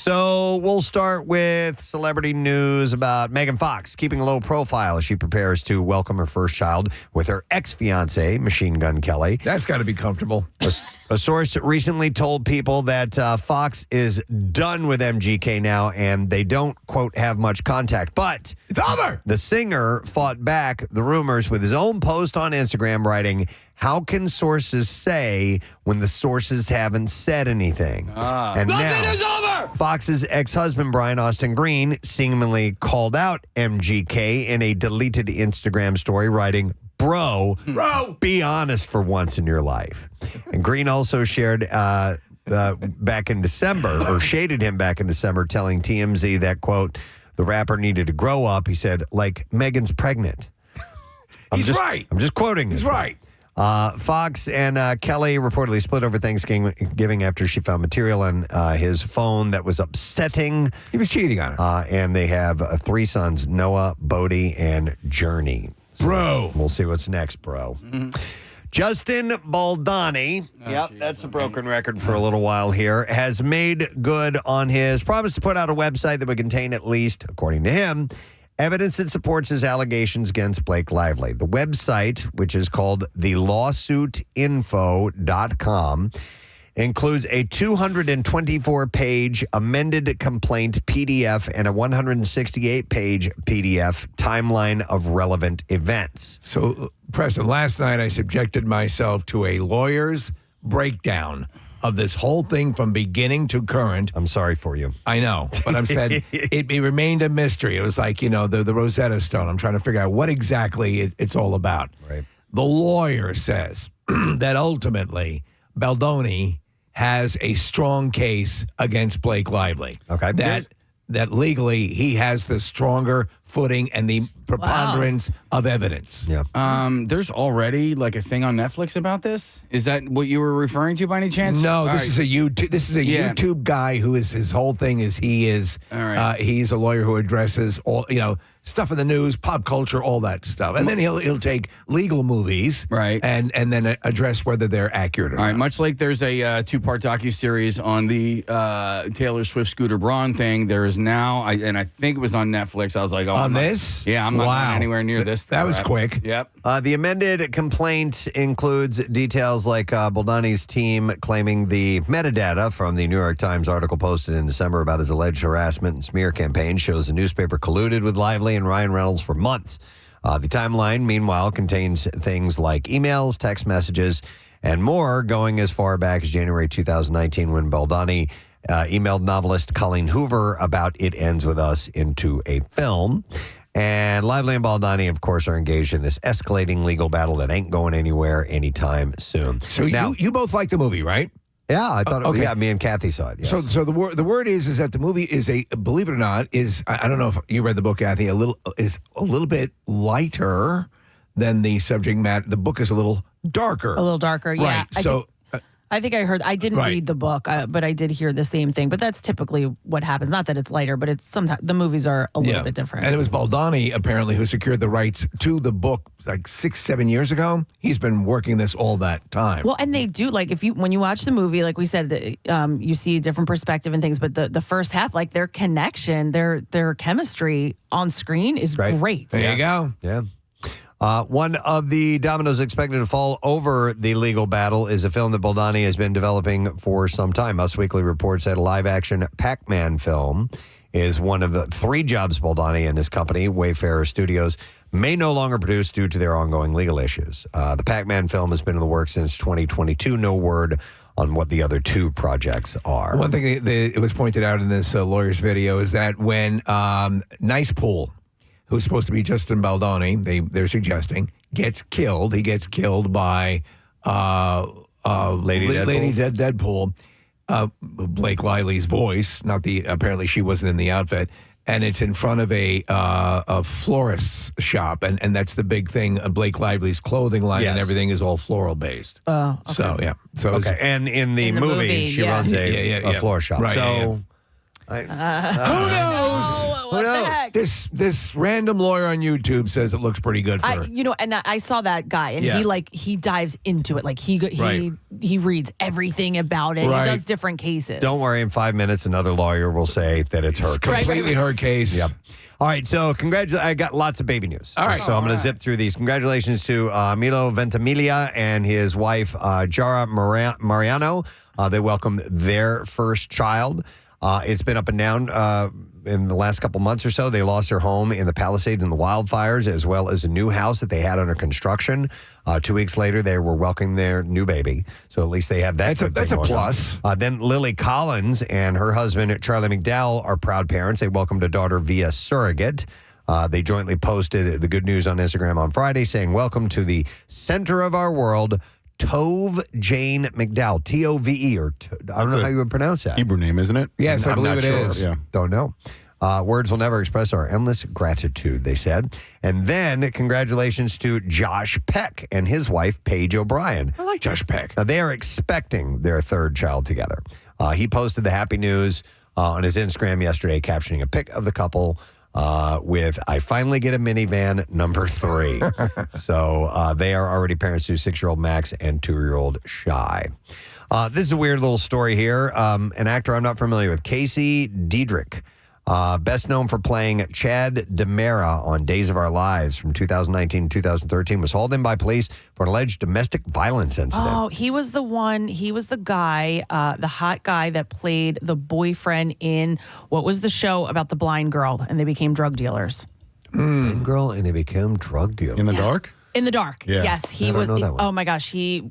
So we'll start with celebrity news about Megan Fox keeping a low profile as she prepares to welcome her first child with her ex-fiancé, Machine Gun Kelly. That's got to be comfortable. A source recently told people that Fox is done with MGK now and they don't, quote, have much contact. But it's over. The singer fought back the rumors with his own post on Instagram writing, "How can sources say when the sources haven't said anything?" And nothing now, is over! Fox's ex-husband, Brian Austin Green, seemingly called out MGK in a deleted Instagram story, writing, Bro, be honest for once in your life. And Green also shared back in December, or shaded him back in December, telling TMZ that, quote, the rapper needed to grow up. He said, like, Megan's pregnant. He's right. I'm just quoting this. He's right. Fox and Kelly reportedly split over Thanksgiving after she found material on his phone that was upsetting. He was cheating on her. And they have 3 sons, Noah, Bodie, and Journey. Bro. We'll see what's next, bro. Mm-hmm. Justin Baldoni, that's a broken record for a little while here, has made good on his promise to put out a website that would contain at least, according to him, evidence that supports his allegations against Blake Lively. The website, which is called thelawsuitinfo.com, includes a 224-page amended complaint PDF and a 168-page PDF timeline of relevant events. So, Preston, last night I subjected myself to a lawyer's breakdown of this whole thing from beginning to current. I'm sorry for you. I know, but I'm said it remained a mystery. It was like, the Rosetta Stone. I'm trying to figure out what exactly it's all about. Right. The lawyer says that ultimately Baldoni has a strong case against Blake Lively. Okay. That legally he has the stronger footing and the preponderance of evidence. Yeah. There's already like a thing on Netflix about this. Is that what you were referring to by any chance? No, this is a YouTube guy who is his whole thing is he's a lawyer who addresses all stuff in the news, pop culture, all that stuff, and then he'll take legal movies and then address whether they're accurate or not. Much like there's a 2-part docuseries on the Taylor Swift Scooter Braun thing. There is now, I think it was on Netflix. I was like, on this? Yeah, I'm not going anywhere near this. That was quick. Yep. The amended complaint includes details like Baldoni's team claiming the metadata from the New York Times article posted in December about his alleged harassment and smear campaign shows the newspaper colluded with Lively and Ryan Reynolds for months. The timeline, meanwhile, contains things like emails, text messages, and more, going as far back as January 2019 when Baldoni emailed novelist Colleen Hoover about It Ends With Us into a film. And Lively and Baldoni, of course, are engaged in this escalating legal battle that ain't going anywhere anytime soon. So now, you both like the movie, right? Yeah, I thought. Okay. Yeah, me and Kathy saw it. Yes. So the word is that the movie is believe it or not, I don't know if you read the book, Kathy. A little bit lighter than the subject matter. The book is a little darker. A little darker, yeah. Right. I think I heard. I didn't read the book, but I did hear the same thing. But that's typically what happens. Not that it's lighter, but it's sometimes the movies are a little bit different. And it was Baldoni apparently who secured the rights to the book like 6-7 years ago. He's been working this all that time. Well, and they do when you watch the movie, like we said, you see a different perspective and things. But the first half, like their connection, their chemistry on screen is great. There you go. Yeah. One of the dominoes expected to fall over the legal battle is a film that Baldoni has been developing for some time. Us Weekly reports that a live-action Pac-Man film is one of the 3 jobs Baldoni and his company, Wayfarer Studios, may no longer produce due to their ongoing legal issues. The Pac-Man film has been in the works since 2022. No word on what the other 2 projects are. One thing it was pointed out in this lawyer's video is that when Nice Pool, who's supposed to be Justin Baldoni, they're suggesting, gets killed. He gets killed by Lady Deadpool, Blake Lively's voice. Apparently she wasn't in the outfit. And it's in front of a florist's shop, and that's the big thing. Blake Lively's clothing line and everything is all floral based. Oh, okay. So yeah. And in the movie, she runs a floral shop. Right, so. Who knows? What the heck? This random lawyer on YouTube says it looks pretty good for her. And I saw that guy, and he dives into it. Like he reads everything about it. Right. He does different cases. Don't worry, in 5 minutes, another lawyer will say that it's her case. Completely her case. Yep. All right, so I got lots of baby news. All right. So I'm going to zip through these. Congratulations to Milo Ventimiglia and his wife, Jara Mariano. They welcomed their first child. It's been up and down in the last couple months or so. They lost their home in the Palisades and the wildfires, as well as a new house that they had under construction. 2 weeks later, they were welcoming their new baby. So at least they have that. That's a plus. Then Lily Collins and her husband, Charlie McDowell, are proud parents. They welcomed a daughter via surrogate. They jointly posted the good news on Instagram on Friday, saying, "Welcome to the center of our world, Tove Jane McDowell, Tove, or I don't know how you would pronounce that. Hebrew name, isn't it? Yes, I believe it is. Yeah. Don't know. Words will never express our endless gratitude," they said. And then congratulations to Josh Peck and his wife, Paige O'Brien. I like Josh Peck. Now, they are expecting their third child together. He posted the happy news on his Instagram yesterday, captioning a pic of the couple with "I finally get a minivan number 3." So they are already parents to 6-year-old Max and 2-year-old Shy. This is a weird little story here. An actor I'm not familiar with, Casey Diedrich, best known for playing Chad DeMera on Days of Our Lives from 2019 to 2013, was hauled in by police for an alleged domestic violence incident. Oh, he was the guy, the hot guy that played the boyfriend in, what was the show about the blind girl, and they became drug dealers. Blind girl, and they became drug dealers. In the dark? In the Dark. Yeah. Yes, he I don't was. know that one. Oh my gosh, he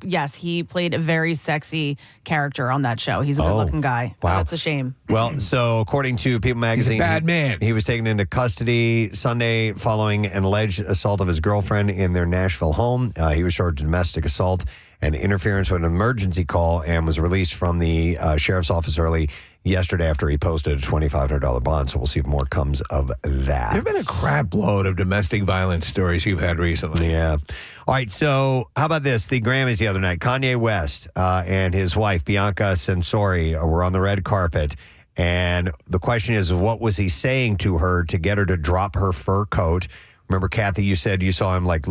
played a very sexy character on that show. He's a good-looking guy. Wow. That's a shame. Well, so according to People Magazine, bad man. He was taken into custody Sunday following an alleged assault of his girlfriend in their Nashville home. He was charged with domestic assault and interference with an emergency call, and was released from the sheriff's office early yesterday after he posted a $2,500 bond. So we'll see if more comes of that. There have been a crap load of domestic violence stories you've had recently. Yeah. All right. So how about this? The Grammys the other night, Kanye West and his wife, Bianca Censori, were on the red carpet. And the question is, what was he saying to her to get her to drop her fur coat? Remember, Kathy, you said you saw him like,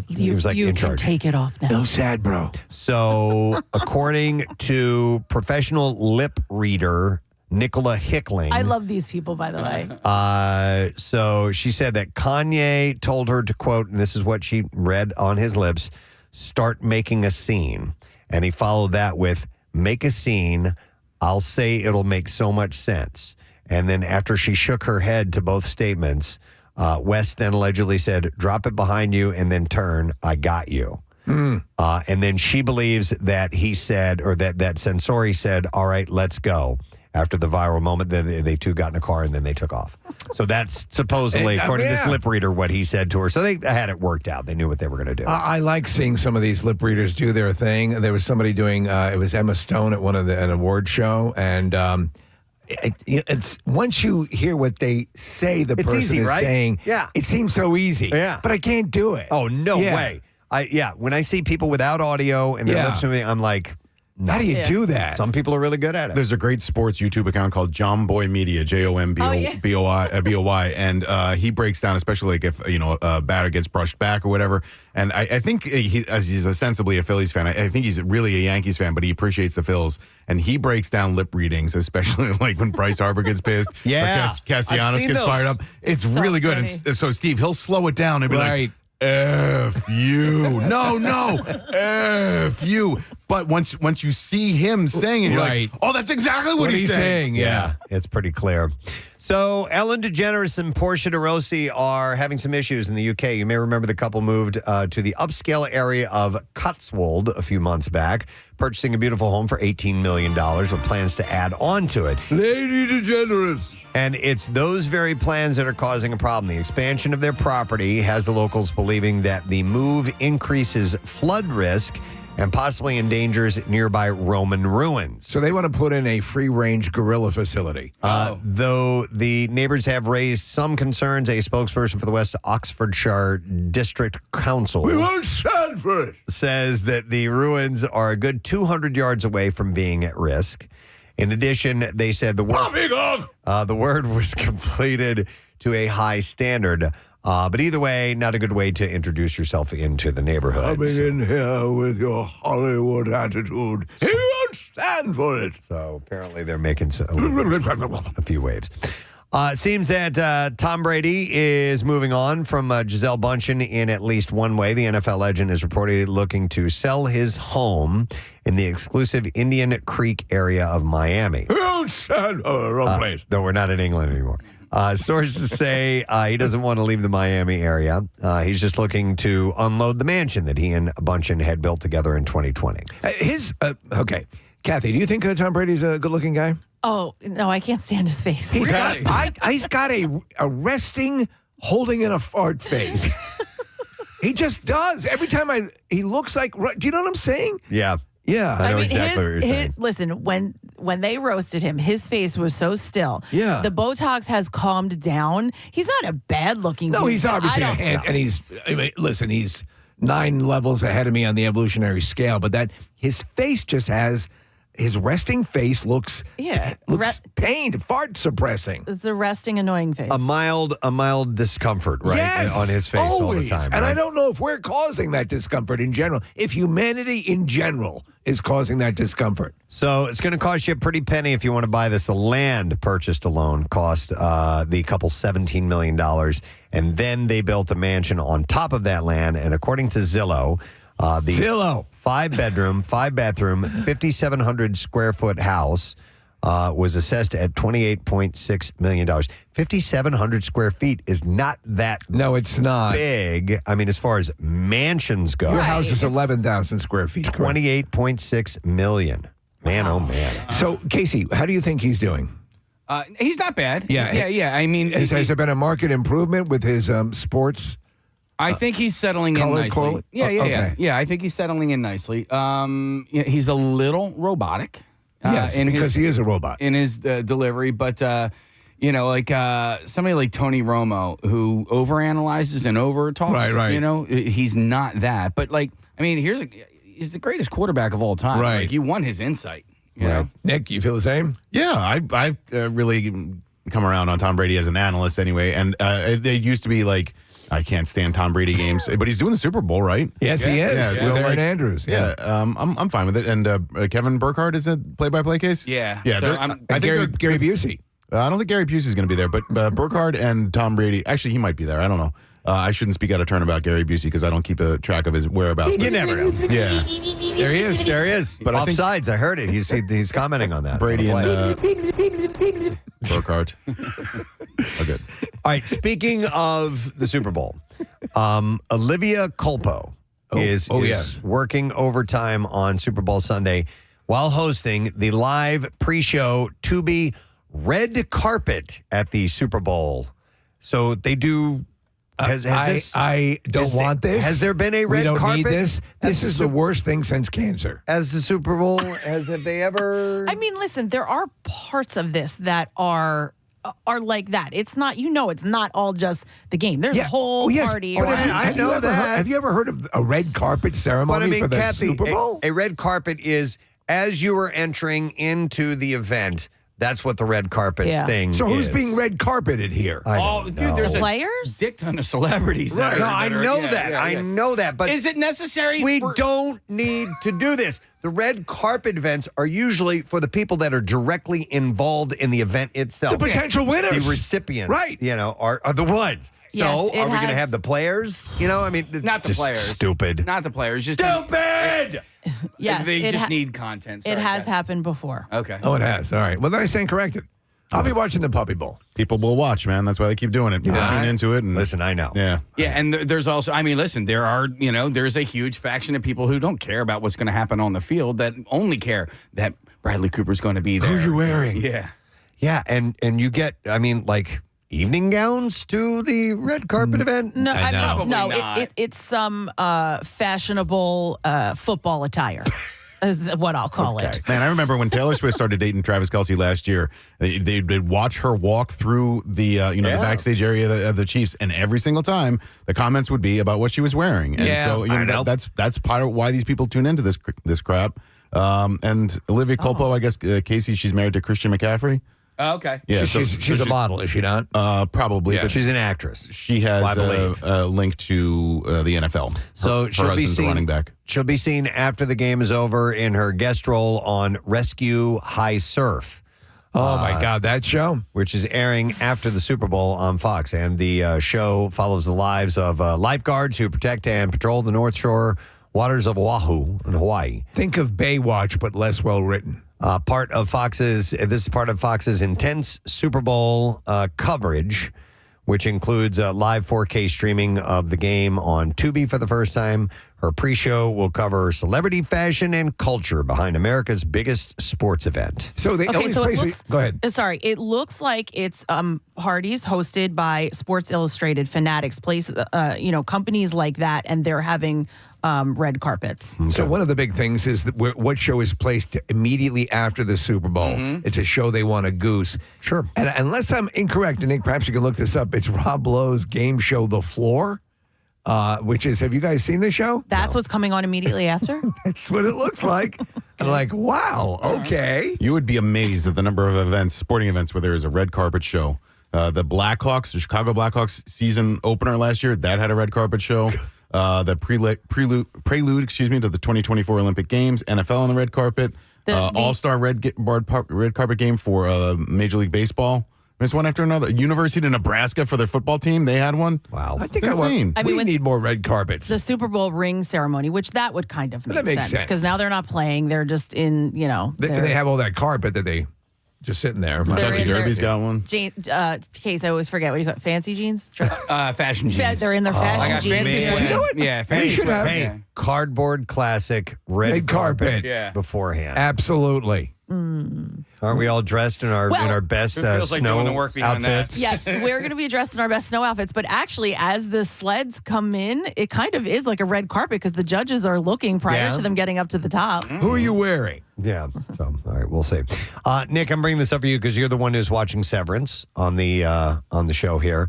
he was like you in can charge. take it off now. No sad, bro. So according to professional lip reader Nicola Hickling. I love these people, by the way. So she said that Kanye told her to, quote, and this is what she read on his lips, "Start making a scene." And he followed that with, "Make a scene. I'll say it'll make so much sense." And then after she shook her head to both statements, West then allegedly said, "Drop it behind you and then turn. I got you." And then she believes that he said, or that Censori said, "All right, let's go." After the viral moment, they two got in a car and then they took off. So that's supposedly, according to this lip reader, what he said to her. So they had it worked out. They knew what they were going to do. I like seeing some of these lip readers do their thing. There was somebody doing, it was Emma Stone at an award show. And it's once you hear what they say the person easy, is right? saying, Yeah. it seems so easy. Yeah. But I can't do it. Oh, no way. When I see people without audio and their lips moving, I'm like, no. How do you do that? Some people are really good at it. There's a great sports YouTube account called John Boy Media, JOMBOY, and he breaks down, especially like if a batter gets brushed back or whatever. And I think as he's ostensibly a Phillies fan, I think he's really a Yankees fan, but he appreciates the Phils. And he breaks down lip readings, especially like when Bryce Harper gets pissed, Yeah. or Castellanos I've seen gets those. fired up. It's So really good. funny. And so Steve, he'll slow it down and be Right. like, F you. No, F you. But once you see him saying it, you're Right. like, oh, that's exactly what he's saying. Yeah, it's pretty clear. So Ellen DeGeneres and Portia de Rossi are having some issues in the UK. You may remember the couple moved to the upscale area of Cotswold a few months back, purchasing a beautiful home for $18 million with plans to add on to it. Lady DeGeneres. And it's those very plans that are causing a problem. The expansion of their property has the locals believing that the move increases flood risk and possibly endangers nearby Roman ruins. So they want to put in a free-range gorilla facility. Though the neighbors have raised some concerns, a spokesperson for the West Oxfordshire District Council We won't stand for it. says that the ruins are a good 200 yards away from being at risk. In addition, they said the word was completed to a high standard. But either way, not a good way to introduce yourself into the neighborhood. Coming in here with your Hollywood attitude. He won't stand for it. So apparently they're making a few waves. It seems that Tom Brady is moving on from Gisele Bündchen in at least one way. The NFL legend is reportedly looking to sell his home in the exclusive Indian Creek area of Miami. He won't stand. Wrong place. Though we're not in England anymore. Sources say he doesn't want to leave the Miami area. He's just looking to unload the mansion that he and Bündchen had built together in 2020. Okay. Kathy, do you think Tom Brady's a good-looking guy? Oh, no, I can't stand his face. He's got a resting, holding in a fart face. He just does. Every time he looks like, do you know what I'm saying? Yeah. Yeah. I know exactly what you're saying. Listen, when they roasted him, his face was so still. Yeah. The Botox has calmed down. He's not a bad-looking dude. No, he's obviously and he's 9 levels ahead of me on the evolutionary scale, but his face just has... His resting face looks pained, fart suppressing. It's a resting, annoying face. A mild discomfort, right? Yes, on his face always. all the time. And right? I don't know if we're causing that discomfort in general. If humanity in general is causing that discomfort. So it's going to cost you a pretty penny if you want to buy this. The land purchased alone cost the couple $17 million. And then they built a mansion on top of that land. And according to Zillow, Zillow. 5-bedroom, 5-bathroom, 5,700 square foot house was assessed at $28.6 million. 5,700 square feet is not that No, it's not. big. I mean, as far as mansions go. Your house is 11,000 square feet. correct? $28.6 million. Man, oh man. So, Casey, how do you think he's doing? He's not bad. Yeah. I mean, Has there been a market improvement with his sports? I think he's settling in nicely. Code? Yeah. I think he's settling in nicely. He's a little robotic. Yes, because he is a robot. In his delivery, but like somebody like Tony Romo who overanalyzes and overtalks. Right. He's not that. But he's the greatest quarterback of all time. Right. Like, you won his insight. You know? Nick, you feel the same? Yeah, I've really come around on Tom Brady as an analyst anyway. And they used to be like, I can't stand Tom Brady games, but he's doing the Super Bowl, right? Yes, he is. Yeah, With so Aaron Andrews. Yeah, I'm fine with it. And Kevin Burkhardt is a play-by-play case. Yeah. Yeah. So I think Gary Busey. I don't think Gary Busey is going to be there, but Burkhardt and Tom Brady. Actually, he might be there. I don't know. I shouldn't speak out of turn about Gary Busey because I don't keep a track of his whereabouts. You never know. Yeah. There he is. There he is. But I think- offsides. I heard it. He's commenting on that. Brady On the play. and Burkhardt. Oh, good. All right. Speaking of the Super Bowl, Olivia Culpo is working overtime on Super Bowl Sunday while hosting the live pre-show Tubi red carpet at the Super Bowl. So they do. I don't want this. Has there been a red We don't carpet? need this. This is the worst thing since cancer. As the Super Bowl, have they ever? I mean, listen, there are parts of this that are like that. It's not, it's not all just the game. There's a whole party. But around. have you ever heard of a red carpet ceremony But I mean, for the Kathy, Super Bowl? a red carpet is as you were entering into the event. That's what the red carpet thing is. So who's being red carpeted here? I don't know. Dude, there's Players? a dick ton of celebrities. Right. No, I know that. I know that. But is it necessary? we don't need to do this. The red carpet events are usually for the people that are directly involved in the event itself. The potential winners. The recipients, Right. are the ones. So Yes, are it we going to has- have the players? I mean, it's Not the just players. stupid. Not the players. Just Stupid! Yes, They it just need content. It Sorry, has Kat. happened before. Okay. Oh, it has. All right. Well, then I stand corrected. I'll be watching the Puppy Bowl. People will watch, man. That's why they keep doing it. People tune into it. And Listen, I know. Yeah. Yeah, and there's also, listen, there's a huge faction of people who don't care about what's going to happen on the field, that only care that Bradley Cooper's going to be there. Who are you wearing? Yeah. Yeah, and you get, evening gowns to the red carpet event? No, I know. Probably not. it's some fashionable football attire. Is what I'll call it. Man, I remember when Taylor Swift started dating Travis Kelce last year, they'd watch her walk through the the backstage area of the Chiefs, and every single time the comments would be about what she was wearing. And Yeah, so I know. that's part of why these people tune into this crap. And Olivia Culpo, I guess, Casey, she's married to Christian McCaffrey. Oh, okay. Yeah, she's a model, is she not? Probably. Yeah. But She's an actress. she has I believe. a link to the NFL. So her she'll be husband's a seen. running back. She'll be seen after the game is over in her guest role on Rescue High Surf, Oh, my God, that show? which is airing after the Super Bowl on Fox. And the show follows the lives of lifeguards who protect and patrol the North Shore waters of Oahu in Hawaii. Think of Baywatch, but less well-written. This is part of Fox's intense Super Bowl coverage, which includes live 4K streaming of the game on Tubi for the first time. Her pre-show will cover celebrity fashion and culture behind America's biggest sports event. So they always play. Go ahead. Sorry, it looks like it's parties hosted by Sports Illustrated, Fanatics, companies like that, and they're having red carpets. So one of the big things is that what show is placed immediately after the Super Bowl. It's a show they want to goose. Sure. And unless I'm incorrect, and Nick, perhaps you can look this up, it's Rob Lowe's game show, The Floor, which is, have you guys seen this show? That's what's coming on immediately after? That's what it looks like. I'm like, wow, okay. You would be amazed at the number of events, sporting events, where there is a red carpet show. The Blackhawks, the Chicago Blackhawks season opener last year, that had a red carpet show. The prelude, to the 2024 Olympic Games, NFL on the red carpet, All-Star red carpet game for Major League Baseball. There's one after another. University of Nebraska for their football team, they had one. Wow. I think insane. we need more red carpets. The Super Bowl ring ceremony, which that would kind of That make makes sense. because now they're not playing; they're just in, They have all that carpet that they just sitting there. They're Kentucky in their- Derby's got one. Case, I always forget what do you call it? Fancy jeans. Fashion jeans. They're in their fashion I got jeans. fancy man. sweat. You know what? Yeah, Hey, fancy you should sweat. have- Hey, Yeah. cardboard classic red carpet. Yeah. beforehand. Absolutely. Aren't we all dressed in our best Who feels like snow doing the work behind that? outfits? Yes, we're going to be dressed in our best snow outfits, but actually, as the sleds come in, it kind of is like a red carpet because the judges are looking prior Yeah. to them getting up to the top. Who are you wearing? Yeah. So, all right, we'll see. Nick, I'm bringing this up for you because you're the one who's watching Severance on the show here.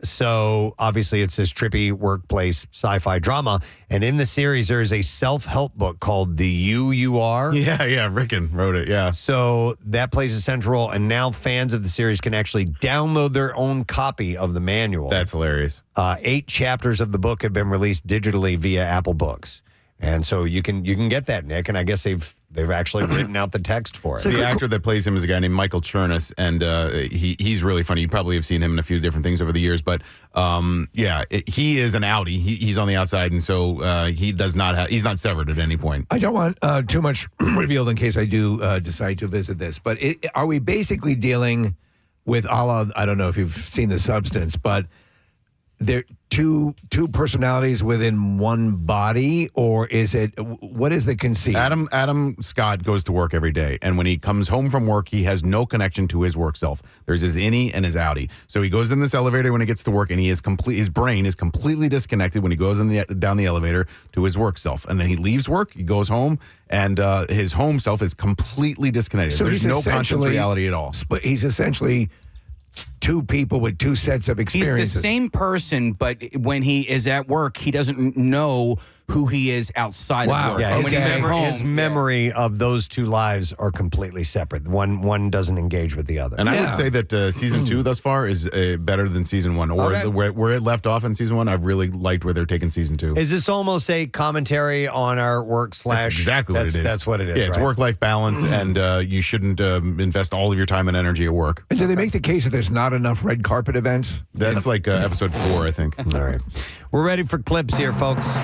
So obviously it's this trippy workplace sci-fi drama. And in the series, there is a self-help book called The You Are. Yeah, Rickon wrote it, yeah. So that plays a central role. And now fans of the series can actually download their own copy of the manual. That's hilarious. 8 chapters of the book have been released digitally via Apple Books. And so you can get that, Nick. And I guess they've actually written out the text for it. The actor that plays him is a guy named Michael Chernus, and he's really funny. You probably have seen him in a few different things over the years, but he is an outie. He's on the outside, and so he's not severed at any point. I don't want too much revealed in case I do decide to visit this, but are we basically dealing with I don't know if you've seen The Substance, but there two personalities within one body, or is it, what is the conceit? Adam Scott goes to work every day, and when he comes home from work, he has no connection to his work self. There's his innie and his outie. So he goes in this elevator when he gets to work, and his brain is completely disconnected when he goes down the elevator to his work self. And then he leaves work, he goes home, and his home self is completely disconnected. So There's he's no conscious essentially- reality at all. But he's essentially two people with two sets of He's experiences. the same person, but when he is at work, he doesn't know who he is outside Wow. of work. Yeah, And his, when he's at memory, home, his memory of those two lives are completely separate. One doesn't engage with the other. And I would Yeah. say that season 2 thus far is better than season 1. Or Okay. where it left off in season 1, I've really liked where they're taking season 2. Is this almost a commentary on our work / That's exactly what it is. That's what it is. Yeah, it's right? work-life balance, and you shouldn't invest all of your time and energy at work. And do they make the case that there's not enough red carpet events? That's like episode 4, I think. All right. We're ready for clips here, folks.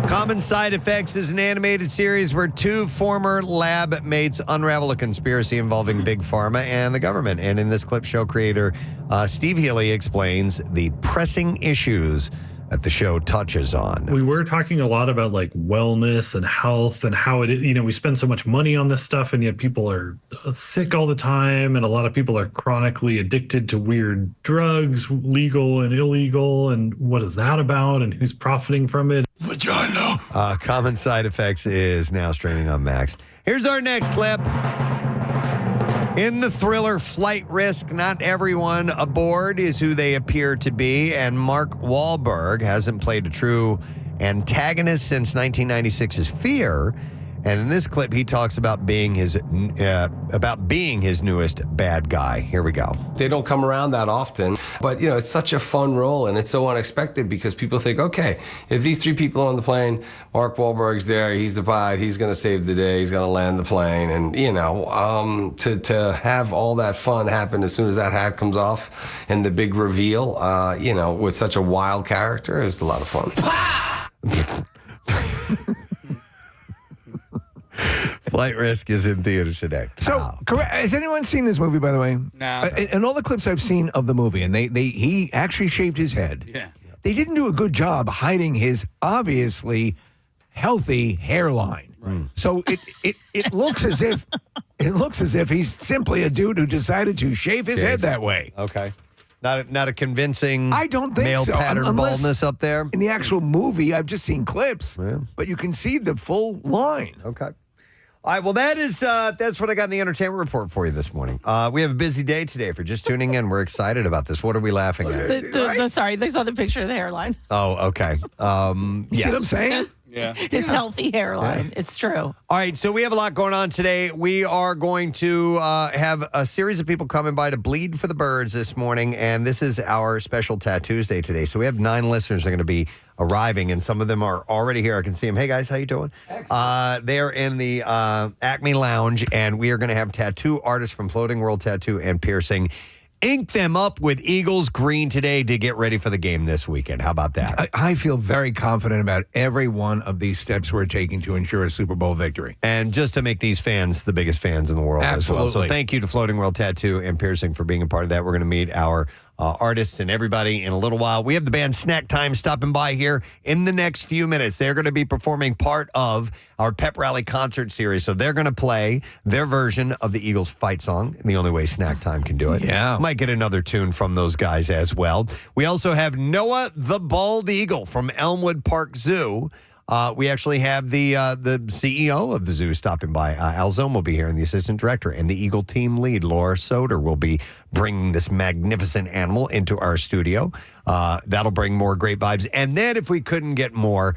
Common Side Effects is an animated series where 2 former lab mates unravel a conspiracy involving Big Pharma and the government. And in this clip, show creator Steve Healy explains the pressing issues that the show touches on. We were talking a lot about like wellness and health and how it, we spend so much money on this stuff, and yet people are sick all the time. And a lot of people are chronically addicted to weird drugs, legal and illegal. And what is that about? And who's profiting from it? Vagina. Common Side Effects is now streaming on Max. Here's our next clip. In the thriller Flight Risk, not everyone aboard is who they appear to be, and Mark Wahlberg hasn't played a true antagonist since 1996's Fear, And in this clip, he talks about being his newest bad guy. Here we go. They don't come around that often, but it's such a fun role and it's so unexpected because people think, okay, if these three people on the plane, Mark Wahlberg's there, he's the pilot, he's going to save the day, he's going to land the plane, and to have all that fun happen as soon as that hat comes off and the big reveal, with such a wild character, it's a lot of fun. Flight Risk is in theaters today. So, correct. Has anyone seen this movie, by the way? No. And all the clips I've seen of the movie, and he actually shaved his head. Yeah. They didn't do a good job hiding his obviously healthy hairline. Right. So it looks as if he's simply a dude who decided to shave his head that way. Okay. Not a convincing I don't think male so. pattern baldness up there. In the actual movie, I've just seen clips, but you can see the full line. Okay. All right, well, that's what I got in the entertainment report for you this morning. We have a busy day today. For just tuning in, we're excited about this. What are we laughing at? Sorry, they saw the picture of the hairline. Oh, okay. See what I'm saying? Yeah. His healthy hairline. It's true. All right, so we have a lot going on today. We are going to have a series of people coming by to bleed for the birds this morning, and this is our special Tattoosday today. So we have 9 listeners that are going to be arriving, and some of them are already here. I can see them. Hey, guys, how you doing? Excellent. They are in the Acme Lounge, and we are going to have tattoo artists from Floating World Tattoo and Piercing ink them up with Eagles green today to get ready for the game this weekend. How about that? I feel very confident about every one of these steps we're taking to ensure a Super Bowl victory. And just to make these fans the biggest fans in the world as well. So thank you to Floating World Tattoo and Piercing for being a part of that. We're going to meet our artists and everybody in a little while. We have the band Snacktime stopping by here in the next few minutes. They're going to be performing part of our Pep Rally concert series. So they're going to play their version of the Eagles fight song in the only way Snacktime can do it. Yeah. Might get another tune from those guys as well. We also have Noah the Bald Eagle from Elmwood Park Zoo. We actually have the CEO of the zoo stopping by. Al Zome will be here, and the assistant director, and the Eagle team lead, Laura Soder, will be bringing this magnificent animal into our studio. That'll bring more great vibes. And then if we couldn't get more,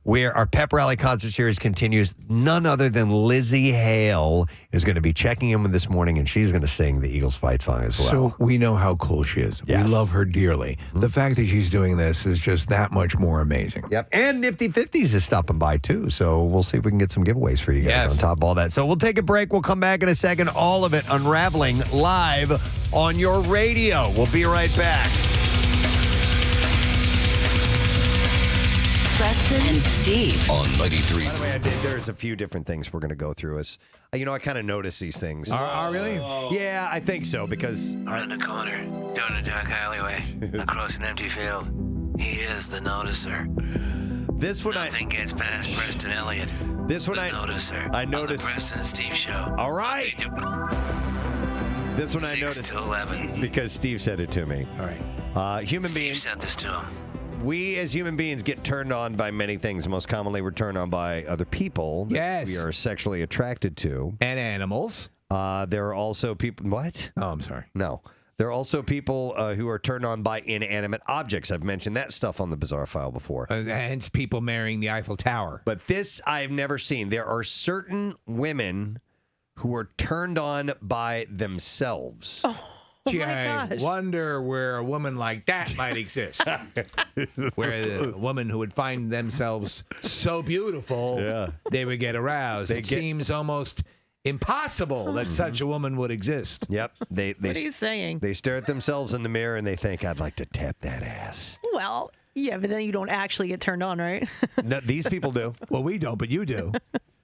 where our Pep Rally concert series continues, none other than Lizzie Hale is going to be checking in with this morning, and she's going to sing the Eagles fight song as well. So we know how cool she is. Yes. We love her dearly. Mm-hmm. The fact that she's doing this is just that much more amazing. Yep. And Nifty 50s is stopping by, too. So we'll see if we can get some giveaways for you guys on top of all that. So we'll take a break. We'll come back in a second. All of it unraveling live on your radio. We'll be right back. Preston and Steve on 93. By the way, there's a few different things we're going to go through. As I kind of notice these things. Really? Yeah, I think so because around the corner, down a dark alleyway, across an empty field. He is the noticer. This one Nothing gets past Preston Elliott. This one the I noticed. I noticed. On the Preston and Steve show. All right. This one I 6 noticed to 11. because Steve said it to me. All right. Human Steve beings. sent this to him. We as human beings get turned on by many things. Most commonly, we're turned on by other people that Yes. we are sexually attracted to. And animals. There are also people. What? Oh, I'm sorry. No. There are also people who are turned on by inanimate objects. I've mentioned that stuff on the Bizarre File before. Hence people marrying the Eiffel Tower. But this I've never seen. There are certain women who are turned on by themselves. Oh Gee, my I gosh. wonder where a woman like that might exist. Where a woman who would find themselves so beautiful, they would get aroused. It seems almost impossible that such a woman would exist. Yep. They What are you saying? They stare at themselves in the mirror and they think, I'd like to tap that ass. Well, yeah, but then you don't actually get turned on, right? No, these people do. Well, we don't, but you do.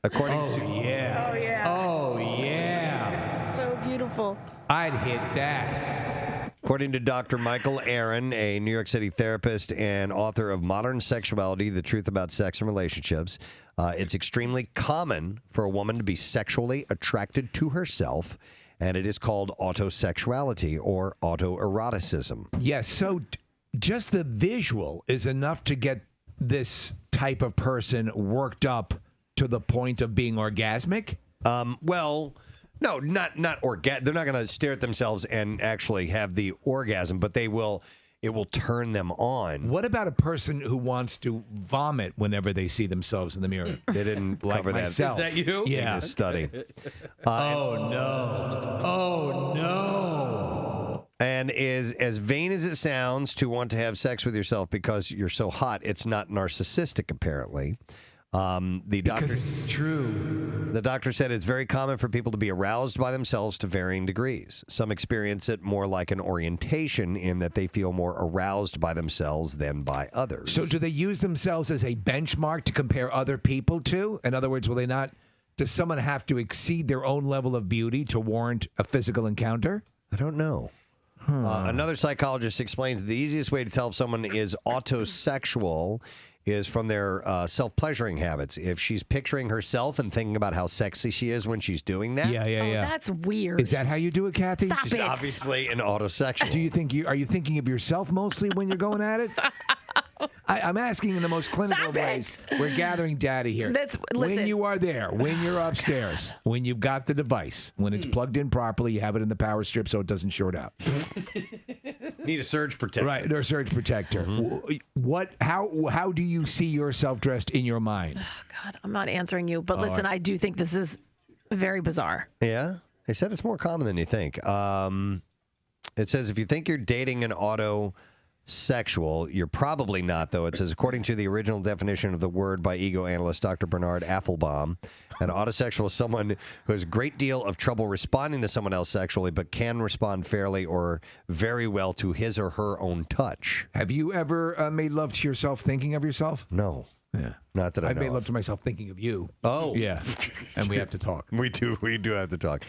According to Yeah. Oh, yeah. Oh, yeah. So beautiful. I'd hit that. According to Dr. Michael Aaron, a New York City therapist and author of Modern Sexuality, The Truth About Sex and Relationships, it's extremely common for a woman to be sexually attracted to herself, and it is called autosexuality or autoeroticism. Yes, so just the visual is enough to get this type of person worked up to the point of being orgasmic? Well, no, not they're not going to stare at themselves and actually have the orgasm, but they will. it will turn them on. What about a person who wants to vomit whenever they see themselves in the mirror? They didn't Like cover myself. that. Is that you? Yeah. In this study. Oh no. And as vain as it sounds to want to have sex with yourself because you're so hot, it's not narcissistic, apparently. Because it's true. The doctor said it's very common for people to be aroused by themselves to varying degrees. Some experience it more like an orientation in that they feel more aroused by themselves than by others. So do they use themselves as a benchmark to compare other people to? In other words, will they not? Does someone have to exceed their own level of beauty to warrant a physical encounter? I don't know. Another psychologist explains the easiest way to tell if someone is autosexual is from their self-pleasuring habits. If she's picturing herself and thinking about how sexy she is when she's doing that. Yeah. That's weird. Is that how you do it, Kathy? Stop She's it. obviously an autosexual. Are you thinking of yourself mostly when you're going at it? I'm asking in the most clinical of ways. We're gathering data here. When Listen. you are there, when you're upstairs, when you've got the device, when it's plugged in properly, you have it in the power strip so it doesn't short out. Need a surge protector. Right, or surge protector. How do you see yourself dressed in your mind? God, I'm not answering you, but listen, I do think this is very bizarre. Yeah? They said it's more common than you think. It says if you think you're dating an autosexual, you're probably not, though. It says, according to the original definition of the word by ego analyst Dr. Bernard Affelbaum, an autosexual is someone who has a great deal of trouble responding to someone else sexually, but can respond fairly or very well to his or her own touch. Have you ever made love to yourself tking of yourself? No. Yeah. Not that I I've know made of. love to myself thinking of you. Oh. Yeah. And we have to talk. We do have to talk.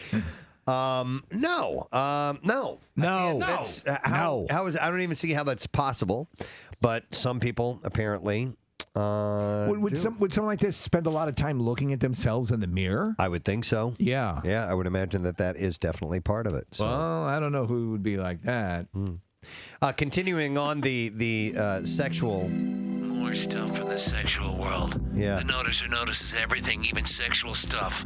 No. That's, how is I don't even see how that's possible, but some people apparently Would someone like this spend a lot of time looking at themselves in the mirror? I would think so. Yeah. Yeah, I would imagine that is definitely part of it. So. Well, I don't know who would be like that. Continuing on the sexual. More stuff from the sexual world. Yeah. The noticer notices everything, even sexual stuff.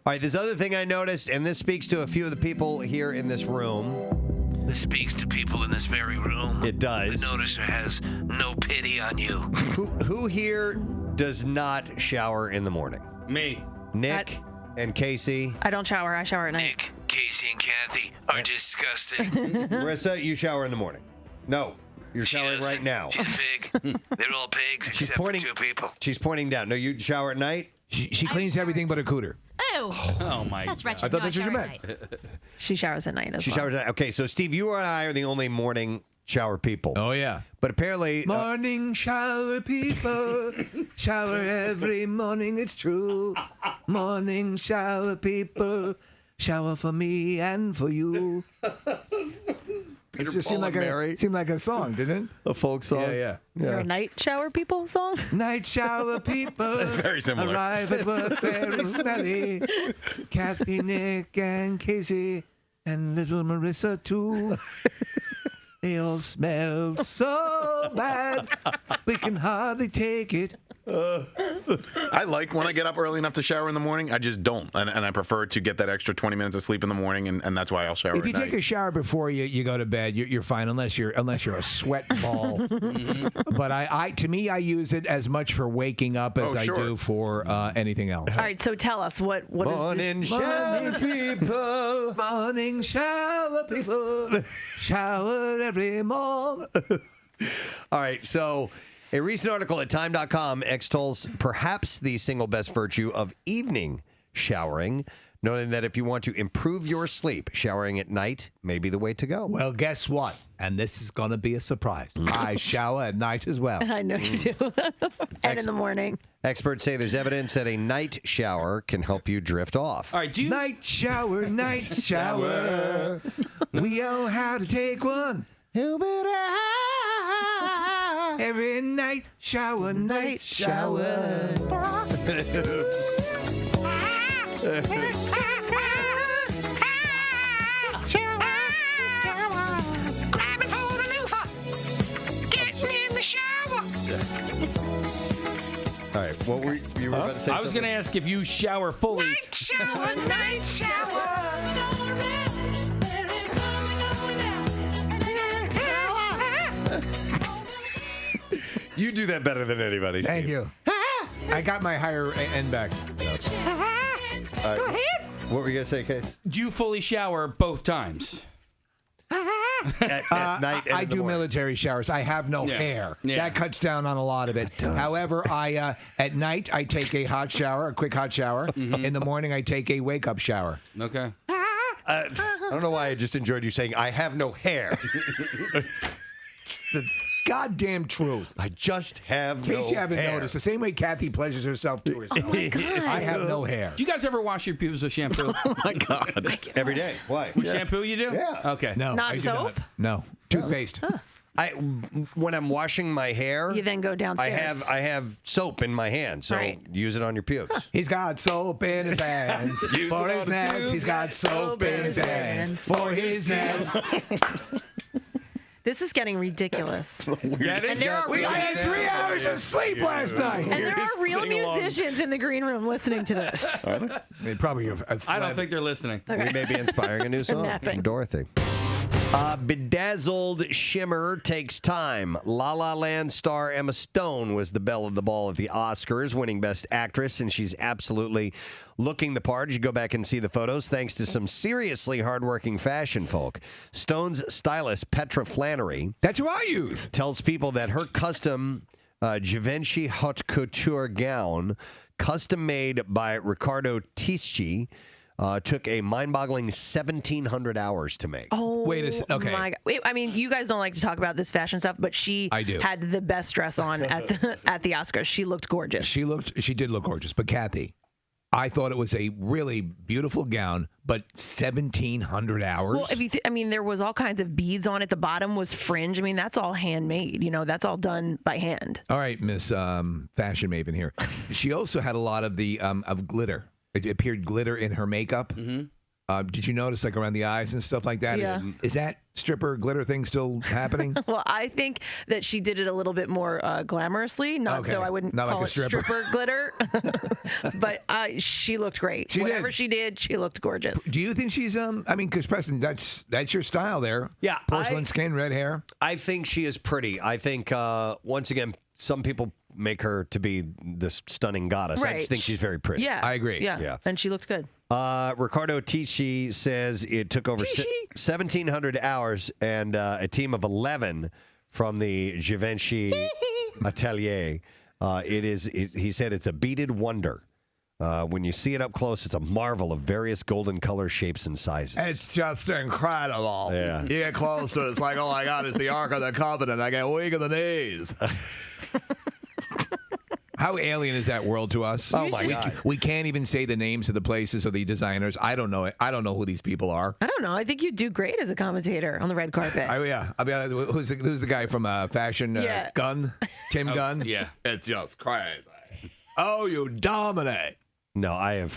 All right, this other thing I noticed, and this speaks to a few of the people here in this room. This speaks to people in this very room. It does. The noticer has no pity on you. Who here does not shower in the morning? Me. Nick and Casey. I don't shower. I shower at night. Nick, Casey, and Kathy are disgusting. Marissa, you shower in the morning. No, you're showering right now. She's a pig. They're all pigs except for two people. She's pointing down. No, you shower at night? She cleans everything but a cooter. Ew. Oh, my That's God. wretched. I thought No, that's what you shower meant. at night. She showers at night as She well. showers at night. Okay, so Steve, you and I are the only morning shower people. Oh, yeah. But apparently... Morning shower people, shower every morning, it's true. Morning shower people, shower for me and for you. It just seemed like a song, didn't it? A folk song? Yeah. Is there a night shower people song? Night shower people. That's very similar. Arrive at work very smelly. Kathy, Nick, and Casey, and little Marissa, too. They all smell so bad, we can hardly take it. I like when I get up early enough to shower in the morning. I just don't. And I prefer to get that extra 20 minutes of sleep in the morning, and that's why I'll shower If you at take night. a shower before you go to bed, you're fine unless you're a sweat ball. But to me, I use it as much for waking up as I do for anything else. All right, so tell us what is Morning this? shower people. Morning shower people, shower every morning. All right, so a recent article at Time.com extols perhaps the single best virtue of evening showering, noting that if you want to improve your sleep, showering at night may be the way to go. Well, guess what? And this is going to be a surprise. I shower at night as well. I know you do. And in the morning. Experts say there's evidence that a night shower can help you drift off. All right, do you... Night shower, night shower. We all have to take one. Every night shower, night shower. Grabbing for the loofah. Getting in the shower. All right, what were you were about to say? I was going to ask if you shower fully. Night shower, night shower. You do that better than anybody, Steve. Thank you. I got my higher end back. Go ahead. What were you going to say, Case? Do you fully shower both times? At night and I in the do morning. military showers. I have no hair. Yeah. That cuts down on a lot of it. However, I at night I take a hot shower, a quick hot shower. In the morning I take a wake up shower. Okay. I don't know why I just enjoyed you saying, I have no hair. It's the goddamn truth. I just have In no case you haven't hair. noticed, the same way Kathy pleasures herself to herself. Oh my God. I have no hair. Do you guys ever wash your pubes with shampoo? Oh my God. Every day. Why? With shampoo you do? Yeah. Okay. No, Not I do soap? No, toothpaste. When I'm washing my hair, You then go downstairs. I have soap in my hand, so Right. use it on your pubes. He's got soap in his hands for his nails. He's got soap in his hands for his nails. This is getting ridiculous. Get it? And there are We had 3 hours of sleep last night. And there are real musicians in the green room listening to this. They probably have I don't think they're listening. We may be inspiring a new song Napping. from Dorothy. Bedazzled Shimmer takes time. La La Land star Emma Stone was the belle of the ball at the Oscars, winning Best Actress, and she's absolutely looking the part. You should go back and see the photos, thanks to some seriously hardworking fashion folk. Stone's stylist, Petra Flannery, That's who I use. tells people that her custom Givenchy haute couture gown, custom made by Riccardo Tisci, took a mind-boggling 1,700 hours to make. Oh, Wait a second. Okay. My God. Wait, I mean, you guys don't like to talk about this fashion stuff, but she I do. had the best dress on at the Oscars. She looked gorgeous. She did look gorgeous. But Kathy, I thought it was a really beautiful gown, but 1,700 hours. Well, if you, I mean, there was all kinds of beads on it. The bottom was fringe. I mean, that's all handmade. You know, that's all done by hand. All right, Miss Fashion Maven here. She also had a lot of the of glitter. It appeared glitter in her makeup. Did you notice, like around the eyes and stuff like that? Yeah. Is that stripper glitter thing still happening? Well, I think that she did it a little bit more glamorously, not Okay. so I wouldn't Not like call a it stripper glitter. But she looked great. Whatever she did, she looked gorgeous. Do you think she's I mean, because Preston, that's your style there. Yeah, porcelain skin, red hair. I think she is pretty. I think, once again, some people make her to be this stunning goddess. I Right. just think she's very pretty. Yeah, I agree. Yeah, and she looked good. Riccardo Tisci says it took over 1,700 hours and a team of 11 from the Givenchy atelier. He said it's a beaded wonder. When you see it up close, it's a marvel of various golden color shapes and sizes. It's just incredible. Yeah. You get closer, it's like, oh my God, it's the Ark of the Covenant. I get weak in the knees. How alien is that world to us? Oh, my God. We can't even say the names of the places or the designers. I don't know it. I don't know who these people are. I don't know. I think you'd do great as a commentator on the red carpet. I mean, who's the guy from Fashion Yeah. Gunn? Tim Gunn? Yeah. It's just crazy. Oh, you dominate. No, I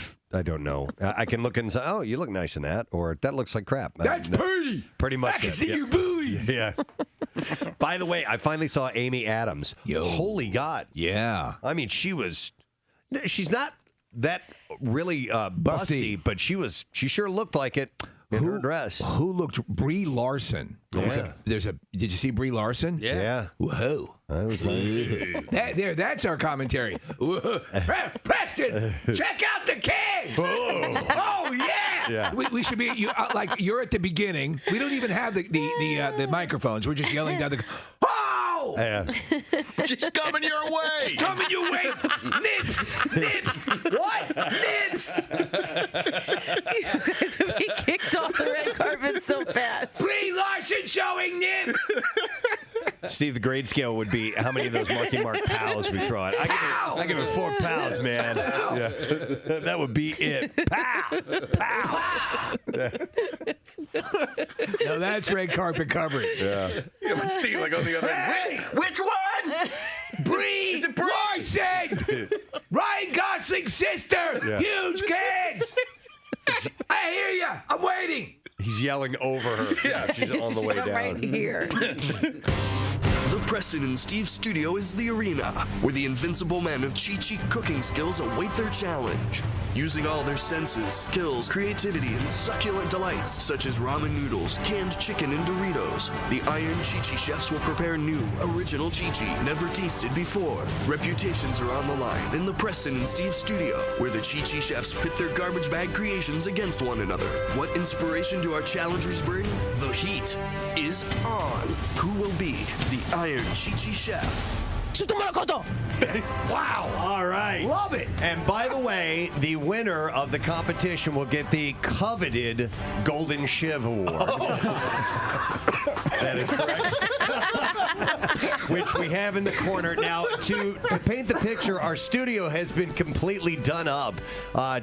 don't know. I can look and say, oh, you look nice in that, or that looks like crap. That's pretty. Pretty much I can it, see yeah. your boobies. Yeah. By the way, I finally saw Amy Adams. Yo. Holy God. Yeah. I mean, she's not that really busty, but she sure looked like it in her dress. Who looked? Brie Larson. Yeah. Did you see Brie Larson? Yeah. Whoa. I was like, That's our commentary. Preston, check out the kids. Oh yeah. Yeah. We should be like you're at the beginning. We don't even have the microphones. We're just yelling down the. Oh! yeah. She's coming your way. Coming your way. Nips. What? Nips. You guys would be kicked off the red carpet so fast. Brie Larson showing nip. Steve, the grade scale would be how many of those Marky Mark pals we throw out. I give it 4 pows, man. Yeah. That would be it. Pow! Pow! No, that's red carpet coverage. Yeah. Yeah, but Steve, like on the other end. Which one? Brie Larson! Ryan Gosling's sister! Yeah. Huge kids! I hear you. I'm waiting. He's yelling over her. Yeah, she's on the way down. Right here. The Preston and Steve studio is the arena where the invincible men of cheat sheet cooking skills await their challenge. using all their senses, skills, creativity, and succulent delights such as ramen noodles, canned chicken, and Doritos. The Iron Chi-Chi chefs will prepare new, original Chi-Chi never tasted before. Reputations are on the line in the Preston and Steve studio, where the Chi-Chi chefs pit their garbage bag creations against one another. What inspiration do our challengers bring? The heat is on. Who will be the Iron Chi-Chi chef? Wow. All right. Love it. And by the way, the winner of the competition will get the coveted Golden Shiv Award. That is correct. Which we have in the corner. Now, to paint the picture, our studio has been completely done up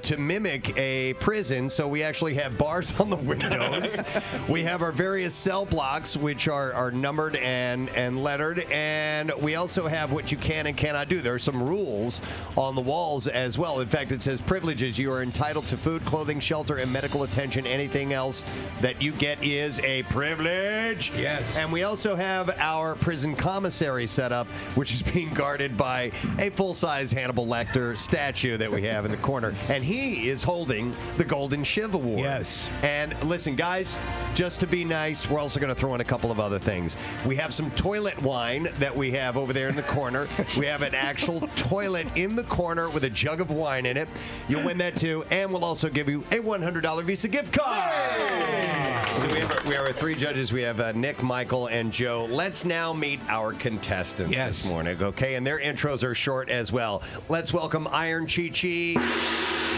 to mimic a prison. So we actually have bars on the windows. We have our various cell blocks, which are numbered and lettered. And we also have what you can and cannot do. There are some rules on the walls as well. In fact, it says privileges. You are entitled to food, clothing, shelter, and medical attention. Anything else that you get is a privilege. Yes. And we also have our prison commissary set up, which is being guarded by a full-size Hannibal Lecter statue that we have in the corner. And he is holding the Golden Shiv Award. Yes. And listen, guys, just to be nice, we're also going to throw in a couple of other things. We have some toilet wine that we have over there in the corner. We have an actual toilet in the corner with a jug of wine in it. You'll win that too. And we'll also give you a $100 Visa gift card. Hey! So we have our three judges. We have Nick, Michael, and Joe. Let's now meet our contestants this morning, okay? And their intros are short as well. Let's welcome Iron Chi-Chi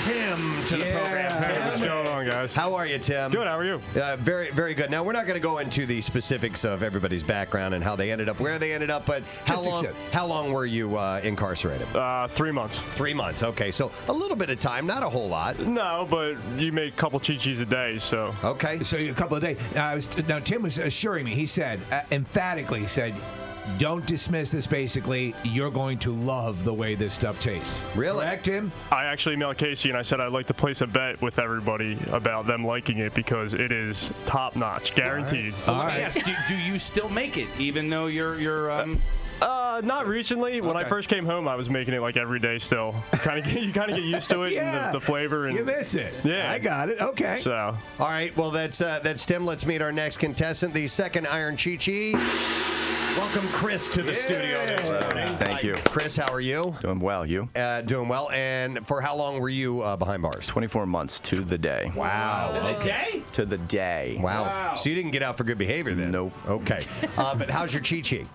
Tim to the program. Tim. What's going on, guys? How are you, Tim? Good. How are you? Very, very good. Now, we're not going to go into the specifics of everybody's background and how they ended up, where they ended up, but how long were you incarcerated? 3 months. 3 months. Okay, so a little bit of time, not a whole lot. No, but you make a couple Chi-Chis a day, so. Okay. So a couple of days. Now, Tim was assuring me, he said, emphatically said, don't dismiss this, basically. You're going to love the way this stuff tastes. Really? Correct, Tim? I actually emailed Casey and I said I'd like to place a bet with everybody about them liking it because it is top notch, guaranteed. All right. Yes. Do you still make it, even though you're Not recently. When I first came home, I was making it like every day still. You kind of get used to it and the flavor. And you miss it. Yeah. I got it. Okay. So. All right. Well, that's Tim. Let's meet our next contestant, the second Iron Chi-Chi. Welcome, Chris, to the studio this morning. Thank you. Chris, how are you? Doing well. You? Doing well. And for how long were you behind bars? 24 months to the day. Wow. To the day? To the day. Wow. So you didn't get out for good behavior then? Nope. Okay. But how's your Chi-Chi?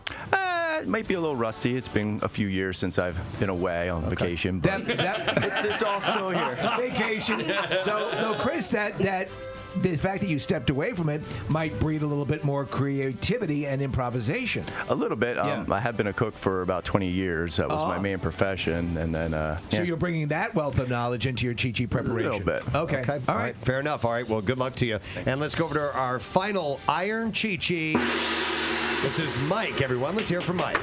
It might be a little rusty. It's been a few years since I've been away on vacation, but it's all still here. Vacation. No, Chris, that the fact that you stepped away from it might breed a little bit more creativity and improvisation. A little bit. I have been a cook for about 20 years. That was my main profession. And then, So you're bringing that wealth of knowledge into your Chi-Chi preparation? A little bit. Okay. All right. Fair enough. All right. Well, good luck to you. And let's go over to our final Iron Chi-Chi. This is Mike, everyone. Let's hear from Mike.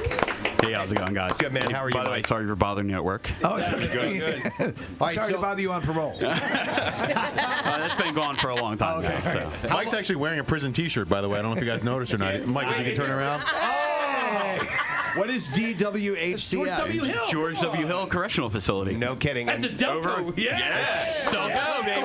Hey, how's it going, guys? Good, man. How are you, By the way, sorry for bothering you at work. Oh, it's okay. Good. All right, Sorry to bother you on parole. That's been going for a long time now. So. Mike's actually wearing a prison T-shirt, by the way. I don't know if you guys noticed or not. Mike, if you can turn around. What is DWHCF? George W. Hill. George W. Hill Correctional Facility. No kidding. That's a Delco. Yes. Delco, baby.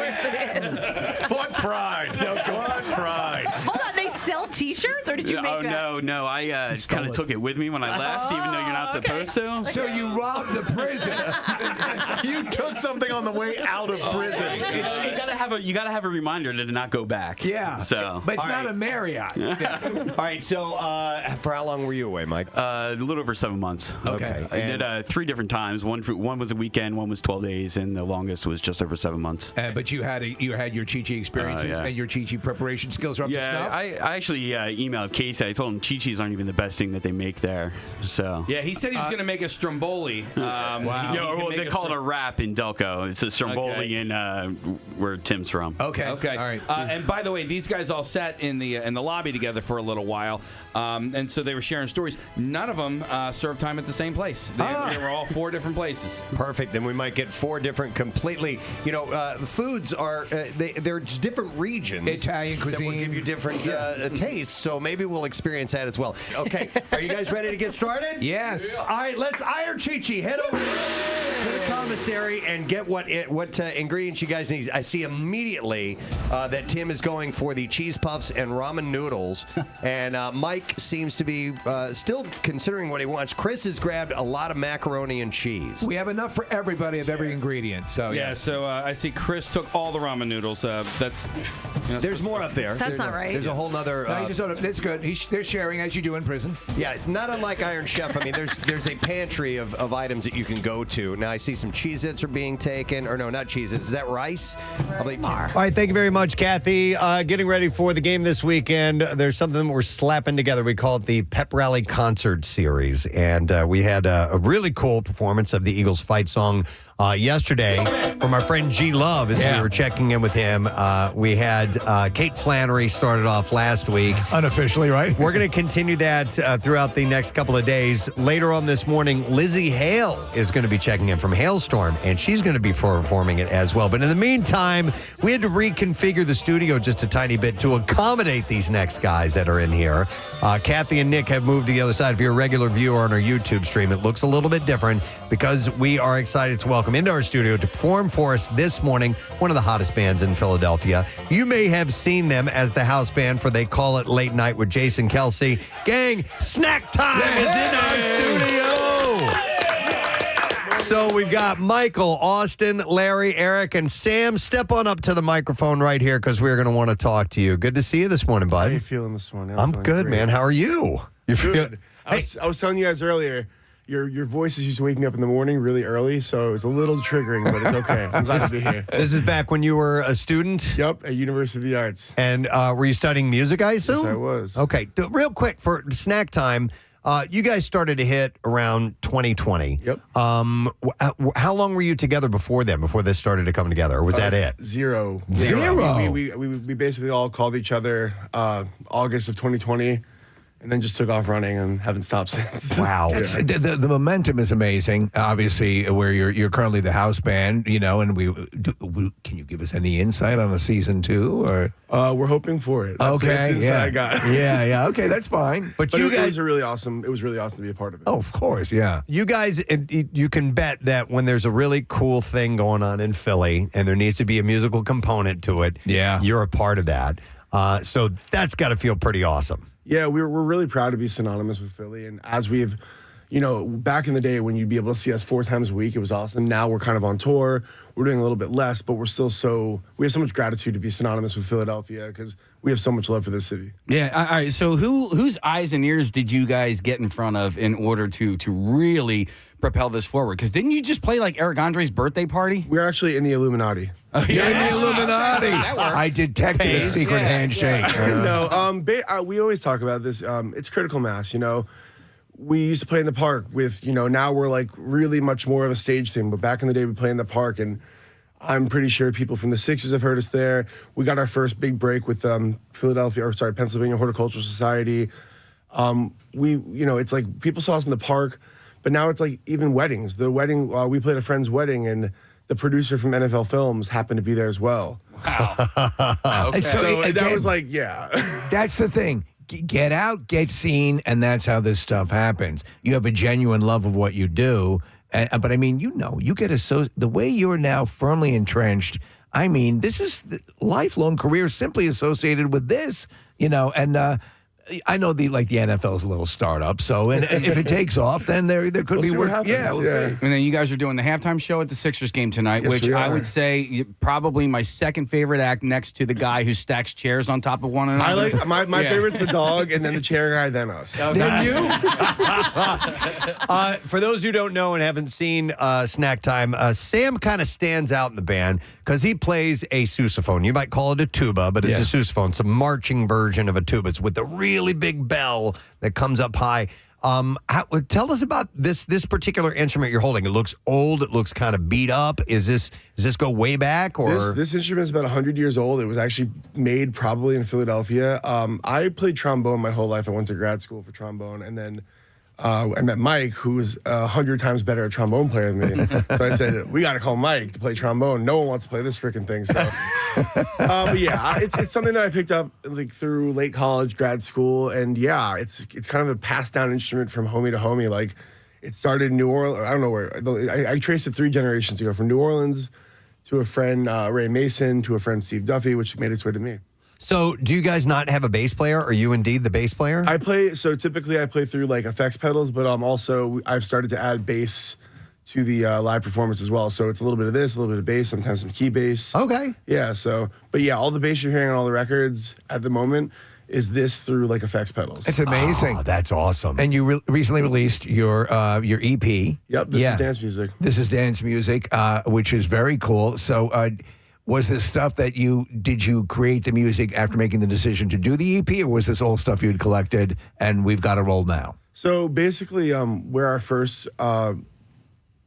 What pride. What pride. Hold on, they sell T-shirts, or did you make No. I kind of took it with me when I left, even though you're not supposed to. So you robbed the prison. You took something on the way out of prison. You gotta have a reminder to not go back. Yeah. So, but it's not a Marriott. All right. So for how long were you away, Mike? a little over 7 months. Okay. I did 3 different times. One was a weekend, one was 12 days, and the longest was just over 7 months. But you had your Chi-Chi experiences and your Chi-Chi preparation skills are up to snuff? I actually emailed Casey. I told him Chi-Chis aren't even the best thing that they make there. So yeah, he said he was going to make a Stromboli. Wow. They call it a wrap in Delco. It's a Stromboli in where Tim's from. Okay. All right. And by the way, these guys all sat in the lobby together for a little while, and so they were sharing stories. None of them served time at the same place. They were all 4 different places. Perfect. Then we might get 4 different completely. Foods are they're just different regions. Italian cuisine that will give you different tastes. So maybe we'll experience that as well. Okay. Are you guys ready to get started? Yes. All right. Let's Iron Chi-Chi head over to the commissary and get what ingredients you guys need. I see immediately that Tim is going for the cheese puffs and ramen noodles, and Mike seems to be still considering what he wants. Chris has grabbed a lot of macaroni and cheese. We have enough for everybody of every ingredient. So yeah. So I see Chris took all the ramen noodles. There's more up there. That's not right. There's a whole nother. That's good. They're sharing as you do in prison. Yeah, not unlike Iron Chef. I mean, there's a pantry of items that you can go to. Now I see some Cheez-Its are being taken, or no, not Cheez-Its. Is that rice? All right, thank you very much, Kathy. Getting ready for the game this weekend. There's something that we're slapping together. We call it the Pep Rally Concert Series, and we had a really cool performance of the Eagles fight song yesterday from our friend G Love as we were checking in with him. We had Kate Flannery started off last week. Unofficially, right? We're going to continue that throughout the next couple of days. Later on this morning, Lizzie Hale is going to be checking in from Hailstorm, and she's going to be performing it as well. But in the meantime, we had to reconfigure the studio just a tiny bit to accommodate these next guys that are in here. Kathy and Nick have moved to the other side. If you're a regular viewer on our YouTube stream, it looks a little bit different because we are excited to welcome into our studio to perform for us this morning one of the hottest bands in Philadelphia. You may have seen them as the house band for They Call It Late Night with Jason Kelsey. Gang, Snacktime is in our studio. So we've got Michael, Austin, Larry, Eric, and Sam. Step on up to the microphone right here because we're going to want to talk to you. Good to see you this morning, bud. How are you feeling this morning? I'm good, great. man. How are you? You Good. I was telling you guys earlier, your voices used to wake me up in the morning really early, so it was a little triggering, but it's okay. I'm glad to be here. This is back when you were a student? Yep, at University of the Arts. And were you studying music, I assume? Yes, I was. Okay, real quick for snack time. You guys started to hit around 2020. Yep. How long were you together before then, before this started to come together, or was that it? Zero. We basically all called each other August of 2020. And then just took off running and haven't stopped since. Wow. The momentum is amazing. Obviously, where you're currently the house band, and can you give us any insight on a season 2 or? We're hoping for it. That's the insight I got. Yeah. Okay, that's fine. But you guys are really awesome. It was really awesome to be a part of it. Oh, of course, yeah. You guys, you can bet that when there's a really cool thing going on in Philly and there needs to be a musical component to it, you're a part of that. So that's got to feel pretty awesome. Yeah, we're really proud to be synonymous with Philly. And as we've, back in the day when you'd be able to see us 4 times a week, it was awesome. Now we're kind of on tour. We're doing a little bit less, but we're still we have so much gratitude to be synonymous with Philadelphia because we have so much love for this city. Yeah. All right. So whose eyes and ears did you guys get in front of in order to really propel this forward? Because didn't you just play like Eric Andre's birthday party? We're actually in the Illuminati. Oh, you're in the Illuminati. I detected a secret handshake. No, we always talk about this. It's critical mass, We used to play in the park with, now we're like really much more of a stage thing. But back in the day, we played in the park, and I'm pretty sure people from the Sixers have heard us there. We got our first big break with Pennsylvania Horticultural Society. It's like people saw us in the park, but now it's like even weddings. The wedding, we played a friend's wedding, and the producer from NFL Films happened to be there as well. Wow. Okay. So again, that was like, yeah. That's the thing. Get out, get seen, and that's how this stuff happens. You have a genuine love of what you do. But I mean, you get the way you're now firmly entrenched. I mean, this is the lifelong career simply associated with this, and I know the NFL is a little startup, so and if it takes off, then there could be work. Yeah, we'll see. And then you guys are doing the halftime show at the Sixers game tonight, Yes, which we I are. would say probably my second favorite act next to the guy who stacks chairs on top of one another. I like my favorite's the dog, and then the chair guy, then us. Okay. Then you. For those who don't know and haven't seen Snack Time, Sam kind of stands out in the band because he plays a sousaphone. You might call it a tuba, but it's a sousaphone. It's a marching version of a tuba. It's with a really big bell that comes up high. Tell us about this particular instrument you're holding. It looks old. It looks kind of beat up. Does this go way back? Or This instrument is about 100 years old. It was actually made probably in Philadelphia. I played trombone my whole life. I went to grad school for trombone, and then I met Mike, who's 100 times better a trombone player than me. So I said, we got to call Mike to play trombone. No one wants to play this freaking thing. So, but yeah, it's something that I picked up like through late college, grad school, and yeah, it's kind of a passed down instrument from homie to homie. Like, it started in New Orleans. I don't know where. I traced it 3 generations ago, from New Orleans to a friend, Ray Mason, to a friend, Steve Duffy, which made its way to me. So, do you guys not have a bass player? Are you indeed the bass player? Typically I play through like effects pedals, but also I've started to add bass to the live performance as well. So it's a little bit of this, a little bit of bass, sometimes some key bass. Okay. Yeah, all the bass you're hearing on all the records at the moment is this through like effects pedals. It's amazing. Oh, that's awesome. And you recently released your EP. Yep, this is dance music. This is dance music, which is very cool. So was this stuff that did you create the music after making the decision to do the EP, or was this all stuff you'd collected and we've got to roll now? So basically, we're our first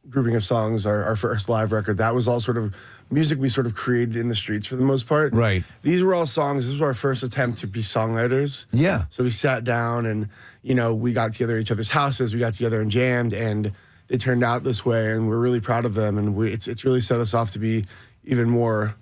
grouping of songs, our first live record. That was all sort of music we sort of created in the streets for the most part. Right. These were all songs. This was our first attempt to be songwriters. Yeah. So we sat down and, we got together at each other's houses. We got together and jammed, and they turned out this way, and we're really proud of them. And it's really set us off to be even more.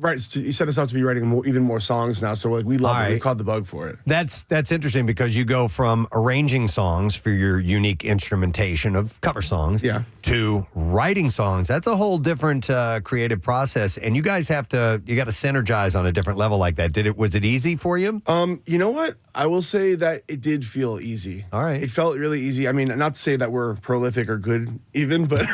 Right, you set us out to be writing even more songs now, so we love it. We caught the bug for it. That's interesting because you go from arranging songs for your unique instrumentation of cover songs to writing songs. That's a whole different creative process, and you guys you got to synergize on a different level like that. Was it easy for you? You know what? I will say that it did feel easy. All right. It felt really easy. I mean, not to say that we're prolific or good even, but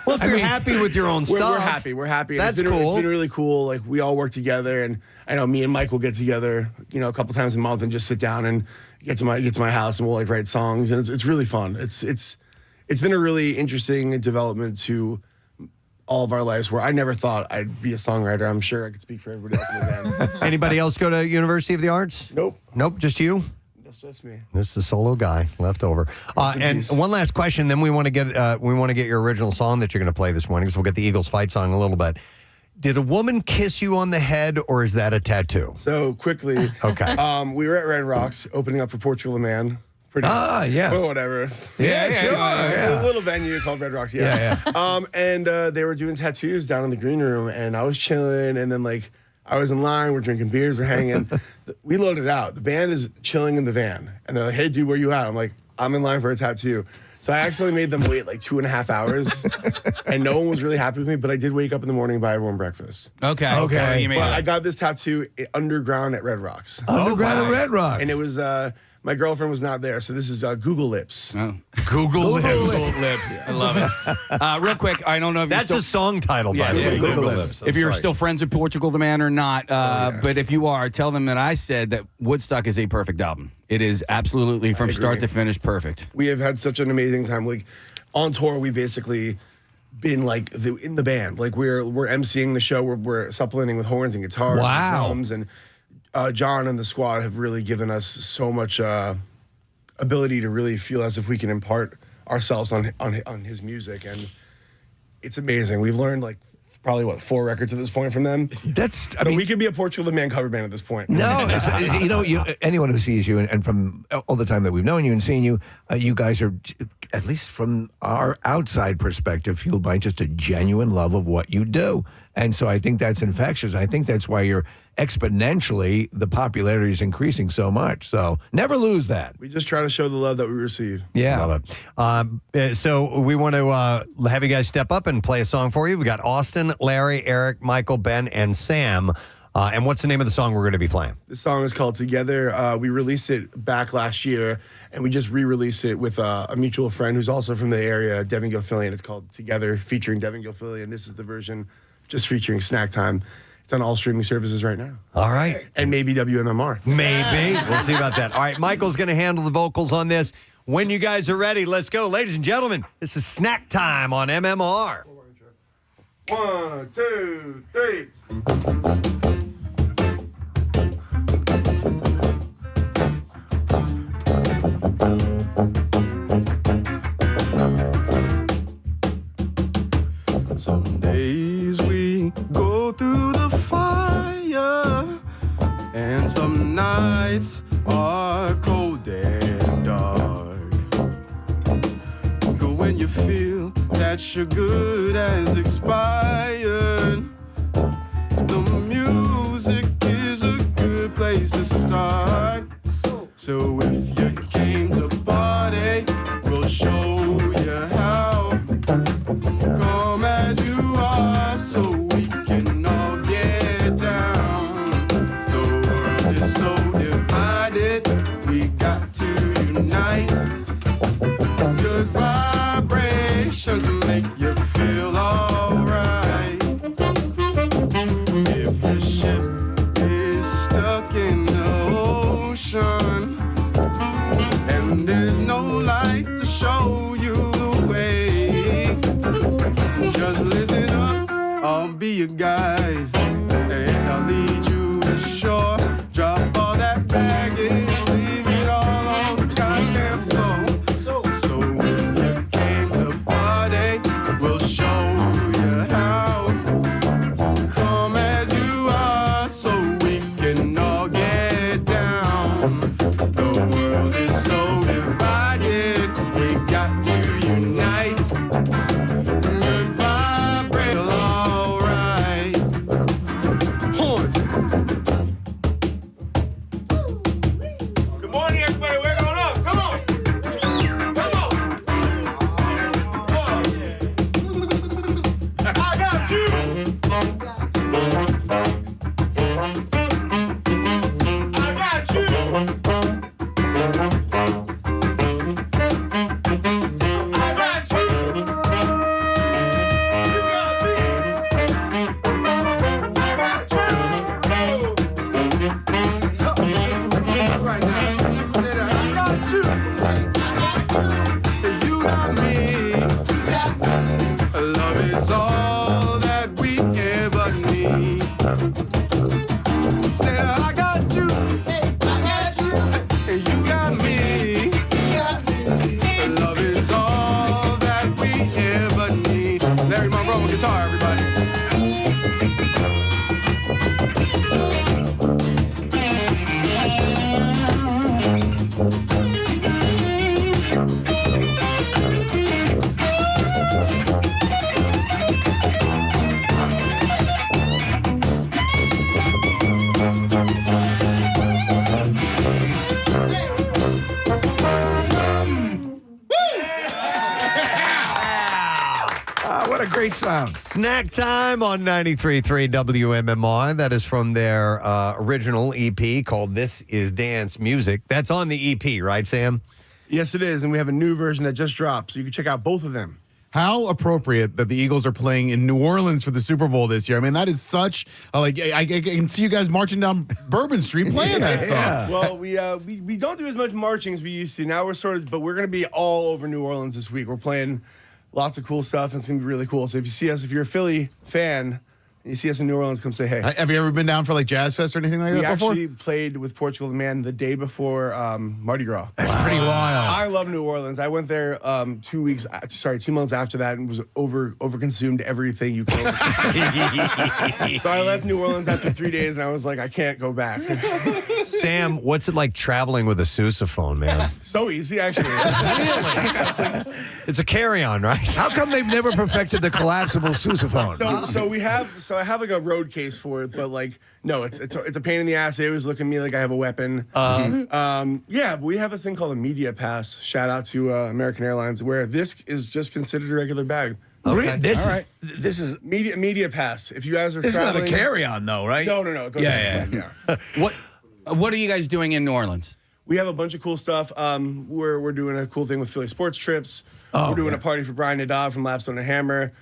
well, if you're happy with your own stuff. We're happy. That's cool. It's been really cool. Like, we all work together, and I know me and Mike will get together, a couple times a month and just sit down and get to my house, and we'll like write songs, and it's really fun. It's been a really interesting development to all of our lives, where I never thought I'd be a songwriter. I'm sure I could speak for everybody else in the band. Anybody else go to University of the Arts? Nope, just you. That's just me. This is a solo guy left over. And one last question, then we want to get your original song that you're going to play this morning, because we'll get the Eagles fight song in a little bit. Did a woman kiss you on the head, or is that a tattoo? So quickly, okay. We were at Red Rocks opening up for Portugal the Man. Yeah. Well, whatever. Sure. A little venue called Red Rocks. And they were doing tattoos down in the green room, and I was chilling, and then I was in line, we're drinking beers, we're hanging. We loaded out. The band is chilling in the van, and they're like, "Hey, dude, where you at?" I'm like, "I'm in line for a tattoo." So I accidentally made them wait 2.5 hours, and no one was really happy with me, but I did wake up in the morning and buy everyone breakfast. Okay. But I got this tattoo underground at Red Rocks. Underground at Red Rocks. And it was, my girlfriend was not there, so this is Google Lips. Oh. Google Lips. I love it. Real quick, I don't know if that's a song title, by the way. Google Lips. If you're still friends with Portugal the Man or not, but if you are, tell them that I said that Woodstock is a perfect album. It is absolutely from start to finish perfect. We have had such an amazing time. On tour, we basically been in the band. We're emceeing the show. We're supplementing with horns and guitars and drums, and John and the squad have really given us so much ability to really feel as if we can impart ourselves on his music, and it's amazing. We've learned probably 4 records at this point from them. We could be a Portugal the Man cover band at this point. No, anyone who sees you, and from all the time that we've known you and seen you, you guys are, at least from our outside perspective, fueled by just a genuine love of what you do. And so I think that's infectious. I think that's why you're exponentially, the popularity is increasing so much. So never lose that. We just try to show the love that we receive. Yeah. Love it. So we want to have you guys step up and play a song for you. We got Austin, Larry, Eric, Michael, Ben, and Sam. And what's the name of the song we're going to be playing? The song is called Together. We released it back last year, and we just re-released it with a mutual friend who's also from the area, Devin Gilfillian. It's called Together, featuring Devin Gilfillian. This is the version just featuring Snacktime. It's on all streaming services right now. All right. And maybe WMMR. Maybe. We'll see about that. All right, Michael's going to handle the vocals on this. When you guys are ready, let's go. Ladies and gentlemen, this is Snacktime on MMR. 1, 2, 3. Some days we go through the fire, and some nights are cold and dark. But when you feel that your good has expired, the music is a good place to start. So if you came to party, we'll show you I'll be your guide, and I'll lead you to shore. Drop all that baggage, leave it all on the goddamn floor. So if you came to party, we'll show you how. Come as you are, so we can all get down. The world is so divided, we got to unite. Good vibrate, all right. Horns. Good morning, everybody. We're going up. Come on. Come on. I got you. I got you. I got you. You got me. I got you. Right now. Say that. I got you. You got me. Love is all that we ever need. Say that. I got you. I got you. You got me. Love is all that we ever need. Larry Monroe, guitar, everybody. What a great sound. Snack Time on 93.3 WMMR. That is from their original EP called This Is Dance Music. That's on the EP, right, Sam? Yes, it is. And we have a new version that just dropped, so you can check out both of them. How appropriate that the Eagles are playing in New Orleans for the Super Bowl this year. I mean, that is such like I can see you guys marching down Bourbon Street playing that song. Well, we don't do as much marching as we used to. Now but we're going to be all over New Orleans this week. We're playing lots of cool stuff, and it's going to be really cool. So if you see us, if you're a Philly fan, and you see us in New Orleans, come say hey. Have you ever been down for like Jazz Fest or anything like that before? We actually played with Portugal the Man the day before Mardi Gras. That's pretty wild. I love New Orleans. I went there 2 months after that and was overconsumed everything you could. So I left New Orleans after 3 days, and I was like, I can't go back. Sam, what's it like traveling with a sousaphone, man? So easy, actually. It's a carry-on, right? How come they've never perfected the collapsible sousaphone? So I have like a road case for it, but like no, it's a pain in the ass. They always look at me like I have a weapon. Yeah, but we have a thing called a media pass. Shout out to American Airlines, where this is just considered a regular bag. Okay. This is media pass. If you guys are this traveling, is not a carry-on though, right? No. It goes yeah. What are you guys doing in New Orleans? We have a bunch of cool stuff. We're doing a cool thing with Philly Sports Trips. We're doing a party for Brian Nadab from Lapstone and Hammer.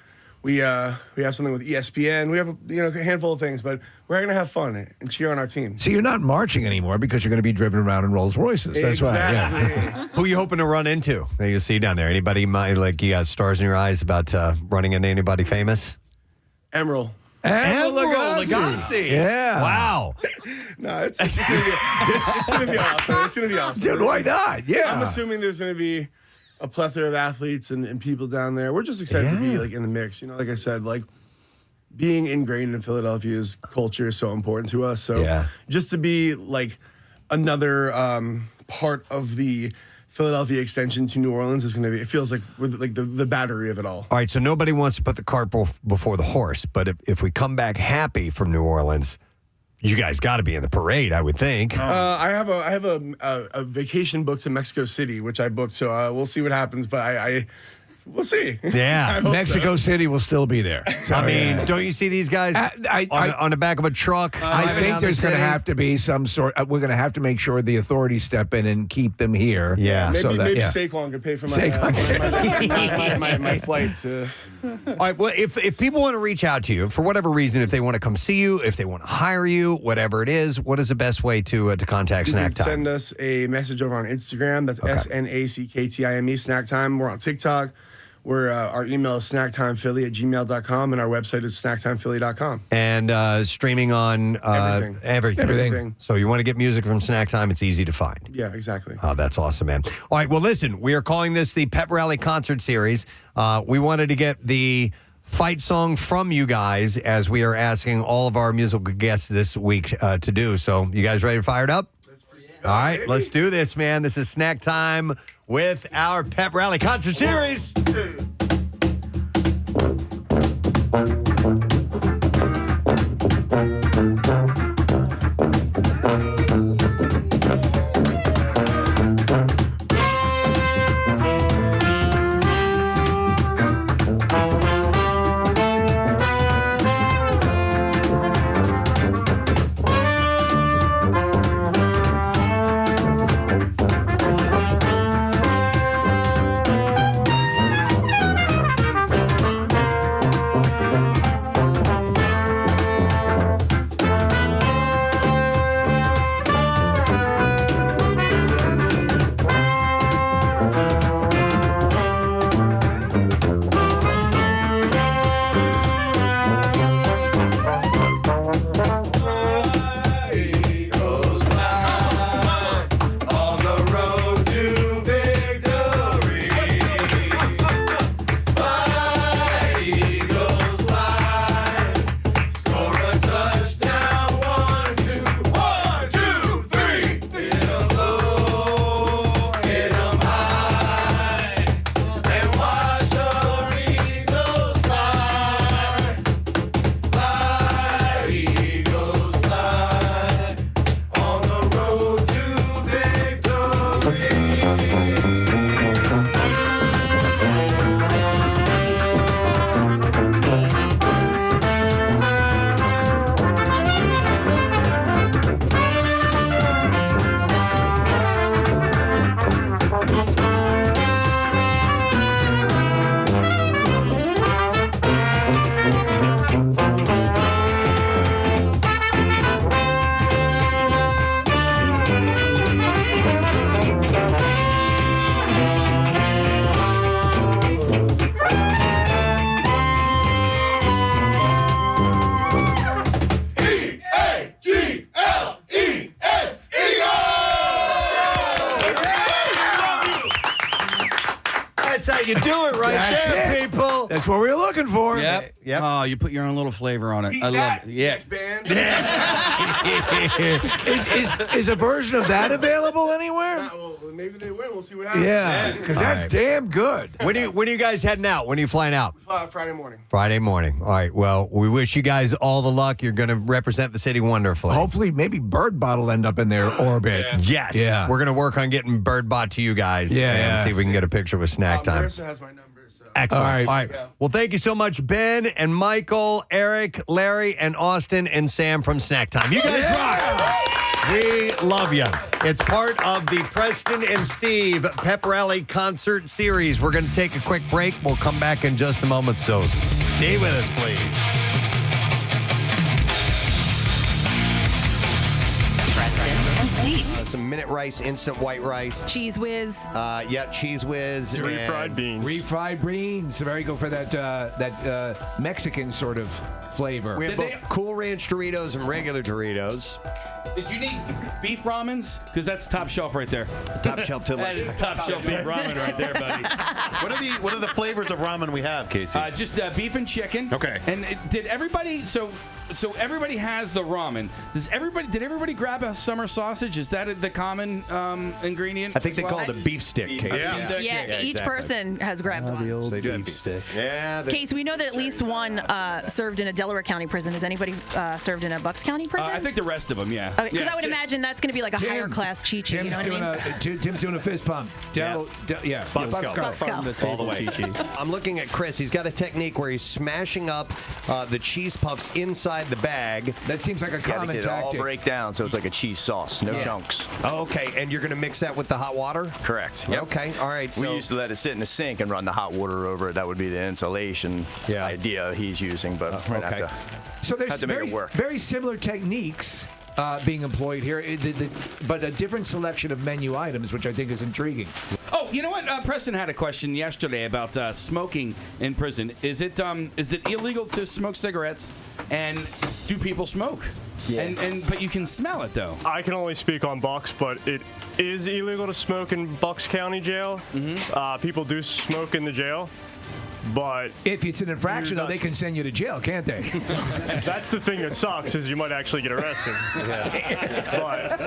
We have something with ESPN. We have a handful of things, but we're gonna have fun and cheer on our team. So you're not marching anymore because you're going to be driven around in Rolls Royces. That's exactly. right. Yeah. Who are you hoping to run into that you see down there? Anybody like you got stars in your eyes about running into anybody famous? Emerald Lagasse. Yeah. Wow. No, it's gonna be awesome. It's gonna be awesome. Dude, why not? Yeah. I'm assuming there's gonna be a plethora of athletes and people down there. We're just excited to be like in the mix. You know, like I said, like being ingrained in Philadelphia's culture is so important to us. So just to be like another part of the Philadelphia extension to New Orleans is going to be, it feels like we're like the battery of it all. All right, so nobody wants to put the cart before the horse, but if we come back happy from New Orleans, you guys got to be in the parade, I would think. I have a vacation booked to Mexico City, which I booked, so we'll see what happens, but we'll see. Yeah. Mexico City will still be there. So, I mean, don't you see these guys on the back of a truck? I think there's going to have to be some sort. We're going to have to make sure the authorities step in and keep them here. Yeah. Maybe Saquon could pay for my flight to. All right. Well, if people want to reach out to you for whatever reason, if they want to come see you, if they want to hire you, whatever it is, what is the best way to contact You can Snacktime? send us a message over on Instagram. That's SNACKTIME, Snacktime. We're on TikTok. our email is snacktimephilly@gmail.com, and our website is snacktimephilly.com. And streaming on everything. So you want to get music from Snacktime, it's easy to find. Yeah, exactly. Oh, that's awesome, man. All right, well, listen, we are calling this the Pep Rally Concert Series. We wanted to get the fight song from you guys, as we are asking all of our musical guests this week to do. So you guys ready to fire it up? All right, let's do this, man. This is Snack Time with our Pep Rally Concert Series. You do it right there, people. That's what we were looking for. Yep. Oh, you put your own little flavor on it. I love it. Yeah. Is a version of that available anywhere? Well, maybe they will. We'll see what happens. Yeah, because that's damn good. When are you guys heading out? When are you flying out? Friday morning. Friday morning. All right. Well, we wish you guys all the luck. You're going to represent the city wonderfully. Hopefully, maybe Birdbot will end up in their orbit. Yes. Yeah. We're going to work on getting Birdbot to you guys. And see if we can get a picture with Snack Time. Marissa has my number. Excellent. All right. Well, thank you so much, Ben and Michael, Eric, Larry, and Austin, and Sam from Snack Time. You guys rock. We love you. It's part of the Preston and Steve Pep Rally Concert Series. We're going to take a quick break. We'll come back in just a moment, so stay with us, please. Preston and Steve. Some minute rice, instant white rice. Cheese whiz. Cheese whiz. Refried beans. Refried beans. Very good for that Mexican sort of flavor. We have both Cool Ranch Doritos and regular Doritos. Did you need beef ramens? Because that's top shelf right there. Top shelf too. That is top shelf beef ramen right there, buddy. What are the flavors of ramen we have, Casey? Just beef and chicken. Okay. And did everybody? So everybody has the ramen. Did everybody grab a summer sausage? Is that the common ingredient? I think they call it a beef stick. Case. Yeah, each person has grabbed one. So they do have beef stick. Yeah. Case, we know that at least one served in a Delaware County prison. Has anybody served in a Bucks County prison? I think the rest of them, yeah. Okay, because I would imagine that's going to be like a higher class Chi-Chi. Tim's doing a fist pump. Bucks all the way. I'm looking at Chris. He's got a technique where he's smashing up the cheese puffs inside the bag. That seems like a common it tactic. all break down, so it's like a cheese sauce, no chunks. Okay, and you're going to mix that with the hot water? Correct. Yep. Okay, all right. So we used to let it sit in the sink and run the hot water over it. That would be the insulation idea he's using, but we're going to have to So there's make it work. very similar techniques being employed here, but a different selection of menu items, which I think is intriguing. Oh, you know what? Preston had a question yesterday about smoking in prison. Is it illegal to smoke cigarettes, and do people smoke? Yeah. But you can smell it though. I can only speak on Bucks, but it is illegal to smoke in Bucks County Jail. People do smoke in the jail. But if it's an infraction, though, they can send you to jail, can't they? That's the thing that sucks, is you might actually get arrested. But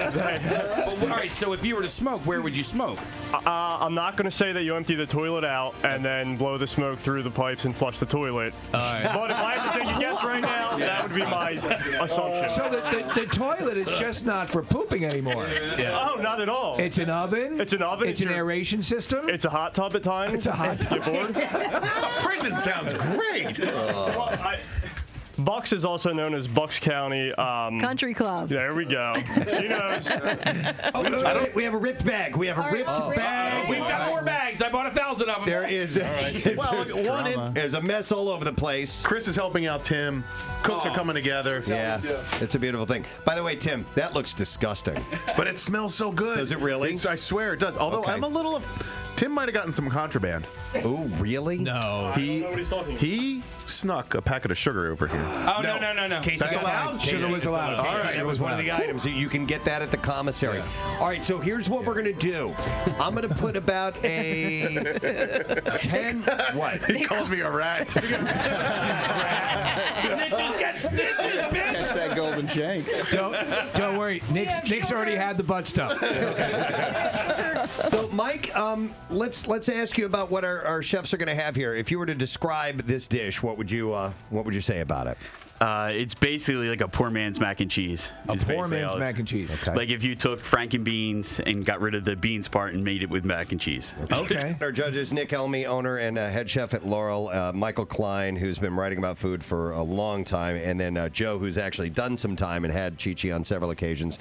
all right, so if you were to smoke, where would you smoke? I'm not going to say that you empty the toilet out and then blow the smoke through the pipes and flush the toilet. But if I had to take a guess right now, that would be my assumption. So the toilet is just not for pooping anymore. Oh, not at all. It's an oven. It's an oven. It's an aeration system. It's a hot tub at times. It's a hot tub. Get bored? Prison sounds great. Bucks is also known as Bucks County Country Club. There we go. She knows. We have a ripped bag. We have a ripped bag. We've got more bags. I bought 1,000 of them. There is. There's a mess all over the place. Chris is helping out Tim. Cooks are coming together. Yeah, it's a beautiful thing. By the way, Tim, that looks disgusting. But it smells so good. Does it really? I swear it does. Although I'm a little Tim might have gotten some contraband. Oh, really? No. He snuck a packet of sugar over here. Oh, no. Casey, that's allowed? Sugar was allowed. All right, that was one of the items. You can get that at the commissary. Yeah. All right, so here's what we're going to do. I'm going to put about a 10. What? He called me a rat. Snitches get stitches, bitch. That's that golden shank. Don't worry. Nick's already had the butt stuff. So, Mike, let's ask you about what our chefs are going to have here. If you were to describe this dish, what would you say about it? It's basically like a poor man's mac and cheese. A poor man's mac and cheese. Okay. Like if you took Franken beans and got rid of the beans part and made it with mac and cheese. Okay. Our judges, Nick Elmy, owner and head chef at Laurel, Michael Klein, who's been writing about food for a long time, and then Joe, who's actually done some time and had Chi-Chi on several occasions.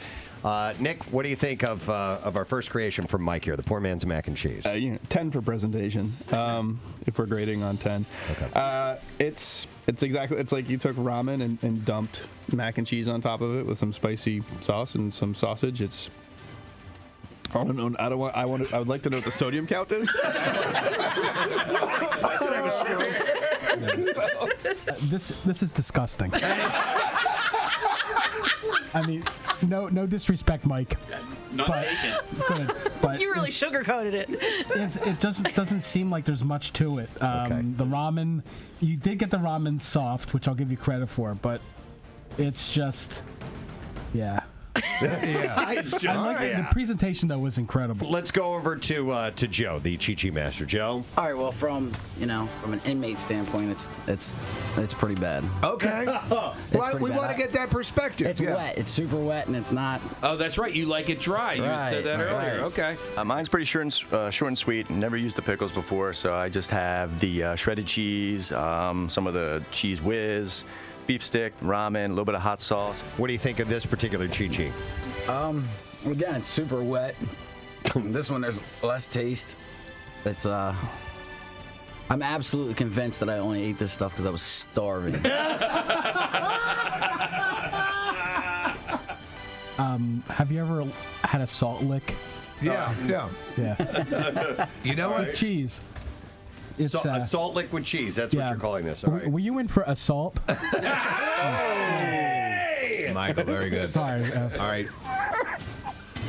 Nick, what do you think of our first creation from Mike here, the poor man's mac and cheese? 10 for presentation, if we're grading on 10. Okay. It's like you took ramen and dumped mac and cheese on top of it with some spicy sauce and some sausage. I don't know. I would like to know what the sodium count is. This is disgusting. I mean, no disrespect, Mike. But You really sugarcoated it. It doesn't seem like there's much to it. The ramen, you did get the ramen soft, which I'll give you credit for, but it's just, yeah. It's just, the presentation though was incredible. Let's go over to Joe, the Chi-Chi master. Joe. All right. Well, from an inmate standpoint, it's pretty bad. Okay. We want to get that perspective. It's wet. It's super wet, and it's not. Oh, that's right. You like it dry. You said that earlier. Okay. Mine's pretty short and sweet. Never used the pickles before, so I just have the shredded cheese, some of the cheese whiz, beef stick, ramen, a little bit of hot sauce. What do you think of this particular Chi-Chi? Again, it's super wet. This one, there's less taste. It's I'm absolutely convinced that I only ate this stuff because I was starving. Have you ever had a salt lick? Yeah. You know what? With cheese. It's a salt lick with cheese. That's what you're calling this. All right. Were you in for assault? Michael, very good. Sorry. All right.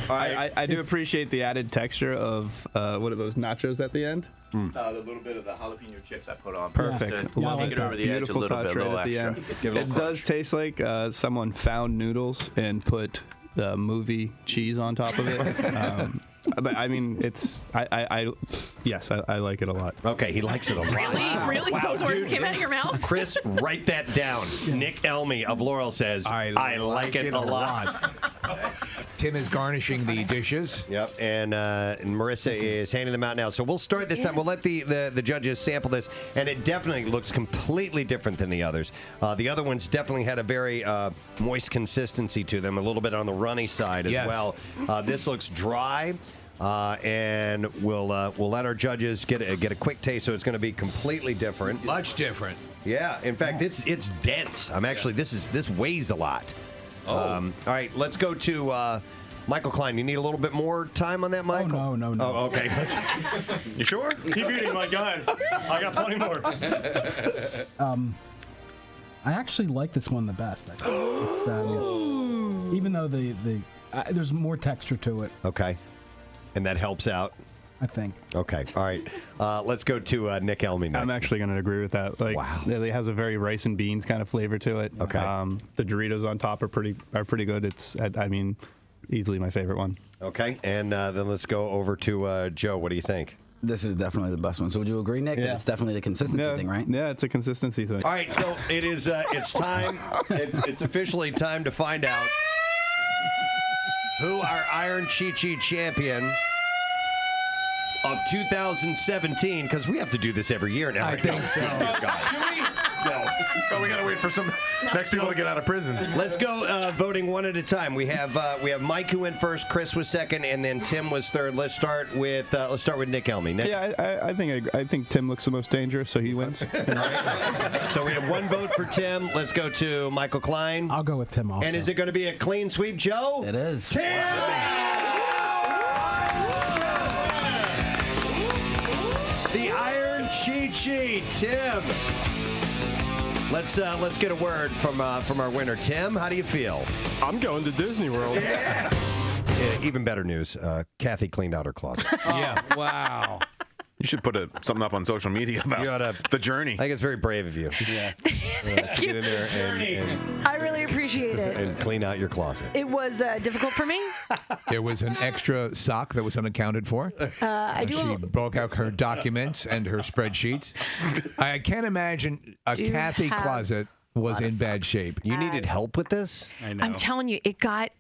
I do appreciate the added texture of what are those nachos at the end? The little bit of the jalapeno chips I put on. Perfect. Love it. Over the Beautiful edge a little touch bit, right at the end. It does taste like someone found noodles and put the movie cheese on top of it. But I mean, I like it a lot. Okay, he likes it a lot. Really? Those words came out of your mouth? Chris, write that down. Nick Elmy of Laurel says, I like it a lot. Tim is garnishing the dishes. Yep, and Marissa is handing them out now. So we'll start this time. We'll let the judges sample this, and it definitely looks completely different than the others. The other ones definitely had a very moist consistency to them, a little bit on the runny side as well. This looks dry. And we'll let our judges get a quick taste, so it's going to be completely different. Much different. Yeah. In fact, it's dense. I'm actually this weighs a lot. All right, let's go to Michael Klein. You need a little bit more time on that, Michael? Oh, no. Oh, okay. You sure? Keep eating, Mike. Go ahead. I got plenty more. I actually like this one the best. I think. It's, even though there's more texture to it. Okay. And that helps out? I think. Okay. All right. Let's go to Nick Elmy next. I'm actually going to agree with that. Like, wow. It has a very rice and beans kind of flavor to it. Okay. The Doritos on top are pretty good. It's, I mean, easily my favorite one. Okay. And then let's go over to Joe. What do you think? This is definitely the best one. So would you agree, Nick, that it's definitely the consistency thing, right? Yeah, it's a consistency thing. All right. So it is. It's time. It's officially time to find out who our Iron Chi-Chi champion of 2017, because we have to do this every year now. I think so. No, we gotta wait for some next people to get out of prison. Let's go voting one at a time. We have Mike who went first, Chris was second, and then Tim was third. Let's start with Nick Elmy. Nick? Yeah, I think Tim looks the most dangerous, so he wins. So we have one vote for Tim. Let's go to Michael Klein. I'll go with Tim also. And is it going to be a clean sweep, Joe? It is. Tim! The Iron Chi-Chi, Tim. Let's get a word from our winner, Tim. How do you feel? I'm going to Disney World. Yeah, even better news. Kathy cleaned out her closet. Yeah. Wow. You should put something up on social media about the journey. I think it's very brave of you. Yeah. To get in there and I really appreciate it. and clean out your closet. It was difficult for me. There was an extra sock that was unaccounted for. She broke out her documents and her spreadsheets. I can't imagine a Kathy closet was in bad shape. You needed help with this? I know. I'm telling you, it got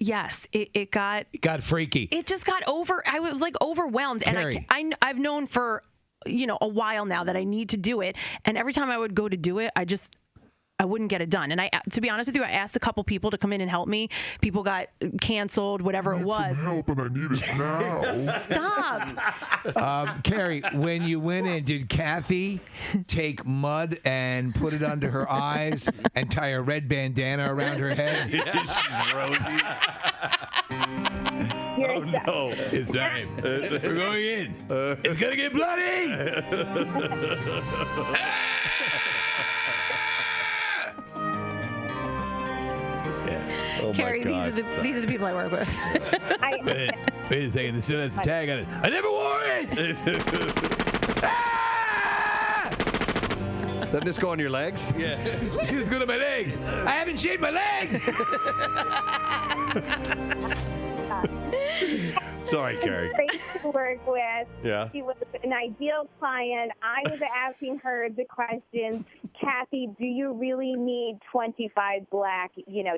freaky. It just got I was like overwhelmed, Carrie. and I've known for a while now that I need to do it, and every time I would go to do it, I wouldn't get it done. And to be honest with you, I asked a couple people to come in and help me. People got canceled, whatever it was. Help, and I need it now. Stop. Carrie, when you went in, did Kathy take mud and put it under her eyes and tie a red bandana around her head? She's rosy. Oh no! It's time. We're going in. It's gonna get bloody. Oh Carrie, these are the people I work with. Wait a second. This still has a tag on it. I never wore it. Doesn't this go on your legs? Yeah. This go to my legs. I haven't shaved my legs. Sorry, Carrie. Great to work with. Yeah. She was an ideal client. I was asking her the questions. Kathy, do you really need 25 black,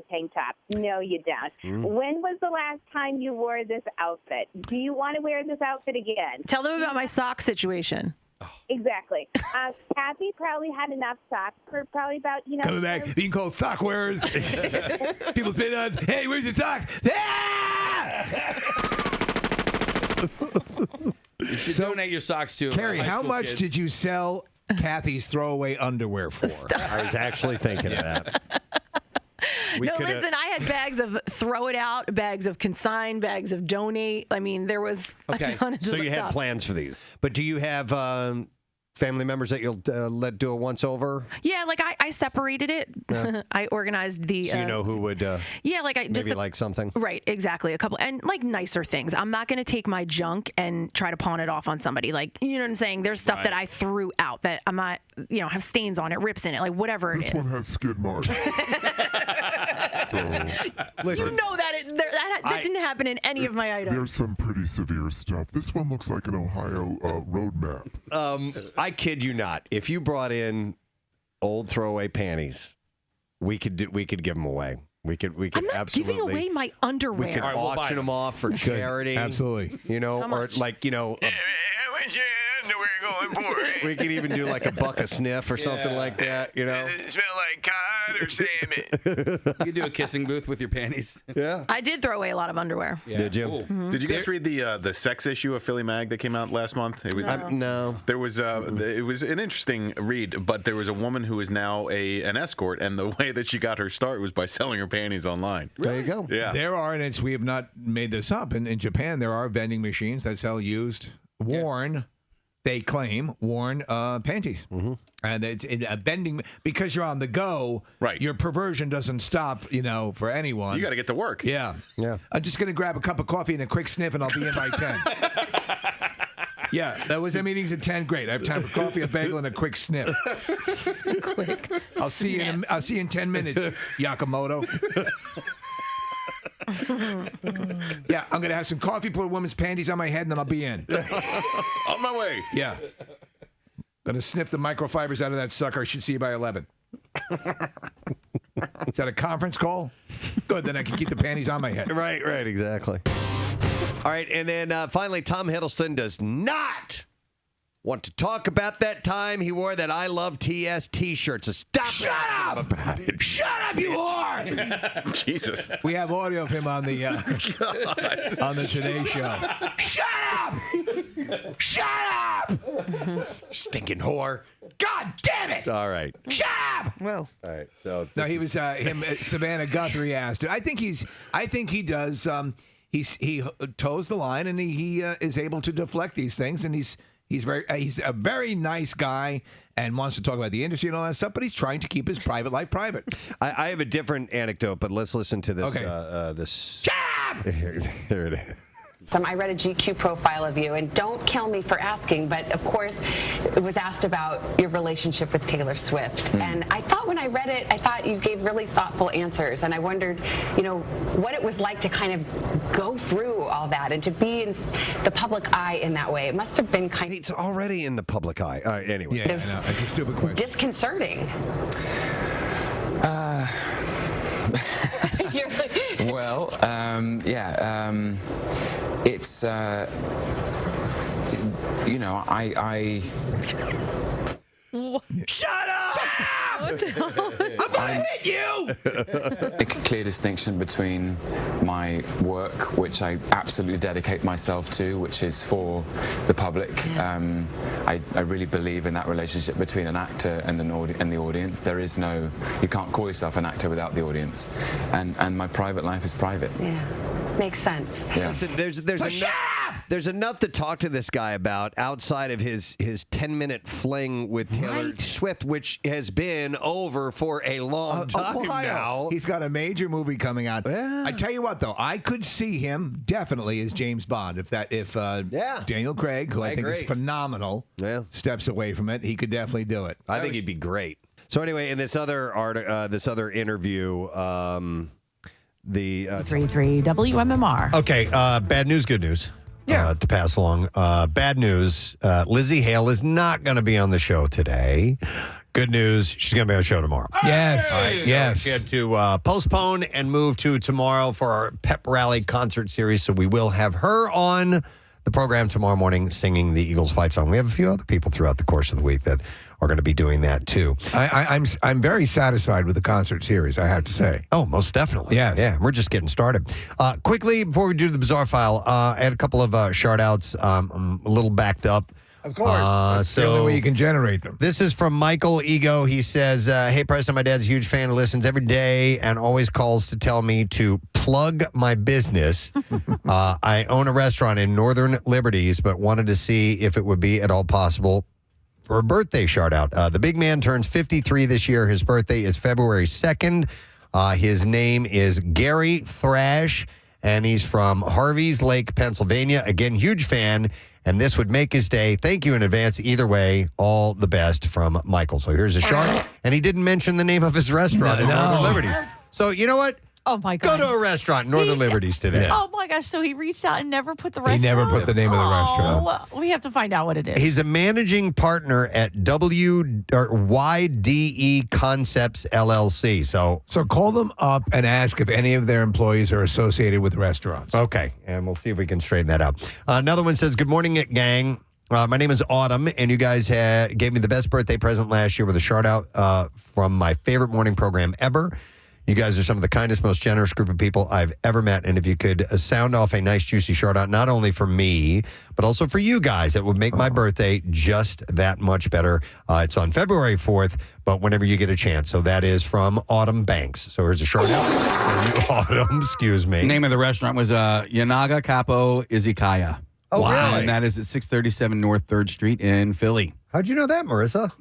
tank tops? No, you don't. When was the last time you wore this outfit? Do you want to wear this outfit again? Tell them about my sock situation. Exactly. Kathy probably had enough socks for probably about, Coming back, being called sock wearers. People spit on, hey, where's your socks? You should donate your socks to Carrie, high how school much kids. did you sell Kathy's throwaway underwear for? I was actually thinking of that. Listen, I had bags of throw it out, bags of consign, bags of donate. I mean, there was a ton of So you stuff. had plans for these. But do you have family members that you'll let do a once-over? Yeah, like I separated it. Yeah. I organized the... So you know who would yeah, like I just... maybe like something? Right, exactly. A couple, and like nicer things. I'm not going to take my junk and try to pawn it off on somebody. Like, you know what I'm saying? There's stuff that I threw out that I'm not, have stains on it, rips in it, like whatever it is. This one has skid marks. Listen, you know that that didn't happen in any of my items. There's some pretty severe stuff. This one looks like an Ohio road map. I kid you not. If you brought in old throwaway panties, we could give them away. We could I'm not absolutely giving away my underwear. We could auction them off for charity. Absolutely. Or like underwear going for it? We could even do like a buck a sniff or something like that, you know? Does it smell like cod or salmon? You do a kissing booth with your panties. Yeah. I did throw away a lot of underwear. Did you? Did you guys read the sex issue of Philly Mag that came out last month? It was, no. There was it was an interesting read, but there was a woman who is now an escort, and the way that she got her start was by selling her panties online. There you go. Yeah. There are, and we have not made this up. In Japan, there are vending machines that sell used, worn, they claim, worn panties. Mm-hmm. And it's a vending, because you're on the go, right? Your perversion doesn't stop, for anyone. You got to get to work. Yeah. Yeah. I'm just going to grab a cup of coffee and a quick sniff, and I'll be in by 10. Yeah, that was our meetings at 10. Great. I have time for coffee, a bagel, and a quick sniff. Quick. I'll see you in 10 minutes, Yakamoto. Yeah, I'm going to have some coffee, put a woman's panties on my head, and then I'll be in. On my way. Yeah. Going to sniff the microfibers out of that sucker. I should see you by 11. Is that a conference call? Good, then I can keep the panties on my head. Right, exactly. All right, and then finally, Tom Hiddleston does not want to talk about that time he wore that I Love TS t-shirt. So stop Shut up! about it. Shut up, you whore! Jesus. We have audio of him on the on the Today Show. Shut up! Shut up! Stinking whore. God damn it! All right. Shut up! Whoa. All right. So No, he was Savannah Guthrie asked it. I think he does. He toes the line, and he is able to deflect these things, and he's a very nice guy and wants to talk about the industry and all that stuff, but he's trying to keep his private life private. I have a different anecdote, but let's listen to this. Okay. This. Here it is. I read a GQ profile of you, and don't kill me for asking, but of course it was asked about your relationship with Taylor Swift. And I thought when I read it, I thought you gave really thoughtful answers, and I wondered, what it was like to kind of go through all that and to be in the public eye in that way. It must have been kind of... It's already in the public eye. All right, anyway. Yeah, I know. It's a stupid question. Disconcerting. Well, it's I Shut up! I'm gonna hit you! make a clear distinction between my work, which I absolutely dedicate myself to, which is for the public. I really believe in that relationship between an actor and the audience. There is no, you can't call yourself an actor without the audience. And my private life is private. Yeah, makes sense. Yeah. Listen, there's enough to talk to this guy about outside of his 10-minute fling with Taylor Swift, which has been over for a long time now. He's got a major movie coming out. Yeah. I tell you what, though, I could see him definitely as James Bond. If Daniel Craig, who I think is phenomenal, steps away from it, he could definitely do it. I think he'd be great. So anyway, in this other interview, the 33 WMMR. Okay, bad news, good news. To pass along. Bad news, Lizzie Hale is not going to be on the show today. Good news, she's going to be on the show tomorrow. Yes. All right, so yes. she had to postpone and move to tomorrow for our Pep Rally concert series, so we will have her on the program tomorrow morning singing the Eagles fight song. We have a few other people throughout the course of the week that are going to be doing that too. I'm very satisfied with the concert series, I have to say. Oh, most definitely. Yes. Yeah, we're just getting started. Quickly, before we do the bizarre file, I had a couple of shout outs. I'm a little backed up. Of course. That's the only way you can generate them. This is from Michael Ego. He says, hey, Preston, my dad's a huge fan, listens every day and always calls to tell me to plug my business. I own a restaurant in Northern Liberties, but wanted to see if it would be at all possible for a birthday shout out. The big man turns 53 this year. His birthday is February 2nd. His name is Gary Thrash, and he's from Harvey's Lake, Pennsylvania. Again, huge fan, and this would make his day. Thank you in advance. Either way, all the best from Michael. So here's a shout. And he didn't mention the name of his restaurant in Northern Liberties. So you know what? Oh, my God. Go to a restaurant in Northern Liberties today. Oh, my gosh. So he reached out and never put the restaurant? He never put the name of the restaurant. Well, we have to find out what it is. He's a managing partner at YDE Concepts LLC. So call them up and ask if any of their employees are associated with restaurants. Okay, and we'll see if we can straighten that out. Another one says, good morning, gang. My name is Autumn, and you guys gave me the best birthday present last year with a shout-out from my favorite morning program ever. You guys are some of the kindest, most generous group of people I've ever met, and if you could sound off a nice, juicy shout-out, not only for me, but also for you guys, it would make my birthday just that much better. It's on February 4th, but whenever you get a chance. So that is from Autumn Banks. So here's a shout-out for you, Autumn. Excuse me. The name of the restaurant was Yanaga Capo Izakaya. Oh, wow. And that is at 637 North 3rd Street in Philly. How'd you know that, Marissa?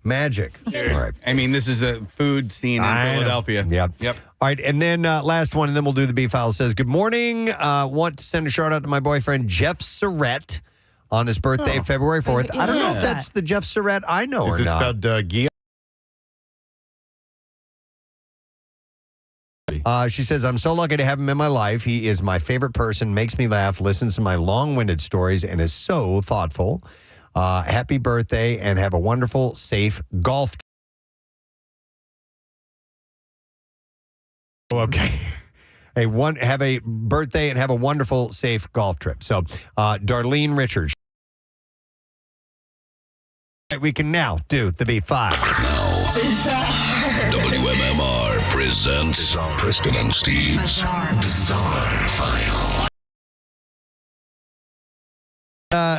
Magic. All right. I mean, this is a food scene in Philadelphia. Yep. Yep. All right, and then last one, and then we'll do the B-File. Says, good morning. Want to send a shout-out to my boyfriend, Jeff Surrett, on his birthday, February 4th. I don't know if that's the Jeff Surrett I know or not. Is this spelled Gia? She says, I'm so lucky to have him in my life. He is my favorite person, makes me laugh, listens to my long-winded stories, and is so thoughtful. Happy birthday, and have a wonderful, safe golf trip. Okay. Have a birthday and have a wonderful, safe golf trip. So, Darlene Richards. We can now do the B5. WMMR presents Preston and Steve's Bizarre File.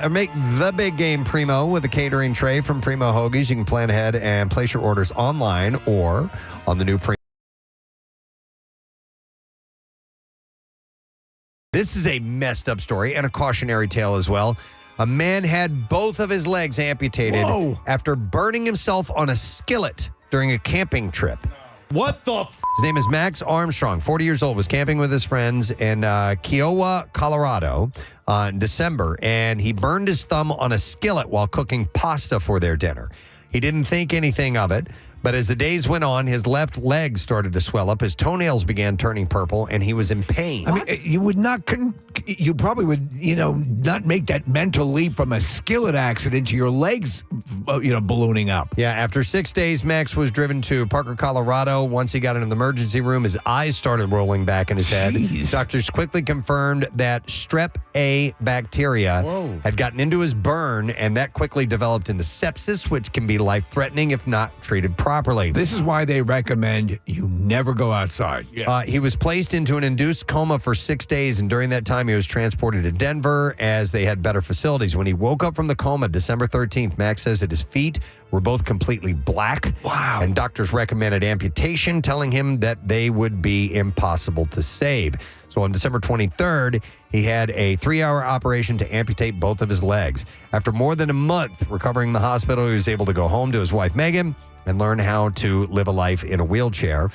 Make the big game Primo with a catering tray from Primo Hoagies. You can plan ahead and place your orders online or on the new Primo. This is a messed up story and a cautionary tale as well. A man had both of his legs amputated after burning himself on a skillet during a camping trip. What the? His name is Max Armstrong, 40 years old, was camping with his friends in Kiowa, Colorado in December, and he burned his thumb on a skillet while cooking pasta for their dinner. He didn't think anything of it, but as the days went on, his left leg started to swell up, his toenails began turning purple, and he was in pain. I mean, you probably would, not make that mental leap from a skillet accident to your legs, ballooning up. Yeah, after 6 days, Max was driven to Parker, Colorado. Once he got into the emergency room, his eyes started rolling back in his head. Doctors quickly confirmed that strep A bacteria had gotten into his burn, and that quickly developed into sepsis, which can be life-threatening if not treated properly. This is why they recommend you never go outside. He was placed into an induced coma for 6 days, and during that time, he was transported to Denver as they had better facilities. When he woke up from the coma December 13th, Max says that his feet were both completely black. Wow. And doctors recommended amputation, telling him that they would be impossible to save. So on December 23rd, he had a 3-hour operation to amputate both of his legs. After more than a month recovering in the hospital, he was able to go home to his wife, Megan, and learn how to live a life in a wheelchair.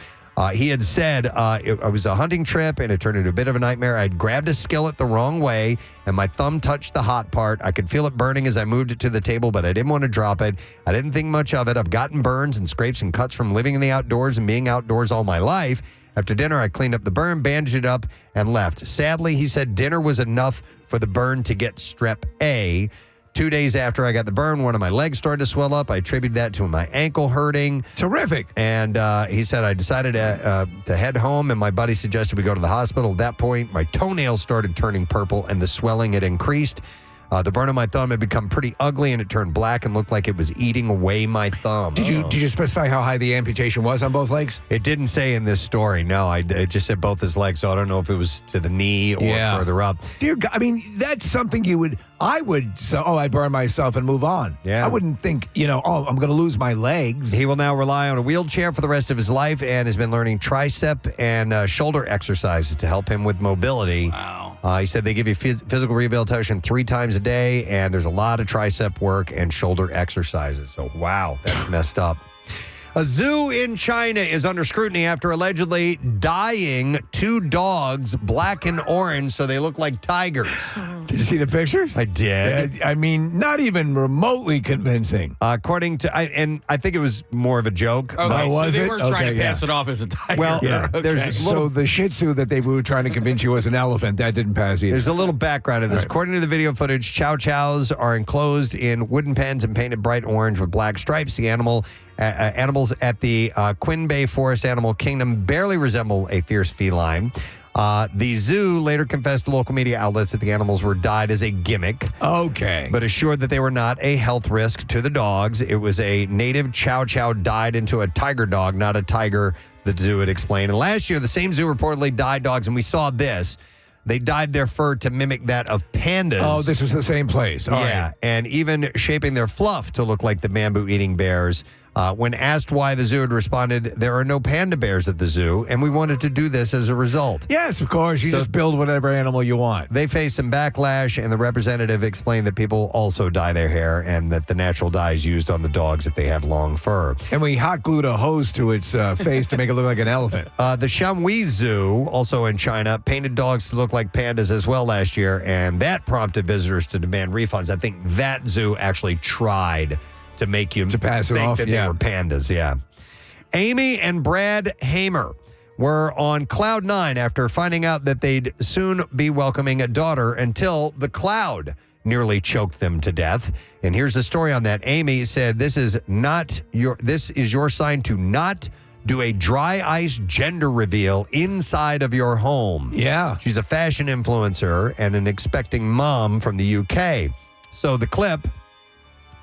He had said it was a hunting trip and it turned into a bit of a nightmare. I'd grabbed a skillet the wrong way and my thumb touched the hot part. I could feel it burning as I moved it to the table, but I didn't want to drop it. I didn't think much of it. I've gotten burns and scrapes and cuts from living in the outdoors and being outdoors all my life. After dinner, I cleaned up the burn, bandaged it up, and left. Sadly, he said dinner was enough for the burn to get strep A. 2 days after I got the burn, one of my legs started to swell up. I attributed that to my ankle hurting. Terrific. And he said I decided to head home, and my buddy suggested we go to the hospital. At that point, my toenails started turning purple, and the swelling had increased. The burn on my thumb had become pretty ugly, and it turned black and looked like it was eating away my thumb. Did you specify how high the amputation was on both legs? It didn't say in this story. No, it just said both his legs, so I don't know if it was to the knee or further up. Dear God, I mean, that's something I would say, I burn myself and move on. Yeah. I wouldn't think, I'm going to lose my legs. He will now rely on a wheelchair for the rest of his life and has been learning tricep and shoulder exercises to help him with mobility. Wow. He said they give you physical rehabilitation 3 times a day, and there's a lot of tricep work and shoulder exercises. So, wow, that's messed up. A zoo in China is under scrutiny after allegedly dyeing 2 dogs black and orange so they look like tigers. Did you see the pictures? I did. I mean, not even remotely convincing. According to, I think it was more of a joke. Okay, was so they it? were trying to pass yeah. it off as a tiger. Well, there's So the Shih Tzu that they were trying to convince you was an elephant, that didn't pass either. There's a little background to this. Right. According to the video footage, Chow Chows are enclosed in wooden pens and painted bright orange with black stripes. The animal Animals at the Quinn Bay Forest Animal Kingdom barely resemble a fierce feline. The zoo later confessed to local media outlets that the animals were dyed as a gimmick. Okay. But assured that they were not a health risk to the dogs. It was a native chow chow dyed into a tiger dog, not a tiger, the zoo had explained. And last year, the same zoo reportedly dyed dogs, and we saw this. They dyed their fur to mimic that of pandas. Oh, this was the same place. All yeah, right. and even shaping their fluff to look like the bamboo-eating bears. When asked why the zoo had responded, there are no panda bears at the zoo, and we wanted to do this as a result. Yes, of course. You just build whatever animal you want. They faced some backlash, and the representative explained that people also dye their hair and that the natural dye is used on the dogs if they have long fur. And we hot glued a hose to its face to make it look like an elephant. The Shanhui Zoo, also in China, painted dogs to look like pandas as well last year, and that prompted visitors to demand refunds. I think that zoo actually tried to make you pass it think off, that yeah. they were pandas, yeah. Amy and Brad Hamer were on cloud nine after finding out that they'd soon be welcoming a daughter until the cloud nearly choked them to death. And here's the story on that. Amy said, this is your sign to not do a dry ice gender reveal inside of your home. Yeah. She's a fashion influencer and an expecting mom from the UK. So the clip,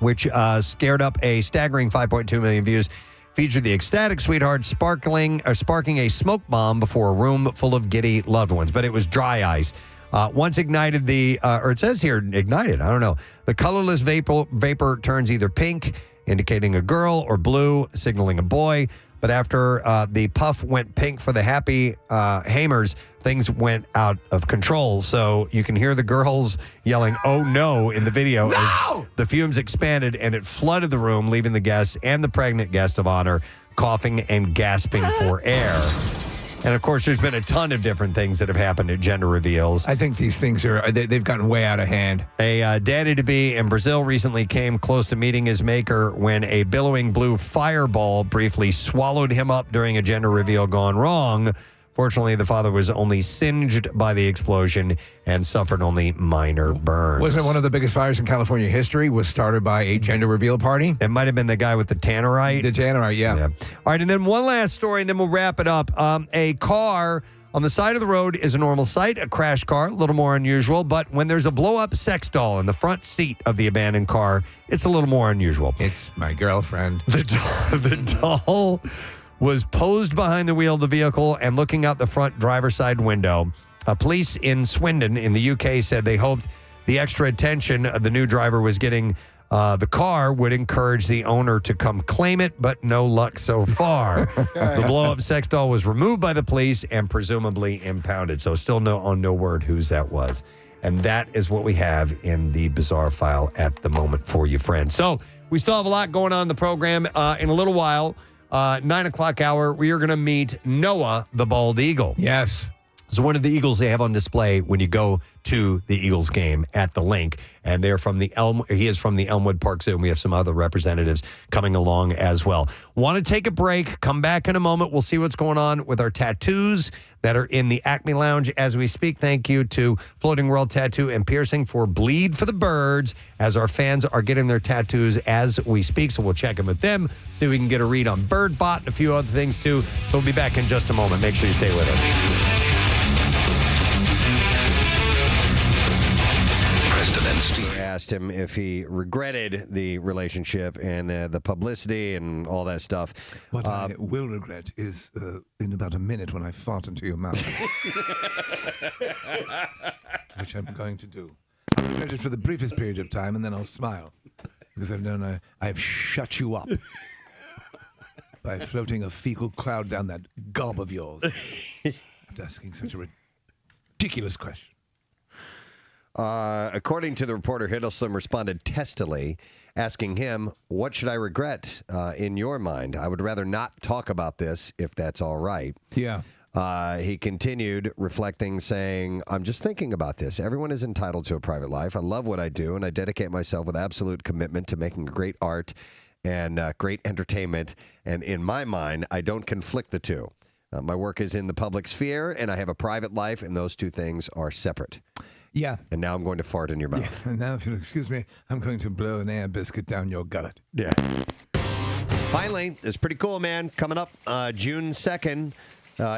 which scared up a staggering 5.2 million views, featured the ecstatic sweetheart sparking a smoke bomb before a room full of giddy loved ones. But it was dry ice. Once ignited, or it says here ignited, I don't know. The colorless vapor turns either pink, indicating a girl, or blue, signaling a boy. But after the puff went pink for the happy Hamers, things went out of control. So you can hear the girls yelling, "Oh no," in the video as the fumes expanded and it flooded the room, leaving the guests and the pregnant guest of honor coughing and gasping for air. And, of course, there's been a ton of different things that have happened at gender reveals. I think these things they've gotten way out of hand. A daddy-to-be in Brazil recently came close to meeting his maker when a billowing blue fireball briefly swallowed him up during a gender reveal gone wrong. Fortunately, the father was only singed by the explosion and suffered only minor burns. Wasn't one of the biggest fires in California history was started by a gender reveal party? It might have been the guy with the tannerite. The tannerite, yeah. All right, and then one last story, and then we'll wrap it up. A car on the side of the road is a normal sight, a crash car, a little more unusual. But when there's a blow-up sex doll in the front seat of the abandoned car, it's a little more unusual. It's my girlfriend. The doll was posed behind the wheel of the vehicle and looking out the front driver's side window. Police in Swindon in the UK said they hoped the extra attention the new driver was getting the car would encourage the owner to come claim it, but no luck so far. The blow-up sex doll was removed by the police and presumably impounded. So still no word whose that was. And that is what we have in the bizarre file at the moment for you, friends. So we still have a lot going on in the program. In a little while, 9 o'clock hour, we are going to meet Noah, the bald eagle. Yes. It's one of the eagles they have on display when you go to the Eagles game at the link. And they're from he is from the Elmwood Park Zoo, and we have some other representatives coming along as well. Want to take a break, come back in a moment. We'll see what's going on with our tattoos that are in the Acme Lounge as we speak. Thank you to Floating World Tattoo and Piercing for Bleed for the Birds, as our fans are getting their tattoos as we speak. So we'll check in with them, see if we can get a read on Birdbot and a few other things too. So we'll be back in just a moment. Make sure you stay with us. Steve asked him if he regretted the relationship and the publicity and all that stuff. What I will regret is in about a minute when I fart into your mouth. Which I'm going to do. I'll regret it for the briefest period of time, and then I'll smile. Because I've known I've shut you up by floating a fecal cloud down that gob of yours. After asking such a ridiculous question. According to the reporter, Hiddleston responded testily, asking him, "What should I regret in your mind? I would rather not talk about this if that's all right." Yeah. He continued, reflecting, saying, "I'm just thinking about this. Everyone is entitled to a private life. I love what I do, and I dedicate myself with absolute commitment to making great art and great entertainment. And in my mind, I don't conflict the two. My work is in the public sphere, and I have a private life, and those two things are separate." Yeah. And now I'm going to fart in your mouth. Yeah. And now, if you'll excuse me, I'm going to blow an air biscuit down your gullet. Yeah. Finally, it's pretty cool, man. Coming up June 2nd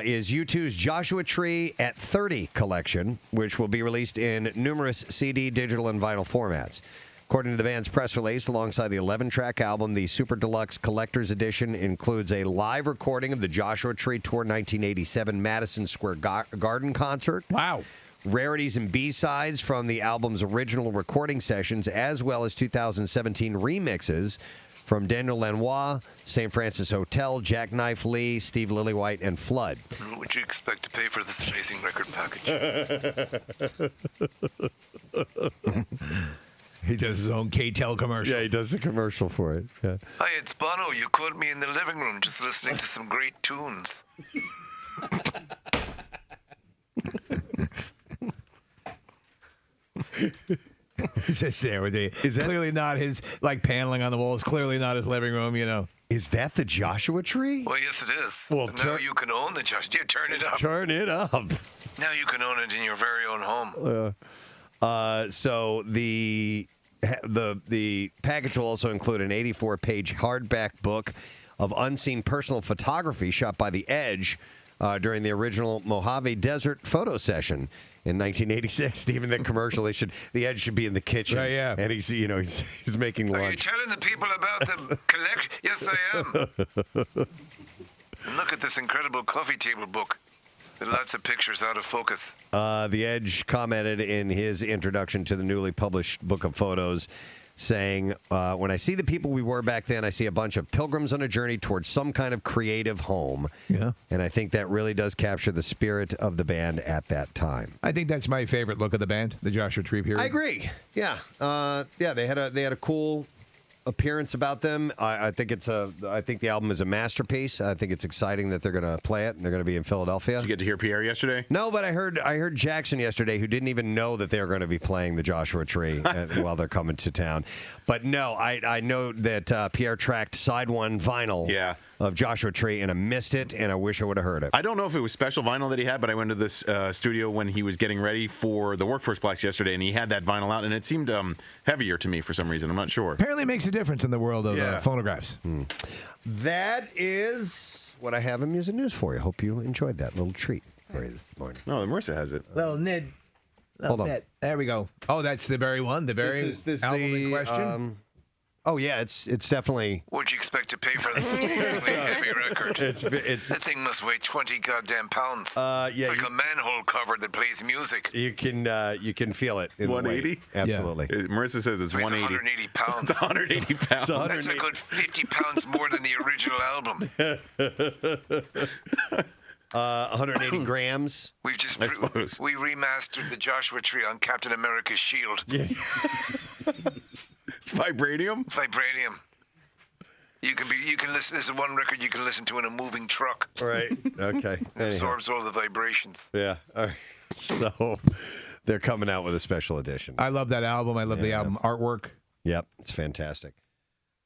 is U2's Joshua Tree at 30 collection, which will be released in numerous CD, digital, and vinyl formats. According to the band's press release, alongside the 11-track album, the Super Deluxe Collector's Edition includes a live recording of the Joshua Tree Tour 1987 Madison Square Garden concert. Wow. Rarities and B-sides from the album's original recording sessions, as well as 2017 remixes from Daniel Lanois, St. Francis Hotel, Jackknife Lee, Steve Lillywhite, and Flood. What would you expect to pay for this amazing record package? He does his own K-Tel commercial. Yeah, he does a commercial for it. Yeah. Hi, it's Bono. You caught me in the living room just listening to some great tunes. He's just there with the. Is that clearly not his paneling on the walls? Clearly not his living room. Is that the Joshua Tree? Well, yes, it is. Well, now you can own the Joshua. You turn it up. Turn it up. Now you can own it in your very own home. So the package will also include an 84-page hardback book of unseen personal photography shot by The Edge during the original Mojave Desert photo session in 1986. Even the commercial, The Edge should be in the kitchen, right? Yeah, and he's making lunch. Are you telling the people about the collection? Yes, I am. And look at this incredible coffee table book. With lots of pictures out of focus. The Edge commented in his introduction to the newly published book of photos, saying, when I see the people we were back then, I see a bunch of pilgrims on a journey towards some kind of creative home. Yeah. And I think that really does capture the spirit of the band at that time. I think that's my favorite look of the band, the Joshua Tree period. I agree. Yeah. They had a cool appearance about them. I think the album is a masterpiece. I think it's exciting that they're going to play it and they're going to be in Philadelphia. Did you get to hear Pierre yesterday? No, but I heard Jackson yesterday, who didn't even know that they were going to be playing the Joshua Tree while they're coming to town. But no, I know that Pierre tracked side one vinyl of Joshua Tree, and I missed it, and I wish I would have heard it. I don't know if it was special vinyl that he had, but I went to this studio when he was getting ready for the Workforce Blacks yesterday, and he had that vinyl out, and it seemed heavier to me for some reason. I'm not sure. Apparently it makes a difference in the world of phonographs. That is what I have in music news for you. Hope you enjoyed that little treat for you this morning. No, Marissa has it. Little Nid. Hold on. There we go. Oh, that's the very one. The very album in question. Oh yeah, it's definitely. What'd you expect to pay for this heavy record? It's that thing must weigh 20 goddamn pounds. It's like a manhole cover that plays music. You can feel it. In 180. Absolutely. Yeah. Marissa says it's 180. 180 pounds. It's 180 pounds. That's a good 50 pounds more than the original album. 180 grams. We've just we remastered the Joshua Tree on Captain America's shield. Yeah. Vibranium? Vibranium. You can listen. This is one record you can listen to in a moving truck. Right. Okay. It absorbs all the vibrations. Yeah. All right. So they're coming out with a special edition. I love that album. I love the album artwork. Yep. It's fantastic.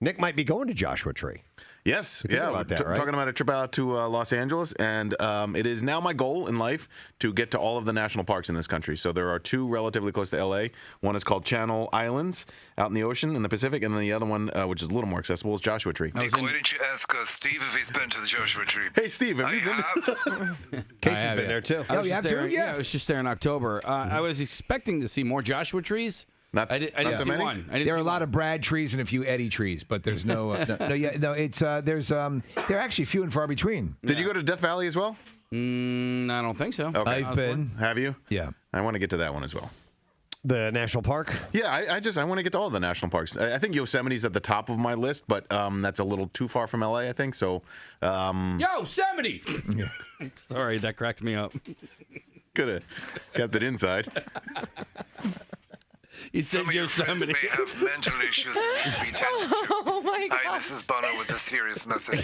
Nick might be going to Joshua Tree. Yes, about that, right? Talking about a trip out to Los Angeles, and it is now my goal in life to get to all of the national parks in this country. So there are two relatively close to L.A. One is called Channel Islands, out in the ocean, in the Pacific, and then the other one, which is a little more accessible, is Joshua Tree. Nick, why didn't you ask Steve if he's been to the Joshua Tree? Hey, Steve, have you been? Casey's been there, too. Oh, you have too? Yeah, I was just there in October. I was expecting to see more Joshua trees. I didn't see one. There are a lot of Brad trees and a few Eddie trees, but there's no. They're actually few and far between. Did you go to Death Valley as well? I don't think so. Okay. I've been. Have you? Yeah. I want to get to that one as well. The national park? Yeah, I want to get to all the national parks. I think Yosemite's at the top of my list, but that's a little too far from LA, I think. So, Yosemite. Sorry, that cracked me up. Could have kept it inside. Some of your friends may have mental issues that need to be tended to. Oh my God. Hi, this is Bono with a serious message.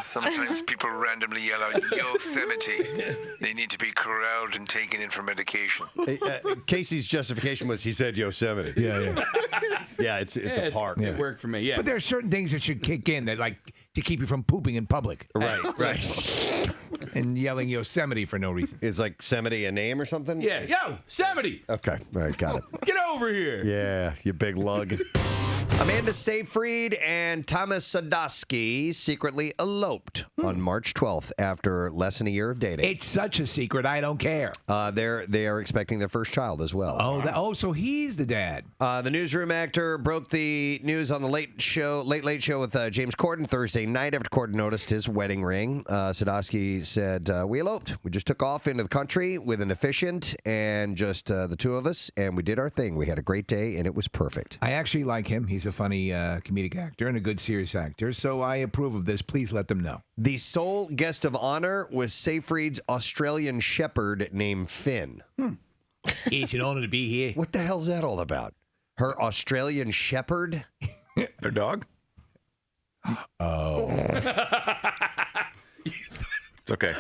Sometimes people randomly yell out Yosemite. They need to be corralled and taken in for medication. Casey's justification was he said Yosemite. Yeah. Yeah, it's a park. It worked for me, yeah. But there are certain things that should kick in that, like, to keep you from pooping in public. Right. And yelling Yosemite for no reason. Is like Yosemite a name or something? Yeah, Yosemite. Okay, all right, got it. Get over here. Yeah, you big lug. Amanda Seyfried and Thomas Sadowski secretly eloped on March 12th after less than a year of dating. It's such a secret, I don't care. They are expecting their first child as well. Oh, so he's the dad. The newsroom actor broke the news on the Late Late Show with James Corden Thursday night after Corden noticed his wedding ring. Sadowski said, "We eloped. We just took off into the country with an efficient and just the two of us, and we did our thing. We had a great day, and it was perfect." I actually like him. He's a funny comedic actor and a good serious actor, so I approve of this. Please let them know. The sole guest of honor was Seyfried's Australian Shepherd named Finn. It's an honor to be here. What the hell's that all about? Her Australian Shepherd? Their dog? Oh. It's okay.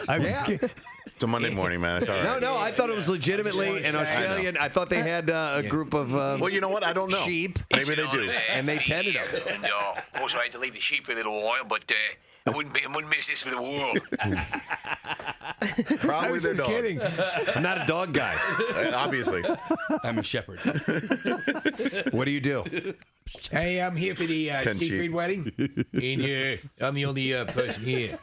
It's a Monday morning, man. It's all right. No, I thought it was legitimately an Australian. I thought they had a group of well, you know what? I don't know. Sheep. Maybe they do. And they tended them. And of course, I had to leave the sheep for a little while, but I wouldn't miss this for the world. Probably their dog. Kidding. I'm not a dog guy. Obviously. I'm a shepherd. What do you do? Hey, I'm here for the Seyfried wedding, and I'm the only person here.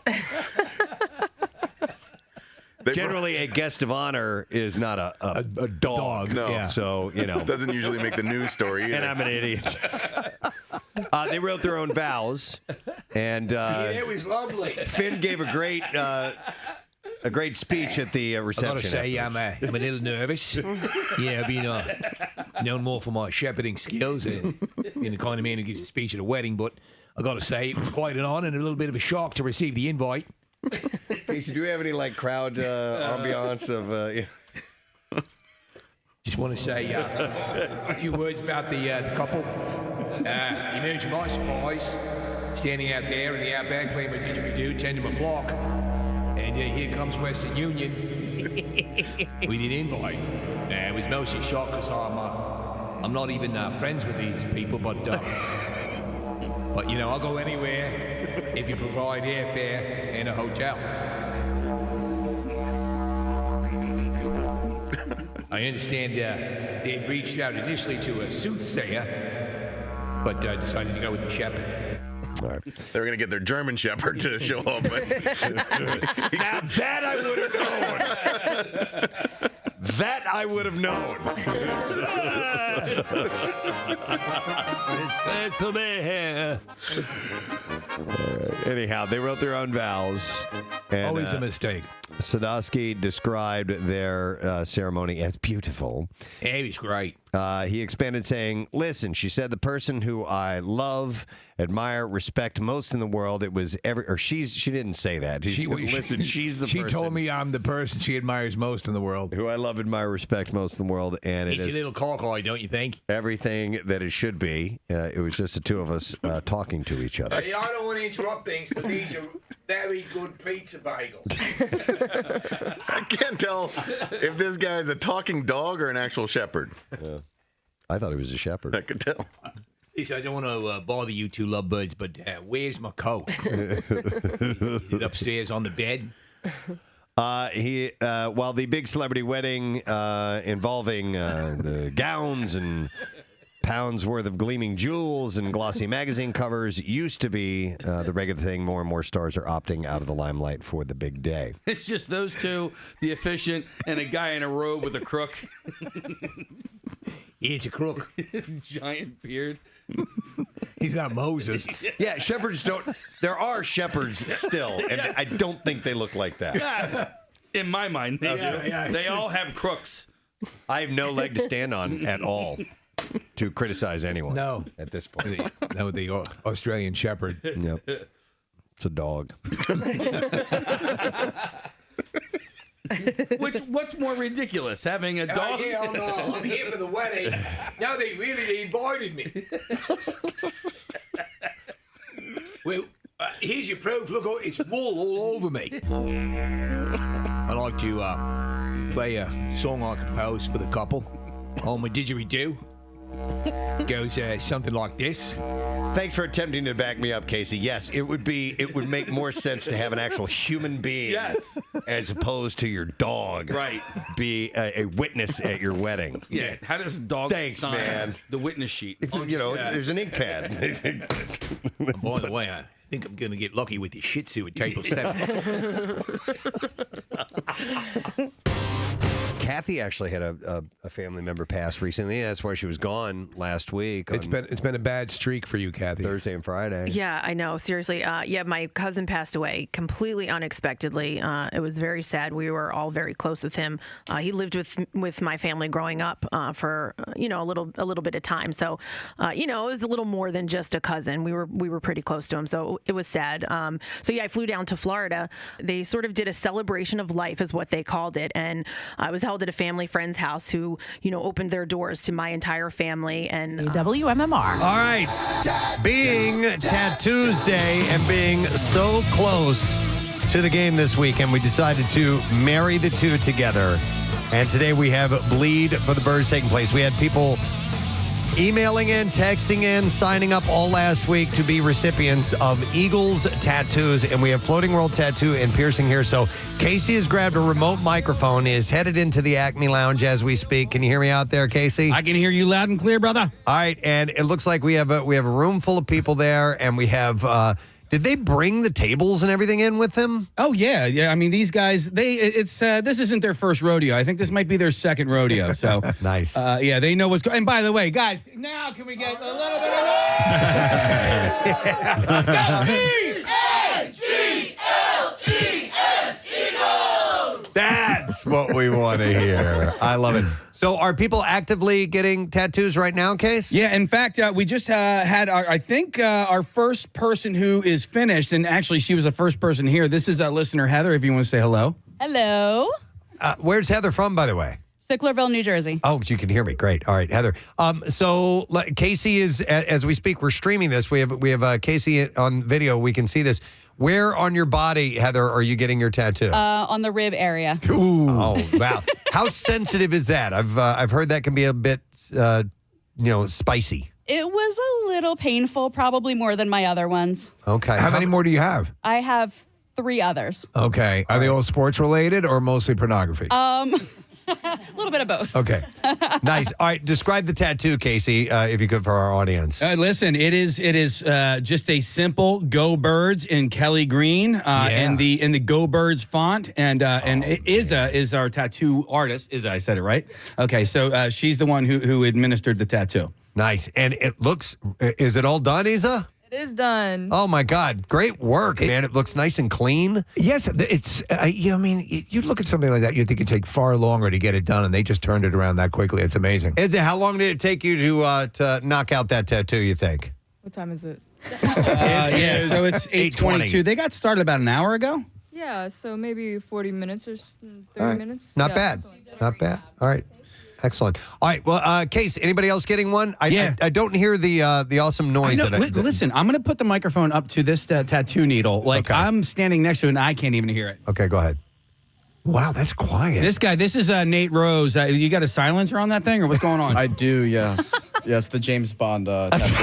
Generally, a guest of honor is not a dog. No. Yeah. So, It doesn't usually make the news story either. And I'm an idiot. They wrote their own vows. And It was lovely. Finn gave a great speech at the reception. I gotta say, I'm afterwards. a little nervous. I've been known more for my shepherding skills and the kind of man who gives a speech at a wedding. But I gotta say, it was quite an honor and a little bit of a shock to receive the invite. Casey, do we have any crowd ambiance of? Just want to say a few words about the couple. Imagine to my surprise, standing out there in the outback playing my didgeridoo, tending my flock, and here comes Western Union. We didn't invite. It was mostly a shock because I'm not even friends with these people, but I'll go anywhere if you provide airfare and a hotel. I understand they'd reached out initially to a soothsayer, but decided to go with the shepherd. All right. They were going to get their German Shepherd to show up. Now that I would have known. That I would have known. It's good to be here. Anyhow, they wrote their own vows. And, Always a mistake. Sadowski described their ceremony as beautiful. Yeah, he was great. He expanded saying, "Listen," she said, "the person who I love, admire, respect most in the world, it was she didn't say that. She said, she's the person. She told me I'm the person she admires most in the world. Who I love, admire, respect most in the world, and it's it is a little cockeye, don't you think? Everything that it should be. It was just the two of us talking to each other." Hey, I don't want to interrupt things, but these are very good pizza bagels. I can't tell if this guy is a talking dog or an actual shepherd. Yeah. I thought he was a shepherd. I could tell. Listen, I don't want to bother you two lovebirds, but where's my coat? Is it upstairs on the bed? While the big celebrity wedding involving the gowns and pounds worth of gleaming jewels and glossy magazine covers used to be the regular thing, more and more stars are opting out of the limelight for the big day. It's just those two, the efficient, and a guy in a robe with a crook. He's a crook. Giant beard. He's not Moses. Yeah, shepherds don't. There are shepherds still, and I don't think they look like that. Yeah. In my mind, they do. Yeah. They all have crooks. I have no leg to stand on at all to criticize anyone. No. At this point. No, the Australian shepherd. Yep. It's a dog. What's more ridiculous, having a dog? Hell no. I'm here for the wedding. Now they invited me. Well, here's your proof. Look, it's wool all over me. I'd like to play a song I composed for the couple on my didgeridoo. goes something like this. Thanks for attempting to back me up, Casey. Yes, it would make more sense to have an actual human being, as opposed to your dog, be a witness at your wedding. Yeah. How does dog sign man. the witness sheet? There's an ink pad. By the way, I think I'm going to get lucky with the Shih Tzu at table 7. Kathy actually had a family member pass recently. That's why she was gone last week. It's been a bad streak for you, Kathy. Thursday and Friday. Yeah, I know. Seriously. Yeah, my cousin passed away completely unexpectedly. It was very sad. We were all very close with him. He lived with my family growing up for a little bit of time. So it was a little more than just a cousin. We were pretty close to him. So it was sad. So yeah, I flew down to Florida. They sort of did a celebration of life, is what they called it, and I was held at a family friend's house who opened their doors to my entire family and WMMR. All right, being Tattoosday and being so close to the game this weekend, we decided to marry the two together. And today we have Bleed for the Birds taking place. We had people emailing in, texting in, signing up all last week to be recipients of Eagles tattoos. And we have Floating World Tattoo and Piercing here. So Casey has grabbed a remote microphone, is headed into the Acme Lounge as we speak. Can you hear me out there, Casey? I can hear you loud and clear, brother. All right. And it looks like we have a room full of people there, and we have... did they bring the tables and everything in with them? Oh, yeah. I mean, these guys, this isn't their first rodeo. I think this might be their second rodeo. So nice. Yeah, they know what's going on. And by the way, guys, now can we get a little bit of Let's go. E-A-G-L-E-S, Eagles! That's what we want to hear. I love it. So are people actively getting tattoos right now, Case? Yeah, in fact, we just had, our first person who is finished, and actually she was the first person here. This is listener Heather, if you want to say hello. Hello. Where's Heather from, by the way? Sicklerville, New Jersey. Oh, you can hear me. Great. All right, Heather. So Casey is, as we speak, we're streaming this. We have Casey on video. We can see this. Where on your body, Heather, are you getting your tattoo? On the rib area. Ooh. Oh, wow. How sensitive is that? I've heard that can be a bit, spicy. It was a little painful, probably more than my other ones. Okay. How many more do you have? I have 3 others. Okay. Are they all sports related or mostly pornography? A little bit of both. Okay. Nice. All right. Describe the tattoo, Casey, if you could, for our audience. Listen, it is just a simple "Go Birds" in Kelly green, in the "Go Birds" font, and Izza is our tattoo artist. Izza, I said it right. Okay, so she's the one who administered the tattoo. Nice. And it looks. Is it all done, Izza? It is done. Oh my God! Great work, man! It looks nice and clean. Yes, it's. You look at something like that, you think it'd take far longer to get it done, and they just turned it around that quickly. It's amazing. How long did it take you to knock out that tattoo? You think? What time is it? So it's 8:22. They got started about an hour ago. Yeah, so maybe 40 minutes or 30 All right. minutes. Not Yeah. bad. Not bad. All right. Excellent. All right. Well, Case, anybody else getting one? I don't hear the awesome noise. Listen, I'm going to put the microphone up to this tattoo needle. I'm standing next to it, and I can't even hear it. Okay, go ahead. Wow, that's quiet. This is Nate Rose. You got a silencer on that thing, or what's going on? I do, yes. Yes, the James Bond tattoo.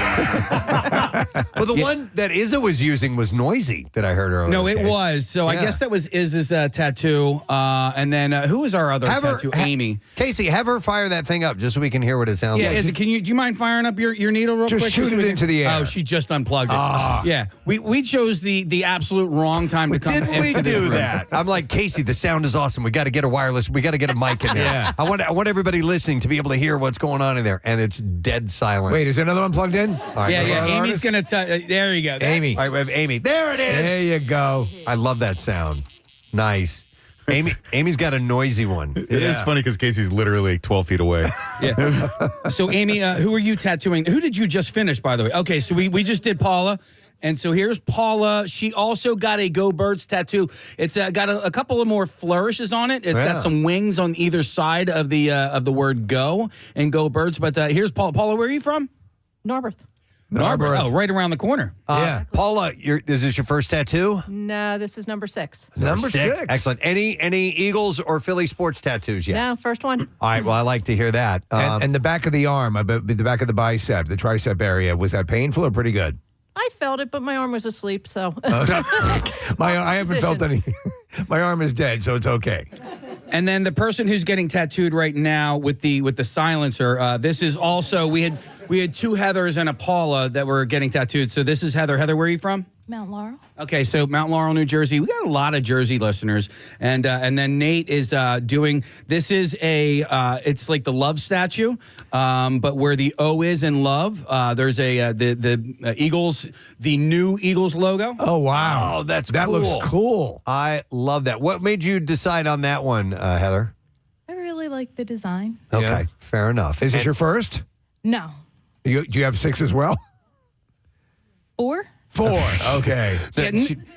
Well, the one that Izza was using was noisy that I heard earlier. No, it Case. was. So I guess that was Iz's tattoo. And then who was our other tattoo? Amy. Casey, have her fire that thing up just so we can hear what it sounds like. Yeah, do you mind firing up your needle real Just quick? shoot it into the air. Oh, she just unplugged it. Yeah, we chose the absolute wrong time to come Didn't we into this do room. that? I'm like, Casey, the sound is awesome. We got to get a wireless. We got to get a mic in there. Yeah. I want everybody listening to be able to hear what's going on in there, and it's dead silent. Wait, is there another one plugged in? All right, Yeah. go Amy's ahead. gonna. There you go. Amy. All right, we have Amy. There it is. There you go. I love that sound. Nice. Amy's got a noisy one. It is funny because Casey's literally 12 feet away. Yeah. So Amy, who are you tattooing? Who did you just finish, by the way? Okay, so we just did Paula. And so here's Paula. She also got a Go Birds tattoo. It's got a couple of more flourishes on it. It's got some wings on either side of the word go and Go Birds. But here's Paula. Paula, where are you from? Norberth. Narberth. Oh, right around the corner. Paula, is this your first tattoo? No, this is number 6. Number six. Excellent. Any Eagles or Philly sports tattoos yet? No, first one. All right. Well, I like to hear that. And the back of the arm, the back of the bicep, the tricep area, was that painful or pretty good? I felt it, but my arm was asleep, so. I haven't felt anything. My arm is dead, so it's okay. And then the person who's getting tattooed right now with the silencer, this is also we had 2 Heathers and a Paula that were getting tattooed. So this is Heather. Heather, where are you from? Mount Laurel. Okay, so Mount Laurel, New Jersey. We got a lot of Jersey listeners, and then Nate is doing. This is it's like the love statue, but where the O is in love. There's the Eagles, the new Eagles logo. Oh wow, Oh, that looks cool. I love that. What made you decide on that one, Heather? I really like the design. Okay, fair enough. Is it your first? No. Do you have 6 as well? 4. 4. Okay.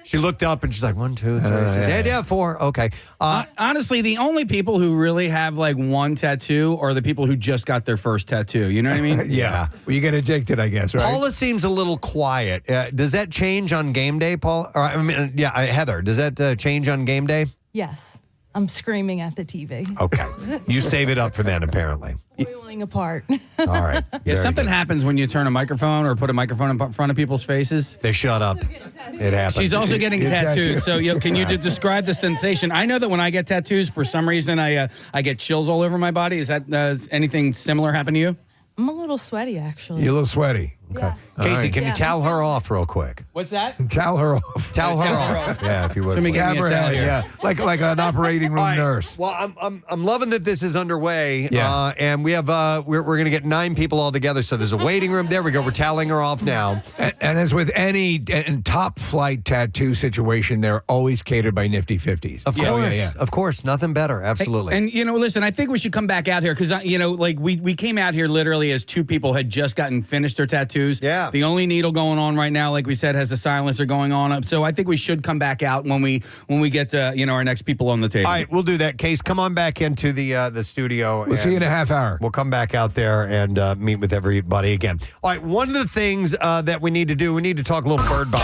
She looked up and she's like 1, 2, 3. Yeah, 4. Okay. Honestly, the only people who really have like one tattoo are the people who just got their first tattoo. You know what I mean? Yeah. Well, you get addicted, I guess, right? Paula seems a little quiet. Does that change on game day, Paula? Or, Heather, does that change on game day? Yes. I'm screaming at the TV. Okay. You save it up for then, apparently. Boiling apart. All right. Yeah, something happens when you turn a microphone or put a microphone in front of people's faces. They shut up. It happens. She's also getting tattooed. So, can you describe the sensation? I know that when I get tattoos, for some reason, I get chills all over my body. Is that anything similar happen to you? I'm a little sweaty, actually. You're a little sweaty. Okay. Casey, can you towel her off real quick? What's that? Towel her off. Towel her off. Yeah, if you would. Let me get me a towel here. Yeah, like an operating room nurse. Well, I'm loving that this is underway. Yeah. And we have we're going to get 9 people all together. So there's a waiting room. There we go. We're toweling her off now. And as with any top flight tattoo situation, they're always catered by Nifty 50s. Of course. Of course. Nothing better. Absolutely. And listen, I think we should come back out here because we came out here literally as 2 people had just gotten finished their tattoos. Yeah. The only needle going on right now, like we said, has a silencer going on. So I think we should come back out when we get to our next people on the table. All right, we'll do that. Case, come on back into the studio. We'll see you in a half hour. We'll come back out there and meet with everybody again. All right, one of the things that we need to do, we need to talk a little Birdbot.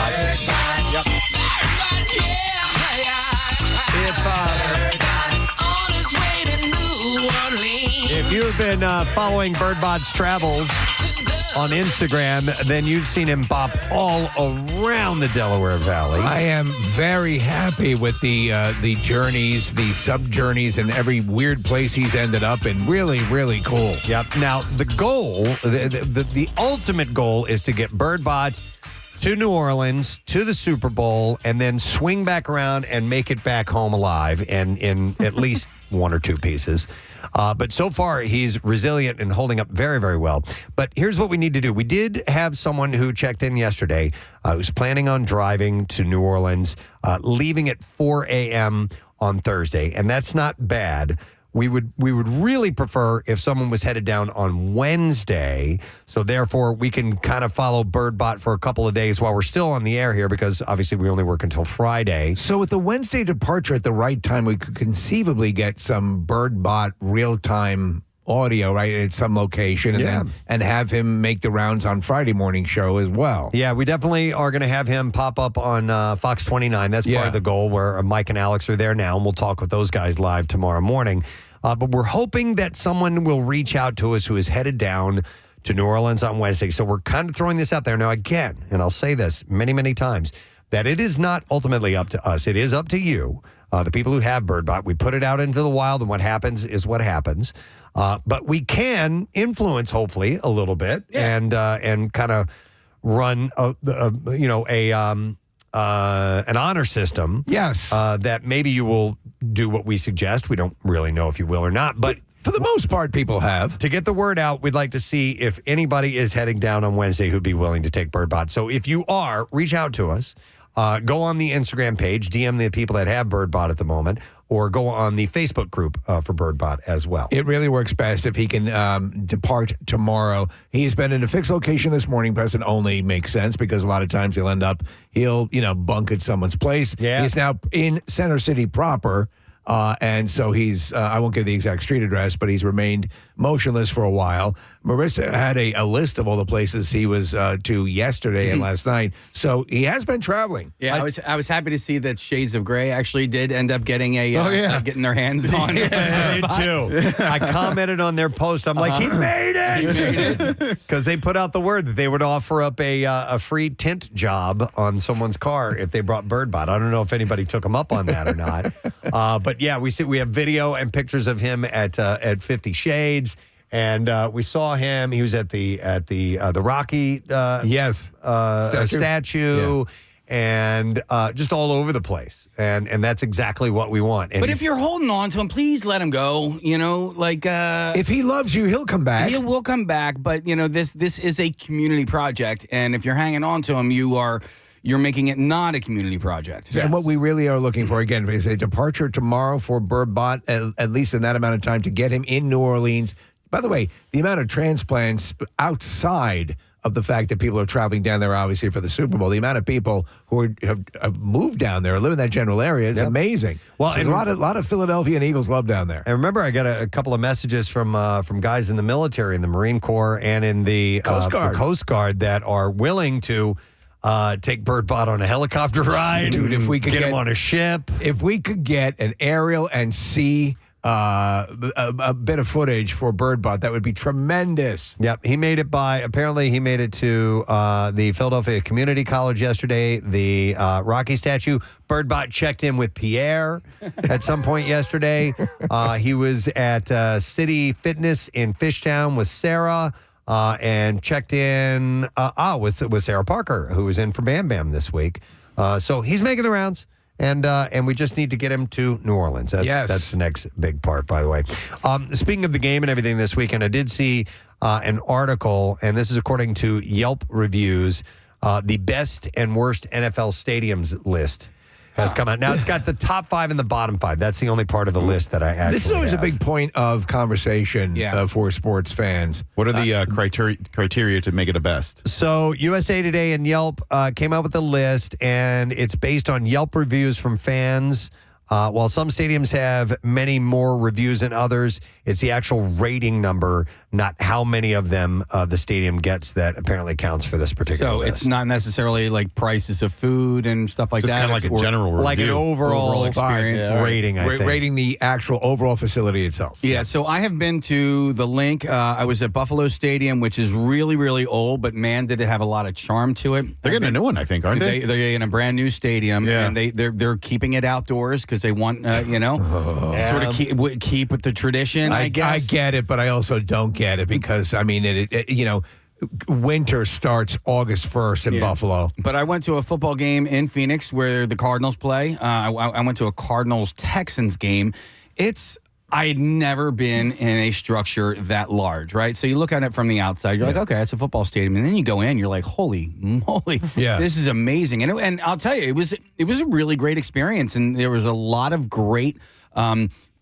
Yep. If you have been following Birdbot's travels on Instagram, then you've seen him bop all around the Delaware Valley. I am very happy with the journeys, the sub-journeys, and every weird place he's ended up in. Really, really cool. Yep. Now, the goal, the ultimate goal is to get Birdbot to New Orleans, to the Super Bowl, and then swing back around and make it back home alive and in at least 1 or 2 pieces. But so far, he's resilient and holding up very, very well. But here's what we need to do. We did have someone who checked in yesterday who's planning on driving to New Orleans, leaving at 4 a.m. on Thursday, and that's not bad. We would really prefer if someone was headed down on Wednesday, so therefore we can kind of follow Birdbot for a couple of days while we're still on the air here, because obviously we only work until Friday. So with the Wednesday departure at the right time, we could conceivably get some Birdbot real-time audio, right, at some location, and have him make the rounds on Friday morning show as well. Yeah, we definitely are going to have him pop up on Fox 29. That's part of the goal, where Mike and Alex are there now, and we'll talk with those guys live tomorrow morning. But we're hoping that someone will reach out to us who is headed down to New Orleans on Wednesday. So we're kind of throwing this out there. Now, again, and I'll say this many, many times, that it is not ultimately up to us. It is up to you, the people who have Birdbot. We put it out into the wild, and what happens is what happens. But we can influence, hopefully, a little bit, and kind of run an honor system. Yes, that maybe you will do what we suggest. We don't really know if you will or not, but for the most part, people have. To get the word out, we'd like to see if anybody is heading down on Wednesday who'd be willing to take Birdbot. So if you are, reach out to us. Go on the Instagram page, DM the people that have Birdbot at the moment, or go on the Facebook group for Birdbot as well. It really works best if he can depart tomorrow. He's been in a fixed location this morning. Preston only makes sense because a lot of times he'll bunk at someone's place. Yeah. He's now in Center City proper. And so he's, I won't give the exact street address, but he's remained motionless for a while. Marissa had a list of all the places he was to yesterday and last night. So he has been traveling. Yeah, I was happy to see that Shades of Grey actually did end up getting getting their hands on. I did too. I commented on their post. I'm like, he made it, because they put out the word that they would offer up a free tint job on someone's car if they brought Birdbot. I don't know if anybody took him up on that or not. But yeah, we have video and pictures of him at 50 Shades. And we saw him. He was at the Rocky statue. Yeah. And just all over the place. And that's exactly what we want. And but if you're holding on to him, please let him go. You know, like if he loves you, he'll come back. He will come back. But you know, this is a community project, and if you're hanging on to him, you're making it not a community project. And what we really are looking for, again, is a departure tomorrow for Birdbot, at least in that amount of time to get him in New Orleans. By the way, the amount of transplants outside of the fact that people are traveling down there, obviously, for the Super Bowl, the amount of people who have moved down there, live in that general area, is amazing. Well, so a lot of Philadelphia and Eagles love down there. And remember, I got a couple of messages from guys in the military, in the Marine Corps, and in the Coast Guard that are willing to take Birdbot on a helicopter ride. Dude, if we could get him on a ship. If we could get an aerial and sea a bit of footage for Birdbot, that would be tremendous. Yep, apparently he made it to the Philadelphia Community College yesterday, the Rocky statue. Birdbot checked in with Pierre at some point yesterday. He was at City Fitness in Fishtown with Sarah. And checked in with Sarah Parker, who was in for Bam Bam this week. So he's making the rounds, and we just need to get him to New Orleans. That's the next big part, by the way. Speaking of the game and everything this weekend, I did see an article, and this is according to Yelp reviews, the best and worst NFL stadiums list has come out. Now, it's got the top 5 and the bottom 5. That's the only part of the list that I actually This is always have. a big point of conversation for sports fans. What are the criteria to make it a best? So USA Today and Yelp came out with a list, and it's based on Yelp reviews from fans. While some stadiums have many more reviews than others, it's the actual rating number, not how many of them the stadium gets, that apparently counts for this particular list. It's not necessarily like prices of food and stuff like Just that. kind of like a general review. Like an overall experience rating, I think. Rating the actual overall facility itself. Yeah, so I have been to the Link. I was at Buffalo Stadium, which is really, really old, but man, did it have a lot of charm to it. They're getting a new one, I think, aren't they? They're getting a brand new stadium, and they're keeping it outdoors because they want, sort of keep with the tradition, I guess. I get it, but I also don't get it because, I mean, winter starts August 1st in Buffalo. But I went to a football game in Phoenix where the Cardinals play. I went to a Cardinals-Texans game. I had never been in a structure that large, right? So you look at it from the outside, you're like, okay, it's a football stadium. And then you go in, you're like, holy moly, this is amazing. And I'll tell you, it was a really great experience. And there was a lot of great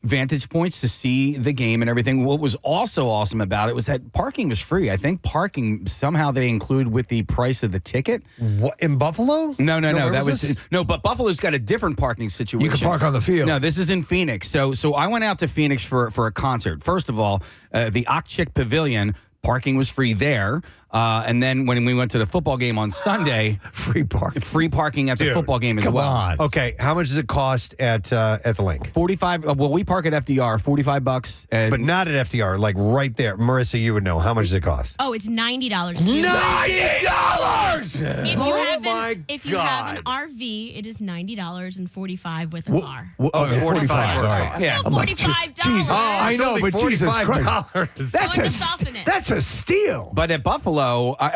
vantage points to see the game and everything. What was also awesome about it was that parking was free. I think parking somehow they include with the price of the ticket. What, in Buffalo? No. But Buffalo's got a different parking situation. You can park on the field. No, this is in Phoenix. So I went out to Phoenix for a concert. First of all, the Okchik Pavilion, parking was free there. And then when we went to the football game on Sunday, free parking at the football game as well. On. Okay, how much does it cost at the Link? $45. Well, we park at FDR, $45. But not at FDR, like right there. Marissa, you would know. How much does it cost? Oh, it's $90. $90! If you have an RV, it is $90 and $45 with a car. $45. All right. Still $45. Jesus. I know, but Jesus $45. That's a steal. But at Buffalo,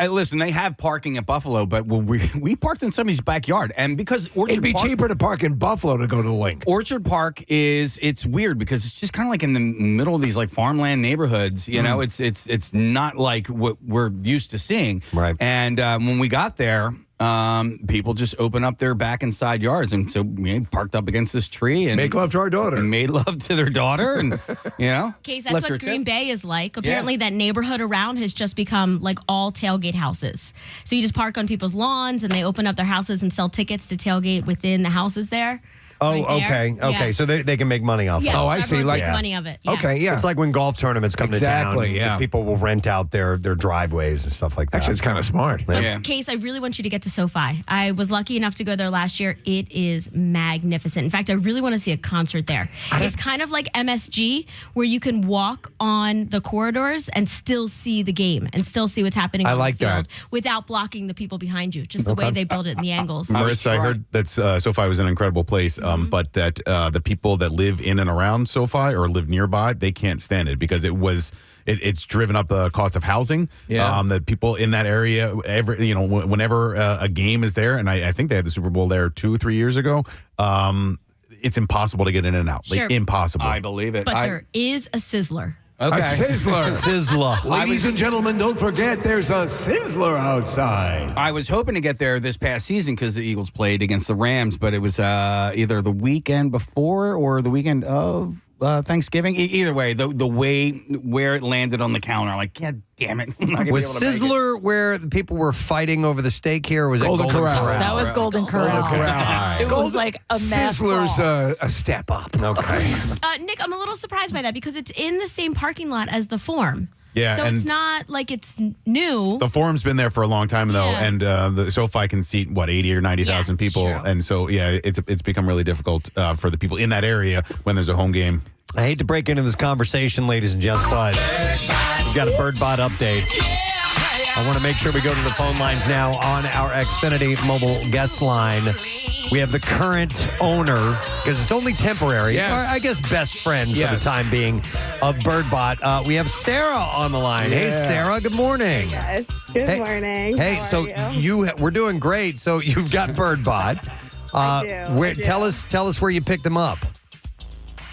listen, they have parking at Buffalo, but we parked in somebody's backyard. And because it'd be cheaper to park in Buffalo to go to the Link. Orchard Park it's weird because it's just kind of like in the middle of these like farmland neighborhoods. You know, it's not like what we're used to seeing. Right. And when we got there, people just open up their back and side yards, and so we parked up against this tree and make love to our daughter. And made love to their daughter, and Case, that's what Green Bay is like. Apparently, that neighborhood around has just become like all tailgate houses. So you just park on people's lawns, and they open up their houses and sell tickets to tailgate within the houses there. Oh, right there. okay. Yeah. So they can make money off Yeah, of it. so I see. everyone's Like making money of it. Yeah. Okay, yeah. It's like when golf tournaments come to Exactly, town. yeah. People will rent out their driveways and stuff like that. Actually, it's kind of smart. But Case, I really want you to get to SoFi. I was lucky enough to go there last year. It is magnificent. In fact, I really want to see a concert there. It's kind of like MSG, where you can walk on the corridors and still see the game and still see what's happening on like the field that. without blocking the people behind you. Just the way they build it and the angles. Marissa, I heard that SoFi was an incredible place, but that the people that live in and around SoFi or live nearby, they can't stand it because it's driven up the cost of housing. Yeah. That people in that area, whenever a game is there, and I think they had the Super Bowl there 2-3 years ago. It's impossible to get in and out. Sure. Like impossible. I believe it. But there is a sizzler. Okay. A sizzler. Sizzler. Ladies and gentlemen, don't forget there's a sizzler outside. I was hoping to get there this past season because the Eagles played against the Rams, but it was either the weekend before or the weekend of Thanksgiving. Either way, the way where it landed on the counter, I'm like, God damn it. I'm not gonna Was be able to make it. Sizzler where the people were fighting over the steak here, or was Golden it Golden Corral. Corral? That was Golden Corral. Corral. It was like a mess. Sizzler's a step up. Okay. Nick, I'm a little surprised by that because it's in the same parking lot as the Forum. Yeah, So and it's not like it's new. The Forum's been there for a long time, though, Yeah. and the SoFi can seat, 80 or 90,000 Yes, people. true. And so, yeah, it's become really difficult for the people in that area when there's a home game. I hate to break into this conversation, ladies and gents, but we've got a Birdbot update. I want to make sure we go to the phone lines now on our Xfinity mobile guest line. We have the current owner, because it's only temporary, Yes. or I guess best friend for Yes. the time being, of Birdbot. We have Sarah on the line. Hey, Yeah. Sarah, good morning. Yes. Good Hey- morning. Hey, How so are you? we're doing great. So you've got Birdbot. I do. Tell us where you picked them up.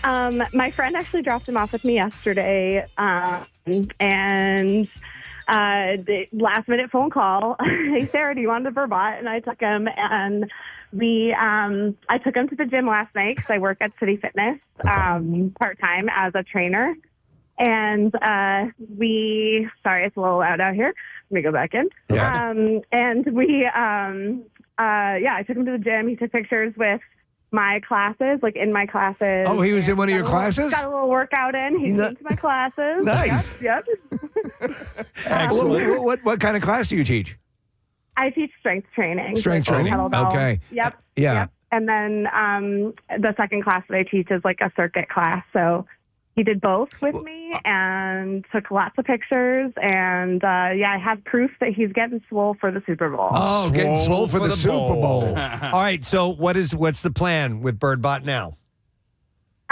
My friend actually dropped him off with me yesterday, and the last minute phone call. Hey, Sarah, do you want the Birdbot? And I took him, and I took him to the gym last night because I work at City Fitness part time as a trainer. And sorry, it's a little loud out here. Let me go back in. Yeah. I took him to the gym. He took pictures with my classes, like in my classes. Oh, he was in one of your Got a little- classes? Got a little workout in. He came to my classes. Nice. Yep. What kind of class do you teach? I teach strength training. Strength so training? kettlebell. Okay. Yep. Yeah. Yep. And then the second class that I teach is like a circuit class. So he did both with me and took lots of pictures. And I have proof that he's getting swole for the Super Bowl. Oh, getting swole for the Super Bowl. All right, so what's the plan with Birdbot now?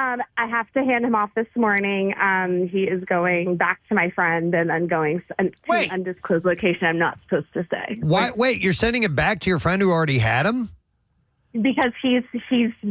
I have to hand him off this morning. He is going back to my friend and then going to an undisclosed location I'm not supposed to say. Why? Wait, you're sending it back to your friend who already had him? Because he's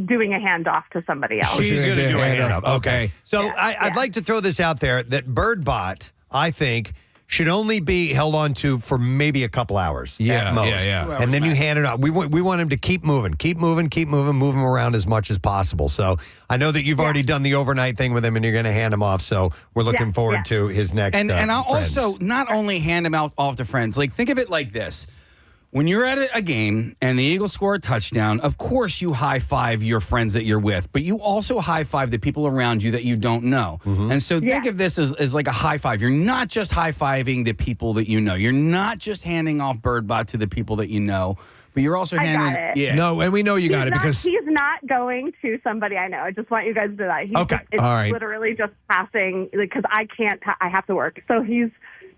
doing a handoff to somebody else. She's going to do a handoff. Okay. So Yeah, I'd like to throw this out there that Birdbot, I think, should only be held on to for maybe a couple hours Yeah, at most. yeah. And then you hand it off. We want him to keep moving, move him around as much as possible. So I know that you've already done the overnight thing with him and you're going to hand him off. So we're looking forward to his next And I'll friends. also not only hand him off to friends. Like, think of it like this. When you're at a game and the Eagles score a touchdown, of course you high-five your friends that you're with, but you also high-five the people around you that you don't know. And so think of this as like a high-five. You're not just high-fiving the people that you know. You're not just handing off Birdbot to the people that you know, but you're also handing got it. Yeah. No, and we know you got it He's not- because he's not going to somebody I know. I just want you guys to know that. He's Okay. It's All right. literally just passing because I can't. I have to work. So he's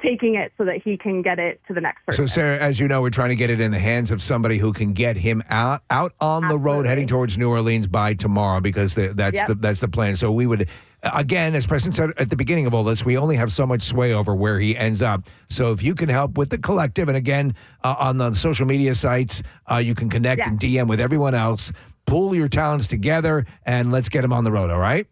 taking it so that he can get it to the next person. So, Sarah, as you know, we're trying to get it in the hands of somebody who can get him out on the road heading towards New Orleans by tomorrow because that's the plan. So we would, again, as Preston said at the beginning of all this, we only have so much sway over where he ends up. So if you can help with the collective, and again, on the social media sites, you can connect and DM with everyone else, pool your talents together, and let's get him on the road, all right?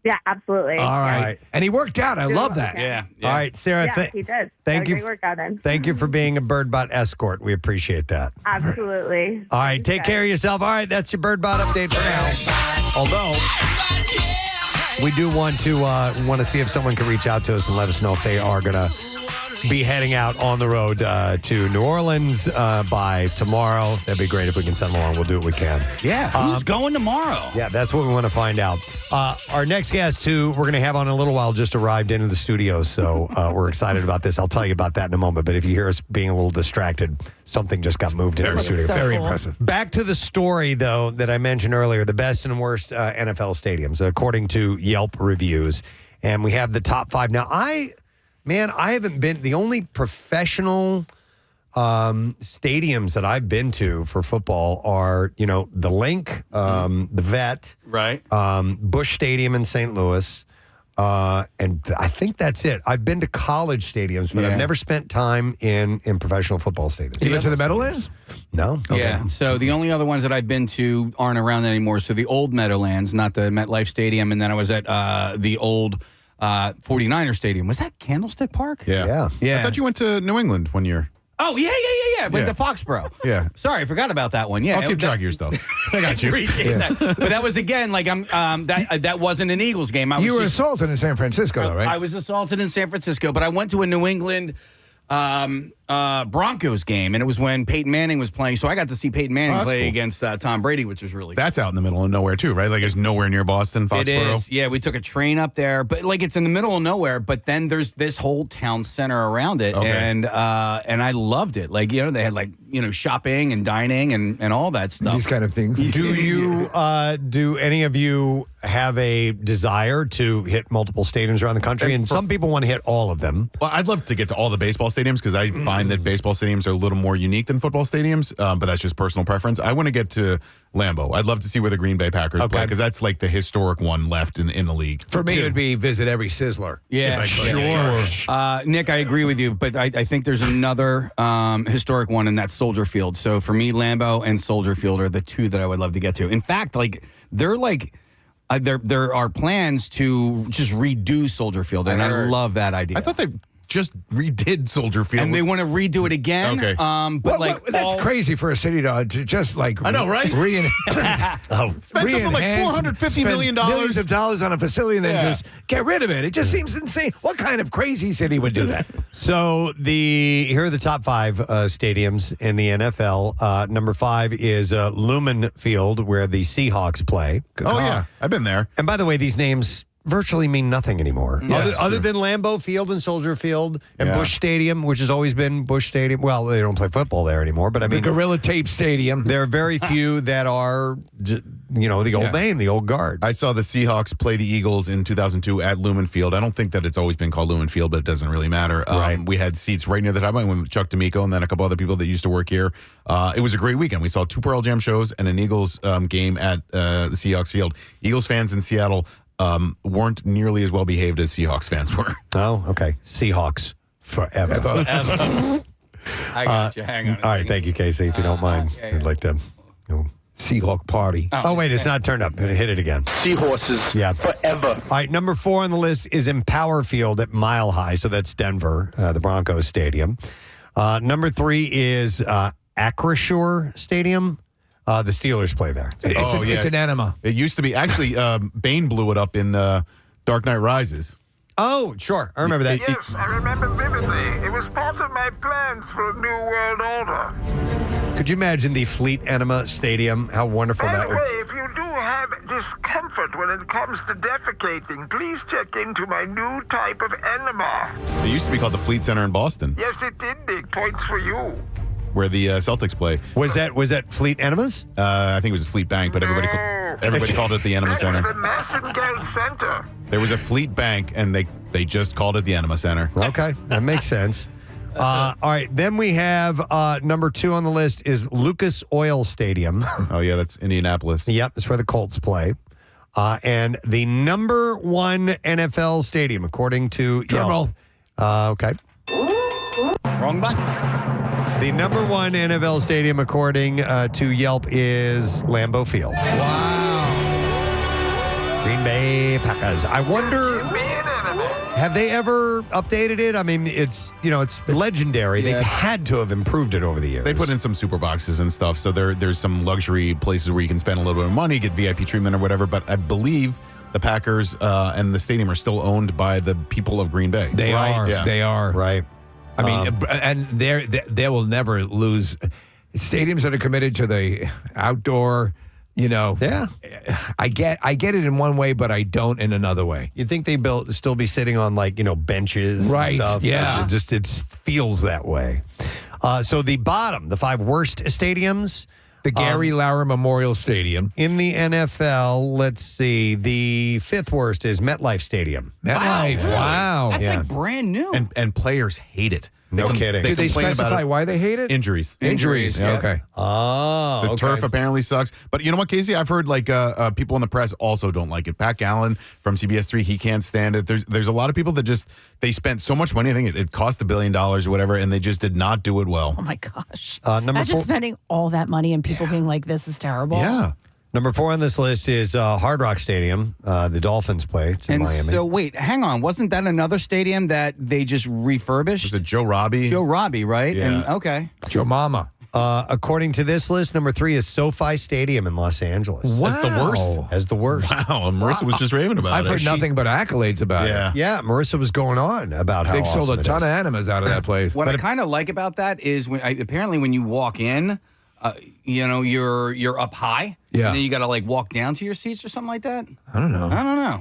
Yeah, absolutely. All right. And he worked out. I love that. Yeah. All right, Sarah. Yeah, he did. Thank Got a you. Great workout in. Thank you for being a Birdbot escort. We appreciate that. Absolutely. All right, take care of yourself. All right, that's your Birdbot update for now. Although we do want to see if someone can reach out to us and let us know if they are going to be heading out on the road to New Orleans by tomorrow. That'd be great if we can send them along. We'll do what we can. Yeah, who's going tomorrow? Yeah, that's what we want to find out. Our next guest, who we're going to have on in a little while, just arrived into the studio, so we're excited about this. I'll tell you about that in a moment, but if you hear us being a little distracted, something just got moved into the studio. So very impressive. Back to the story, though, that I mentioned earlier, the best and worst NFL stadiums, according to Yelp reviews. And we have the top 5. Now, I haven't been, the only professional stadiums that I've been to for football are, the Link, the Vet, right? Busch Stadium in St. Louis. And I think that's it. I've been to college stadiums, but I've never spent time in professional football stadiums. You went to the Meadowlands? No. Okay. Yeah. So the only other ones that I've been to aren't around anymore. So the old Meadowlands, not the MetLife Stadium, and then I was at the old 49er Stadium. Was that Candlestick Park? Yeah. I thought you went to New England one year. Oh, yeah. Went to Foxborough. Yeah. Sorry, I forgot about that one. Yeah. I'll keep track of your stuff. I got you. Appreciate that. But that was, again, like, that wasn't an Eagles game. You were assaulted in San Francisco, though, right? I was assaulted in San Francisco, but I went to a New England Broncos game, and it was when Peyton Manning was playing. So I got to see Peyton Manning play cool. against Tom Brady, which was really That's out in the middle of nowhere, too, right? Like, it's nowhere near Boston, Foxborough. It is. Yeah, we took a train up there, but like it's in the middle of nowhere. But then there's this whole town center around it, and I loved it. Like, they had shopping and dining and all that stuff. These kind of things. Do any of you have a desire to hit multiple stadiums around the country? And some people want to hit all of them. Well, I'd love to get to all the baseball stadiums because I find that baseball stadiums are a little more unique than football stadiums, but that's just personal preference. I want to get to Lambeau. I'd love to see where the Green Bay Packers play because that's like the historic one left in the league. For me, it would be visit every Sizzler. Yeah, sure. Nick, I agree with you, but I think there's another historic one, and that's Soldier Field. So for me, Lambeau and Soldier Field are the two that I would love to get to. In fact, there are plans to just redo Soldier Field, and I love that idea. I thought they just redid Soldier Field. And they want to redo it again. Okay. But that's crazy for a city to just like I know, right? Spend something like $450 million. Millions of dollars on a facility and then just get rid of it. It just seems insane. What kind of crazy city would do that? So here are the top 5 stadiums in the NFL. Number 5 is Neumann Field, where the Seahawks play. Oh, yeah. I've been there. And by the way, these names virtually mean nothing anymore. Yes, other than Lambeau Field and Soldier Field and Busch Stadium, which has always been Busch Stadium. Well, they don't play football there anymore, but I mean, the Gorilla Tape Stadium. There are very few that are, the old name, the old guard. I saw the Seahawks play the Eagles in 2002 at Lumen Field. I don't think that it's always been called Lumen Field, but it doesn't really matter. Right. We had seats right near the top. I went with Chuck D'Amico and then a couple other people that used to work here. It was a great weekend. We saw 2 Pearl Jam shows and an Eagles game at the Seahawks Field. Eagles fans in Seattle weren't nearly as well behaved as Seahawks fans were. Oh, okay. Seahawks forever. I got you. Hang on. All right, thank you, Casey. If you don't mind, I'd like to. Seahawk party. Oh, wait, it's not turned up. Hit it again. Seahorses forever. All right, number 4 on the list is Empower Field at Mile High, so that's Denver, the Broncos Stadium. Number 3 is Acrisure Stadium. The Steelers play there. It's an enema. It used to be. Actually, Bane blew it up in Dark Knight Rises. Oh, sure. I remember that. Yes, I remember vividly. It was part of my plans for a new world order. Could you imagine the Fleet Enema Stadium? How wonderful By that the would way, if you do have discomfort when it comes to defecating, please check into my new type of enema. It used to be called the Fleet Center in Boston, Yes, it did, Nick. Points for you. where the Celtics play. Was that Fleet Enemas? I think it was Fleet Bank, but everybody called it the Enema Center. The Massengeld Center. There was a Fleet Bank, and they just called it the Enema Center. Okay, that makes sense. All right, then we have number 2 on the list is Lucas Oil Stadium. Oh, yeah, that's Indianapolis. Yep, that's where the Colts play. And the number 1 NFL stadium, according to Yelp. Okay. Wrong button. The number 1 NFL stadium, according to Yelp, is Lambeau Field. Wow. Green Bay Packers. I wonder, have they ever updated it? I mean, it's legendary. Yeah. They've had to have improved it over the years. They put in some super boxes and stuff, so there's some luxury places where you can spend a little bit of money, get VIP treatment or whatever, but I believe the Packers and the stadium are still owned by the people of Green Bay. They are. Yeah. They are. Right. I mean, and they will never lose. Stadiums that are committed to the outdoor, Yeah. I get it in one way, but I don't in another way. You'd think they still be sitting on benches Right, and stuff. yeah. It feels that way. So the 5 worst stadiums. The Gary Lauer Memorial Stadium. In the NFL, let's see. The 5th worst is MetLife Stadium. MetLife, wow. That's like brand new. And players hate it. No kidding. Did they complain about specify it. why they hate it? Injuries. Yeah. Okay. Oh, The turf apparently sucks. But you know what, Casey? I've heard people in the press also don't like it. Pat Gallen from CBS 3, he can't stand it. There's a lot of people that they spent so much money. I think it cost $1 billion or whatever, and they just did not do it well. Oh my gosh. Number Imagine 4. spending all that money and people being like, this is terrible. Yeah. Number 4 on this list is Hard Rock Stadium. The Dolphins play. It's in And Miami. so, wait, hang on. Wasn't that another stadium that they just refurbished? Was it Joe Robbie? Joe Robbie, right? Yeah. And, okay. Joe Mama. According to this list, number 3 is SoFi Stadium in Los Angeles. Wow. That's the worst. As the worst. Wow, and Marissa was just raving about I've it. heard nothing but accolades about Yeah. it. Yeah, Marissa was going on about how They've sold awesome a it ton is. of animas out of that place. What I kind of like about that is apparently when you walk in, you're up high. Yeah. And then you got to walk down to your seats or something like that. I don't know. I don't know.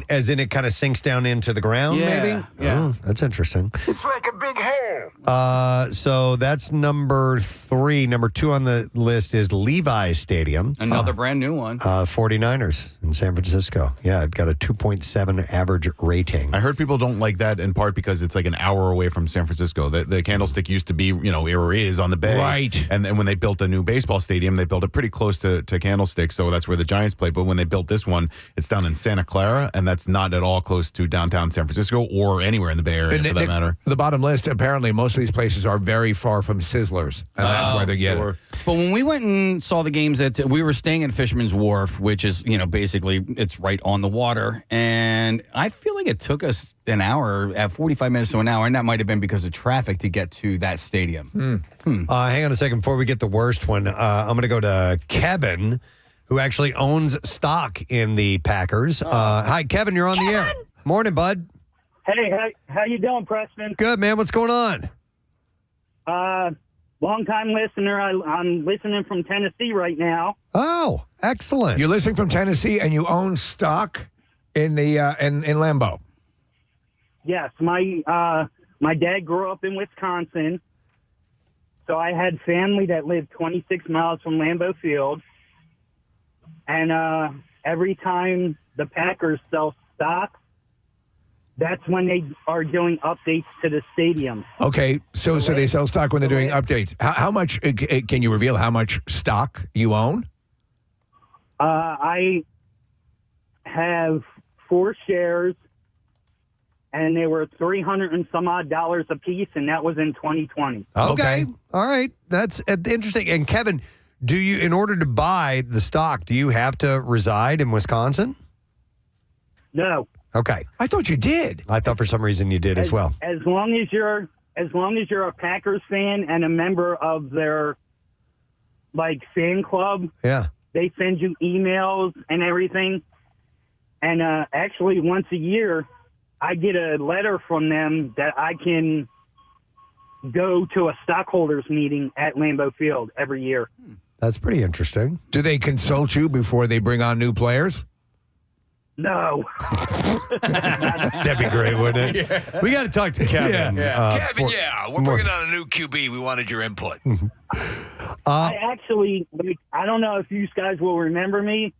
As in it kind of sinks down into the ground, Yeah, maybe? yeah. Oh, that's interesting. It's like a big hole. So that's number 3. Number 2 on the list is Levi's Stadium. Another brand new one. 49ers in San Francisco. Yeah, it got a 2.7 average rating. I heard people don't like that in part because it's like an hour away from San Francisco. The Candlestick used to be, or is on the bay. Right. And then when they built a new baseball stadium, they built it pretty close to Candlestick, so that's where the Giants play. But when they built this one, it's down in Santa Clara, and that's not at all close to downtown San Francisco or anywhere in the Bay Area, for that matter. The bottom list, apparently, most of these places are very far from Sizzlers, and that's why they get it. But when we went and saw the games we were staying at Fisherman's Wharf, which is, basically it's right on the water. And I feel like it took us an hour, 45 minutes to an hour, and that might have been because of traffic to get to that stadium. Hang on a second. Before we get the worst one, I'm going to go to Kevin, who actually owns stock in the Packers. Hi, Kevin. You're on the air. Morning, bud. Hey, how you doing, Preston? Good, man. What's going on? Long-time listener. I'm listening from Tennessee right now. Oh, excellent. You're listening from Tennessee, and you own stock in the in Lambeau. Yes, my dad grew up in Wisconsin, so I had family that lived 26 miles from Lambeau Field, and every time the Packers sell stock, that's when they are doing updates to the stadium. Okay, so they sell stock when they're doing updates. How much, can you reveal how much stock you own? I have 4 shares, and they were $300 and some odd a piece, and that was in 2020. Okay. All right. That's interesting. And Kevin, do you, in order to buy the stock, do you have to reside in Wisconsin? No. Okay. I thought you did. I thought for some reason you did as well. As long as you're a Packers fan and a member of their fan club, yeah, they send you emails and everything. And actually, once a year, I get a letter from them that I can go to a stockholders meeting at Lambeau Field every year. That's pretty interesting. Do they consult you before they bring on new players? No. That'd be great, wouldn't it? Yeah. We got to talk to Kevin. Kevin, we're bringing on a new QB. We wanted your input. I actually, I don't know if you guys will remember me,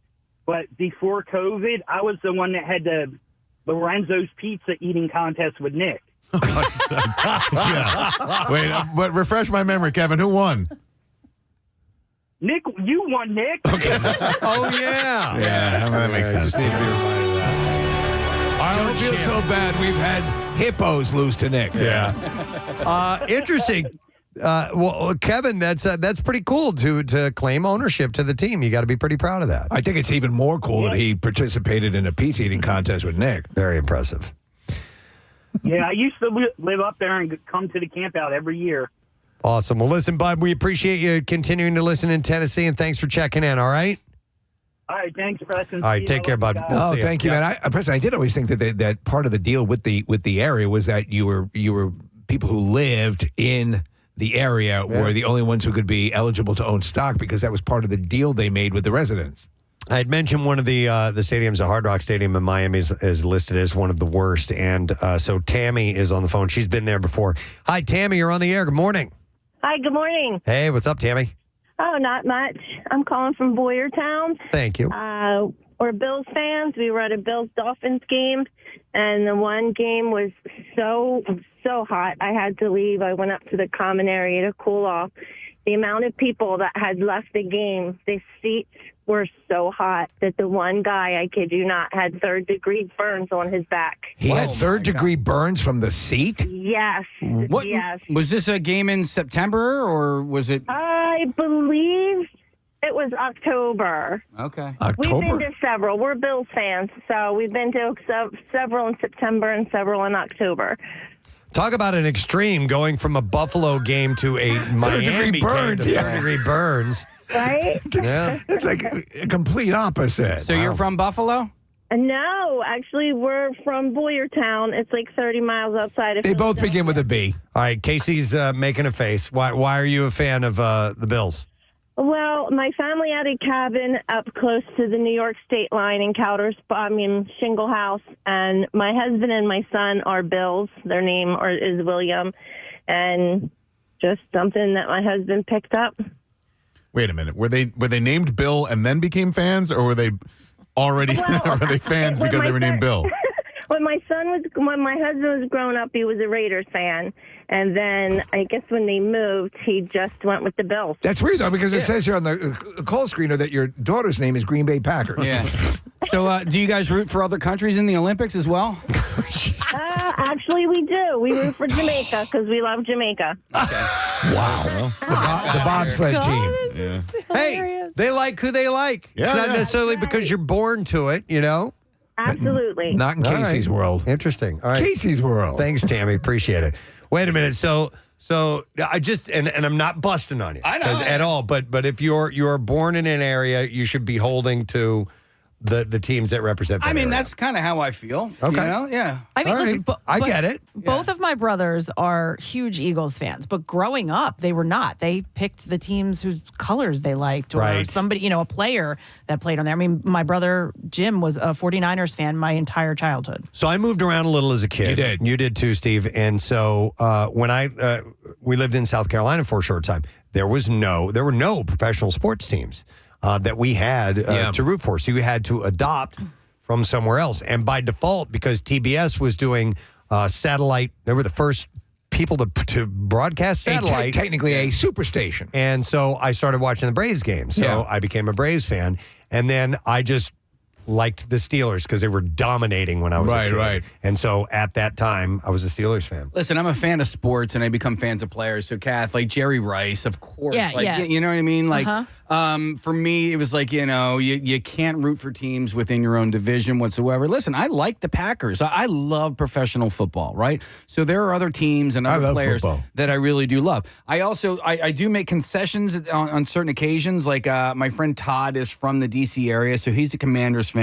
but before COVID, I was the one that had the Lorenzo's Pizza eating contest with Nick. Yeah. Wait, but refresh my memory, Kevin. Who won? Nick, you won, Nick. Okay. Oh, yeah. Yeah, that makes sense. Just need to be reminded of that. I don't feel so bad. We've had hippos lose to Nick. Yeah. Interesting. Well, Kevin, that's pretty cool to claim ownership to the team. You got to be pretty proud of that. I think it's even more cool that he participated in a pizza eating contest with Nick. Very impressive. Yeah, I used to live up there and come to the camp out every year. Awesome. Well, listen, bud, we appreciate you continuing to listen in Tennessee, and thanks for checking in, all right? All right, thanks, Preston. All right, take care, bud. We'll Oh, see thank you, man. Preston, I did always think that part of the deal with the area was that you were people who lived in the area were the only ones who could be eligible to own stock because that was part of the deal they made with the residents. I had mentioned one of the stadiums, the Hard Rock Stadium in Miami, is listed as one of the worst. And so Tammy is on the phone. She's been there before. Hi, Tammy. You're on the air. Good morning. Hi, good morning. Hey, what's up, Tammy? Oh, not much. I'm calling from Boyertown. Thank you. We're Bills fans. We were at a Bills-Dolphins game, and the one game was so hot. I had to leave. I went up to the common area to cool off. The amount of people that had left the game, the seats were so hot that the one guy, I kid you not, had third-degree burns on his back. He had third-degree burns from the seat? Yes. What Yes. was this a game in September or was it? I believe it was October. Okay. We've been to several. We're Bills fans, so we've been to several in September and several in October. Talk about an extreme going from a Buffalo game to a Miami burns, game to yeah. third-degree burns. Right? Yeah. It's like a complete opposite. So you're from Buffalo? No, actually, we're from Boyertown. It's like 30 miles outside of They both begin with a B. All right, Casey's making a face. Why are you a fan of the Bills? Well, my family had a cabin up close to the New York state line in Shingle House, and my husband and my son are Bills. Their name is William, and just something that my husband picked up. Wait a minute. Were they named Bill and then became fans, or were they already were they fans because they were named Bill? When my husband was growing up, he was a Raiders fan, and then I guess when they moved, he just went with the Bills. That's weird though, because it says here on the call screener that your daughter's name is Green Bay Packers. Yeah. So, do you guys root for other countries in the Olympics as well? Actually, we do. We root for Jamaica because we love Jamaica. Wow. The bobsled team. Yeah. Hey, they like who they like. It's not necessarily because you're born to it, you know? Absolutely. Not in Casey's world. Interesting. All right. Casey's world. Thanks, Tammy. Appreciate it. Wait a minute. So I just and I'm not busting on you I know. at all. But if you're born in an area, you should be holding to the teams that represent that I mean, area. that's kind of how I feel. Okay. You know? Yeah. I mean, All listen, right. I get it. Both of my brothers are huge Eagles fans, but growing up, they were not. They picked the teams whose colors they liked, or Right. somebody, a player that played on there. I mean, my brother Jim was a 49ers fan my entire childhood. So I moved around a little as a kid. You did. You did too, Steve. And so when we lived in South Carolina for a short time, there were no professional sports teams that we had to root for. So you had to adopt from somewhere else. And by default, because TBS was doing satellite, they were the first people to broadcast satellite. Technically a superstation. And so I started watching the Braves games. So I became a Braves fan. And then I just liked the Steelers because they were dominating when I was a kid. Right. And so at that time, I was a Steelers fan. Listen, I'm a fan of sports, and I become fans of players. So, Kath, like Jerry Rice, of course. Yeah, like, yeah. You know what I mean? Like, for me, it was like, you can't root for teams within your own division whatsoever. Listen, I like the Packers. I love professional football, right? So there are other teams and other players that I really do love. I also, I do make concessions on certain occasions. Like my friend Todd is from the D.C. area, so he's a Commanders fan.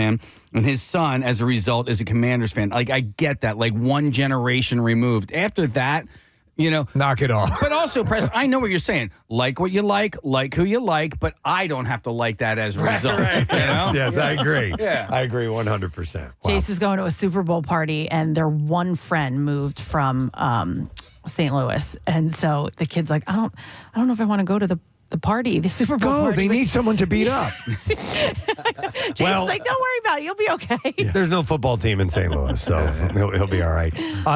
And his son, as a result, is a Commanders fan. Like, I get that. Like, one generation removed. After that, knock it off. But also, Press, I know what you're saying. Like what you like who you like, but I don't have to like that as a result. Right. You know? Yes, I agree. Yeah. I agree 100%. Wow. Jace is going to a Super Bowl party, and their one friend moved from St. Louis, and so the kid's like, I don't know if I want to go to the party, the Super Bowl party. They need someone to beat up. Jason's like, don't worry about it. You'll be okay. There's no football team in St. Louis, so he'll be all right.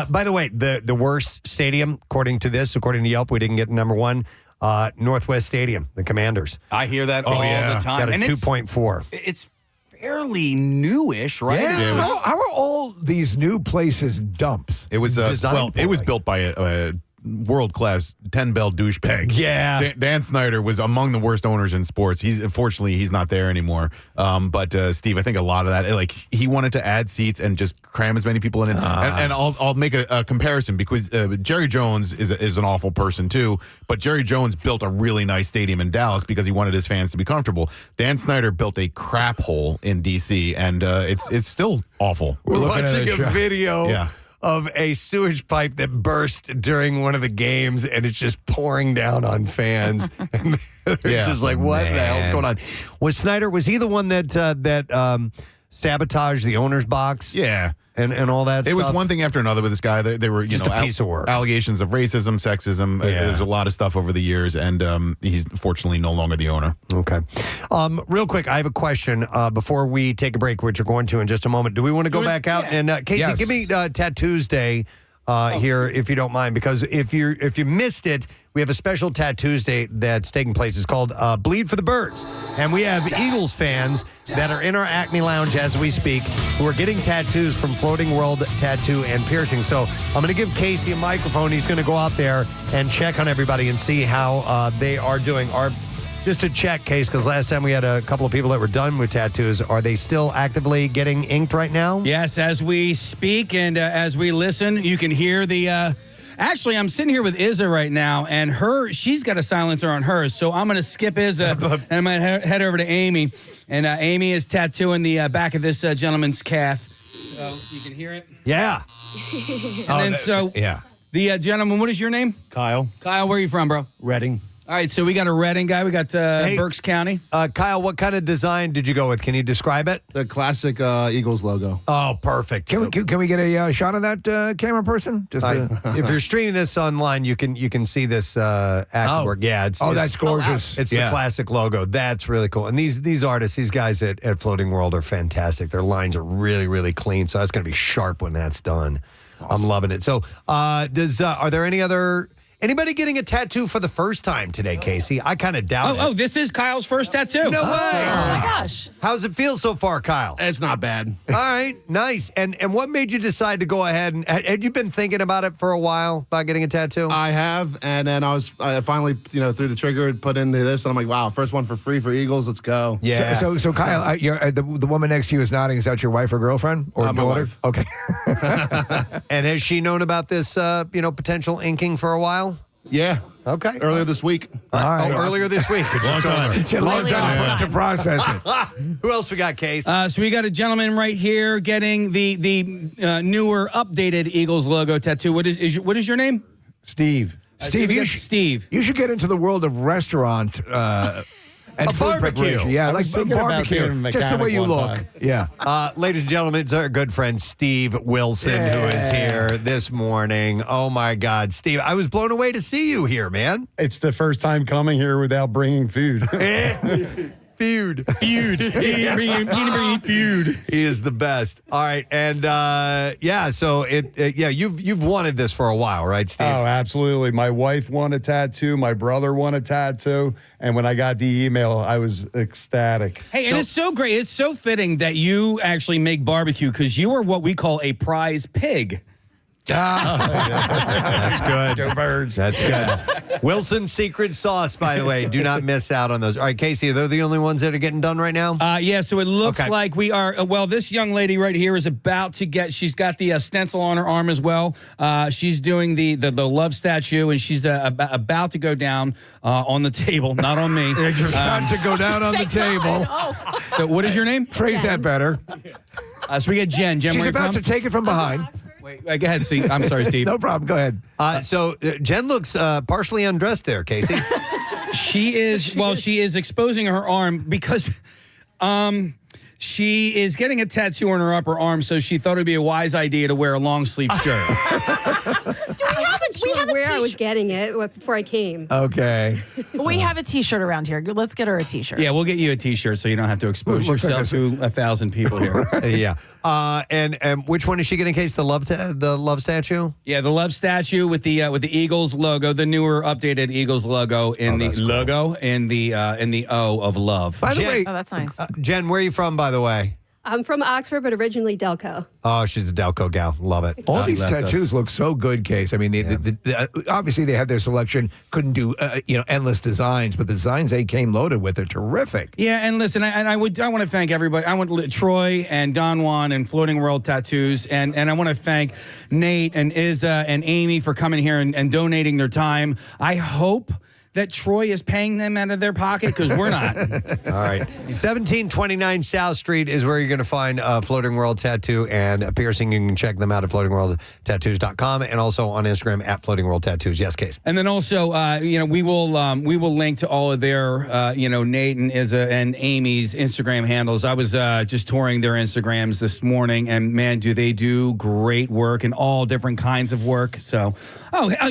By the way, the worst stadium, according to Yelp, we didn't get number one, Northwest Stadium, the Commanders. I hear that all the time. Got a And 2.4. It's fairly newish, right? Yeah. How are all these new places dumps? It was Designed it was built by a world-class 10-bell douchebag. Yeah. Dan Snyder was among the worst owners in sports. Unfortunately, he's not there anymore. But Steve, I think a lot of that, like, he wanted to add seats and just cram as many people in. And I'll make a comparison because Jerry Jones is an awful person too. But Jerry Jones built a really nice stadium in Dallas because he wanted his fans to be comfortable. Dan Snyder built a crap hole in D.C. and it's still awful. We're watching a video of a sewage pipe that burst during one of the games, and it's just pouring down on fans. And it's just like, what the hell's going on? Was Snyder? Was he the one that sabotaged the owner's box? Yeah. And all that It stuff? was one thing after another with this guy. They were Just a piece of work. Allegations of racism, sexism. There's a lot of stuff over the years, and he's fortunately no longer the owner. Okay. Real quick, I have a question before we take a break, which we're going to in just a moment. Do we want to go back out? And Casey, give me Tattoosday here, if you don't mind, because if you missed it, we have a special Tattoosday that's taking place. It's called Bleed for the Birds. And we have Eagles fans that are in our Acme Lounge as we speak who are getting tattoos from Floating World Tattoo and Piercing. So I'm going to give Casey a microphone. He's going to go out there and check on everybody and see how they are doing. Just to check, Case, because last time we had a couple of people that were done with tattoos. Are they still actively getting inked right now? Yes, as we speak and as we listen, you can hear the... Actually, I'm sitting here with Izza right now, and she's got a silencer on hers, so I'm going to skip Izza, and I'm going to head over to Amy. And Amy is tattooing the back of this gentleman's calf. So you can hear it? Yeah. The gentleman, what is your name? Kyle. Kyle, where are you from, bro? Reading. All right, so we got a Reading guy. We got Berks County. Kyle, what kind of design did you go with? Can you describe it? The classic Eagles logo. Oh, perfect. Can we get a shot of that camera person? Just if you're streaming this online, you can see this act work. Yeah, that's gorgeous. It's the classic logo. That's really cool. And these artists, these guys at Floating World are fantastic. Their lines are really, really clean. So that's going to be sharp when that's done. Awesome. I'm loving it. So, are there anybody getting a tattoo for the first time today, Casey? I kind of doubt it. Oh, this is Kyle's first tattoo. No way. Oh, my gosh. How's it feel so far, Kyle? It's not bad. All right, nice. And what made you decide to go ahead and had you been thinking about it for a while about getting a tattoo? I have, and then I finally threw the trigger and put into this, and I'm like, wow, first one for free for Eagles. Let's go. Yeah. So Kyle, the woman next to you is nodding. Is that your wife or girlfriend or my daughter? wife. Okay. And has she known about this potential inking for a while? Yeah. Okay. Earlier this week. All right. Earlier this week. Long time. Long time to process it. Who else we got, Case? So we got a gentleman right here getting the newer, updated Eagles logo tattoo. What is your name? Steve. Steve, you should get into the world of restaurant and a food barbecue. preparation. Yeah, like barbecue. Just the way you look. Yeah. Ladies and gentlemen, it's our good friend Steve Wilson who is here this morning. Oh my God, Steve! I was blown away to see you here, man. It's the first time coming here without bringing food. Feud. Feud. Feud. He is the best. All right, and so you've wanted this for a while, right, Steve? Oh, absolutely. My wife wanted a tattoo. My brother wanted a tattoo. And when I got the email, I was ecstatic. Hey, and it's so great. It's so fitting that you actually make barbecue because you are what we call a prize pig. That's good. Go Birds. That's good. Wilson's secret sauce, by the way. Do not miss out on those. All right, Casey, are they the only ones that are getting done right now? Yeah, so it looks like we are. This young lady right here is about to get, she's got the stencil on her arm as well. She's doing the love statue, and she's about to go down on the table, not on me. About to go down on the table. So what is your name? Phrase that better. So we get Jen. Jen, She's where you about from? to take it from behind. Wait, go ahead, Steve. I'm sorry, Steve. No problem. Go ahead. So Jen looks partially undressed there, Casey. She is exposing her arm because she is getting a tattoo on her upper arm, so she thought it would be a wise idea to wear a long sleeve shirt. We have where I was getting it before I came. Okay. We have a T-shirt around here. Let's get her a T-shirt. Yeah, we'll get you a T-shirt so you don't have to expose yourself to 1,000 people here. Yeah. And which one is she getting, Case? The love statue? Yeah, the love statue with the Eagles logo, the newer updated Eagles logo in the logo in the O of love. By the way, that's nice. Jen, where are you from, by the way? I'm from Oxford, but originally Delco. Oh, she's a Delco gal. Love it. All these tattoos look so good, Case. I mean, obviously they had their selection, couldn't do endless designs, but the designs they came loaded with are terrific. Yeah, and listen, I want to thank everybody. I want Troy and Don Juan and Floating World Tattoos, and I want to thank Nate and Izza and Amy for coming here and donating their time. I hope that Troy is paying them out of their pocket? Because we're not. All right. 1729 South Street is where you're going to find Floating World Tattoo and a piercing. You can check them out at floatingworldtattoos.com and also on Instagram at Floating World Tattoos. Yes, Case. And then also, we will link to all of their, Nate and Izza and Amy's Instagram handles. I was just touring their Instagrams this morning, and man, do they do great work and all different kinds of work. So,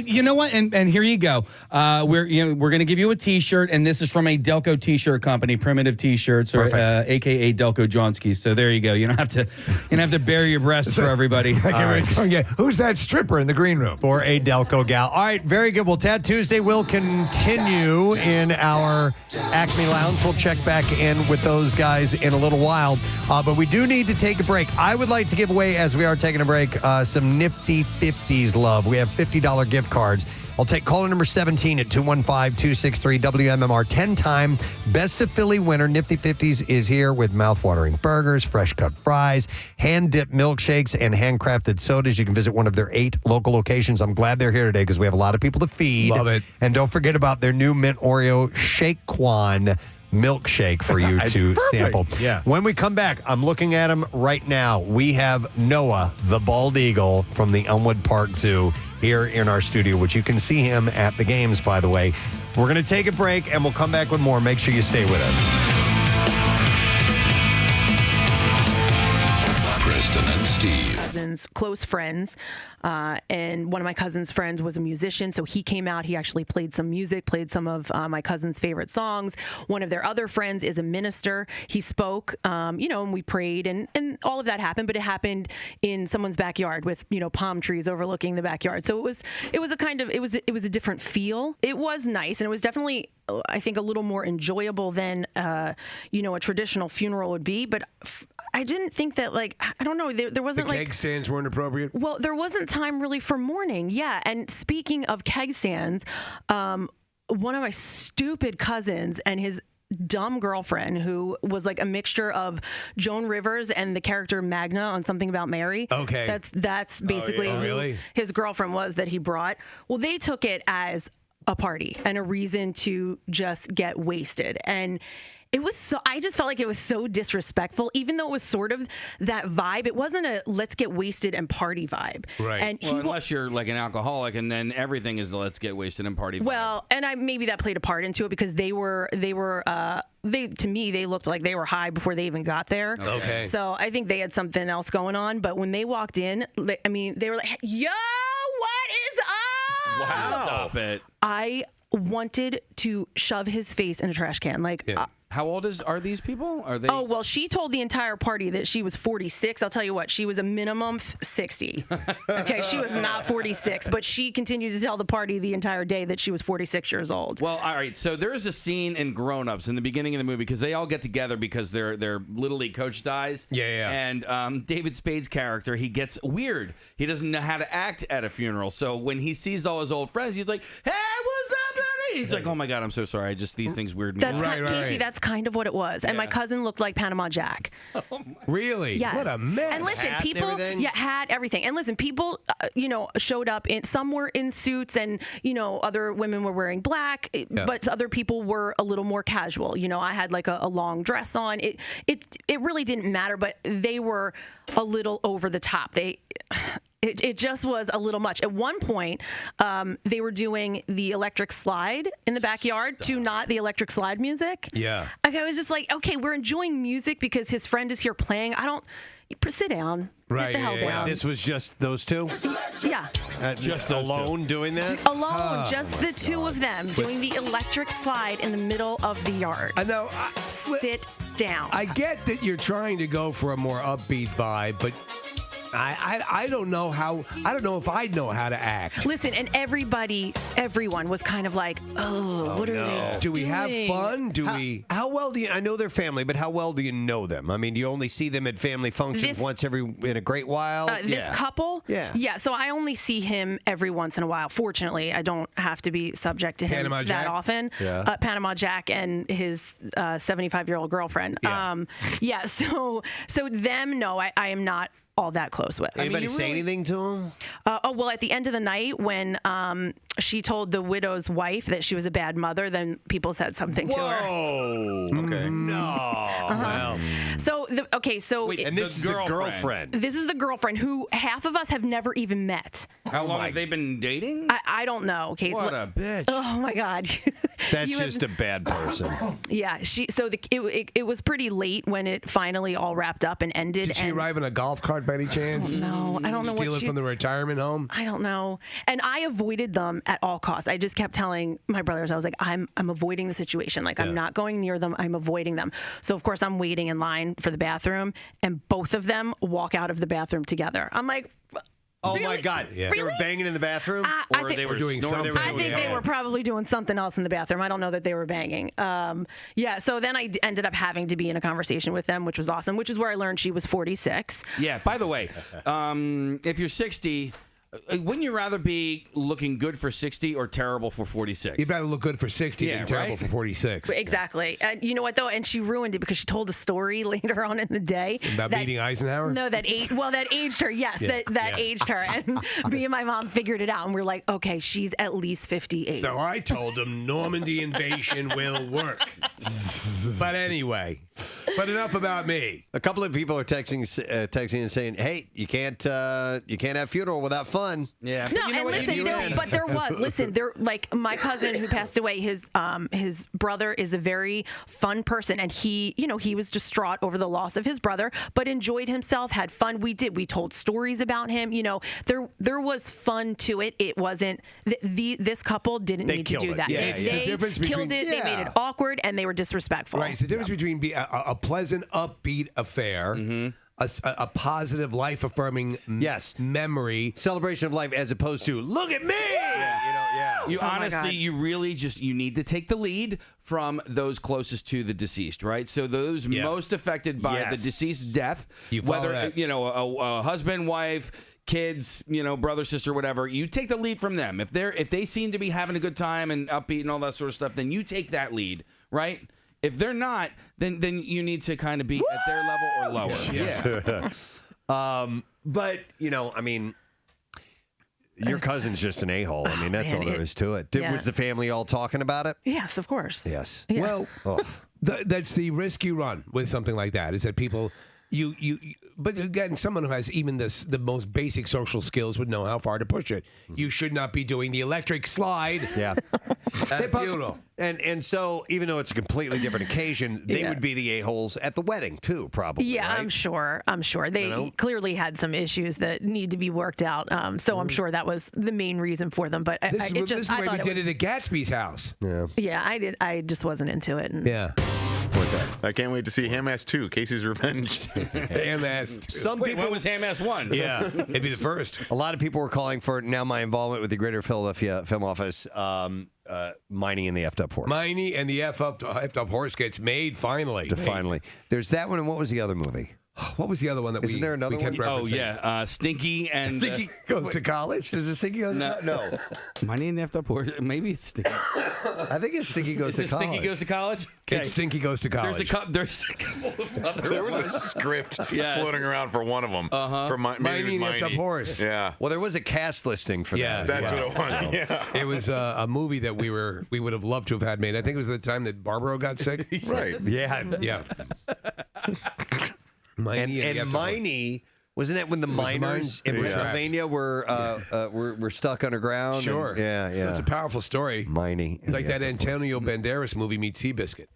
you know what? And here you go. We're going to give you a T-shirt, and this is from a Delco T-shirt company, Primitive T-shirts, or AKA Delco Johnski. So there you go. You don't have to bare your breasts for everybody. Who's that stripper in the green room? For a Delco gal. All right, very good. Well, Tattoosday will continue in our Acme Lounge. We'll check back in with those guys in a little while. But we do need to take a break. I would like to give away, as we are taking a break, some Nifty 50s love. We have $50 gift cards. I'll take caller number 17 at 215-263-WMMR. 10-time Best of Philly winner. Nifty 50s is here with mouthwatering burgers, fresh-cut fries, hand-dipped milkshakes, and handcrafted sodas. You can visit one of their 8 local locations. I'm glad they're here today because we have a lot of people to feed. Love it. And don't forget about their new Mint Oreo Shakequan milkshake for you to sample. Yeah. When we come back, I'm looking at him right now. We have Noah, the bald eagle from the Elmwood Park Zoo, here in our studio, which you can see him at the games, by the way. We're going to take a break, and we'll come back with more. Make sure you stay with us. Preston and Steve. Cousins, close friends, and one of my cousin's friends was a musician, so he came out. He actually played some music, played some of my cousin's favorite songs. One of their other friends is a minister. He spoke, and we prayed, and all of that happened, but it happened in someone's backyard with palm trees overlooking the backyard. So it was a different feel. It was nice, and it was definitely, I think, a little more enjoyable than a traditional funeral would be, but I didn't think that, I don't know, there wasn't the keg stands weren't appropriate? Well, there wasn't time really for mourning. Yeah. And speaking of keg stands, one of my stupid cousins and his dumb girlfriend, who was like a mixture of Joan Rivers and the character Magna on Something About Mary. Okay. That's basically who his girlfriend was that he brought. Well, they took it as a party and a reason to just get wasted. And it was I just felt like it was so disrespectful, even though it was sort of that vibe. It wasn't a let's get wasted and party vibe. Right. And unless you're like an alcoholic, and then everything is the let's get wasted and party vibe. Well, and maybe that played a part into it because they to me, they looked like they were high before they even got there. Okay. So I think they had something else going on. But when they walked in, they were like, yo, what is up? Wow. Stop it. I wanted to shove his face in a trash can. How old are these people? Are they? Oh, well, she told the entire party that she was 46. I'll tell you what, she was a minimum 60. Okay, she was not 46, but she continued to tell the party the entire day that she was 46 years old. Well, all right. So there is a scene in Grown Ups in the beginning of the movie because they all get together because their Little League coach dies. Yeah. And David Spade's character, he gets weird. He doesn't know how to act at a funeral. So when he sees all his old friends, he's like, "Hey, what's up, buddy?" He's like, "Oh my God, I'm so sorry. These things weird me out." Casey, that's kind of what it was. And my cousin looked like Panama Jack. Really? Yes. What a mess. And listen, people, had everything. And listen, people, showed up some were in suits, and other women were wearing black, but other people were a little more casual. I had like a long dress on. It really didn't matter, but they were a little over the top. It just was a little much. At one point, they were doing the electric slide in the backyard to not the electric slide music. Yeah. Okay, I was just like, okay, we're enjoying music because his friend is here playing. Sit down. Sit the hell down. This was just those two? Yeah. Just alone doing that? Alone, just the two of them doing the electric slide in the middle of the yard. I know. Sit down. I get that you're trying to go for a more upbeat vibe, but I don't know if I'd know how to act. Listen, and everyone was kind of like, what are they doing? Do we have fun? How well do you, I know they're family, but how well do you know them? I mean, do you only see them at family functions in a great while? This couple? Yeah. Yeah, so I only see him every once in a while. Fortunately, I don't have to be subject to him Panama that Jack? often. Yeah. Panama Jack and his 75-year-old girlfriend. Yeah. So them, no, I am not all that close with. Anybody say anything to him? Well, at the end of the night when she told the widow's wife that she was a bad mother, then people said something to her. Whoa. Okay. No. Wow. So, Wait, And this is the girlfriend. This is the girlfriend who half of us have never even met. How long have they been dating? I don't know. Okay, What a bitch. Oh my God. That's You have- just a bad person. Yeah, it was pretty late when it finally all wrapped up and ended. Did she arrive in a golf cart by any chance? No, I don't know. Steal it from the retirement home? I don't know. And I avoided them at all costs. I just kept telling my brothers, I was like, I'm avoiding the situation. Like, I'm not going near them. I'm avoiding them. So, of course, I'm waiting in line for the bathroom, and both of them walk out of the bathroom together. I'm like, Oh really? my God! Yeah. They were banging in the bathroom, I think- they were doing something. I think they were probably doing something else in the bathroom. I don't know that they were banging. So then I ended up having to be in a conversation with them, which was awesome, which is where I learned she was 46. Yeah, by the way, if you're 60, wouldn't you rather be looking good for 60 or terrible for 46? You better look good for 60 Yeah, than terrible right? for 46. Exactly. And you know what, though? And she ruined it because she told a story later on in the day. About meeting Eisenhower? No, that aged her. Yes, Yeah, that yeah. aged her. And me and my mom figured it out. And we're like, okay, she's at least 58. So I told him Normandy invasion will work. But anyway, but enough about me. A couple of people are texting and saying, "Hey, you can't have funeral without fun." Yeah. No, and listen, there like my cousin who passed away, his brother is a very fun person, and he was distraught over the loss of his brother, but enjoyed himself, had fun. We told stories about him. There was fun to it. It wasn't this couple didn't need to do that. Yeah, it's the difference killed between- it. They made it awkward, and they were disrespectful. Right. It's the difference between a pleasant, upbeat affair, a positive, life-affirming memory. Celebration of life as opposed to, look at me! You honestly, you really you need to take the lead from those closest to the deceased, right? So those most affected by the deceased death, You follow whether that. a husband, wife, kids, brother, sister, whatever, you take the lead from them. If they seem to be having a good time and upbeat and all that sort of stuff, then you take that lead, right? If they're not, then you need to kind of be at their level or lower. Yeah. But your cousin's just an a-hole. I mean, that's all there is to it. Was the family all talking about it? Yes, of course. Yes. Yeah. Well, that's the risk you run with something like that. Is that people, but again, someone who has even the most basic social skills would know how far to push it. You should not be doing the electric slide. Yeah. At a funeral. And so, even though it's a completely different occasion, they would be the a-holes at the wedding, too, probably. Yeah, right? I'm sure. They clearly had some issues that need to be worked out. So I'm sure that was the main reason for them. But This is the way we did it at Gatsby's house. Yeah. Yeah, I just wasn't into it. Yeah. What's that? I can't wait to see Ham-Ass 2, Casey's Revenge. Ham-Ass 2. Some Wait, people what was Ham-Ass 1? Yeah, it'd be the first. A lot of people were calling for now my involvement with the Greater Philadelphia Film Office, Miney and the Effed Up Horse. Miney and the Effed Up Horse gets made finally. Finally. There's that one, and what was the other movie? What was the other one that Isn't there another we kept one? referencing? Oh, yeah. Stinky and... Stinky goes to college? Does it Stinky go to college? No. My name left up, or maybe it's Stinky. I think it's Stinky goes Is to it college. Stinky goes to college? It's Stinky goes to college. There's a couple of other There was a ones. script Yes. floating around for one of them. Uh-huh. For Miney and the Effed Up Horse. Yeah. Well, there was a cast listing for Yeah, that. That's what it was. So- Yeah. It was a movie that we would have loved to have had made. I think it was the time that Barbaro got sick. Right. Yeah. Yeah. Miney And the Effed Up Horse. Miney, wasn't that when the miners in Yeah. Pennsylvania were stuck underground? Sure. And, yeah. So it's a powerful story. Miney. It's like that Antonio Banderas movie meets Seabiscuit.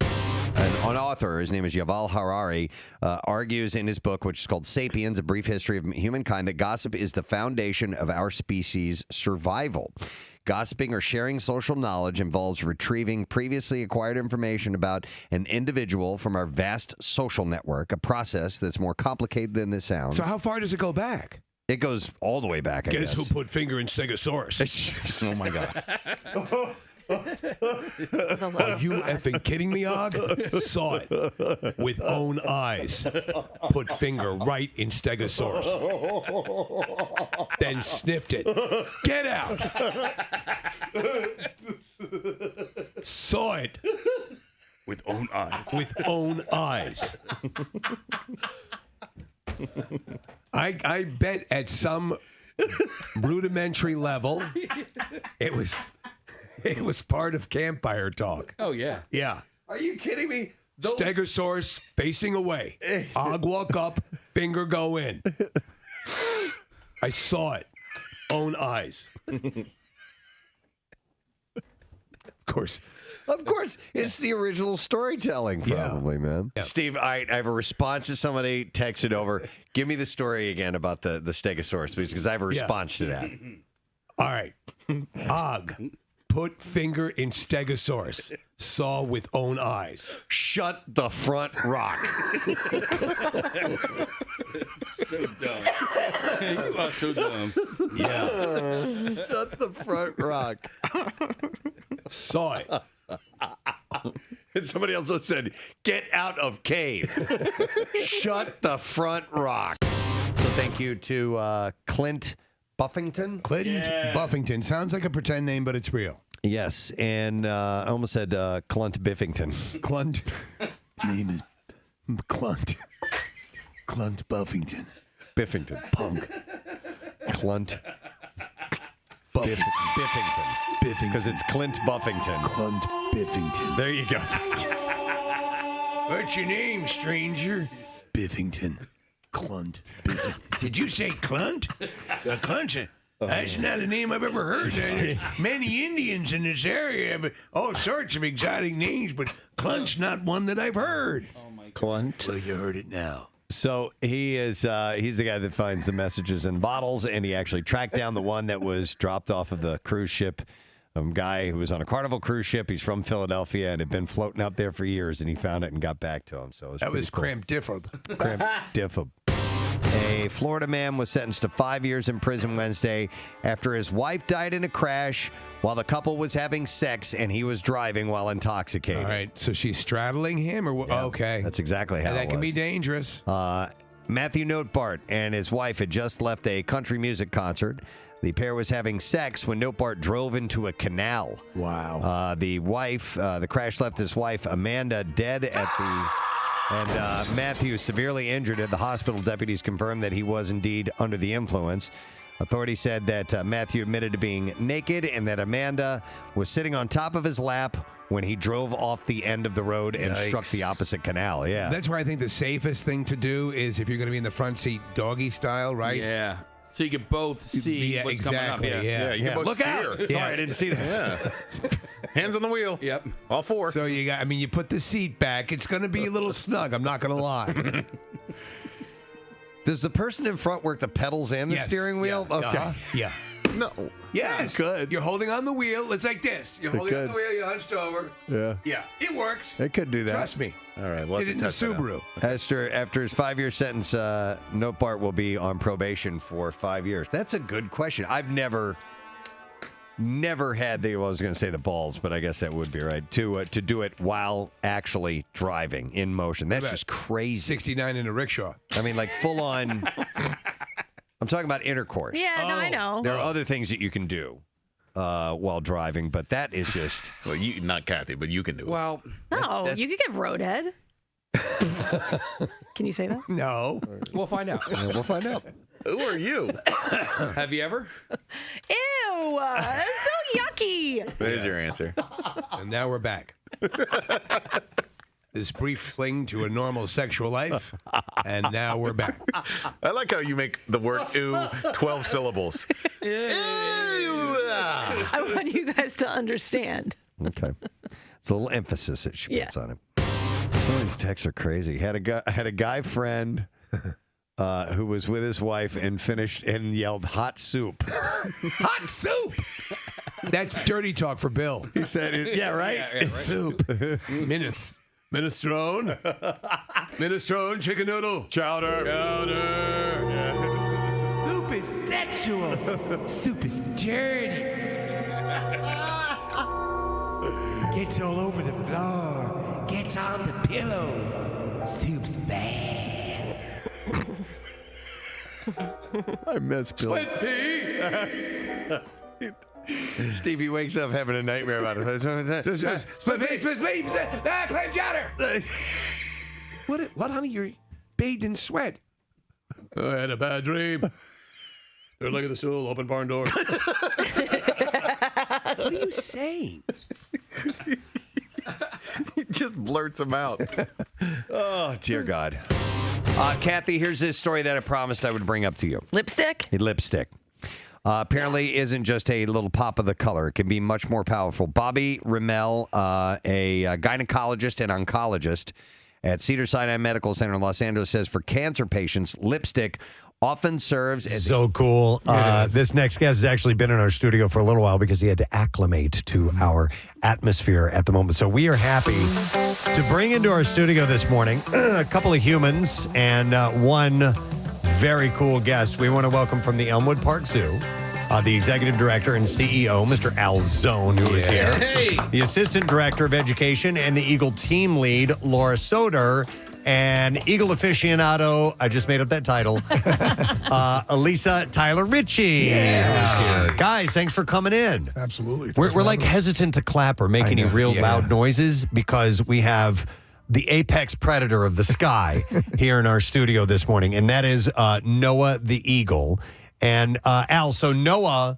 An author, his name is Yuval Harari, argues in his book, which is called Sapiens, A Brief History of Humankind, that gossip is the foundation of our species' survival. Gossiping or sharing social knowledge involves retrieving previously acquired information about an individual from our vast social network, a process that's more complicated than this sounds. So how far does it go back? It goes all the way back, I Guess guess. who put finger in Stegosaurus? Oh, my God. Are you effing kidding me, Og? Saw it with own eyes. Put finger right in Stegosaurus. Then sniffed it. Get out. Saw it With own eyes. with own eyes. I bet at some rudimentary level. It was part of campfire talk. Oh, yeah. Yeah. Are you kidding me? Stegosaurus facing away. Og walk up, finger go in. I saw it. Own eyes. Of course, it's the original storytelling, probably, man. Yeah. Steve, I have a response to somebody texted over. Give me the story again about the Stegosaurus, please, because I have a response to that. All right. Og, put finger in Stegosaurus. Saw with own eyes. Shut the front rock. So dumb. You are so dumb. Yeah. Shut the front rock. Saw it. And somebody else said, get out of cave. Shut the front rock. So thank you to Clint Buffington. Buffington. Sounds like a pretend name, but it's real. Yes, and I almost said Clunt Biffington. Clunt. Name is Clunt. Clunt Buffington. Biffington. Punk. Clunt Biffington. Because it's Clint Buffington. Clunt Biffington. There you go. What's your name, stranger? Biffington. Clunt. Biffington. Did you say Clunt? Clunt? That's not a name I've ever heard. There's many Indians in this area have all sorts of exotic names, but Clunt's not one that I've heard. Oh, my God. Clunt. Well, you heard it now. So he is he's the guy that finds the messages in bottles, and he actually tracked down the one that was dropped off of the cruise ship. A guy who was on a Carnival cruise ship. He's from Philadelphia and had been floating up there for years, and he found it and got back to him. So that was cool. cramp diffled. Cramp diffled. A Florida man was sentenced to 5 years in prison Wednesday after his wife died in a crash while the couple was having sex and he was driving while intoxicated. All right, so she's straddling him, or what? Yeah, okay, that's exactly how that it can be was. dangerous. Matthew Notebart and his wife had just left a country music concert. The pair was having sex when Notebart drove into a canal. Wow. The crash left his wife, Amanda, dead at the... And Matthew severely injured at the hospital. Deputies confirmed that he was indeed under the influence. Authorities said that Matthew admitted to being naked and that Amanda was sitting on top of his lap when he drove off the end of the road and struck the opposite canal. Yeah. That's where I think the safest thing to do is if you're going to be in the front seat, doggy style, right? Yeah. So you can both see what's exactly, coming up. Yeah, you can both Look steer. out! Sorry, I didn't see that. Yeah. Hands on the wheel. Yep. All four. So you put the seat back. It's going to be a little snug. I'm not going to lie. Does the person in front work the pedals and the steering wheel? Yeah. Okay. Yeah. No. Yes. Good. You're holding on the wheel. It's like this. You're holding on could. the wheel. You're hunched over. Yeah. Yeah. It works. It could do that. Trust me. All right. Did it in the Subaru. After his 5-year sentence, Notebart will be on probation for 5 years. That's a good question. I've never had I was going to say the balls, but I guess that would be right to do it while actually driving in motion. That's just crazy. 69 in a rickshaw. I mean, like full on. I'm talking about intercourse. Yeah, no, I know. There are other things that you can do while driving, but that is just. Well, you not Kathy, but you can do it. Well, No, you could get roadhead. Can you say that? No. we'll find out. We'll find out. Who are you? Have you ever? Ew, it's so yucky. There's your answer. And now we're back. This brief fling to a normal sexual life, and now we're back. I like how you make the word "ew" 12 syllables. I want you guys to understand. Okay. It's a little emphasis that she puts on it. Some of these texts are crazy. Had a guy friend who was with his wife and finished and yelled hot soup. Hot soup! That's dirty talk for Bill. He said, yeah, right? Yeah, right. Soup. Minestrone. Minestrone, chicken noodle. Chowder. Soup is sexual. Soup is dirty. Gets all over the floor. Gets on the pillows. Soup's bad. I miss Bill. Split pea. Stevie wakes up having a nightmare about it. Split pea. Clam chowder. What, honey? You're bathed in sweat. I had a bad dream. Look at the stool, open barn door. What are you saying? He just blurts them out. Oh, dear God. Kathy, here's this story that I promised I would bring up to you. Lipstick? A lipstick. Apparently isn't just a little pop of the color. It can be much more powerful. Bobby Rimmel, a gynecologist and oncologist at Cedars-Sinai Medical Center in Los Angeles, says for cancer patients, lipstick often serves as so cool. This next guest has actually been in our studio for a little while because he had to acclimate to our atmosphere at the moment. So we are happy to bring into our studio this morning a couple of humans and one very cool guest. We want to welcome from the Elmwood Park Zoo, the executive director and CEO, Mr. Al Zone, who is here. Hey. The assistant director of education and the Eagle team lead, Laura Soder. And Eagle aficionado, I just made up that title, Elisa Tyler Ritchie, who is here. Guys, thanks for coming in. Absolutely. We're like hesitant to clap or make any real loud noises because we have the apex predator of the sky here in our studio this morning, and that is Noah the Eagle. And Al, so Noah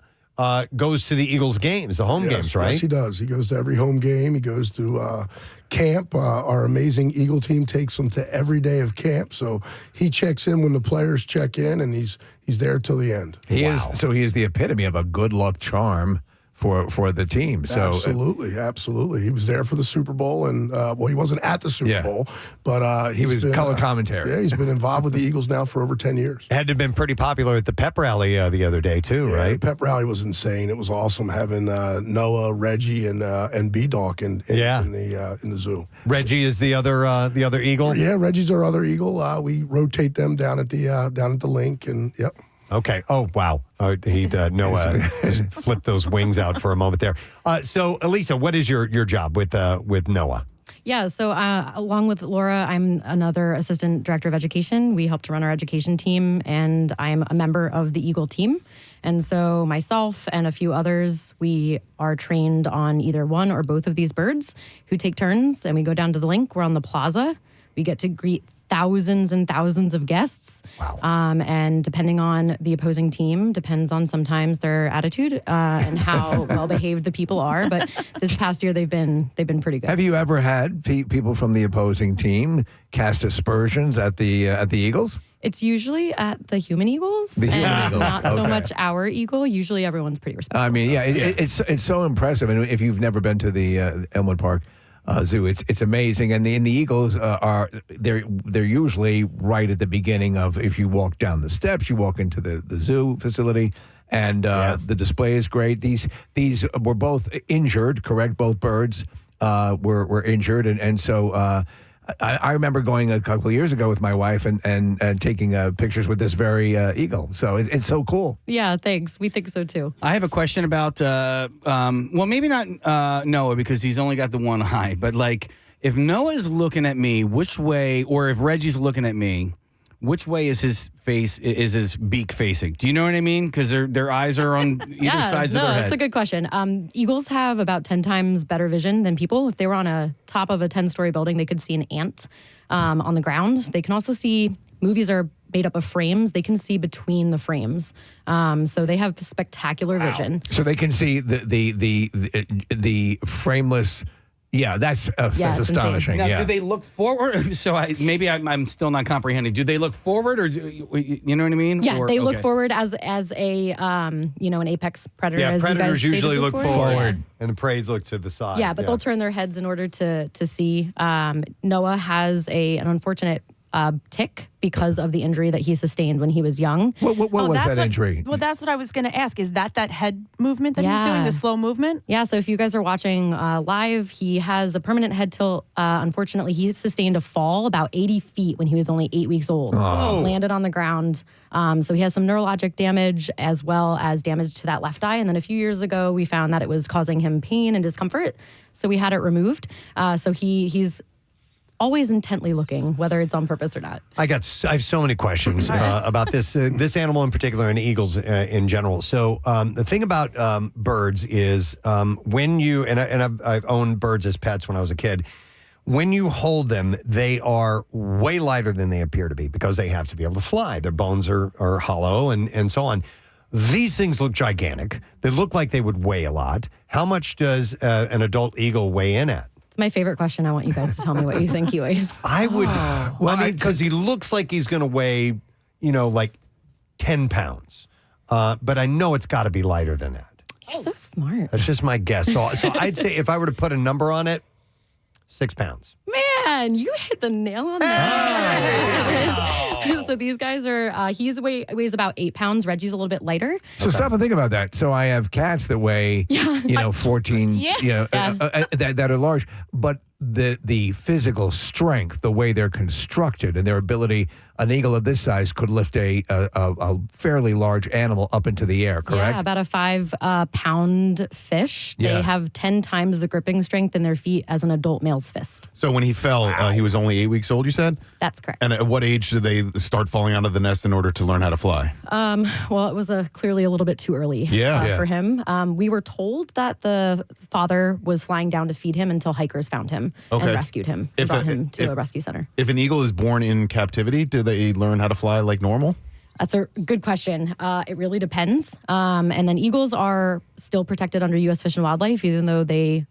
goes to the Eagles games, the home games, right? Yes, he does. He goes to every home game. He goes to camp. Our amazing Eagle team takes him to every day of camp. So he checks in when the players check in, and he's there till the end. He is the epitome of a good luck charm for the team. So Absolutely. He was there for the Super Bowl, and he wasn't at the Super Bowl, but he was color commentary. Yeah, he's been involved with the Eagles now for over 10 years. Had to have been pretty popular at the pep rally the other day too, right? The pep rally was insane. It was awesome having Noah, Reggie, and B-Dawk in the zoo. Reggie is the other Eagle. Yeah, Reggie's our other Eagle. We rotate them down at the link, and yep. Okay. Oh, wow. Noah just flipped those wings out for a moment there. So, Elisa, what is your job with Noah? Yeah, so along with Laura, I'm another assistant director of education. We help to run our education team, and I'm a member of the Eagle team. And so myself and a few others, we are trained on either one or both of these birds who take turns, and we go down to the link. We're on the plaza. We get to greet thousands and thousands of guests. Wow. And depending on the opposing team, depends on sometimes their attitude and how well behaved the people are. But this past year, they've been pretty good. Have you ever had people from the opposing team cast aspersions at the Eagles? It's usually at the human Eagles, and not so much our Eagle. Usually, everyone's pretty respectful. I mean, it's so impressive. And if you've never been to the Elmwood Park Zoo, it's amazing. And the Eagles they're usually right at the beginning of, if you walk down the steps, you walk into the zoo facility, and the display is great. These were both injured, correct? Both birds were injured, and so. I remember going a couple of years ago with my wife and taking pictures with this very eagle. So it's so cool. Yeah, thanks. We think so too. I have a question about, maybe not Noah because he's only got the one eye, but like if Noah's looking at me, which way, or if Reggie's looking at me, which way is his face, is his beak facing? Do you know what I mean? Because their eyes are on either sides of their head. That's a good question. Eagles have about 10 times better vision than people. If they were on a top of a 10-story building, they could see an ant on the ground. They can also see, movies are made up of frames. They can see between the frames. So they have spectacular vision. So they can see the frameless. Yeah, that's astonishing. Now, do they look forward? So I'm still not comprehending. Do they look forward, or you know what I mean? Yeah, they look forward as a an apex predator. Yeah, as predators you guys usually look forward, Yeah. and the prey look to the side. Yeah, but they'll turn their heads in order to see. Noah has an unfortunate tick because of the injury that he sustained when he was young. What was that injury? Well, that's what I was going to ask. Is that head movement that he's doing, the slow movement? Yeah, so if you guys are watching live, he has a permanent head tilt. Unfortunately, he sustained a fall about 80 feet when he was only 8 weeks old. Oh. Landed on the ground. So he has some neurologic damage as well as damage to that left eye. And then a few years ago, we found that it was causing him pain and discomfort. So we had it removed. So he's always intently looking, whether it's on purpose or not. I have so many questions about this animal in particular and eagles in general. So the thing about birds is when you I've owned birds as pets when I was a kid. When you hold them, they are way lighter than they appear to be because they have to be able to fly. Their bones are hollow and so on. These things look gigantic. They look like they would weigh a lot. How much does an adult eagle weigh in at? It's my favorite question. I want you guys to tell me what you think he weighs. I would, because he looks like he's going to weigh, like 10 pounds. But I know it's got to be lighter than that. You're so smart. That's just my guess. So I'd say if I were to put a number on it, 6 pounds. Man, you hit the nail on the head. So these guys are, weighs about 8 pounds. Reggie's a little bit lighter. So stop and think about that. So I have cats that weigh, 14, that are large, but the physical strength, the way they're constructed and their ability, an eagle of this size could lift a fairly large animal up into the air, correct? Yeah, about a 5-pound fish. Yeah. They have 10 times the gripping strength in their feet as an adult male's fist. So when he fell, he was only 8 weeks old, you said? That's correct. And at what age did they start falling out of the nest in order to learn how to fly? Well, it was clearly a little bit too early for him. We were told that the father was flying down to feed him until hikers found him and rescued him and brought him to a rescue center. If an eagle is born in captivity, do they learn how to fly like normal? That's a good question. It really depends. And then eagles are still protected under U.S. Fish and Wildlife, even though they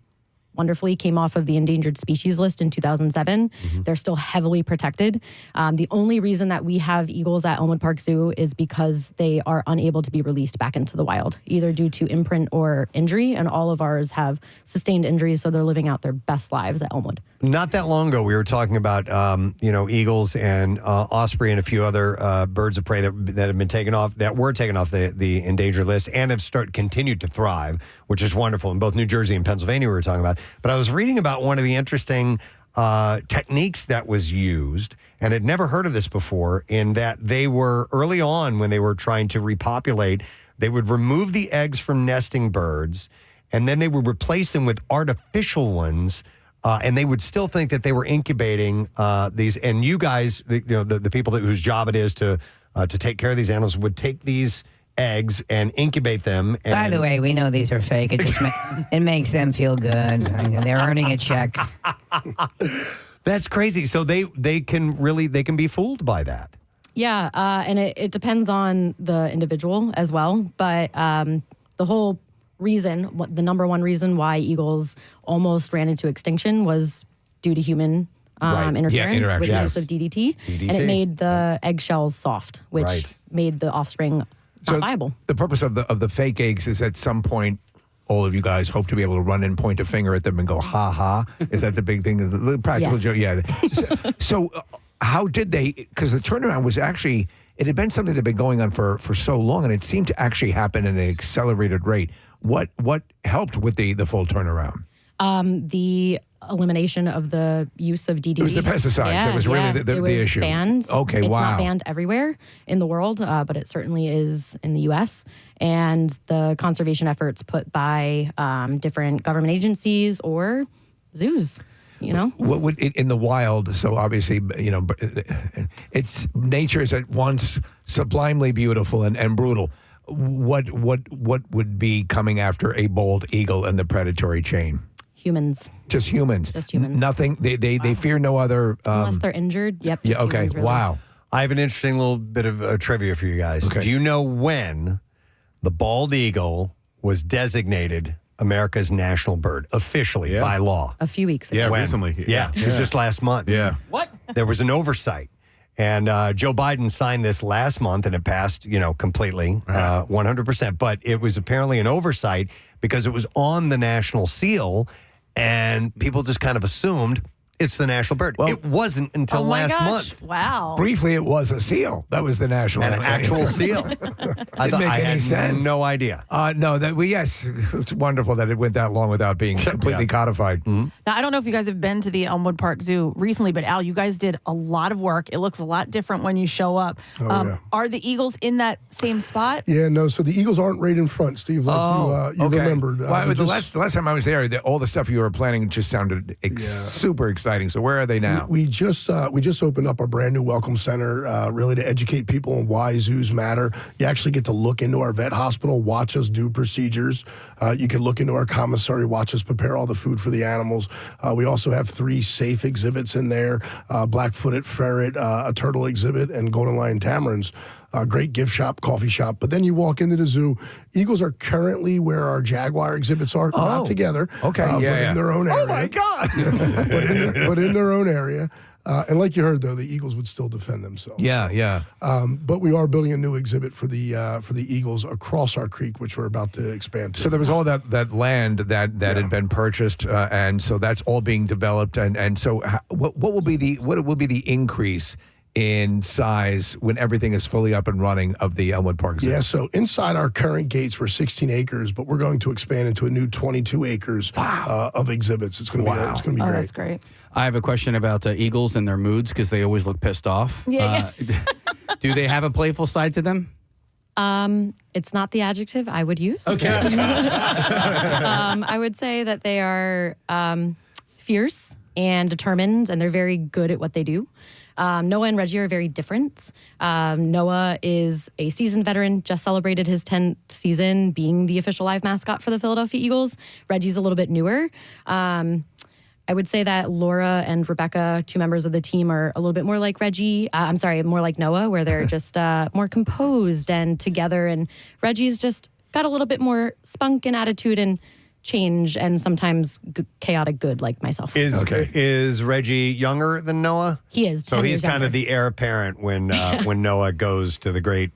wonderfully came off of the endangered species list in 2007. They're still heavily protected. The only reason that we have eagles at Elmwood Park Zoo is because they are unable to be released back into the wild, either due to imprint or injury. And all of ours have sustained injuries, so they're living out their best lives at Elmwood. Not that long ago, we were talking about, eagles and osprey and a few other birds of prey that have been taken off, that were taken off the endangered list and have continued to thrive, which is wonderful. In both New Jersey and Pennsylvania, we were talking about. But I was reading about one of the interesting techniques that was used, and had never heard of this before, in that they were early on when they were trying to repopulate, they would remove the eggs from nesting birds, and then they would replace them with artificial ones. And they would still think that they were incubating these. And you guys, the people whose job it is to take care of these animals, would take these eggs and incubate them. And by the way, we know these are fake. It just it makes them feel good. They're earning a check. That's crazy. So they can be fooled by that. Yeah, and it depends on the individual as well. But the whole reason, the number one reason why eagles almost ran into extinction was due to human interference with the use of DDT. And it made the eggshells soft, which made the offspring not viable. The purpose of the fake eggs is at some point, all of you guys hope to be able to run and point a finger at them and go, ha ha. Is that the big thing? The practical joke? Yeah. So how did they, because the turnaround was actually, it had been something that had been going on for so long, and it seemed to actually happen at an accelerated rate. What helped with the full turnaround? The elimination of the use of DDT. It was the pesticides. Yeah, that was really the issue. Banned. Okay, it's wow. It's not banned everywhere in the world, but it certainly is in the U.S. And the conservation efforts put by different government agencies or zoos. What would in the wild? So obviously, it's nature is at once sublimely beautiful and brutal. What would be coming after a bald eagle in the predatory chain? Humans. Just humans. Just humans. Nothing. They fear no other. Unless they're injured. Yep. Yeah. Okay. Humans, really. Wow. I have an interesting little bit of trivia for you guys. Okay. Do you know when the bald eagle was designated America's national bird officially by law? A few weeks ago. Yeah, When? recently. Yeah, it was just last month. Yeah. What? There was an oversight. And Joe Biden signed this last month, and it passed, completely, 100%. But it was apparently an oversight because it was on the national seal, and people just kind of assumed it's the national bird. Well, it wasn't until last month. Wow. Briefly, it was a seal. That was the national. An actual seal. Didn't make any sense. No idea. No, yes, it's wonderful that it went that long without being completely codified. Now, I don't know if you guys have been to the Elmwood Park Zoo recently, but Al, you guys did a lot of work. It looks a lot different when you show up. Are the eagles in that same spot? Yeah, no. So the eagles aren't right in front, Steve, like you remembered. Well, the last time I was there, all the stuff you were planning just sounded super exciting. So where are they now? We just opened up a brand new welcome center, really to educate people on why zoos matter. You actually get to look into our vet hospital, watch us do procedures. You can look into our commissary, watch us prepare all the food for the animals. We also have 3 safe exhibits in there: black-footed ferret, a turtle exhibit, and golden lion tamarins. great gift shop, coffee shop. But then you walk into the zoo. Eagles are currently where our Jaguar exhibits are, not together. Okay, but in their own area. Oh my God! but in their own area. And like you heard, though, the Eagles would still defend themselves. Yeah. But we are building a new exhibit for the Eagles across our creek, which we're about to expand to. So there was all that land that had been purchased, and so that's all being developed. And so what will be the increase in size when everything is fully up and running of the Elmwood Park Zoo? Yeah, so inside our current gates, we're 16 acres, but we're going to expand into a new 22 acres of exhibits. It's going to be great. That's great. I have a question about Eagles and their moods because they always look pissed off. Yeah. Do they have a playful side to them? It's not the adjective I would use. Okay. I would say that they are fierce and determined, and they're very good at what they do. Noah and Reggie are very different. Noah is a seasoned veteran, just celebrated his 10th season being the official live mascot for the Philadelphia Eagles. Reggie's a little bit newer. I would say that Laura and Rebecca, 2 members of the team, are a little bit more like Reggie. More like Noah, where they're just more composed and together. And Reggie's just got a little bit more spunk and attitude and change, and sometimes chaotic good, like myself. Is Reggie younger than Noah? He is. So 10 he's years kind younger. of the heir apparent when Noah goes to the great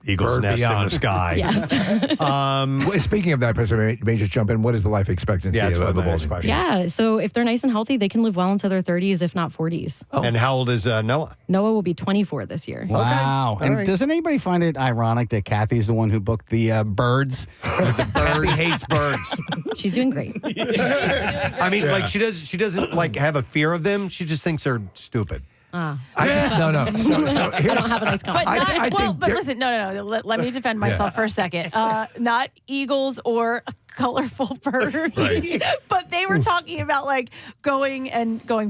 Eagle's Bird nest in beyond. the sky. Yes. Well, speaking of that, President, may just jump in. What is the life expectancy Yeah, that's of my the next bull? question. Yeah, so if they're nice and healthy, they can live well into their 30s, if not 40s. And how old is Noah? Noah will be 24 this year. Wow. All And right. doesn't anybody find it ironic that Kathy's the one who booked the birds? Kathy hates birds. She's doing great. I mean, like she doesn't like have a fear of them. She just thinks they're stupid. No. So I don't have a nice But, comment. but listen, no. Let me defend myself for a second. Not eagles or colorful birds, but they were talking about like going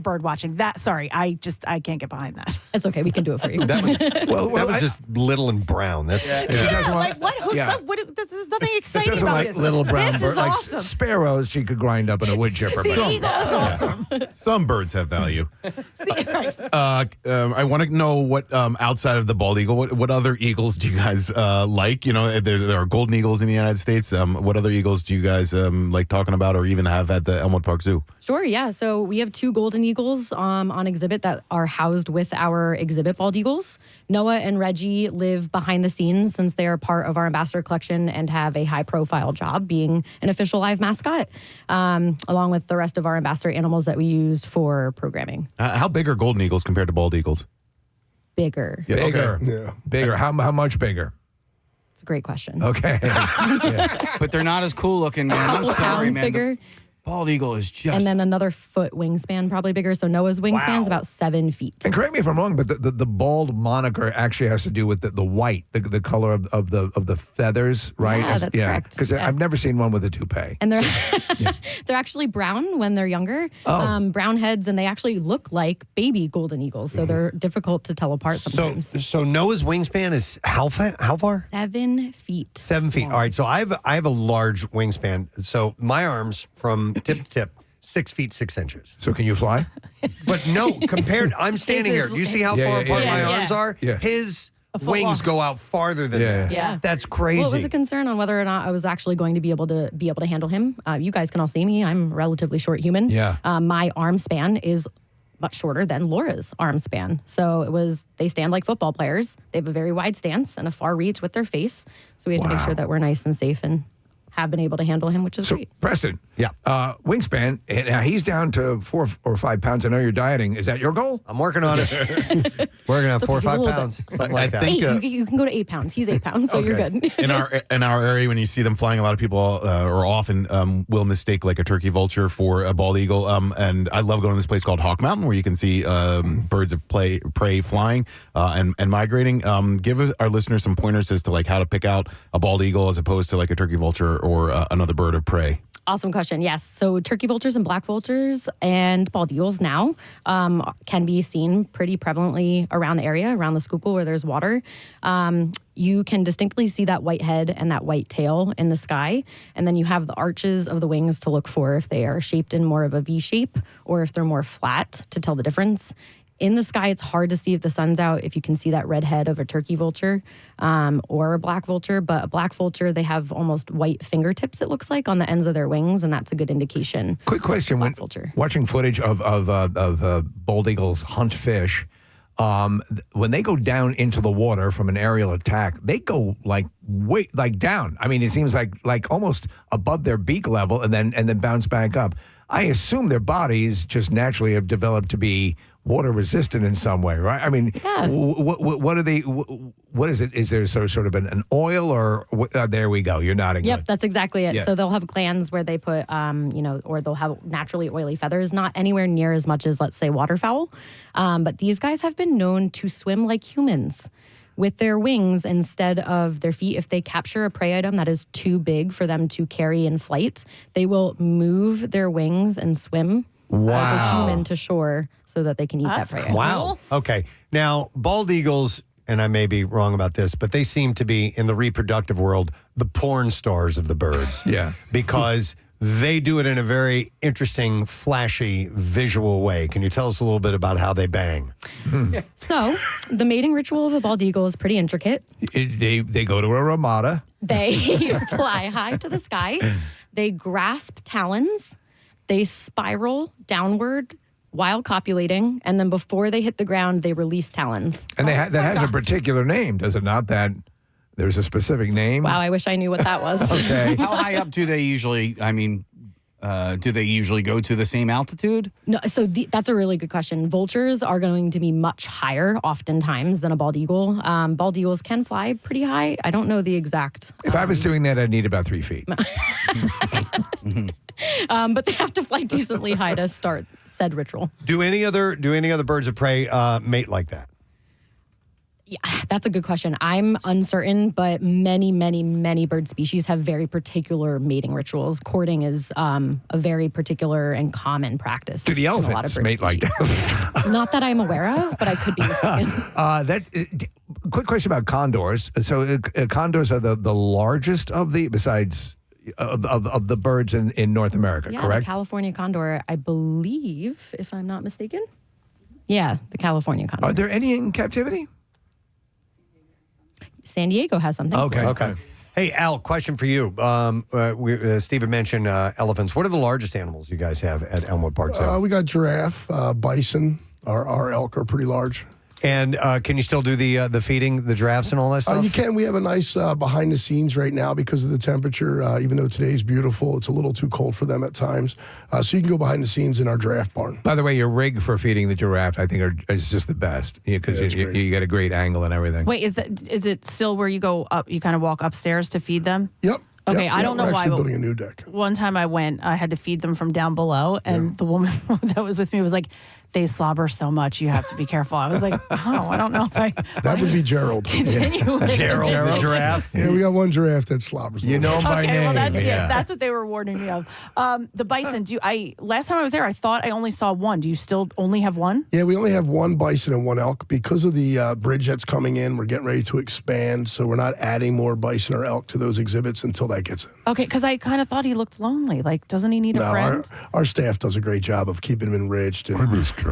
bird watching. I can't get behind that. It's okay. We can do it for you. That was just little and brown. That's She doesn't want, There's nothing exciting doesn't about like this. little brown This birds. is Like awesome. sparrows, she could grind up in a wood chipper. The eagle is awesome. Some birds have value. I want to know what outside of the bald eagle, what other eagles do you guys like? You know, there are golden eagles in the United States. What other eagles do you guys like talking about, or even have at the Elmwood Park Zoo? Sure, yeah. So we have 2 golden eagles on exhibit that are housed with our exhibit bald eagles. Noah and Reggie live behind the scenes since they are part of our ambassador collection and have a high-profile job being an official live mascot, along with the rest of our ambassador animals that we use for programming. How big are golden eagles compared to bald eagles? Bigger. Bigger. Yeah. Bigger. How much bigger? It's a great question. Okay. But they're not as cool looking, man. I'm Couple sorry, pounds man. bigger. Bald eagle is just. And then another foot wingspan, probably bigger. So Noah's wingspan is about 7 feet. And correct me if I'm wrong, but the bald moniker actually has to do with the white, the color of the feathers, right? Yeah, that's correct. Because Yeah. I've never seen one with a toupee. And they're they're actually brown when they're younger. Brown heads, and they actually look like baby golden eagles. So they're difficult to tell apart sometimes. So Noah's wingspan is how far? 7 feet. 7 feet. All right. So I have a large wingspan. So my arms from tip to tip, 6 feet 6 inches. So can you fly? But no, compared, I'm standing here. Do you see how far apart my arms are? Yeah. His A foot wings long. go out farther than that. Yeah. That's crazy. Well, it was a concern on whether or not I was actually going to be able to handle him. You guys can all see me. I'm a relatively short human. Yeah. My arm span is much shorter than Laura's arm span. So they stand like football players. They have a very wide stance and a far reach with their face. So we have to make sure that we're nice and safe and have been able to handle him, which is great. Preston. Yeah. Wingspan, and he's down to 4 or 5 pounds. I know you're dieting. Is that your goal? I'm working on it. Working on 4 or 5 pounds. Something like that. You can go to 8 pounds. He's 8 pounds, so you're good. in our area, when you see them flying, a lot of people or often will mistake like a turkey vulture for a bald eagle. And I love going to this place called Hawk Mountain, where you can see birds of prey flying and migrating. Give our listeners some pointers as to like how to pick out a bald eagle as opposed to like a turkey vulture or another bird of prey. Awesome question. Yes. So turkey vultures and black vultures and bald eagles now can be seen pretty prevalently around the area, around the Schuylkill where there's water. You can distinctly see that white head and that white tail in the sky. And then you have the arches of the wings to look for if they are shaped in more of a V shape or if they're more flat to tell the difference. In the sky, it's hard to see if the sun's out, if you can see that red head of a turkey vulture or a black vulture. But a black vulture, they have almost white fingertips, it looks like, on the ends of their wings, and that's a good indication. Quick question. When watching footage of bald eagles hunt fish, when they go down into the water from an aerial attack, they go like down. I mean, it seems like almost above their beak level and then bounce back up. I assume their bodies just naturally have developed to be water resistant in some way, right? I mean, what are they? What is it? Is there sort of an oil or there we go? You're nodding. Yep, good. that's exactly it. Yeah. So they'll have glands where they put, or they'll have naturally oily feathers, not anywhere near as much as, let's say, waterfowl. But these guys have been known to swim like humans with their wings instead of their feet. If they capture a prey item that is too big for them to carry in flight, they will move their wings and swim like a human to shore so that they can eat that prey item. Wow. Okay. Now, bald eagles, and I may be wrong about this, but they seem to be, in the reproductive world, the porn stars of the birds. Yeah. Because they do it in a very interesting, flashy, visual way. Can you tell us a little bit about how they bang? So, the mating ritual of a bald eagle is pretty intricate. They go to a ramada. They fly high to the sky. They grasp talons. They spiral downward while copulating. And then before they hit the ground, they release talons. And that has a particular name, does it not? That there's a specific name? Wow, I wish I knew what that was. Okay. How high up do they usually, do they usually go to the same altitude? No, so that's a really good question. Vultures are going to be much higher oftentimes than a bald eagle. Bald eagles can fly pretty high. I don't know the exact. If I was doing that, I'd need about 3 feet. But they have to fly decently high to start said ritual. Do any other birds of prey mate like that? Yeah, that's a good question. I'm uncertain, but many, many, many bird species have very particular mating rituals. Courting is a very particular and common practice. Do the in a lot of elephants bird mate like that? Not that I'm aware of, but I could be mistaken. Quick question about condors. So condors are the largest of the, besides of the birds in North America, Yeah, correct? the California condor, I believe, if I'm not mistaken. Yeah, the California condor. Are there any in captivity? San Diego has something. Okay. Hey, Al, question for you. Stephen mentioned elephants. What are the largest animals you guys have at Elmwood Park Zoo? We got giraffe, bison. Our elk are pretty large. And can you still do the feeding, the giraffes and all that stuff? You can. We have a nice behind the scenes right now because of the temperature. Even though today's beautiful, it's a little too cold for them at times. So you can go behind the scenes in our giraffe barn. By the way, your rig for feeding the giraffe, I think, is just the best because you get a great angle and everything. Wait, is it still where you go up? You kind of walk upstairs to feed them? Yep. Okay, Yep, I don't know we're why. actually building a new deck. One time I went, I had to feed them from down below, and the woman that was with me was like, "They slobber so much, you have to be careful." I was like, "Oh, I don't know if I." That would be Gerald. Continue with it. Gerald, the giraffe. Yeah, we got one giraffe that slobbers. You know him by Okay, name. well that's what they were warning me of. The bison. Last time I was there, I thought I only saw one. Do you still only have one? Yeah, we only have one bison and one elk because of the bridge that's coming in. We're getting ready to expand, so we're not adding more bison or elk to those exhibits until that gets in. Okay, because I kind of thought he looked lonely. Like, doesn't he need a friend? Our staff does a great job of keeping him enriched, and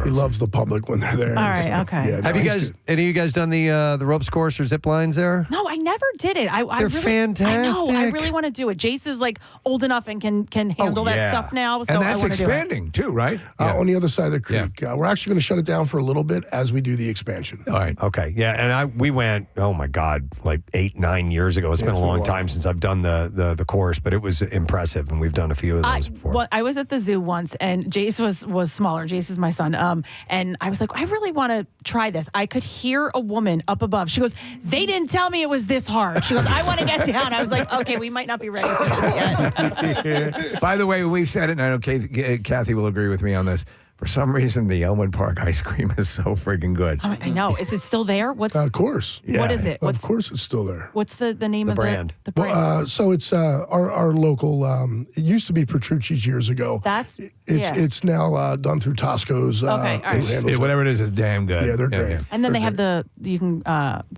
he loves the public when they're there. All right, okay. Yeah, Have you guys, any of you guys done the ropes course or zip lines there? No, I never did it. They're really, fantastic. I know. I really want to do it. Jace is like old enough and can handle that stuff now. So And I that's want to do it. expanding too, right? On the other side of the creek. We're actually going to shut it down for a little bit as we do the expansion. All right. Okay. Yeah. And we went, oh my God, like 8-9 years ago. It's been a long time since I've done the course, but it was impressive. And we've done a few of those before. Well, I was at the zoo once, and Jace was smaller. Jace is my son. And I was like, I really want to try this. I could hear a woman up above. She goes, "They didn't tell me it was this hard." She goes, "I want to get down." I was like, okay, we might not be ready for this yet. By the way, we've said it, and I know Kathy will agree with me on this. For some reason, the Elmwood Park ice cream is so freaking good. I know. Is it still there? What's Of course. What is it? Of course it's still there. What's the name of brand? the brand? Well, so it's our local, it used to be Petrucci's years ago. It's now done through Tosco's. Okay, all right. Whatever it is damn good. Yeah, they're great. And then they have the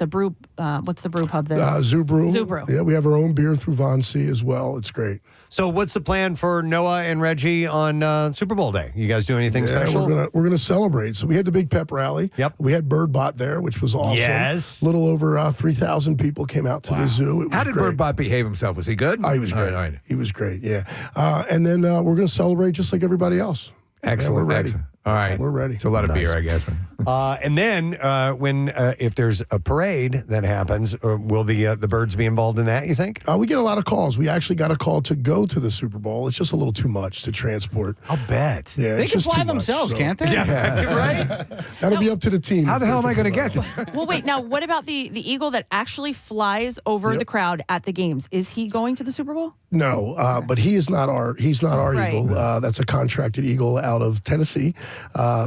brew. What's the brew pub? Zoo Brew. Zoo Brew. Yeah, we have our own beer through Von C as well. It's great. So what's the plan for Noah and Reggie on Super Bowl day? You guys do anything special? We're gonna celebrate. So we had the big pep rally. Yep. We had Birdbot there, which was awesome. Yes. A little over 3,000 people came out to the zoo. It was How did great. Birdbot behave himself? Was he good? Oh, he was great. All right. He was great. Yeah. And then we're gonna celebrate just like everybody else. Excellent. Yeah, we're ready. Excellent. All right. We're ready. It's a lot of Nice. beer, I guess. And then if there's a parade that happens, will the birds be involved in that, you think? We get a lot of calls. We actually got a call to go to the Super Bowl. It's just a little too much to transport. I'll bet. Yeah, They it's can just fly too much, themselves, so- can't they? Right? That'll be up to the team. How the hell am I going to get them? Well, wait. Now, what about the eagle that actually flies over the crowd at the games? Is he going to the Super Bowl? No, but he's not our Right. eagle. That's a contracted eagle out of Tennessee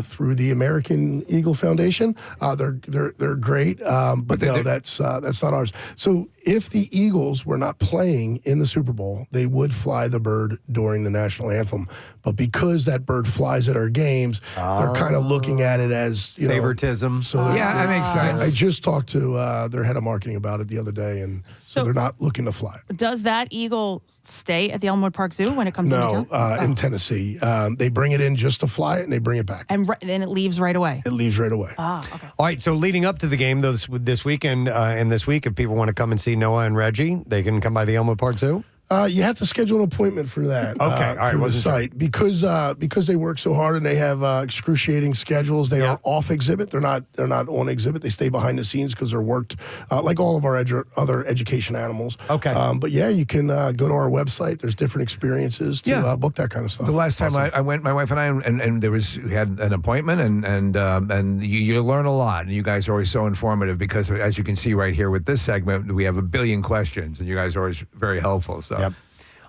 through the American Eagle Foundation. They're great, but no, that's not ours. So if the Eagles were not playing in the Super Bowl, they would fly the bird during the national anthem. But because that bird flies at our games, they're kind of looking at it as favoritism. So that makes sense. I just talked to their head of marketing about it the other day, and so they're not looking to fly. Does that eagle stay at the Elmwood Park Zoo when it comes No, into town? in Tennessee. They bring it in just to fly it, and they bring it back. And then it leaves right away. It leaves right away. Okay. All right, so leading up to the game this weekend and this week, if people want to come and see Noah and Reggie, they can come by the Elmwood Park Zoo? You have to schedule an appointment for that. Okay, all right, through the wasn't site because they work so hard and they have excruciating schedules. They are off exhibit. They're not on exhibit. They stay behind the scenes because they're worked like all of our other education animals. Okay, but yeah, you can go to our website. There's different experiences to book that kind of stuff. The last time I went, my wife and I, and we had an appointment, and you learn a lot. And you guys are always so informative because, as you can see right here with this segment, we have a billion questions, and you guys are always very helpful. So. Yep.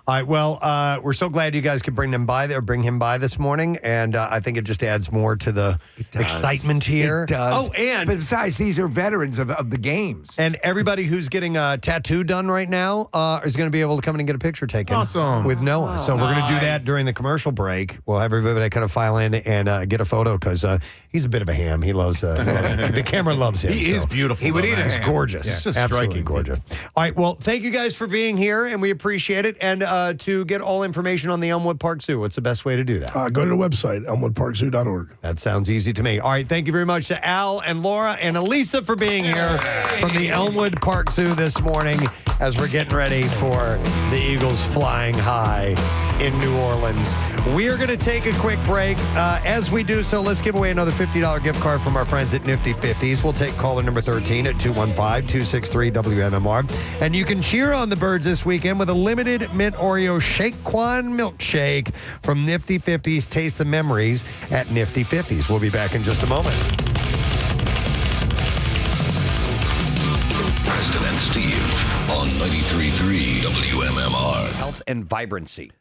All right. Well, we're so glad you guys could bring him by this morning, and I think it just adds more to the excitement here. It does. Oh, and besides, these are veterans of the games, and everybody who's getting a tattoo done right now is going to be able to come in and get a picture taken. Awesome. With Noah. So we're going to do that during the commercial break. We'll have everybody kind of file in and get a photo because he's a bit of a ham. He loves the camera loves him. He is beautiful. He would though, eat it. man. It's gorgeous. Yeah. It's just Absolutely striking. gorgeous. All right. Well, thank you guys for being here, and we appreciate it. And to get all information on the Elmwood Park Zoo, what's the best way to do that? Go to the website, elmwoodparkzoo.org. That sounds easy to me. All right. Thank you very much to Al and Laura and Elisa for being here from the Elmwood Park Zoo this morning as we're getting ready for the Eagles flying high in New Orleans. We are going to take a quick break. As we do so, let's give away another $50 gift card from our friends at Nifty 50s. We'll take caller number 13 at 215-263-WMMR. And you can cheer on the birds this weekend with a limited mint Oreo Shakequan milkshake from Nifty 50s. Taste the memories at Nifty 50s. We'll be back in just a moment. Preston and Steve on 93.3 WMMR. Health and vibrancy.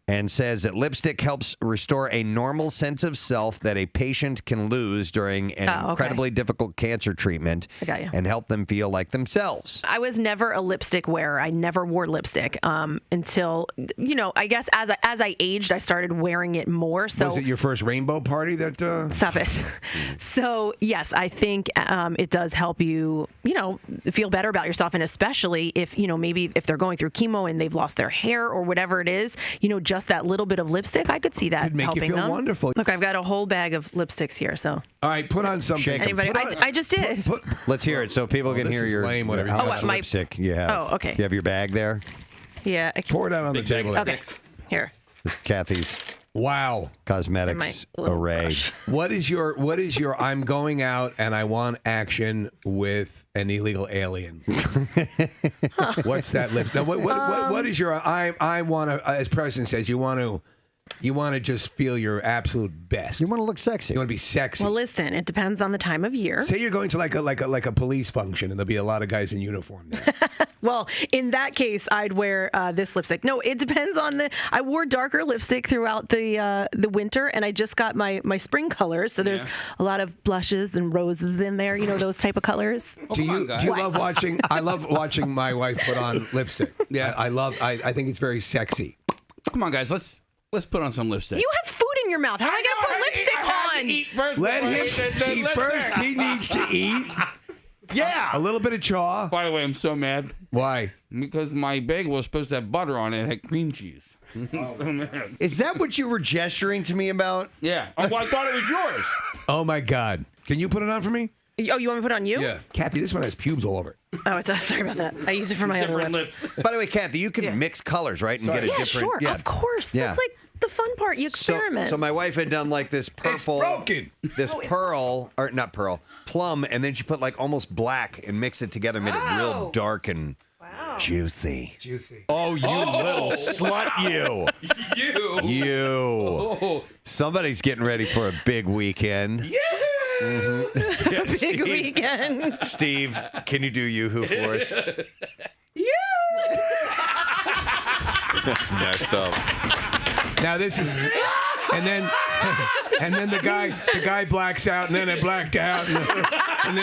And says that lipstick helps restore a normal sense of self that a patient can lose during an incredibly difficult cancer treatment and help them feel like themselves. I was never a lipstick wearer. I never wore lipstick until, I guess as I aged, I started wearing it more. So was it your first rainbow party that? Stop it. So, yes, I think it does help you, feel better about yourself. And especially if, maybe if they're going through chemo and they've lost their hair or whatever it is, just that little bit of lipstick, I could see that It'd make helping you feel them. wonderful. Look, I've got a whole bag of lipsticks here. So, all right, put on something. anybody? I just did. Let's hear it so people can hear your how much lipstick you have. Oh, okay. You have your bag there? Yeah. Pour it out on the table. Okay. Here. This is Kathy's Wow. Cosmetics array. What is your I'm going out and I want action with an illegal alien? What's that lip? Now, what is your I want to, as Preston says, you want to just feel your absolute best. You want to look sexy. You want to be sexy. Well, listen, it depends on the time of year. Say you're going to like a police function and there'll be a lot of guys in uniform there. Well, in that case, I'd wear this lipstick. No, it depends on I wore darker lipstick throughout the winter, and I just got my spring colors. So there's a lot of blushes and roses in there. Those type of colors. Do you love watching? I love watching my wife put on lipstick. Yeah, I think it's very sexy. Come on, guys, let's put on some lipstick. You have food in your mouth. How am I going to put lipstick on? Let him eat first. He needs to eat. A little bit of chaw. By the way, I'm so mad. Why? Because my bagel was supposed to have butter on it. It had cream cheese. Is that what you were gesturing to me about? Yeah. Oh, well, I thought it was yours. Oh my God! Can you put it on for me? Oh, you want me to put it on you? Yeah, Kathy, this one has pubes all over it. Oh, it does. Sorry about that. I use it for my other lips. By the way, Kathy, you can mix colors, right? And get a Yeah, different. sure. Of course. That's like the fun part. You experiment. So my wife had done like this purple, this pearl, or not pearl, plum, and then she put like almost black and mixed it together, made it real dark and juicy. Oh, you little slut, you. You. Somebody's getting ready for a big weekend. Yeah. Yeah, Big weekend. Steve, can you do Yoo-hoo for us? That's messed up. Now this is, and then the guy blacks out, and then I blacked out, and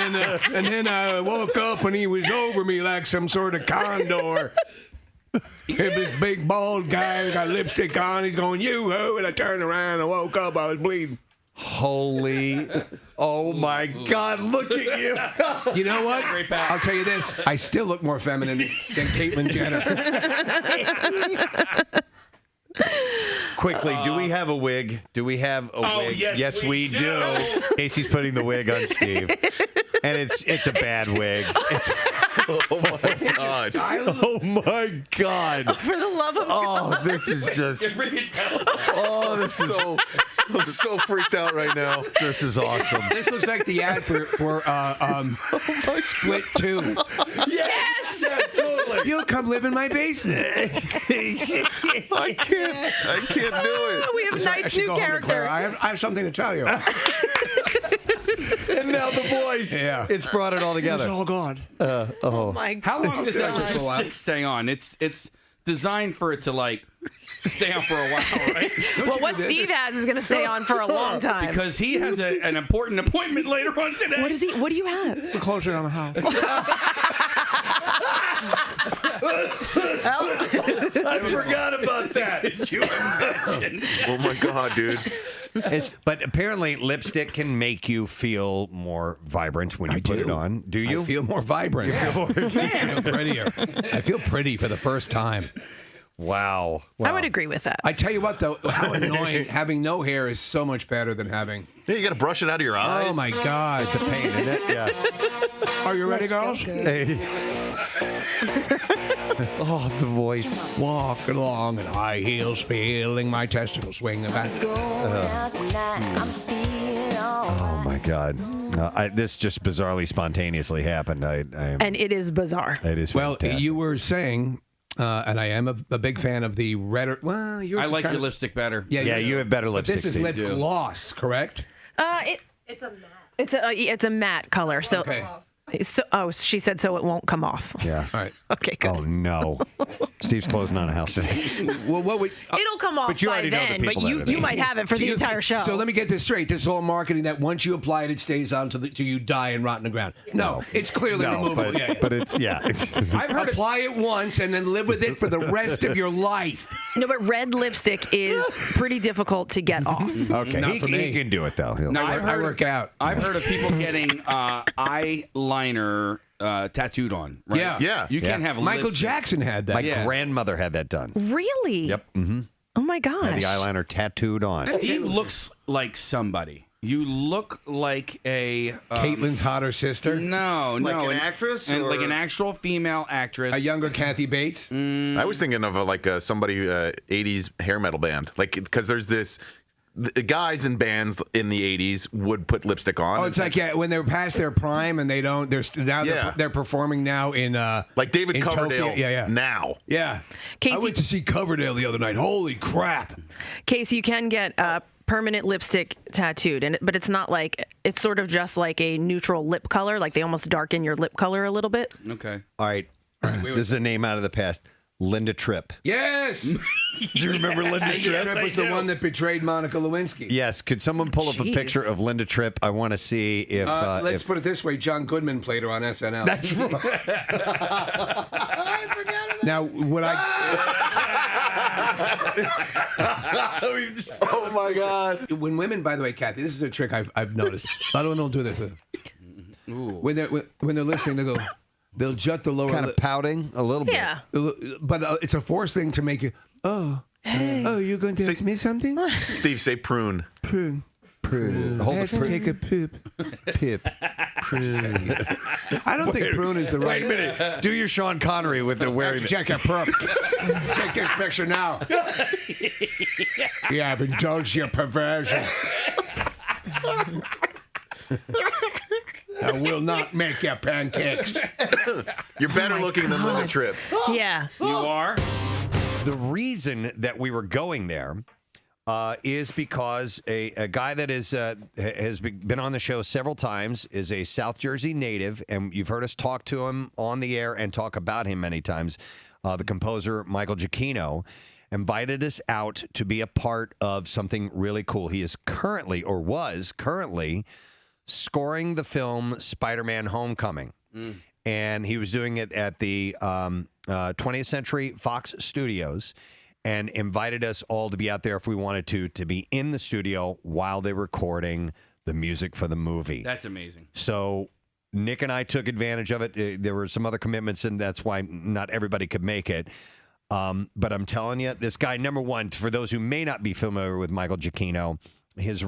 then I woke up and he was over me like some sort of condor. This big bald guy got lipstick on. He's going yoo-hoo, and I turned around and woke up. I was bleeding. Holy, oh my God, look at you. You know what? I'll tell you this. I still look more feminine than Caitlyn Jenner. Quickly, do we have a wig? Do we have a wig? Yes, we do. Casey's putting the wig on Steve. And it's a bad wig. Oh my God. Oh my God. For the love of God. Oh, this is just. Oh, this is so. I'm so freaked out right now. This is awesome. This looks like the ad for Split 2. Yes! Yeah, totally. You'll come live in my basement. I can't do it. We have Knight's new character. I have something to tell you. And now the voice. Yeah. It's brought it all together. It's all gone. Oh my God. How long does that lipstick stay on? It's designed for it to like stay on for a while, right? Well, what Steve has is going to stay on for a long time. Because he has an important appointment later on today. What is he? What do you have? We're closing on the house. I forgot about that. Did you imagine? Oh my God, dude. But apparently, lipstick can make you feel more vibrant when you put it on. Do you? I feel more vibrant. I feel prettier. I feel pretty for the first time. Wow. I would agree with that. I tell you what, though, how annoying. Having no hair is so much better than having. Yeah, you got to brush it out of your eyes. Oh, my God. It's a pain, isn't it? Yeah. Are you ready, girls? Oh, the voice. Walking along in high heels, feeling my testicles swing back. Oh, my God. This just bizarrely, spontaneously happened. And it is bizarre. It is Well, fantastic. you were saying, and I am a big fan of the red. Well, yours I is like kind your of- lipstick better. Yeah, you have better But lipstick. this is Steve. lip gloss, correct? It's a matte. It's a matte color. So, Okay. she said so it won't come off. Yeah. All right. Okay, good. Oh, no. Steve's closing on a house today. Well, what would? It'll come off But you by already know the then, but people that are you there. might have it for the entire show. So let me get this straight. This is all marketing that once you apply it, it stays on till you die and rot in the ground. No, it's clearly removable. but, but it's, yeah. I've heard apply it once and then live with it for the rest of your life. No, but red lipstick is pretty difficult to get off. Okay, Not he, for me. he can do it, though. He'll- No, I work out. I've heard of people getting eyeliner tattooed on. Right? Yeah. You can't have Michael lipstick. Jackson had that. My Yeah. grandmother had that done. Really? Yep. Mm-hmm. Oh my gosh. Had the eyeliner tattooed on. Steve looks like somebody. You look like a Caitlin's hotter sister. No, Like no, an actress and or- like an actual female actress, A younger Kathy Bates. I was thinking of somebody 80s hair metal band, like because there's this. The guys in bands in the 80s would put lipstick on. Oh, it's like when they're past their prime and they don't. They're performing now in like David in Coverdale. Tokyo. Yeah. Now. Yeah. Casey- I went to see Coverdale the other night. Holy crap! Casey, you can get permanent lipstick tattooed, but it's not like it's sort of just like a neutral lip color. Like they almost darken your lip color a little bit. Okay. All right. This is a name out of the past. Linda Tripp. Yes. Do you remember Linda Tripp? Tripp was the one that betrayed Monica Lewinsky. Yes. Could someone pull up a Jeez. picture of Linda Tripp? I want to see if. Let's if put it this way: John Goodman played her on SNL. that's right. Now, would I? Oh my God. When women, by the way, Kathy, this is a trick I've noticed. A lot of women don't do this. When they're listening, they'll jut the lower Kind of lip. pouting a little bit. Yeah. But it's a forced thing to make you, you're going to ask me something? Steve, say prune. Prune. Prune. I Hold have the to prune. take a poop. Pip. Prune. I don't think prune is the right. Wait a minute. Do your Sean Connery with the wearing. Check your perp. Check this picture now. You have indulged your perversion. I will not make your pancakes. You're better looking than Linda Tripp. Yeah. You are? The reason that we were going there is because a guy that has been on the show several times, is a South Jersey native, and you've heard us talk to him on the air and talk about him many times. The composer, Michael Giacchino, invited us out to be a part of something really cool. He is currently, or was currently, scoring the film Spider-Man Homecoming. And he was doing it at the 20th Century Fox Studios, and invited us all to be out there if we wanted to be in the studio while they're recording the music for the movie. That's amazing. So Nick and I took advantage of it. There were some other commitments, and that's why not everybody could make it. But I'm telling you, this guy, number one, for those who may not be familiar with Michael Giacchino, has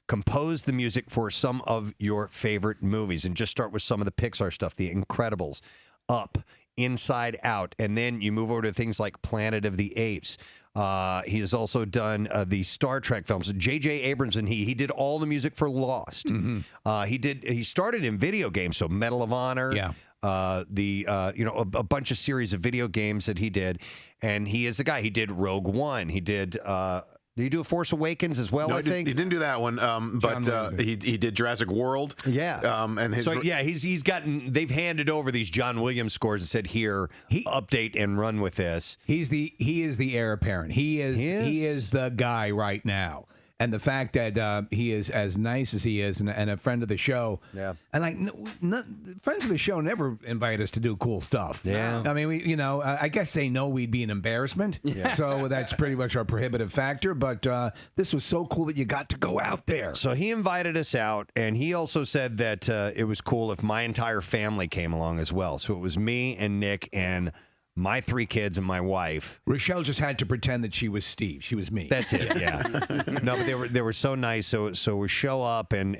composed the music for some of your favorite movies. And just start with some of the Pixar stuff, The Incredibles, Up, Inside Out, and then you move over to things like Planet of the Apes. He has also done the Star Trek films. J.J. Abrams and he did all the music for Lost. He started in video games, so Medal of Honor. Yeah. A bunch of series of video games that he did, and he is the guy. He did Rogue One. He did. Did he do A Force Awakens as well? No, I think he didn't do that one, but he did Jurassic World. Yeah, and his he's gotten. They've handed over these John Williams scores and said, "Here, update and run with this." He is the heir apparent. He is the guy right now. And the fact that he is as nice as he is, and a friend of the show. Yeah. And friends of the show never invite us to do cool stuff. Yeah. I mean, I guess they know we'd be an embarrassment. Yeah. So that's pretty much our prohibitive factor. But this was so cool that you got to go out there. So he invited us out, and he also said that it was cool if my entire family came along as well. So it was me and Nick and my 3 kids and my wife. Rochelle just had to pretend that she was Steve. She was me. That's it. Yeah. No, but they were so nice. So we show up, and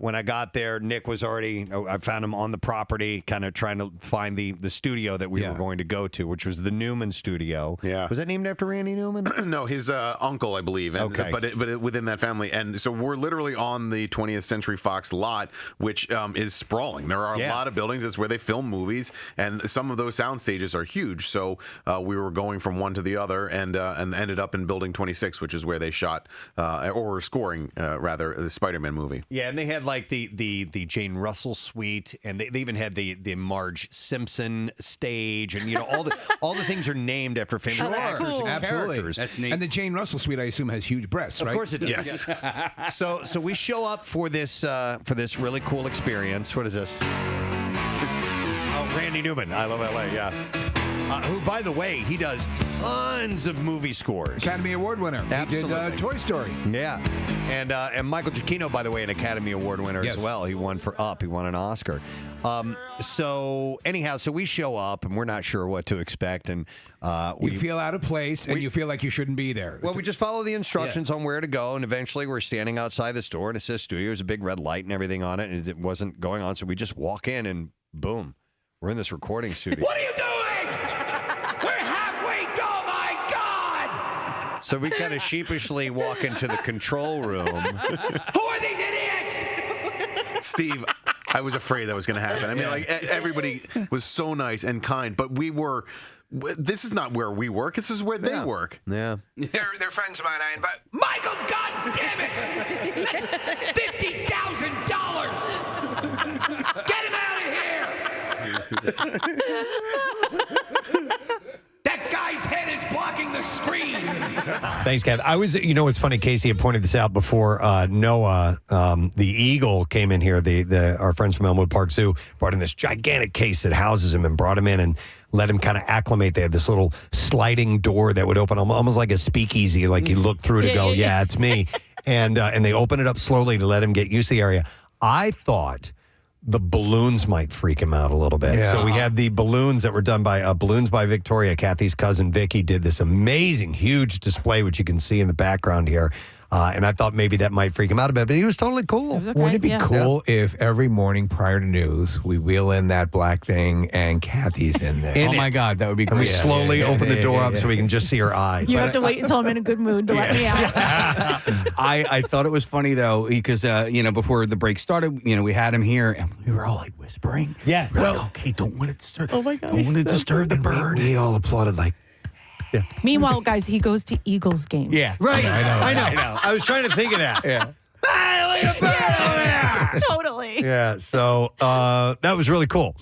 when I got there, Nick was already. I found him on the property, kind of trying to find the studio that we were going to go to, which was the Neumann studio. Yeah. Was that named after Randy Newman? No, his uncle, I believe. And, Okay. But within that family, and so we're literally on the 20th Century Fox lot, which is sprawling. There are a lot of buildings. It's where they film movies, and some of those sound stages are huge. So we were going from one to the other, and ended up in Building 26, which is where they shot or were scoring rather the Spider-Man movie. Yeah, and they had like the Jane Russell suite, and they even had the Marge Simpson stage, and all the things are named after famous actors and Absolutely. characters. That's neat. And the Jane Russell suite, I assume, has huge breasts, right? Of course it does. Yes. So we show up for this really cool experience. What is this? Oh, Randy Newman. I love LA. Yeah. Who, by the way, he does tons of movie scores. Academy Award winner. Absolutely. He did Toy Story. Yeah. And Michael Giacchino, by the way, an Academy Award winner as well. He won for Up. He won an Oscar. So anyhow, so we show up, and we're not sure what to expect. And you feel out of place, and you feel like you shouldn't be there. Well, we just follow the instructions on where to go, and eventually we're standing outside the store, and it says studio. There's a big red light and everything on it, and it wasn't going on. So we just walk in, and boom, we're in this recording studio. What are you doing? We're halfway. Oh my God! So we kind of sheepishly walk into the control room. Who are these idiots? Steve, I was afraid that was going to happen. I mean, everybody was so nice and kind, but this is not where we work. This is where they work. Yeah. They're friends of mine. I invite. Michael, God damn it! That's $50,000. Get him out of here! That guy's head is blocking the screen. Thanks, Kev. It's funny. Casey had pointed this out before. Noah, the eagle, came in here. Our friends from Elmwood Park Zoo brought in this gigantic case that houses him and brought him in and let him kind of acclimate. They had this little sliding door that would open almost like a speakeasy, like you look through to go, it's me. And they open it up slowly to let him get used to the area. I thought the balloons might freak him out a little bit. Yeah. So we had the balloons that were done by Balloons by Victoria. Kathy's cousin Vicky did this amazing, huge display, which you can see in the background here. And I thought maybe that might freak him out a bit, but he was totally cool. Wouldn't it be cool if every morning prior to news, we wheel in that black thing and Kathy's in there? Oh, my God, that would be And great. we slowly open the door up so we can just see her eyes. You have to wait until I'm in a good mood to let me out. I thought it was funny, though, because, before the break started, we had him here, and we were all, like, whispering. Yes. We're like, okay, don't want to disturb. Oh, my God. Don't want to disturb the bird. We all applauded like, Meanwhile, guys, he goes to Eagles games. Yeah. Right. I know. I was trying to think of that. Yeah. Hey, look at the bird over there. Totally. Yeah, so that was really cool.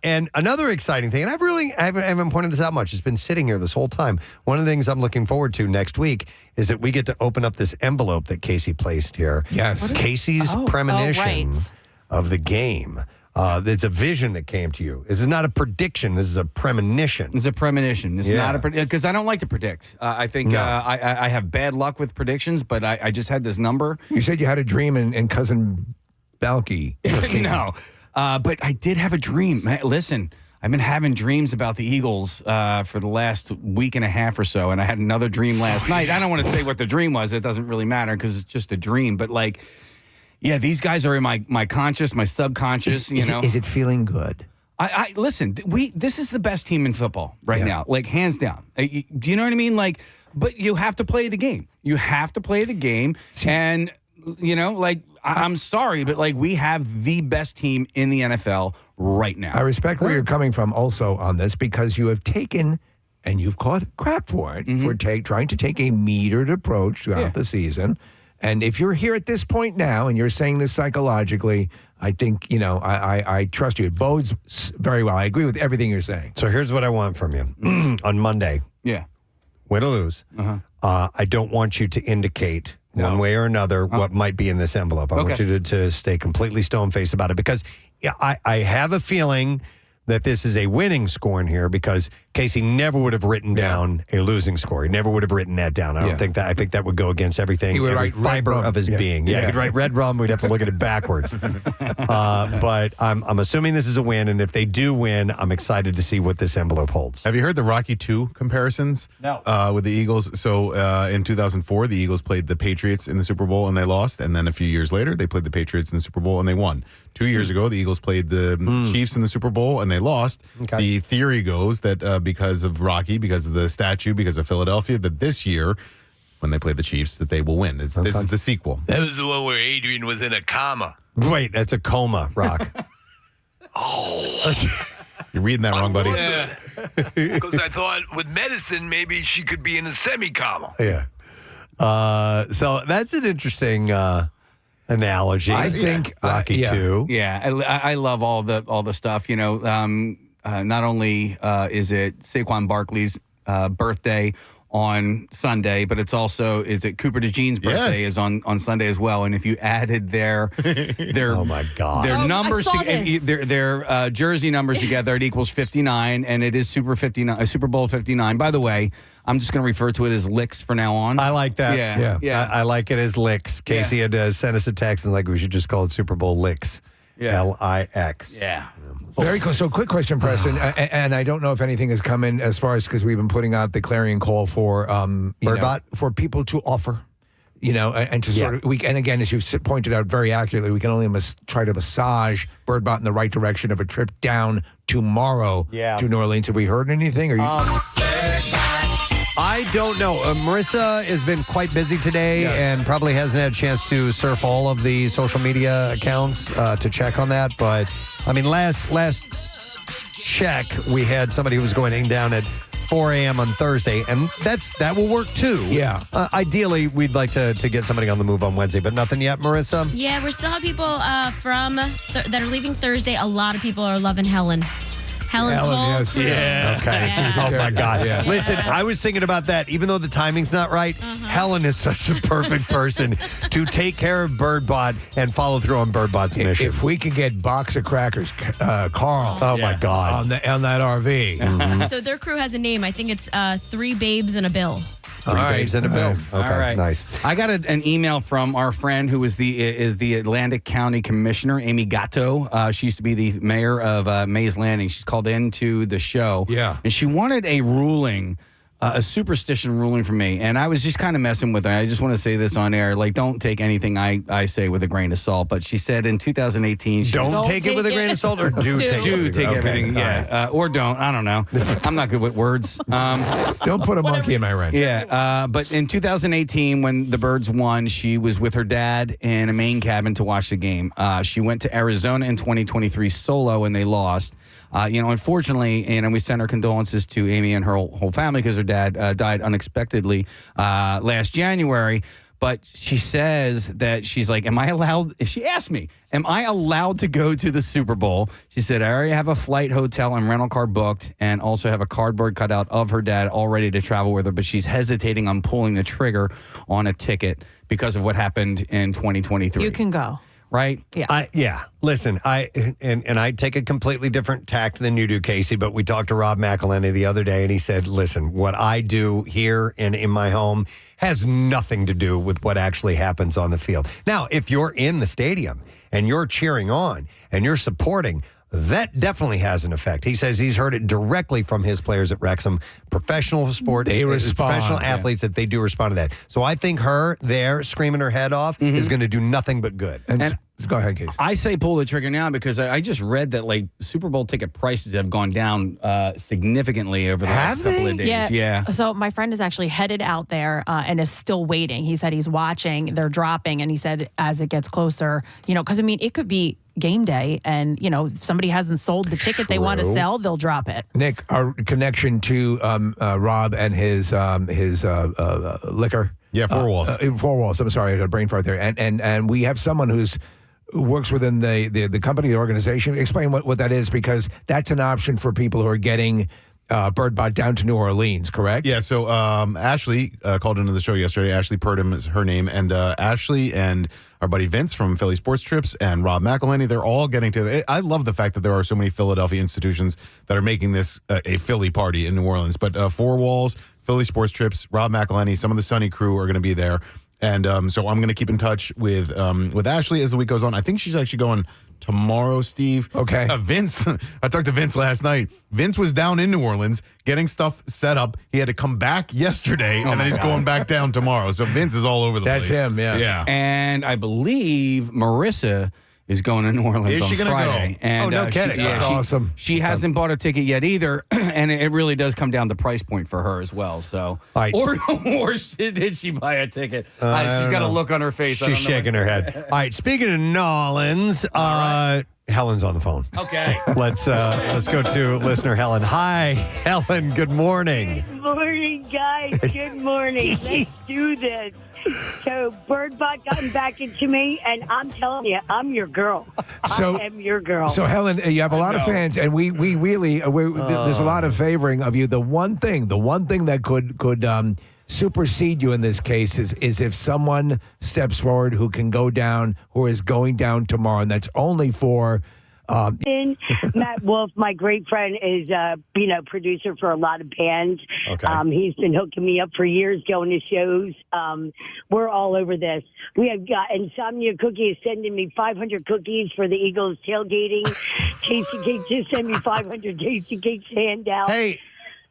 And another exciting thing, and I haven't pointed this out much, it's been sitting here this whole time. One of the things I'm looking forward to next week is that we get to open up this envelope that Casey placed here. Yes. Casey's premonition of the game. It's a vision that came to you. This is not a prediction. This is a premonition. It's a premonition. It's not a because I don't like to predict. I think I have bad luck with predictions, but I just had this number. You said you had a dream and cousin Balky. No, but I did have a dream. Man, listen, I've been having dreams about the Eagles for the last week and a half or so, and I had another dream last night. I don't want to say what the dream was. It doesn't really matter because it's just a dream. But like. Yeah, these guys are in my conscious, my subconscious. Is it feeling good? I listen. This is the best team in football right now, like hands down. Do you know what I mean? Like, but you have to play the game. You have to play the game, and I'm sorry, but like we have the best team in the NFL right now. I respect where you're coming from also on this because you have taken. And you've caught crap for it for trying to take a metered approach throughout the season. And if you're here at this point now and you're saying this psychologically, I think, I trust you. It bodes very well. I agree with everything you're saying. So here's what I want from you. On Monday, win or lose, I don't want you to indicate one way or another what might be in this envelope. I want you to stay completely stone-faced about it because I have a feeling that this is a winning score in here because Casey never would have written down a losing score. He never would have written that down. I think that would go against everything, he would every write fiber of his being. Yeah, he'd write red rum. We'd have to look at it backwards. But I'm assuming this is a win, and if they do win, I'm excited to see what this envelope holds. Have you heard the Rocky II comparisons? No. With the Eagles. So in 2004, the Eagles played the Patriots in the Super Bowl and they lost. And then a few years later, they played the Patriots in the Super Bowl and they won. 2 years ago, the Eagles played the Chiefs in the Super Bowl and they lost. Okay. The theory goes that because of Rocky, because of the statue, because of Philadelphia, that this year, when they play the Chiefs, that they will win. This is the sequel. That was the one where Adrian was in a coma. Wait, that's a coma, Rock. You're reading that wrong, buddy. Because I thought with medicine, maybe she could be in a semi-coma. Yeah. So that's an interesting analogy. I think Rocky II. Yeah, I love all the stuff. Not only is it Saquon Barkley's birthday on Sunday, but it's also Cooper DeJean's birthday is on Sunday as well. And if you added their oh my God, their numbers, their jersey numbers together, it equals 59, and it is Super Bowl 59. By the way, I'm just going to refer to it as Licks from now on. I like that. Yeah. I like it as Licks. Casey had sent us a text and we should just call it Super Bowl Licks. Yeah. L-I-X. Yeah. Very cool. So, quick question, Preston, and I don't know if anything has come in as far as because we've been putting out the clarion call for Birdbot for people to offer, and to sort of and again, as you've pointed out very accurately, we can only try to massage Birdbot in the right direction of a trip down tomorrow to New Orleans. Have we heard anything? I don't know. Marissa has been quite busy today and probably hasn't had a chance to surf all of the social media accounts to check on that. But, I mean, last check, we had somebody who was going down at 4 a.m. on Thursday, and that will work too. Yeah. Ideally, we'd like to get somebody on the move on Wednesday, but nothing yet, Marissa? Yeah, we're still have people that are leaving Thursday. A lot of people are loving Helen. Helen's whole crew. Yeah. Okay. Yeah. Oh, my God. Yeah. Listen, I was thinking about that. Even though the timing's not right, Helen is such a perfect person to take care of Birdbot and follow through on Birdbot's mission. If we could get box of crackers, Carl. Oh, my God. On that RV. So their crew has a name. I think it's 3 Babes and a Bill. Three Daves and a Bill. Okay, All right. nice. I got an email from our friend who is the Atlantic County Commissioner, Amy Gatto. She used to be the mayor of Mays Landing. She's called into the show. Yeah. And she wanted a ruling, a superstition ruling from me. And I was just kind of messing with her. I just want to say this on air. Like, don't take anything I say with a grain of salt. But she said in 2018... Don't take it with a grain of salt, or do take it with a grain? Okay, everything, yeah. Or don't. I don't know. I'm not good with words. Don't put a monkey in my wrench. Yeah. But in 2018, when the Birds won, she was with her dad in a Maine cabin to watch the game. She went to Arizona in 2023 solo, and they lost. Unfortunately, we sent our condolences to Amy and her whole family because her dad died unexpectedly last January. But she says that she's like, am I allowed? She asked me, am I allowed to go to the Super Bowl? She said, I already have a flight, hotel, and rental car booked, and also have a cardboard cutout of her dad all ready to travel with her. But she's hesitating on pulling the trigger on a ticket because of what happened in 2023. You can go. Right? Yeah. Listen, I take a completely different tact than you do, Casey, but we talked to Rob McElhenney the other day, and he said, listen, what I do here and in my home has nothing to do with what actually happens on the field. Now, if you're in the stadium and you're cheering on and you're supporting, that definitely has an effect. He says he's heard it directly from his players at Wrexham, professional sports, they respond, professional athletes, that they do respond to that. So I think her there screaming her head off is going to do nothing but good. And go ahead, Casey. I say pull the trigger now because I just read that Super Bowl ticket prices have gone down significantly over the last couple of days. Yeah. So my friend is actually headed out there and is still waiting. He said he's watching, they're dropping, and he said as it gets closer, because it could be game day, and if somebody hasn't sold the ticket they want to sell, they'll drop it. Nick, our connection to Rob and his liquor. Yeah, Four Walls. 4 Walls. I'm sorry, I got a brain fart there. And we have someone who works within the company, the organization. Explain what that is, because that's an option for people who are getting Birdbot down to New Orleans, correct? Yeah, so Ashley called into the show yesterday. Ashley Purdom is her name. And Ashley and our buddy Vince from Philly Sports Trips and Rob McElhenney, they're all getting to... I love the fact that there are so many Philadelphia institutions that are making this a Philly party in New Orleans. But Four Walls, Philly Sports Trips, Rob McElhenney, some of the Sunny crew are going to be there. And so I'm going to keep in touch with Ashley as the week goes on. I think she's actually going tomorrow, Steve. Okay. Vince, I talked to Vince last night. Vince was down in New Orleans getting stuff set up. He had to come back yesterday, and then he's going back down tomorrow. So Vince is all over the place. That's him, yeah. Yeah. And I believe Marissa is going to New Orleans Is she on gonna Friday. go? And, no kidding. That's awesome. She hasn't bought a ticket yet either, and it really does come down to price point for her as well. So, All right. or did she buy a ticket? She's got a look on her face. She's shaking her head. All right, speaking of Nolans, Helen's on the phone. Okay. Let's go to listener Helen. Hi, Helen. Good morning. Good morning, guys. Good morning. Let's do this. So Birdbot gotten back into me, and I'm telling you, I'm your girl. I am your girl. So Helen, you have a lot of fans, and we really there's a lot of favoring of you. The one thing that could supersede you in this case is if someone steps forward who can go down, who is going down tomorrow, and that's only for. Matt Wolf, my great friend, is producer for a lot of bands. Okay. He's been hooking me up for years, going to shows. We're all over this. We have got Insomnia Cookie is sending me 500 cookies for the Eagles tailgating. Casey Cake just sent me 500 Casey Cakes handout. Hey,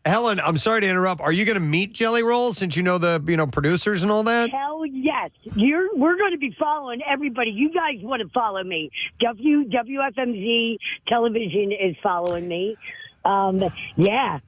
Helen, I'm sorry to interrupt. Are you going to meet Jelly Roll since you know the producers and all that? Hell yes. We're going to be following everybody. You guys want to follow me. WFMZ television is following me. Yeah.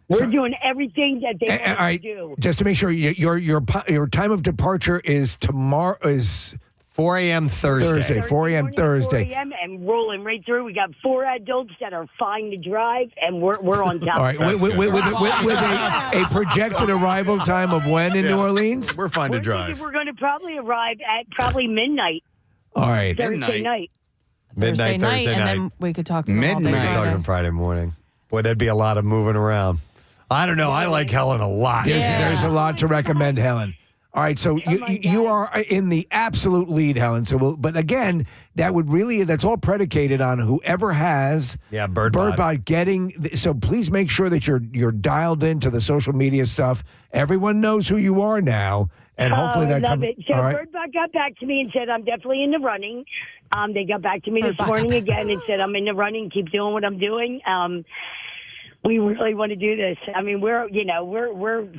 We're doing everything that they want us to do. Just to make sure, your time of departure is tomorrow. Is 4 a.m. Thursday. 4 a.m. Thursday. 4 a.m. and rolling right through. We got 4 adults that are fine to drive, and we're on top. All right, with a projected arrival time of when in New Orleans? We're fine to drive. We're going to probably arrive at midnight. All right. Thursday night. Midnight Thursday night. And then we could talk to them all day Midnight. Friday. Talking Friday morning. Boy, that'd be a lot of moving around. I don't know. I like Helen a lot. There's a lot to recommend, Helen. All right, so you are in the absolute lead, Helen. So, but again, that's all predicated on whoever has Birdbot getting. So please make sure that you're dialed into the social media stuff. Everyone knows who you are now, and hopefully that comes. So all right. Birdbot got back to me and said I'm definitely in the running. They got back to me this morning again and said I'm in the running. Keep doing what I'm doing. We really want to do this. I mean, we're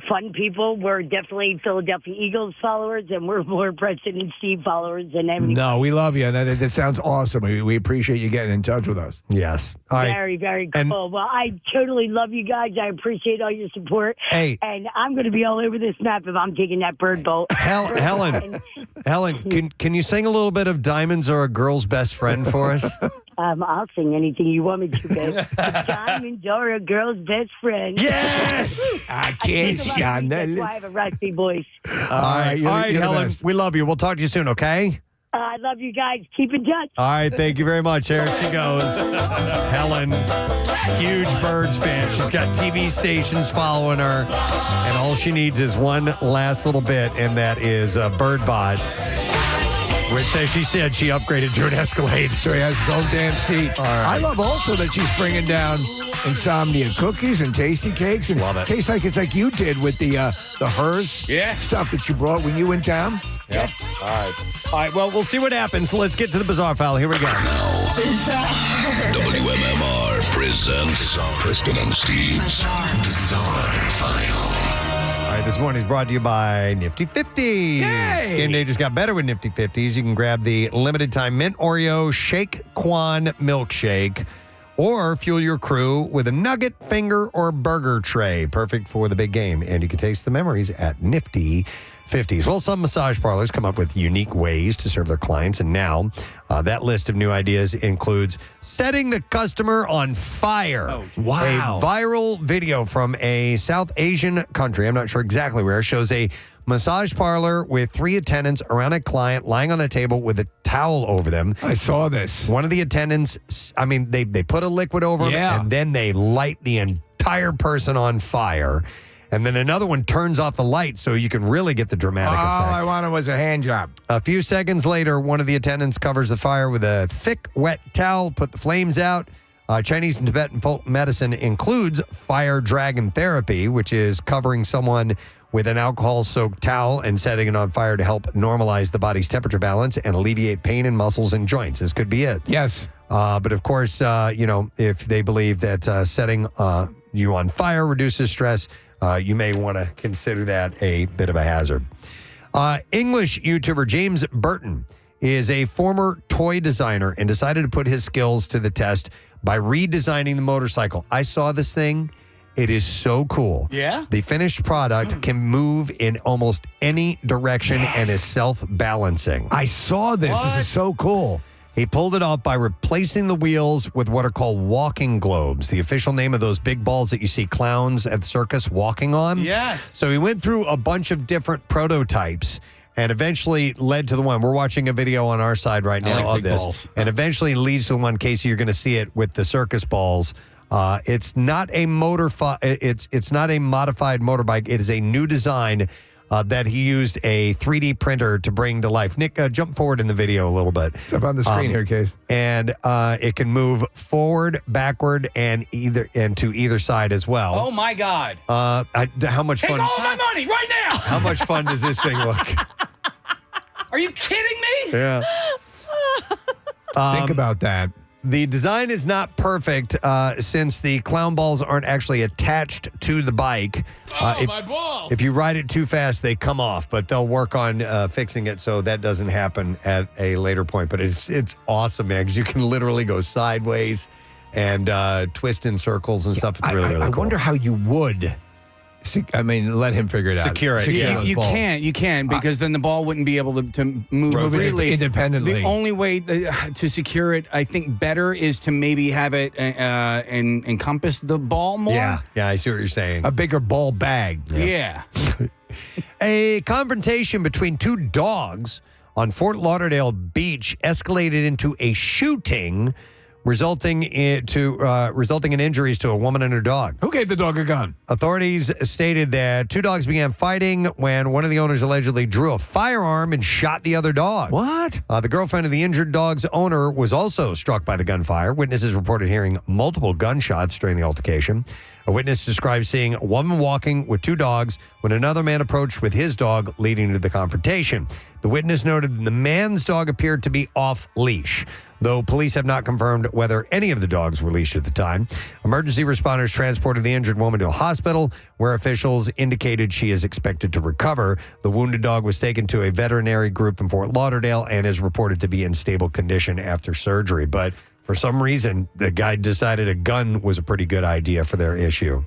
fun people. We're definitely Philadelphia Eagles followers, and we're more Preston and Steve followers than everything. No, we love you. That sounds awesome. We appreciate you getting in touch with us. Yes. All right. Very, very cool. Well, I totally love you guys. I appreciate all your support. Hey. And I'm going to be all over this map if I'm taking that bird boat. Helen, can you sing a little bit of Diamonds Are a Girl's Best Friend for us? I'll sing anything you want me to, babe. Diamonds are a girl's best friend. Yes! I can't shine that. That's why I have a raspy voice. All right, Helen. We love you. We'll talk to you soon, okay? I love you guys. Keep in touch. All right, thank you very much. There she goes. Helen, huge Birds fan. She's got TV stations following her, and all she needs is one last little bit, and that is Birdbot. Which, as she said, she upgraded to an Escalade. So he has his own damn seat. All right. I love also that she's bringing down Insomnia cookies and tasty cakes. And love it. It's like you did with the hers stuff that you brought when you went down. Yep. All right. All right, well, we'll see what happens. Let's get to the Bizarre File. Here we go. WMMR presents Preston and Steve's Bizarre File. All right, this morning is brought to you by Nifty 50s. Skin day just got better with Nifty 50s. You can grab the limited time mint Oreo Shake Quan milkshake or fuel your crew with a nugget, finger, or burger tray. Perfect for the big game. And you can taste the memories at Nifty 50s. Well, some massage parlors come up with unique ways to serve their clients, and now that list of new ideas includes setting the customer on fire. Oh, wow. A viral video from a South Asian country, I'm not sure exactly where, shows a massage parlor with 3 attendants around a client lying on a table with a towel over them. I saw this. One of the attendants, they put a liquid over them, and then they light the entire person on fire. And then another one turns off the light so you can really get the dramatic effect. All I wanted was a hand job. A few seconds later, one of the attendants covers the fire with a thick, wet towel, put the flames out. Chinese and Tibetan folk medicine includes fire dragon therapy, which is covering someone with an alcohol-soaked towel and setting it on fire to help normalize the body's temperature balance and alleviate pain in muscles and joints. This could be it. Yes. But of course, if they believe that setting you on fire reduces stress, you may want to consider that a bit of a hazard. English YouTuber James Burton is a former toy designer and decided to put his skills to the test by redesigning the motorcycle. I saw this thing. It is so cool. Yeah? The finished product can move in almost any direction and is self-balancing. I saw this. This is so cool. He pulled it off by replacing the wheels with what are called walking globes, the official name of those big balls that you see clowns at the circus walking on. Yes. So he went through a bunch of different prototypes and eventually led to the one. We're watching a video on our side right now of this. Balls. And eventually leads to the one, Casey, you're going to see it with the circus balls. It's not a it's not a modified motorbike. It is a new design that he used a 3D printer to bring to life. Nick, jump forward in the video a little bit. It's up on the screen here, Case. And it can move forward, backward, and to either side as well. Oh my God! How much fun? Take all my money right now! How much fun does this thing look? Are you kidding me? Yeah. Think about that. The design is not perfect since the clown balls aren't actually attached to the bike. My balls! If you ride it too fast, they come off, but they'll work on fixing it so that doesn't happen at a later point. But it's awesome, man, because you can literally go sideways and twist in circles and stuff. It's really cool. I wonder how you would. Let him figure it out. Secure it. You can't because then the ball wouldn't be able to move freely independently. The only way to secure it, I think, better is to maybe have it encompass the ball more. Yeah, I see what you're saying. A bigger ball bag. Yeah. A confrontation between 2 dogs on Fort Lauderdale Beach escalated into a shooting resulting in injuries to a woman and her dog. Who gave the dog a gun? Authorities stated that two dogs began fighting when one of the owners allegedly drew a firearm and shot the other dog. What? The girlfriend of the injured dog's owner was also struck by the gunfire. Witnesses reported hearing multiple gunshots during the altercation. A witness described seeing a woman walking with two dogs when another man approached with his dog, leading to the confrontation. The witness noted the man's dog appeared to be off leash, though police have not confirmed whether any of the dogs were leashed at the time. Emergency responders transported the injured woman to a hospital where officials indicated she is expected to recover. The wounded dog was taken to a veterinary group in Fort Lauderdale and is reported to be in stable condition after surgery. But for some reason, the guy decided a gun was a pretty good idea for their issue.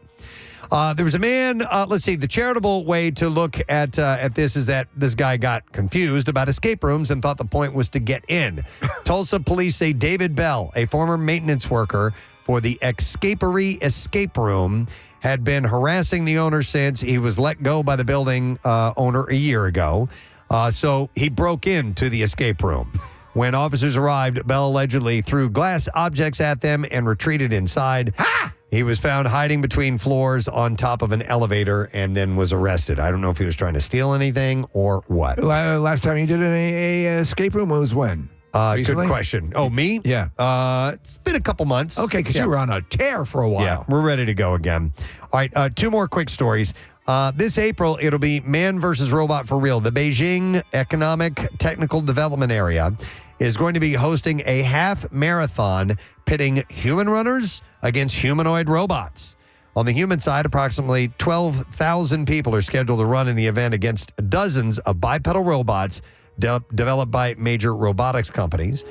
There was a man, the charitable way to look at this is that this guy got confused about escape rooms and thought the point was to get in. Tulsa police say David Bell, a former maintenance worker for the Escapery Escape Room, had been harassing the owner since he was let go by the building owner a year ago. So he broke into the escape room. When officers arrived, Bell allegedly threw glass objects at them and retreated inside. He was found hiding between floors on top of an elevator and then was arrested. I don't know if he was trying to steal anything or what. Last time you did an escape room was when? Good question. Oh, me? Yeah. It's been a couple months. Okay, because you were on a tear for a while. Yeah, we're ready to go again. All right, two more quick stories. This April, it'll be Man versus Robot for real. The Beijing Economic Technical Development Area is going to be hosting a half marathon pitting human runners against humanoid robots. On the human side, approximately 12,000 people are scheduled to run in the event against dozens of bipedal robots developed by major robotics companies.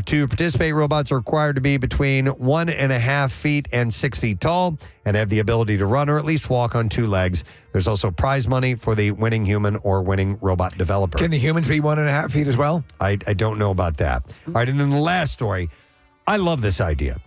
To participate, robots are required to be between 1.5 feet and 6 feet tall and have the ability to run or at least walk on two legs. There's also prize money for the winning human or winning robot developer. Can the humans be 1.5 feet as well? I don't know about that. All right, and then the last story. I love this idea.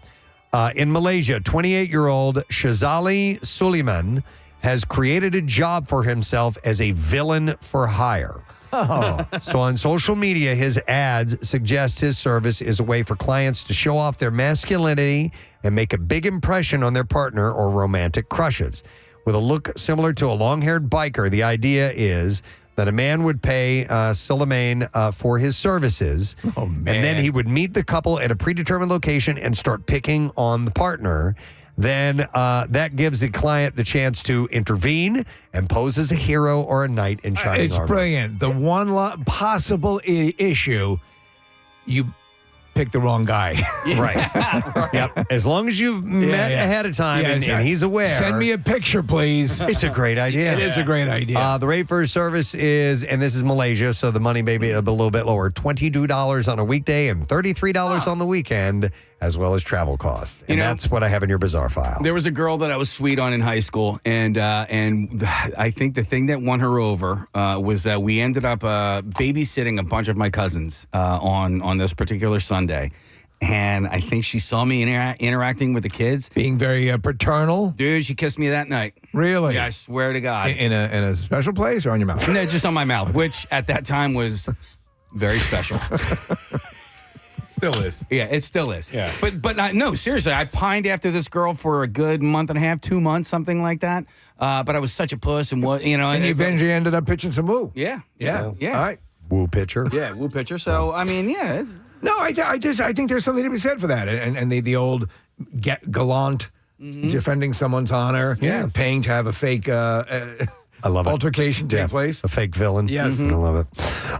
In Malaysia, 28-year-old Shazali Suleiman has created a job for himself as a villain for hire. Oh. So on social media, his ads suggest his service is a way for clients to show off their masculinity and make a big impression on their partner or romantic crushes. With a look similar to a long-haired biker, the idea is that a man would pay Suleiman for his services, and then he would meet the couple at a predetermined location and start picking on the partner. Then that gives the client the chance to intervene and pose as a hero or a knight in shining It's armor. brilliant. The one possible issue, you picked the wrong guy. Right. Yep. As long as you've met ahead of time and he's aware. Send me a picture, please. It's a great idea. It is a great idea. The rate for his service is, and this is Malaysia, so the money may be a little bit lower, $22 on a weekday and $33 on the weekend, as well as travel costs. And that's what I have in your bizarre file. There was a girl that I was sweet on in high school, and I think the thing that won her over was that we ended up babysitting a bunch of my cousins on this particular Sunday. And I think she saw me interacting with the kids. Being very paternal? Dude, she kissed me that night. Really? Yeah, I swear to God. In a special place or on your mouth? No, just on my mouth, which at that time was very special. Still is. Yeah, it still is. Yeah. But no, seriously, I pined after this girl for a good month and a half, 2 months, something like that. But I was such a puss and what, And you eventually ended up pitching some woo. Yeah. All right. Woo pitcher. Yeah, woo pitcher. So, I mean, yeah. No, I think there's something to be said for that. And the old gallant, defending someone's honor, paying to have a fake I love altercation take place. A fake villain. Yes. I love it.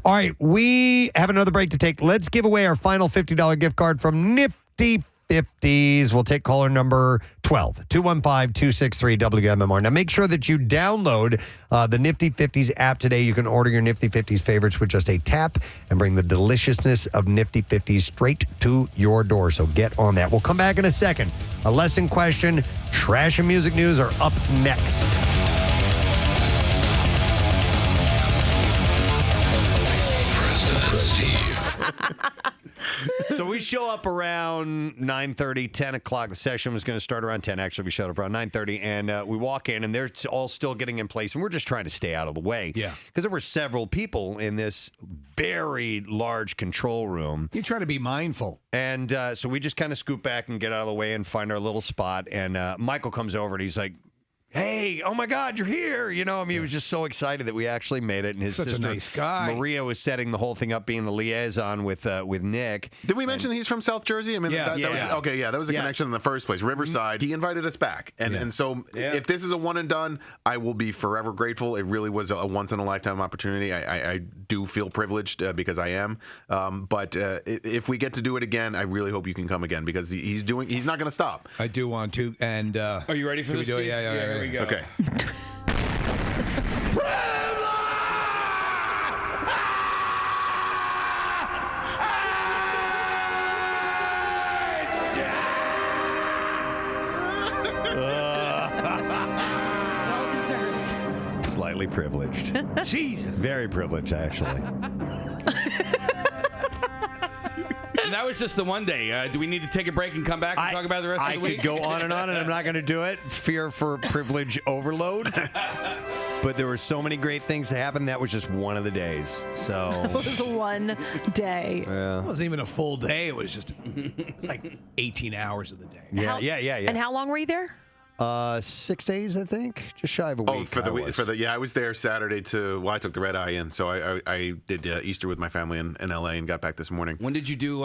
All right, we have another break to take. Let's give away our final $50 gift card from Nifty 50s. We'll take caller number 12, 215-263-WMMR. Now, make sure that you download the Nifty 50s app today. You can order your Nifty 50s favorites with just a tap and bring the deliciousness of Nifty 50s straight to your door. So get on that. We'll come back in a second. A lesson question, trash and music news are up next. Preston and Steve. So we show up around 9:30, 10 o'clock. The session was going to start around 10. Actually, we showed up around 9:30, and we walk in, and they're all still getting in place, and we're just trying to stay out of the way. Yeah. Because there were several people in this very large control room. You try to be mindful. And so we just kind of scoot back and get out of the way and find our little spot. And Michael comes over, and he's like, hey, oh my God, you're here. You know, I mean, he was just so excited that we actually made it. And his Such a sister, nice guy. Maria, was setting the whole thing up, being the liaison with Nick. Did we mention he's from South Jersey? I mean, that was a connection in the first place. Riverside, he invited us back. And so if this is a one and done, I will be forever grateful. It really was a once in a lifetime opportunity. I do feel privileged because I am. But if we get to do it again, I really hope you can come again because he's not going to stop. I do want to. And are you ready for this? Yeah, here we go. Okay. Slightly privileged. Jesus. Very privileged, actually. And that was just the one day. Do we need to take a break and come back and talk about the rest of the week? I could go on, and I'm not going to do it. Fear for privilege overload. But there were so many great things that happened. That was just one of the days. So It was one day. It wasn't even a full day. It was just like 18 hours of the day. Yeah. And how long were you there? 6 days, I think, just shy of a week. Oh, for the week, I was there Saturday I took the red eye in, so I did Easter with my family in LA and got back this morning. When did you do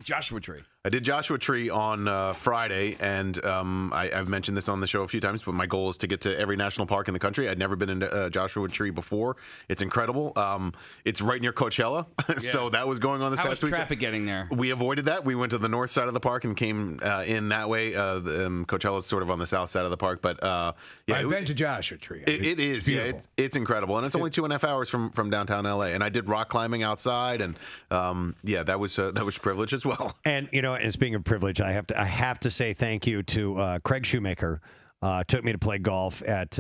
Joshua Tree? I did Joshua Tree on Friday, and I've mentioned this on the show a few times, but my goal is to get to every national park in the country. I'd never been into Joshua Tree before. It's incredible. It's right near Coachella, so that was going on this past week. How was traffic getting there? We avoided that. We went to the north side of the park and came in that way. Coachella's sort of on the south side of the park, but I've been to Joshua Tree. It is, beautiful. it's incredible, and it's only 2.5 hours from downtown LA. And I did rock climbing outside, and that was privilege as well. And and speaking of privilege, I have to say thank you to Craig Shoemaker. Took me to play golf at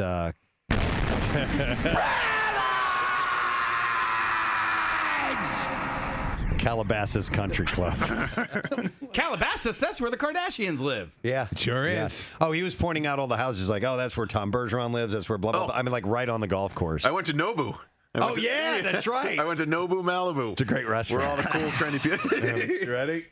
Calabasas Country Club. Calabasas, that's where the Kardashians live. Yeah, it sure is. Oh, he was pointing out all the houses, like, oh, that's where Tom Bergeron lives. That's where blah blah. Blah. I mean, like right on the golf course. I went to Nobu. That's right. I went to Nobu, Malibu. It's a great restaurant. Where all the cool, trendy people. You ready?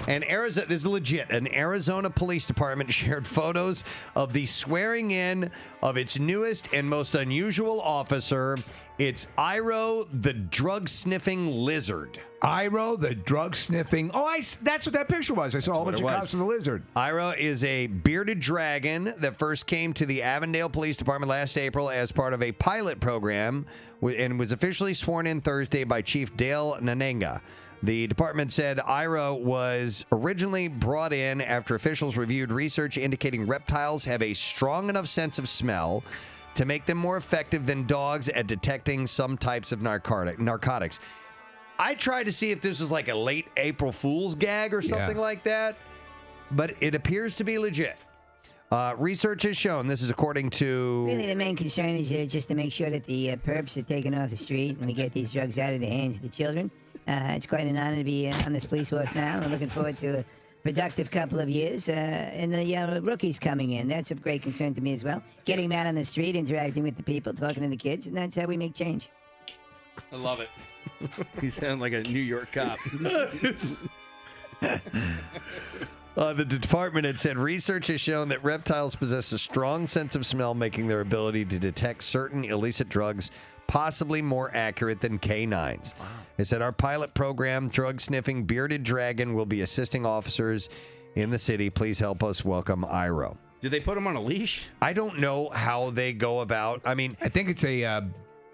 And Arizona, this is legit. An Arizona police department shared photos of the swearing in of its newest and most unusual officer. It's Iro, the drug-sniffing lizard. Iro, the drug-sniffing. Oh, that's what that picture was. I saw a whole bunch of cops with the lizard. Iro is a bearded dragon that first came to the Avondale Police Department last April as part of a pilot program and was officially sworn in Thursday by Chief Dale Nanenga. The department said Iro was originally brought in after officials reviewed research indicating reptiles have a strong enough sense of smell to make them more effective than dogs at detecting some types of narcotics. I tried to see if this was like a late April Fool's gag or something like that, but it appears to be legit. Research has shown, this is according to... Really, the main concern is just to make sure that the perps are taken off the street and we get these drugs out of the hands of the children. It's quite an honor to be on this police force now. I'm looking forward to a productive couple of years. And the rookies coming in, that's a great concern to me as well. Getting them out on the street, interacting with the people, talking to the kids, and that's how we make change. I love it. You sound like a New York cop. The department had said research has shown that reptiles possess a strong sense of smell, making their ability to detect certain illicit drugs possibly more accurate than canines. Wow. They said our pilot program, drug-sniffing bearded dragon, will be assisting officers in the city. Please help us welcome Iro. Did they put him on a leash? I don't know how they go about. I mean, I think it's a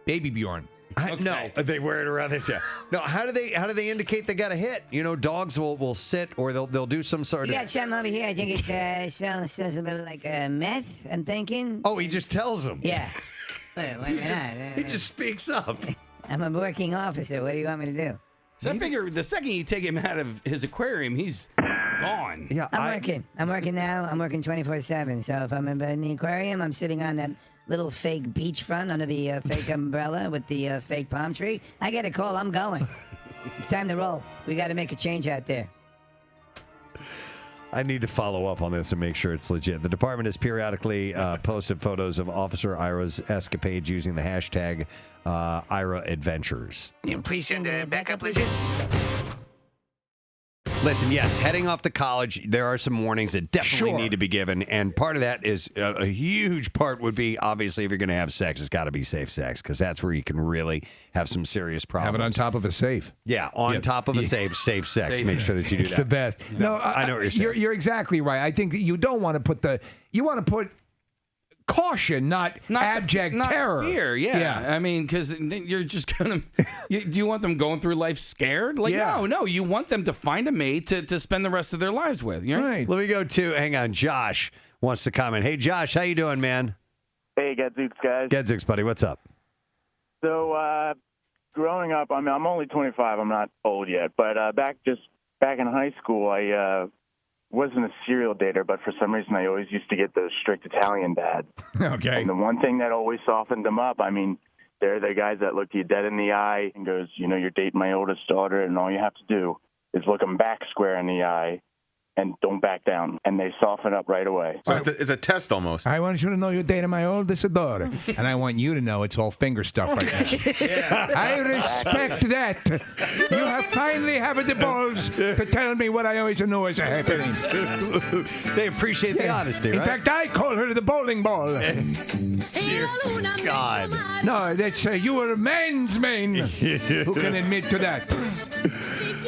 baby Bjorn. No, they wear it around their tail. No, how do they indicate they got a hit? Dogs will sit or they'll do some sort You of. got something over here. I think it smells a bit like meth. I'm thinking. Oh, he just tells them. Yeah. He just speaks up. I'm a working officer. What do you want me to do? So I figure the second you take him out of his aquarium, he's gone. Yeah, I'm working now. I'm working 24/7. So if I'm in the aquarium, I'm sitting on that little fake beachfront under the fake umbrella with the fake palm tree. I get a call. I'm going. It's time to roll. We got to make a change out there. I need to follow up on this and make sure it's legit. The department has periodically posted photos of Officer Ira's escapades using the hashtag Ira Adventures. Please send a backup, listen. Listen, yes, heading off to college, there are some warnings that definitely need to be given. And part of that is a huge part would be, obviously, if you're going to have sex, it's got to be safe sex because that's where you can really have some serious problems. Have it on top of a safe. Yeah, on top of a safe sex. Make sure that you do it's that. the best. No, I know what you're saying. You're exactly right. I think that you don't want to put you want to put caution, not abject terror. Fear, yeah. I mean, because you're just going to... Do you want them going through life scared? Like, no. You want them to find a mate to spend the rest of their lives with. Right. Let me go to, hang on, Josh wants to comment. Hey, Josh, how you doing, man? Hey, Gadzooks, guys. Gadzooks, buddy, what's up? So, growing up, I mean, I'm only 25. I'm not old yet. But back in high school, I wasn't a serial dater, but for some reason I always used to get those strict Italian dads. Okay. And the one thing that always softened them up, I mean, they're the guys that look you dead in the eye and goes, you're dating my oldest daughter, and all you have to do is look them back square in the eye and don't back down. And they soften up right away. So it's a test almost. I want you to know you're dating my oldest daughter. And I want you to know it's all finger stuff right now. I respect that. You have finally have the balls to tell me what I always know is happening. They appreciate the honesty, right? In fact, I call her the bowling ball. Dear God. No, that's you are a man's man who can admit to that.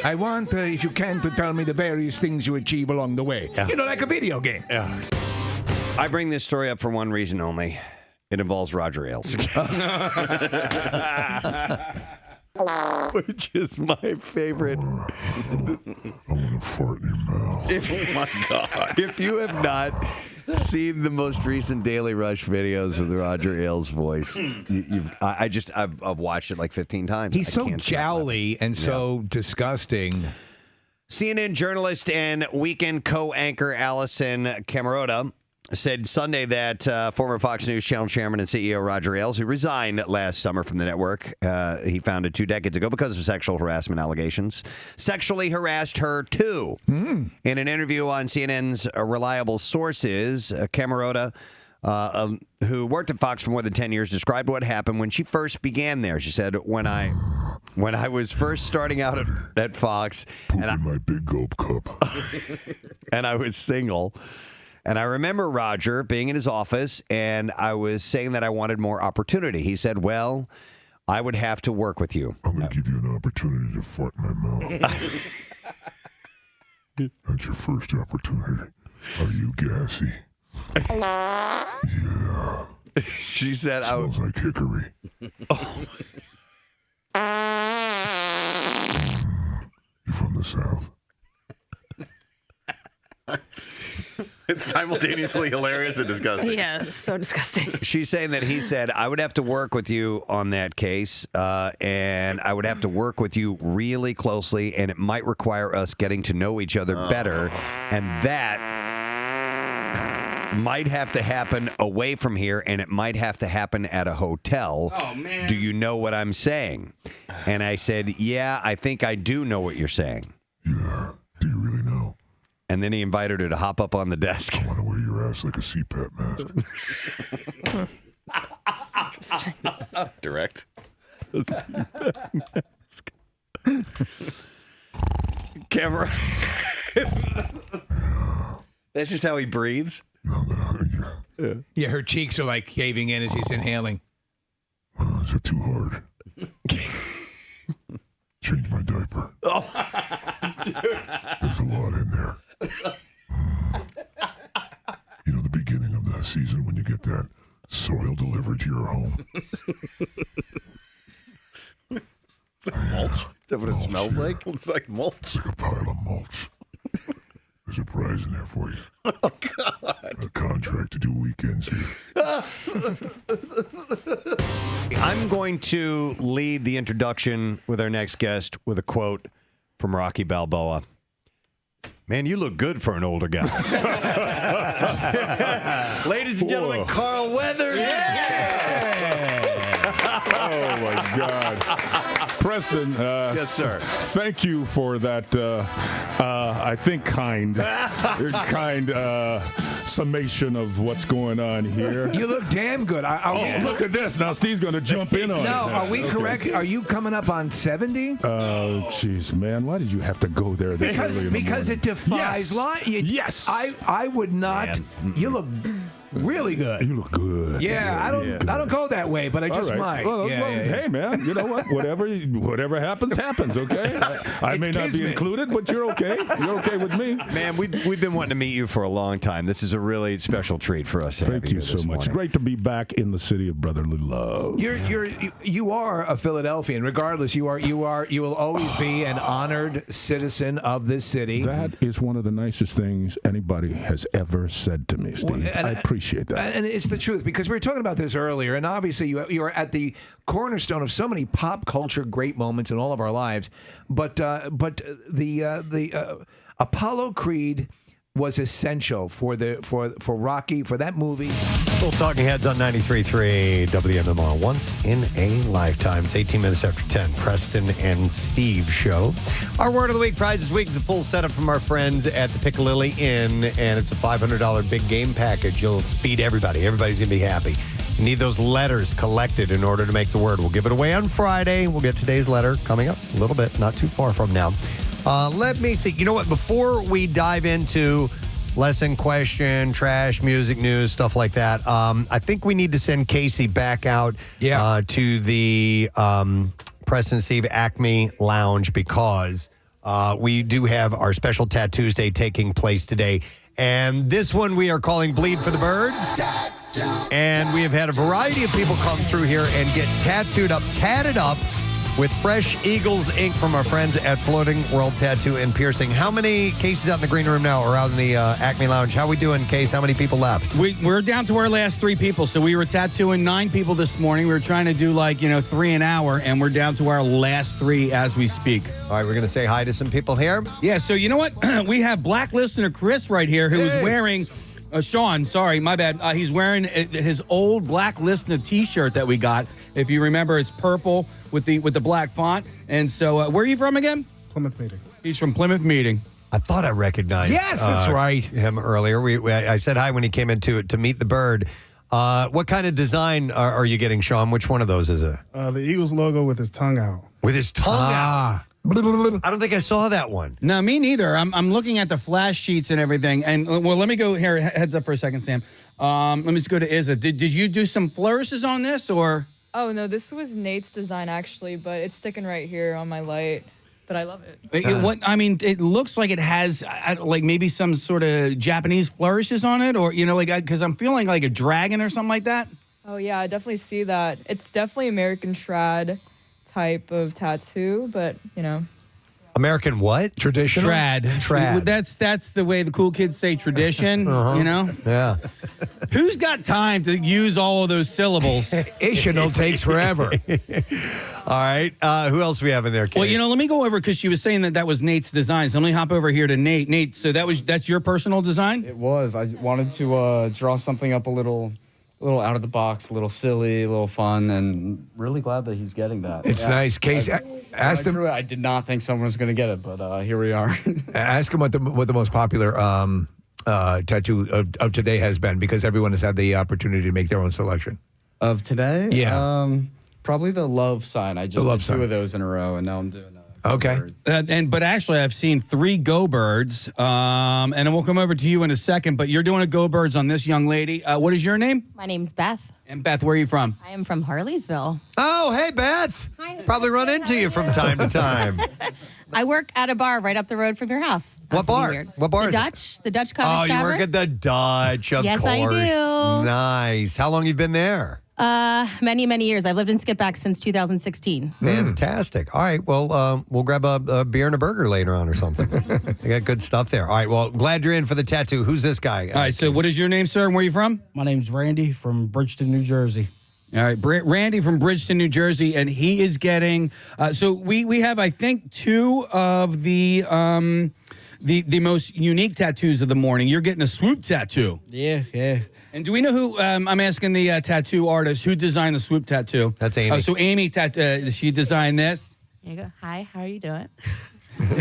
I want, if you can, to tell me the various things you achieve along the way. Yeah. Like a video game. Yeah. I bring this story up for one reason only. It involves Roger Ailes. Which is my favorite. I want to fart in your mouth. Oh, my God. If you have not seen the most recent Daily Rush videos with Roger Ailes' voice, I've watched it like 15 times. He's so jowly and so disgusting. CNN journalist and weekend co-anchor Allison Camerota said Sunday that former Fox News Channel chairman and CEO Roger Ailes, who resigned last summer from the network, he founded 2 decades ago because of sexual harassment allegations, sexually harassed her too. In an interview on CNN's Reliable Sources, Camerota, who worked at Fox for more than 10 years, described what happened when she first began there. She said, when I was first starting out at Fox, and my big gulp cup, and I was single, and I remember Roger being in his office, and I was saying that I wanted more opportunity. He said, well, I would have to work with you. I'm going to give you an opportunity to fart in my mouth. That's your first opportunity. Are you gassy? Yeah. She said, smells like hickory. You from the South? It's simultaneously hilarious and disgusting. Yeah, so disgusting. She's saying that he said, I would have to work with you on that case, and I would have to work with you really closely, and it might require us getting to know each other better, and that might have to happen away from here, and it might have to happen at a hotel. Oh, man. Do you know what I'm saying? And I said, yeah, I think I do know what you're saying. Yeah. Do you really know? And then he invited her to hop up on the desk. I want to wear your ass like a CPAP mask. Direct. Camera. That's just how he breathes. Yeah, her cheeks are like caving in as he's inhaling. Is it too hard? Change my diaper. Oh, there's a lot in there. You know the beginning of the season when you get that soil delivered to your home? Mulch? Is that what it smells like? It's like mulch. It's like a pile of mulch. There's a prize in there for you. Oh, God. A contract to do weekends here. I'm going to lead the introduction with our next guest with a quote from Rocky Balboa. Man, you look good for an older guy. Ladies and gentlemen, Carl Weathers. Oh, my God. Preston. Yes, sir. Thank you for that, I think, kind summation of what's going on here. You look damn good. Look at this. Now Steve's going to jump in on it. No, now. are we correct? Are you coming up on 70? Oh, jeez, man. Why did you have to go there this early in the Because it morning? defies line. Yes. I would not. You look really good. You look good. Yeah, I don't go that way, but I just All right. might. Well, Yeah, well, yeah, hey, man, you know what? Whatever happens, okay? I may not be included, but you're okay. You're okay with me. Man, we've been wanting to meet you for a long time. This is a really special treat for us. Thank you so much. Great to be back in the city of brotherly love. You are a Philadelphian. Regardless, you will always be an honored citizen of this city. That is one of the nicest things anybody has ever said to me, Steve. I appreciate that. And it's the truth, because we were talking about this earlier, and obviously you are at the cornerstone of so many pop culture great moments in all of our lives. But the Apollo Creed was essential for Rocky, for that movie. Little Talking Heads on 93.3 WMMR. Once in a lifetime. It's 18 minutes after 10. Preston and Steve show. Our word of the week prize this week is a full setup from our friends at the Piccadilly Inn, and it's a $500 big game package. You'll feed everybody. Everybody's going to be happy. You need those letters collected in order to make the word. We'll give it away on Friday. We'll get today's letter coming up a little bit, not too far from now. Let me see. You know what? Before we dive into lesson question, trash, music, news, stuff like that, I think we need to send Casey back out to the Preston Steve Acme Lounge, because we do have our special Tattoosday taking place today. And this one we are calling Bleed for the Birds. And we have had a variety of people come through here and get tatted up with fresh Eagles ink from our friends at Floating World Tattoo and Piercing. How many cases out in the green room now, or out in the Acme Lounge? How we doing, Case? How many people left? We're down to our last 3 people. So we were tattooing 9 people this morning. We were trying to do 3 an hour, and we're down to our last 3 as we speak. All right, we're going to say hi to some people here. Yeah, so you know what? We have Black listener Chris right here, who is wearing... Sean, sorry, my bad. He's wearing his old Black listener T-shirt that we got. If you remember, it's purple with the black font. And so, where are you from again? Plymouth Meeting. He's from Plymouth Meeting. I thought I recognized. Yes, that's right. Him earlier. I said hi when he came in to meet the bird. What kind of design are you getting, Sean? Which one of those is it? The Eagles logo with his tongue out. With his tongue out. I don't think I saw that one. No, me neither. I'm looking at the flash sheets and everything. And well, let me go here. Heads up for a second, Sam. Let me just go to Izza. Did you do some flourishes on this, or? Oh no, this was Nate's design actually, but it's sticking right here on my light. But I love it. It looks like it has maybe some sort of Japanese flourishes on it, or because I'm feeling like a dragon or something like that. Oh yeah, I definitely see that. It's definitely American trad type of tattoo, but American what? Traditional? Trad. That's the way the cool kids say tradition, Yeah. Who's got time to use all of those syllables? Ishinal takes forever. All right. Who else we have in there, Kate? Well, let me go over, because she was saying that was Nate's design. So let me hop over here to Nate. Nate, so that's your personal design? It was. I wanted to draw something up a little out of the box, a little silly, a little fun, and really glad that he's getting that. It's nice. Case, ask him. I did not think someone was going to get it, but here we are. Ask him what the most popular tattoo of today has been, because everyone has had the opportunity to make their own selection. Of today? Yeah. Probably the love sign. I just did 2 of those in a row, and now I'm doing okay. But actually, I've seen 3 Go Birds, and then we'll come over to you in a second. But you're doing a Go Birds on this young lady. What is your name? My name's Beth. And Beth, where are you from? I am from Harleysville. Oh, hey, Beth. Hi. Probably run into you from time to time. I work at a bar right up the road from your house. What bar? Weird. What bar The is it? Dutch. The Dutch Cottage Oh, you Tavern. work at the Dutch, of Yes, course. I do. Nice. How long you been there? Many, many years. I've lived in Skipback since 2016. Fantastic. All right. Well, we'll grab a beer and a burger later on or something. They got good stuff there. All right. Well, glad you're in for the tattoo. Who's this guy? All right. So what is your name, sir, and where are you from? My name's Randy from Bridgeton, New Jersey. All right, Randy from Bridgeton, New Jersey, and he is getting. So we have, I think, 2 of the the most unique tattoos of the morning. You're getting a swoop tattoo. Yeah. And do we know who? I'm asking the tattoo artist who designed the swoop tattoo. That's Amy. So Amy, she designed this. There you go. Hi, how are you doing?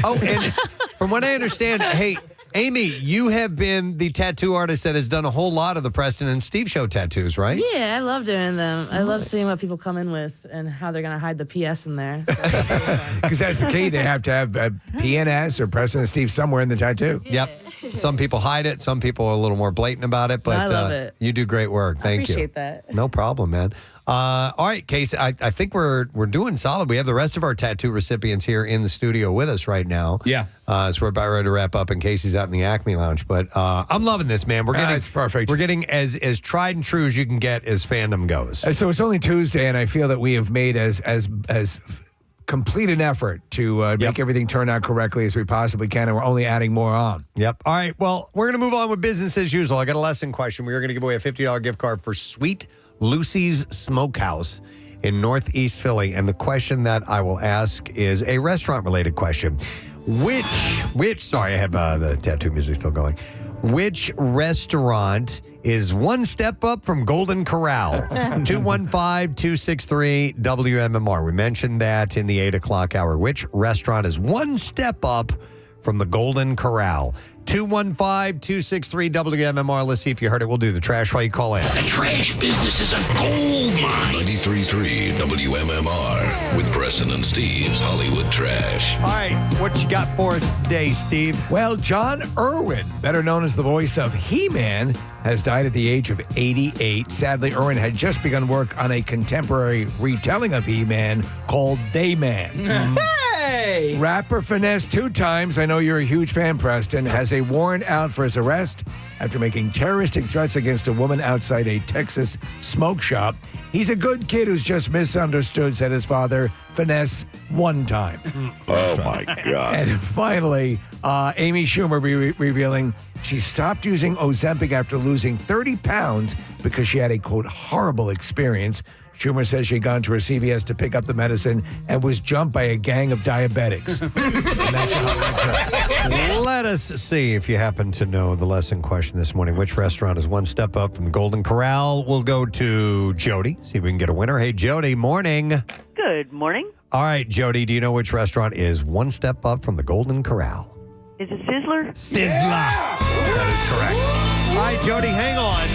Oh, and from what I understand, hey, Amy, you have been the tattoo artist that has done a whole lot of the Preston and Steve Show tattoos, right? Yeah, I love doing them. I love seeing what people come in with and how they're going to hide the PS in there. Because that's the key. They have to have PNS or Preston and Steve somewhere in the tattoo. Yep. Some people hide it. Some people are a little more blatant about it. But I love it. You do great work. Thank you. I appreciate that. No problem, man. All right, Casey, I think we're doing solid. We have the rest of our tattoo recipients here in the studio with us right now. Yeah. So we're about ready to wrap up, and Casey's out in the Acme Lounge. But I'm loving this, man. We're getting it's perfect. We're getting as tried and true as you can get as fandom goes. So it's only Tuesday, and I feel that we have made as complete an effort to make everything turn out correctly as we possibly can, and we're only adding more on. Yep. All right. Well, we're going to move on with business as usual. I got a lesson question. We are going to give away a $50 gift card for Sweet Lucy's Smokehouse in Northeast Philly. And the question that I will ask is a restaurant-related question. Sorry, I have the tattoo music still going. Which restaurant is one step up from Golden Corral? 215-263-WMMR. We mentioned that in the 8 o'clock hour. Which restaurant is one step up from the Golden Corral? 215-263-WMMR. Let's see if you heard it. We'll do the trash while you call in. The trash business is a gold mine. 93.3 WMMR with Preston and Steve's Hollywood Trash. All right, what you got for us today, Steve? Well, John Irwin, better known as the voice of He-Man, has died at the age of 88. Sadly, Irwin had just begun work on a contemporary retelling of He-Man called Dayman. Hey! Rapper Finesse 2 times, I know you're a huge fan, Preston, has a warrant out for his arrest after making terroristic threats against a woman outside a Texas smoke shop. He's a good kid who's just misunderstood, said his father, Finesse, 1 time. Oh, my God. And finally, Amy Schumer revealing she stopped using Ozempic after losing 30 pounds because she had a, quote, horrible experience. Schumer says she'd gone to her CVS to pick up the medicine and was jumped by a gang of diabetics. Let us see if you happen to know the lesson question this morning. Which restaurant is one step up from the Golden Corral? We'll go to Jody, see if we can get a winner. Hey, Jody, morning. Good morning. All right, Jody, do you know which restaurant is one step up from the Golden Corral? Is it Sizzler? Sizzler. That is correct. All right, Jody, hang on.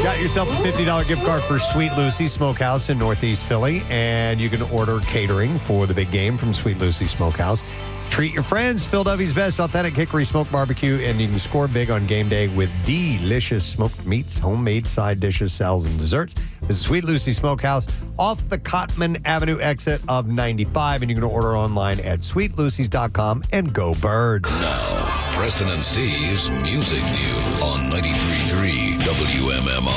Got yourself a $50 gift card for Sweet Lucy Smokehouse in Northeast Philly, and you can order catering for the big game from Sweet Lucy Smokehouse. Treat your friends. Philadelphia's best authentic hickory smoked barbecue, and you can score big on game day with delicious smoked meats, homemade side dishes, salads, and desserts. Visit Sweet Lucy Smokehouse off the Cotman Avenue exit of 95, and you can order online at sweetlucys.com and go Birds. Now, Preston and Steve's Music News on 93.3 WMMR.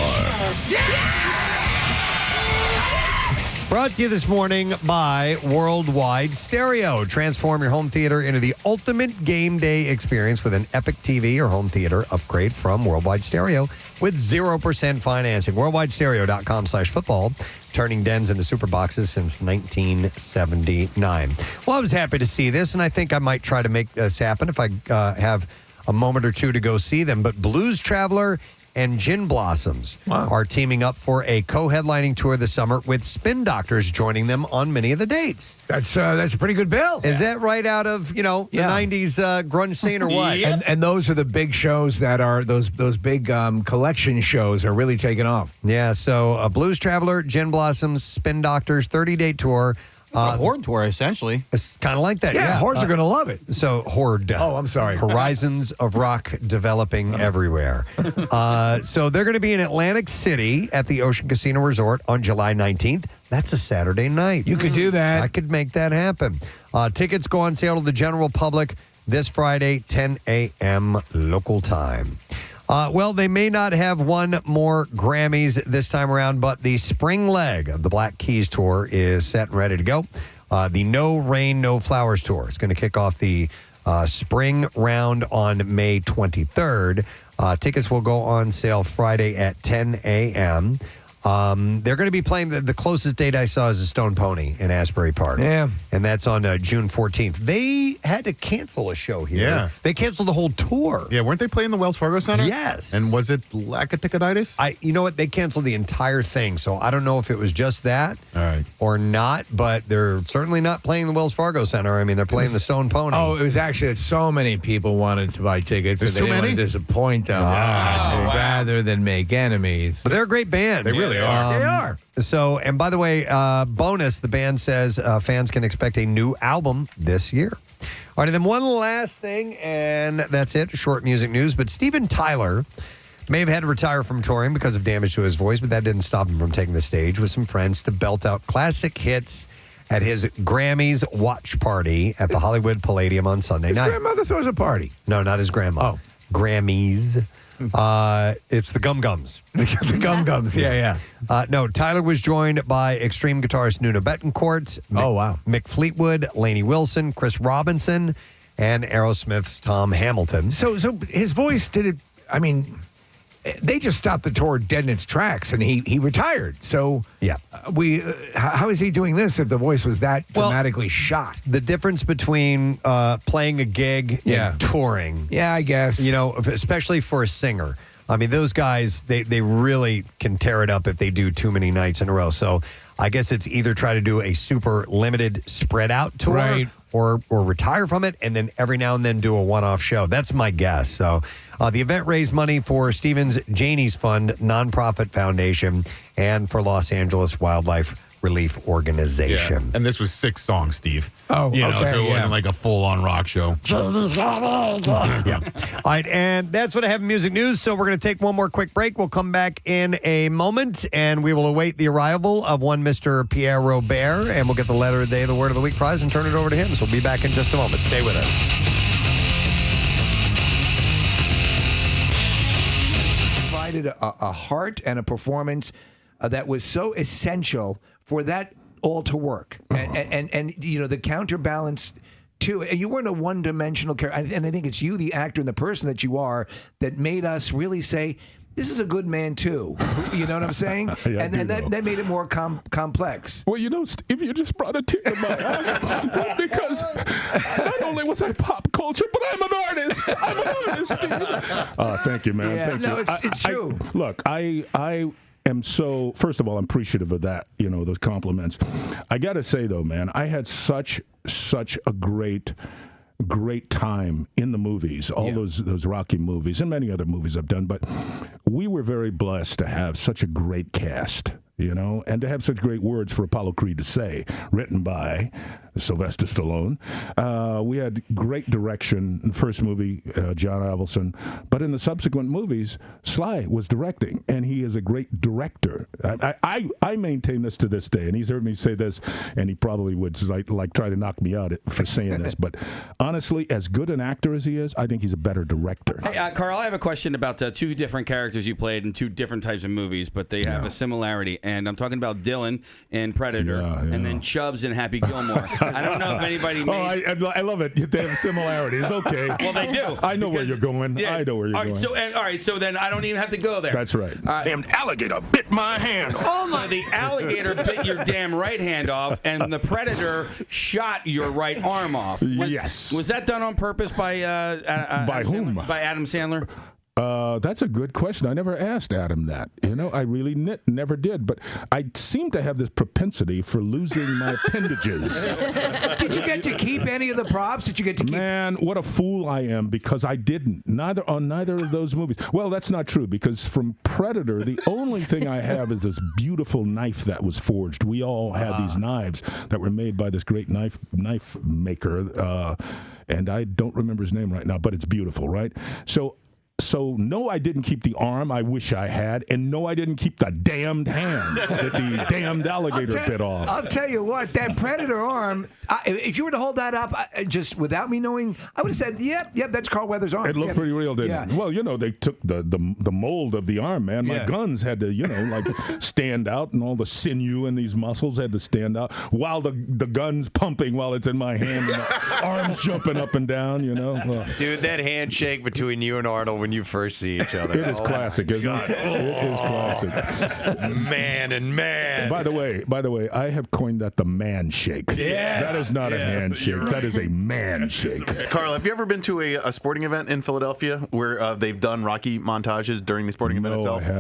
Brought to you this morning by Worldwide Stereo. Transform your home theater into the ultimate game day experience with an epic TV or home theater upgrade from Worldwide Stereo with 0% financing. WorldwideStereo.com/football. Turning dens into super boxes since 1979. Well, I was happy to see this, and I think I might try to make this happen if I have a moment or two to go see them. But Blues Traveler and Gin Blossoms are teaming up for a co-headlining tour this summer with Spin Doctors joining them on many of the dates. That's a pretty good bill. Is that right out of, the 90s grunge scene or what? And those are the big shows that are, those big collection shows are really taking off. Yeah, so Blues Traveler, Gin Blossoms, Spin Doctors, 30-day tour. A Horde tour, essentially. It's kind of like that. Yeah, Hordes are going to love it. So, Horde. Oh, I'm sorry. Horizons of rock developing everywhere. So, they're going to be in Atlantic City at the Ocean Casino Resort on July 19th. That's a Saturday night. You could do that. I could make that happen. Tickets go on sale to the general public this Friday, 10 a.m. local time. Well, they may not have won more Grammys this time around, but the spring leg of the Black Keys Tour is set and ready to go. The No Rain, No Flowers Tour is going to kick off the spring round on May 23rd. Tickets will go on sale Friday at 10 a.m. They're going to be playing, the closest date I saw is a Stone Pony in Asbury Park. Yeah. And that's on June 14th. They had to cancel a show here. Yeah. They canceled the whole tour. Yeah, weren't they playing the Wells Fargo Center? Yes. And was it lack of ticketitis? You know what? They canceled the entire thing, so I don't know if it was just that or not, but they're certainly not playing the Wells Fargo Center. I mean, they're playing the Stone Pony. Oh, it was actually that so many people wanted to buy tickets that they didn't want to disappoint them rather than make enemies. But they're a great band. They really are. They are. So, and by the way, bonus, the band says fans can expect a new album this year. All right, and then one last thing, and that's it, short music news. But Steven Tyler may have had to retire from touring because of damage to his voice, but that didn't stop him from taking the stage with some friends to belt out classic hits at his Grammys watch party at the Hollywood Palladium on Sunday His night. grandmother throws a party. No, not his grandma. Oh. Grammys. It's the Gum Gums. The Gum Gums, yeah. No, Tyler was joined by extreme guitarist Nuno Bettencourt. Mick Fleetwood, Lainey Wilson, Chris Robinson, and Aerosmith's Tom Hamilton. So his voice did it. I mean, they just stopped the tour dead in its tracks, and he retired. So yeah, how is he doing this if the voice was that dramatically shot? The difference between playing a gig and touring. Yeah, I guess. You know, especially for a singer. I mean, those guys, they really can tear it up if they do too many nights in a row. So I guess it's either try to do a super limited spread out tour or retire from it and then every now and then do a one-off show. That's my guess. So the event raised money for Stevens Janey's Fund nonprofit foundation and for Los Angeles Wildlife Relief Organization. Yeah. And this was 6 songs, Steve. Oh, so okay, it wasn't like a full-on rock show. Yeah. All right, and that's what I have in music news. So we're going to take one more quick break. We'll come back in a moment, and we will await the arrival of one Mr. Pierre Robert, and we'll get the letter of the day, the word of the week prize, and turn it over to him. So we'll be back in just a moment. Stay with us. Provided a heart and a performance that was so essential for that all to work, and you know the counterbalance too. You weren't a one-dimensional character, and I think it's you, the actor and the person that you are, that made us really say, this is a good man too. You know what I'm saying? Yeah, and that made it more complex. Well, you know, if you just brought a tear to my eye, because not only was I pop culture, but I'm an artist. I'm an artist. Thank you, man. Yeah, Thank no, you. it's true. Look, I am so, first of all, I'm appreciative of that, you know, those compliments. I got to say, though, man, I had such a great time in the movies, all those Rocky movies and many other movies I've done, but we were very blessed to have such a great cast, you know, and to have such great words for Apollo Creed to say, written by Sylvester Stallone. We had great direction in the first movie, John Avildsen, but in the subsequent movies, Sly was directing, and he is a great director. I maintain this to this day, and he's heard me say this, and he probably would like try to knock me out for saying this, but honestly, as good an actor as he is, I think he's a better director. Hey, Carl, I have a question about 2 different characters you played in 2 different types of movies, but they have a similarity, and I'm talking about Dylan in Predator, and then Chubbs in Happy Gilmore. I don't know if anybody made... I love it. They have similarities. Okay. Well, they do. I know where you're going. Yeah. I know where you're going. All right, so then I don't even have to go there. That's right. Damn alligator bit my hand. Oh my! So the alligator bit your damn right hand off, and the predator shot your right arm off. Yes. Was that done on purpose by by whom? By Adam Sandler. That's a good question. I never asked Adam that. You know, I really never did. But I seem to have this propensity for losing my appendages. Did you get to keep any of the props? Did you get to keep? Man, what a fool I am, because I didn't. Neither of those movies. Well, that's not true, because from Predator, the only thing I have is this beautiful knife that was forged. We all had these knives that were made by this great knife maker, and I don't remember his name right now, but it's beautiful, right? So, no, I didn't keep the arm I wish I had, and no, I didn't keep the damned hand that the damned alligator bit off. I'll tell you what, that Predator arm, if you were to hold that up, just without me knowing, I would have said, yep, that's Carl Weathers' arm. It looked pretty real, didn't it? Well, you know, they took the mold of the arm, man. My guns had to, you know, like stand out, and all the sinew and these muscles had to stand out while the gun's pumping while it's in my hand, and the arm's jumping up and down, you know. Dude, that handshake between you and Arnold when you first see each other. It is classic, isn't it? It is classic. Man and man. By the way, I have coined that the man shake. Yes. That is not a handshake. That is a man shake. Carl, have you ever been to a sporting event in Philadelphia where they've done Rocky montages during the sporting event itself? No, I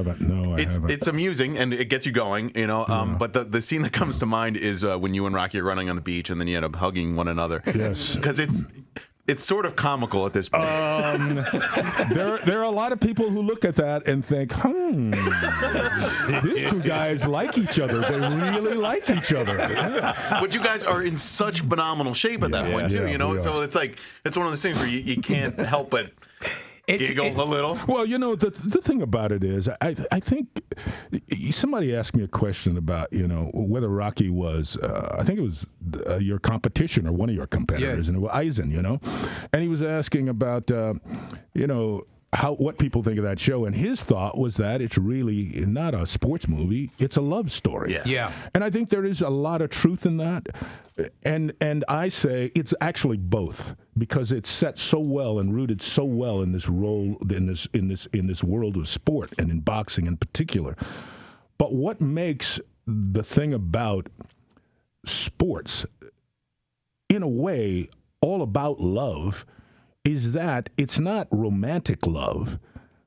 haven't. It's amusing and it gets you going, you know. But the scene that comes to mind is when you and Rocky are running on the beach and then you end up hugging one another. Yes, because it's sort of comical at this point. There are a lot of people who look at that and think, these two guys like each other. They really like each other. Yeah. But you guys are in such phenomenal shape at that point, too, you know? So it's like, it's one of those things where you can't help but giggle a little. Well, you know, the thing about it is, I think somebody asked me a question about, you know, whether Rocky was, I think it was your competition or one of your competitors, and it was Eisen, you know, and he was asking about, you know, what people think of that show, and his thought was that it's really not a sports movie; it's a love story. Yeah. And I think there is a lot of truth in that, and I say it's actually both, because it's set so well and rooted so well in this role in this world of sport and in boxing in particular. But what makes the thing about sports, in a way, all about love, is that it's not romantic love,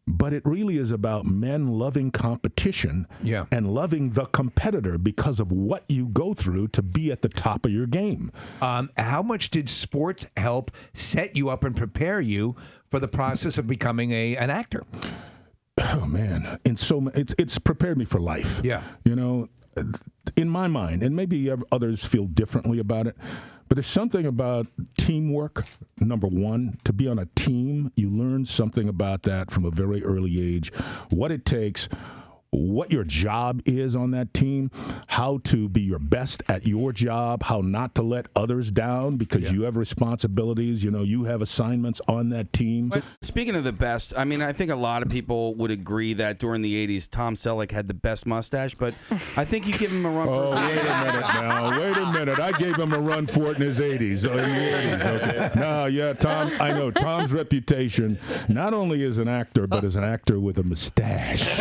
but it really is about men loving competition and loving the competitor because of what you go through to be at the top of your game. How much did sports help set you up and prepare you for the process of becoming an actor? Oh man, it's prepared me for life. Yeah, you know, in my mind, and maybe others feel differently about it, but there's something about teamwork, number one. To be on a team, you learn something about that from a very early age, what it takes, what your job is on that team, how to be your best at your job, how not to let others down because you have responsibilities, you know, you have assignments on that team. But speaking of the best, I mean, I think a lot of people would agree that during the 80s, Tom Selleck had the best mustache, but I think you give him a run for his wait a minute now. Wait a minute. I gave him a run for it in his 80s. Okay. No, yeah, Tom, I know. Tom's reputation, not only as an actor, but as an actor with a mustache.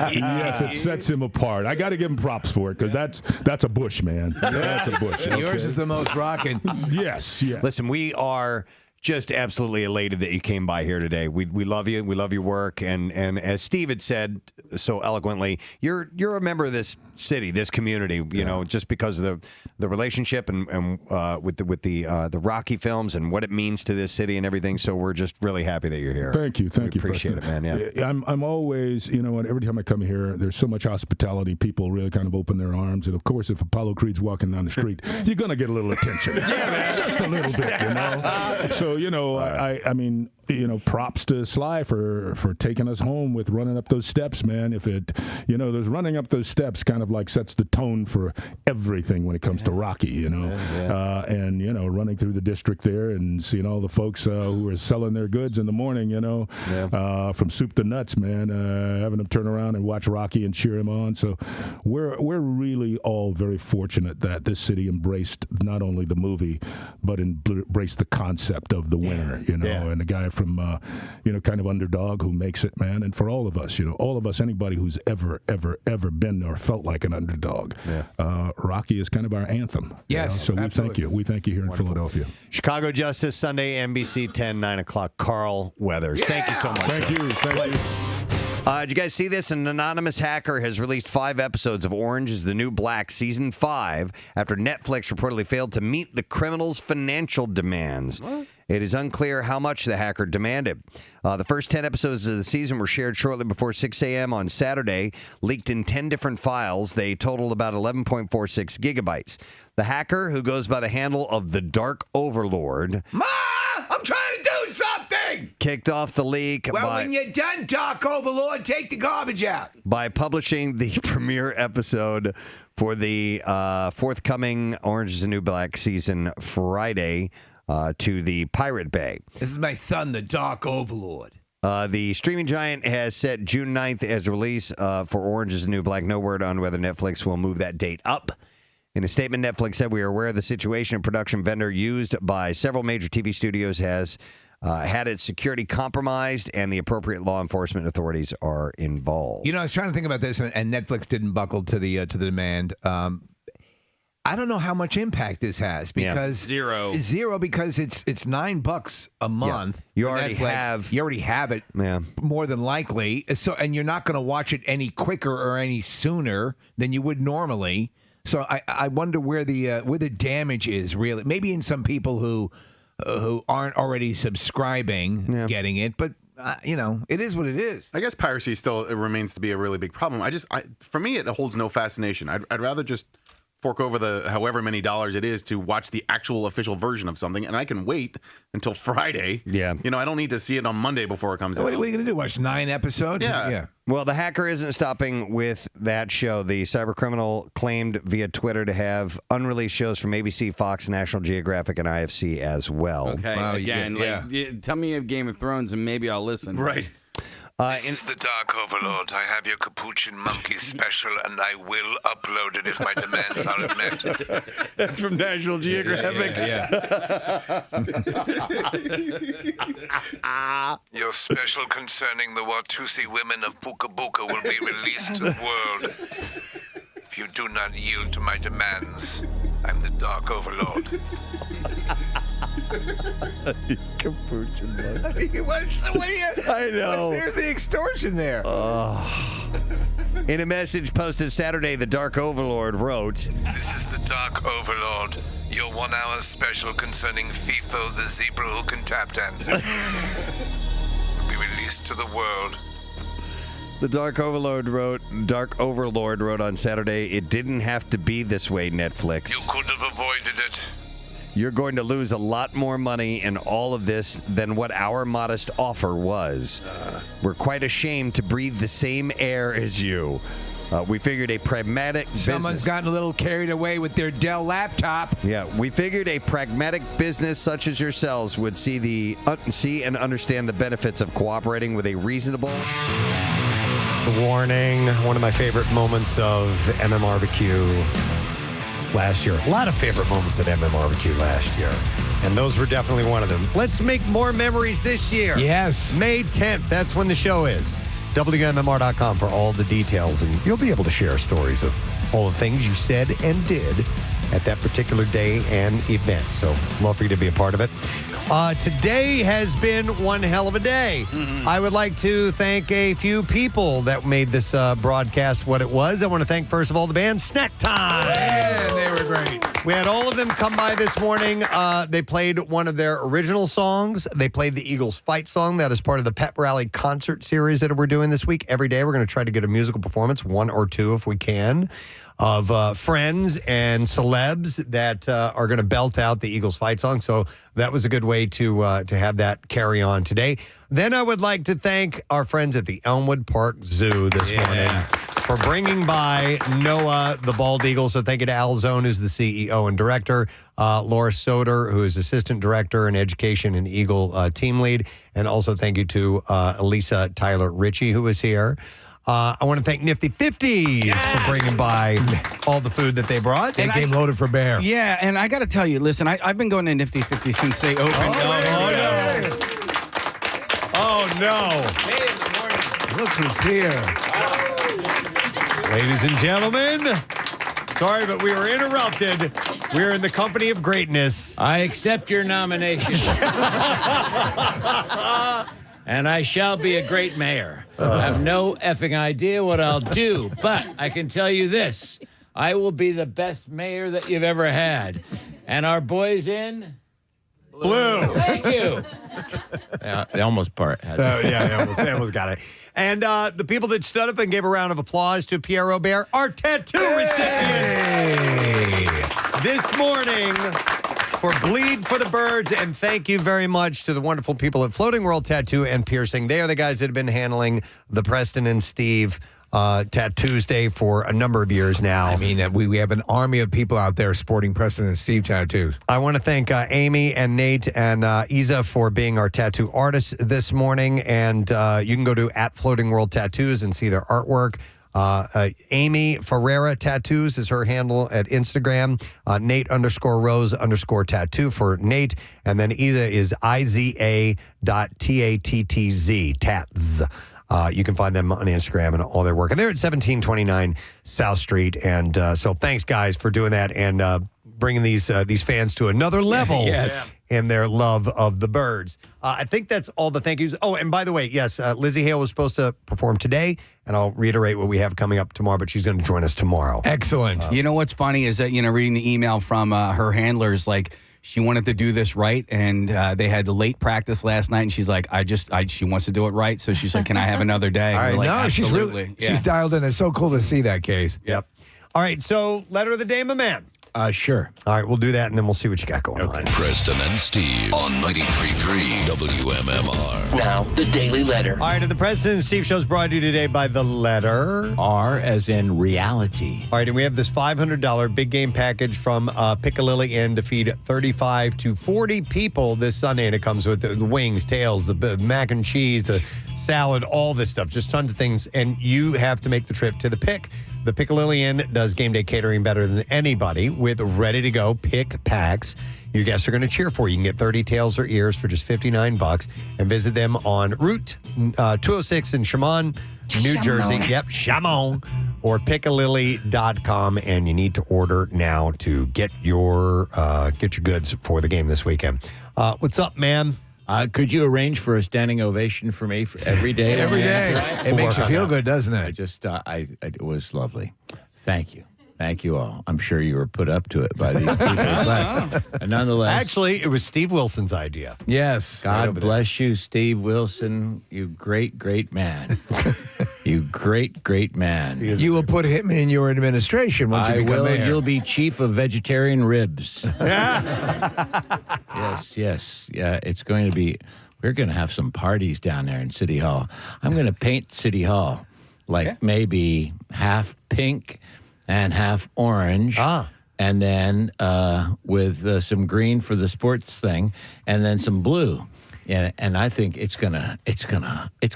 Yes, it sets him apart. I got to give him props for it because that's a bush, man. That's a bush. Okay. Yours is the most rocking. Yes. Listen, we are just absolutely elated that you came by here today. We love you. We love your work. And as Steve had said so eloquently, you're a member of this city, this community, you know, just because of the relationship and with the Rocky films and what it means to this city and everything. So we're just really happy that you're here. Thank you. We appreciate Preston. it, man. Yeah. I'm always, you know, and every time I come here, there's so much hospitality. People really kind of open their arms. And of course, if Apollo Creed's walking down the street, you're going to get a little attention. Just a little bit, you know. So, you know, I mean, you know, props to Sly for taking us home with running up those steps, man. If it, you know, there's running up those steps kind of like sets the tone for everything when it comes to Rocky, you know. And, you know, running through the district there and seeing all the folks who are selling their goods in the morning, you know, from soup to nuts, man, having them turn around and watch Rocky and cheer him on. So we're really all very fortunate that this city embraced not only the movie, but embraced the concept of the winner, you know, and the guy from, you know, kind of underdog who makes it, man. And for all of us, you know, anybody who's ever been or felt like an underdog, Rocky is kind of our anthem. Yes. You know? So we thank you here in Philadelphia. Chicago Justice, Sunday, NBC 10, 9 o'clock. Carl Weathers. Thank you so much. Thank you. Did you guys see this? An anonymous hacker has released 5 episodes of Orange is the New Black Season 5 after Netflix reportedly failed to meet the criminal's financial demands. What? It is unclear how much the hacker demanded. The first 10 episodes of the season were shared shortly before 6 a.m. on Saturday, leaked in 10 different files. They totaled about 11.46 gigabytes. The hacker, who goes by the handle of the Dark Overlord... Ma! I'm trying to do something! Kicked off the leak when you're done, Dark Overlord, take the garbage out. By publishing the premiere episode for the forthcoming Orange is the New Black season Friday to the Pirate Bay. This is my son, the Dark Overlord. The streaming giant has set June 9th as release for Orange is the New Black. No word on whether Netflix will move that date up. In a statement, Netflix said, "We are aware of the situation. A production vendor used by several major TV studios has had its security compromised, and the appropriate law enforcement authorities are involved. You know, I was trying to think about this, and Netflix didn't buckle to the demand. I don't know how much impact this has because Zero because it's $9 a month. You for already Netflix. You already have it. More than likely. So, and you're not going to watch it any quicker or any sooner than you would normally. So I wonder where the damage is really. Maybe in some people who aren't already subscribing, getting it, but. It is what it is. I guess piracy still remains to be a really big problem. For me, it holds no fascination. I'd rather just fork over the however many dollars it is to watch the actual official version of something, and I can wait until Friday. Yeah. I don't need to see it on Monday before it comes out. What are you going to do? Watch 9 episodes? Yeah. Well, the hacker isn't stopping with that show. The cybercriminal claimed via Twitter to have unreleased shows from ABC, Fox, National Geographic, and IFC as well. Okay, tell me of Game of Thrones and maybe I'll listen. Right. This is the Dark Overlord. I have your Capuchin Monkey special, and I will upload it if my demands are met. From National Geographic. Your special concerning the Watusi women of Puka Buka will be released to the world. If you do not yield to my demands, I'm the Dark Overlord. Capuchin I know. There's the extortion there. In a message posted Saturday, the Dark Overlord wrote, This is the Dark Overlord, your 1-hour special concerning FIFO, the zebra who can tap dance. Will be released to the world. The Dark Overlord wrote on Saturday, it didn't have to be this way, Netflix. You could have avoided it. You're going to lose a lot more money in all of this than what our modest offer was. We're quite ashamed to breathe the same air as you. We figured a pragmatic Someone's gotten a little carried away with their Dell laptop. Yeah, we figured a pragmatic business such as yourselves would see and understand the benefits of cooperating with a reasonable... Warning, one of my favorite moments of MMRBQ last year. A lot of favorite moments at MMRBQ last year. And those were definitely one of them. Let's make more memories this year. Yes. May 10th, that's when the show is. WMMR.com for all the details. And you'll be able to share stories of all the things you said and did at that particular day and event. So love for you to be a part of it. Today has been one hell of a day. I would like to thank a few people that made this broadcast what it was. I want to thank, first of all, the band Snacktime. Yeah, they were great. We had all of them come by this morning. They played one of their original songs. They played the Eagles Fight song. That is part of the PEP Rally concert series that we're doing this week. Every day we're going to try to get a musical performance, one or two if we can, of friends and celebs that are going to belt out the Eagles Fight song. So that was a good way to have that carry on today. Then I would like to thank our friends at the Elmwood Park Zoo this morning for bringing by Noah, the bald eagle. So thank you to Al Zone, who's the CEO and director, Laura Soder, who is assistant director in education and Eagle team lead. And also thank you to Elisa Tyler Ritchie, who is here. I want to thank Nifty 50s for bringing by all the food that they brought. They came loaded for bear. Yeah, and I got to tell you, listen, I've been going to Nifty 50 since they opened. Oh, no. Hey, in the morning. Look who's here. Ladies and gentlemen, sorry, but we were interrupted. We're in the company of greatness. I accept your nomination. And I shall be a great mayor. I have no effing idea what I'll do, but I can tell you this. I will be the best mayor that you've ever had. And our boys in... Blue. Thank you. Yeah, they almost part. They almost got it. And the people that stood up and gave a round of applause to Pierre Robert, our tattoo recipients. This morning... for Bleed for the Birds, and thank you very much to the wonderful people at Floating World Tattoo and Piercing. They are the guys that have been handling the Preston and Steve Tattoosday for a number of years now. I mean, we have an army of people out there sporting Preston and Steve tattoos. I want to thank Amy and Nate and Isa for being our tattoo artists this morning, and you can go to @Floating World Tattoos and see their artwork. Amy Ferreira Tattoos is her handle at Instagram. Nate_Rose_tattoo for Nate. And then Iza is IZA.TATTZ, Tats. You can find them on Instagram and all their work. And they're at 1729 South Street. And so thanks, guys, for doing that and bringing these fans to another level in their love of the birds. I think that's all the thank yous. Oh, and by the way, yes, Lizzie Hale was supposed to perform today, and I'll reiterate what we have coming up tomorrow, but she's going to join us tomorrow. Excellent. You know what's funny is that, reading the email from her handlers, like, she wanted to do this right, and they had late practice last night, and she's like, she wants to do it right, so she's like, can I have another day? All right, We're like, no, absolutely. she's dialed in. It's so cool to see that case. Yep. All right, so letter of the day, my man. Sure. All right, we'll do that, and then we'll see what you got going on. Preston and Steve on 93.3 WMMR. Now, the Daily Letter. All right, and the Preston and Steve show is brought to you today by the letter R as in reality. All right, and we have this $500 big game package from Piccalilli Inn to feed 35 to 40 people this Sunday, and it comes with the wings, tails, the mac and cheese, the salad, all this stuff, just tons of things, and you have to make the trip to the Pick. The Piccalilli Inn does game day catering better than anybody with ready-to-go pick packs. Your guests are going to cheer for you. You can get 30 tails or ears for just $59 and visit them on Route 206 in Shamon, New Jersey. Yep, Shamon. Or Piccalilli.com, and you need to order now to get your goods for the game this weekend. What's up, man? Could you arrange for a standing ovation for me every day? Every day. It makes you feel good, doesn't it? It was lovely. Thank you. Thank you all. I'm sure you were put up to it by these people, but nonetheless. Actually, it was Steve Wilson's idea. Yes. God bless you, Steve Wilson. You great, great man. You great, great man. You will put him in your administration once you become mayor. You'll be chief of vegetarian ribs. Yes. Yeah, it's going to be. We're going to have some parties down there in City Hall. I'm going to paint City Hall maybe half pink and half orange. And then with some green for the sports thing, and then some blue. Yeah, and I think it's gonna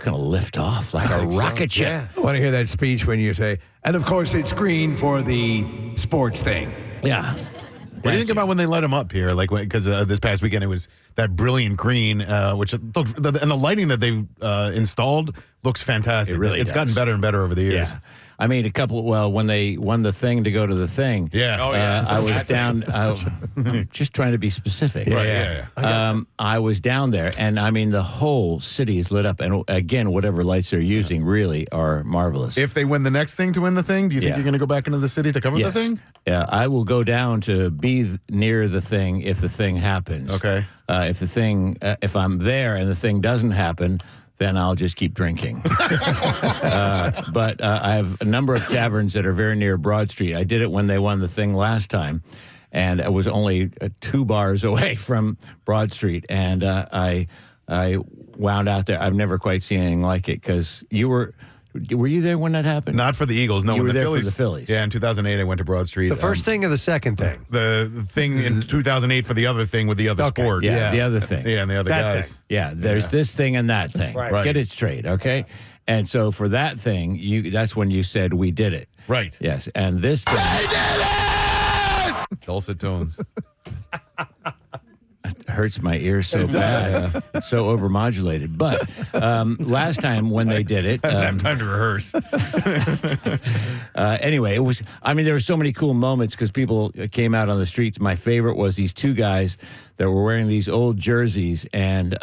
lift off like a rocket ship. Yeah. I want to hear that speech when you say, and of course it's green for the sports thing. Yeah. What do you think about when they let him up here? Like, because this past weekend it was that brilliant green, which and the lighting that they installed looks fantastic. It's gotten better and better over the years. Yeah. I mean, when they won the thing to go to the thing, I was down, just trying to be specific. Yeah. I was down there, and I mean, the whole city is lit up. And again, whatever lights they're using really are marvelous. If they win the next thing to win the thing, do you think you're going to go back into the city to cover the thing? Yeah, I will go down to be near the thing if the thing happens. Okay. If I'm there and the thing doesn't happen, then I'll just keep drinking. But I have a number of taverns that are very near Broad Street. I did it when they won the thing last time, and it was only 2 bars away from Broad Street, and I wound out there. I've never quite seen anything like it, because were you there when that happened? Not for the Eagles. No, you were the there Phillies. for the Phillies. Yeah, in 2008, I went to Broad Street. The first thing or the second thing? The thing in 2008 for the other thing with the other sport. Yeah, the other thing. Yeah, and the other guys. Thing. Yeah, there's this thing and that thing. Right. Get it straight, okay? And so for that thing, that's when you said we did it. Right. Yes, and this thing. I did it! Dulcet tones. Hurts my ears so bad. It's so overmodulated. But last time when they did it, I didn't have time to rehearse. Anyway, there were so many cool moments because people came out on the streets. My favorite was these 2 guys that were wearing these old jerseys, and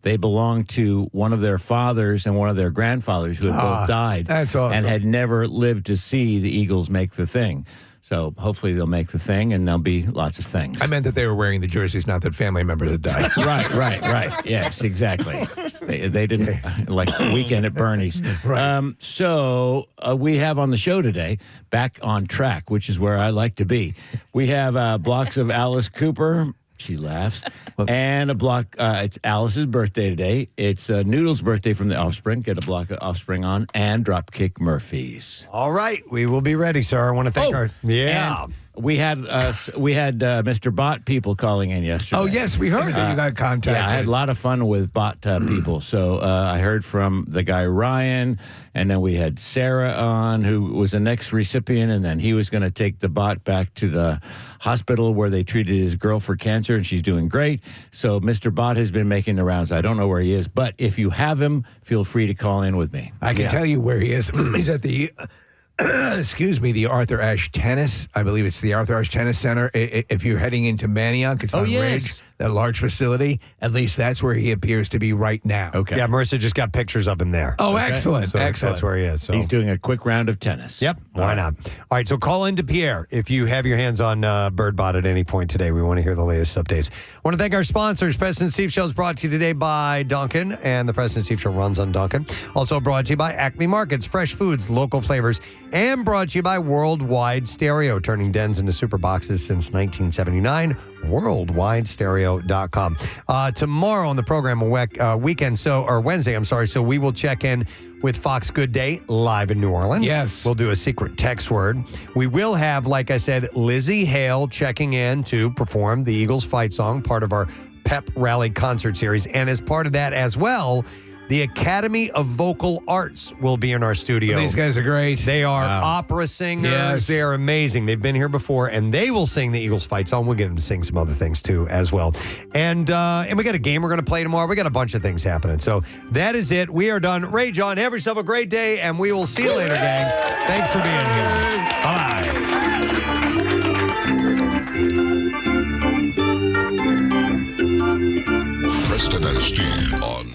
they belonged to one of their fathers and one of their grandfathers who had both died. That's awesome. And had never lived to see the Eagles make the thing. So hopefully they'll make the thing, and there'll be lots of things. I meant that they were wearing the jerseys, not that family members had died. Right. Yes, exactly. They didn't like Weekend at Bernie's. Right. So we have on the show today, Back on Track, which is where I like to be. We have blocks of Alice Cooper. She laughs. And a block, it's Alice's birthday today. It's Noodle's birthday from the Offspring. Get a block of Offspring on. And Dropkick Murphys. All right. We will be ready, sir. I want to thank our... Yeah. We had Mr. Bot people calling in yesterday. Oh, yes, we heard that you got contacted. Yeah, I had a lot of fun with Bot people. So I heard from the guy Ryan, and then we had Sarah on, who was the next recipient, and then he was going to take the Bot back to the hospital where they treated his girl for cancer, and she's doing great. So Mr. Bot has been making the rounds. I don't know where he is, but if you have him, feel free to call in with me. I can tell you where he is. He's at the... excuse me, the Arthur Ashe Tennis. I believe it's the Arthur Ashe Tennis Center. If you're heading into Manioc, it's on Ridge, that large facility. At least that's where he appears to be right now. Okay. Yeah, Marissa just got pictures of him there. Oh, excellent. So excellent. That's where he is. So. He's doing a quick round of tennis. Yep. Why not? All right. So call in to Pierre if you have your hands on Birdbot at any point today. We want to hear the latest updates. I want to thank our sponsors. Preston and Steve Show is brought to you today by Dunkin', and the Preston and Steve Show runs on Dunkin'. Also brought to you by Acme Markets, fresh foods, local flavors, and brought to you by Worldwide Stereo, turning dens into super boxes since 1979. WorldwideStereo.com. Tomorrow on the program, Wednesday, so we will check in with Fox Good Day live in New Orleans. Yes. We'll do a secret text word. We will have, like I said, Lizzie Hale checking in to perform the Eagles fight song, part of our PEP Rally concert series. And as part of that as well, the Academy of Vocal Arts will be in our studio. These guys are great. They are opera singers. Yes. They are amazing. They've been here before, and they will sing the Eagles fight song. We'll get them to sing some other things, too, as well. And we got a game we're going to play tomorrow. We got a bunch of things happening. So that is it. We are done. Ray John, have yourself a great day, and we will see you later, gang. Thanks for being here. Bye-bye. Preston and Steve on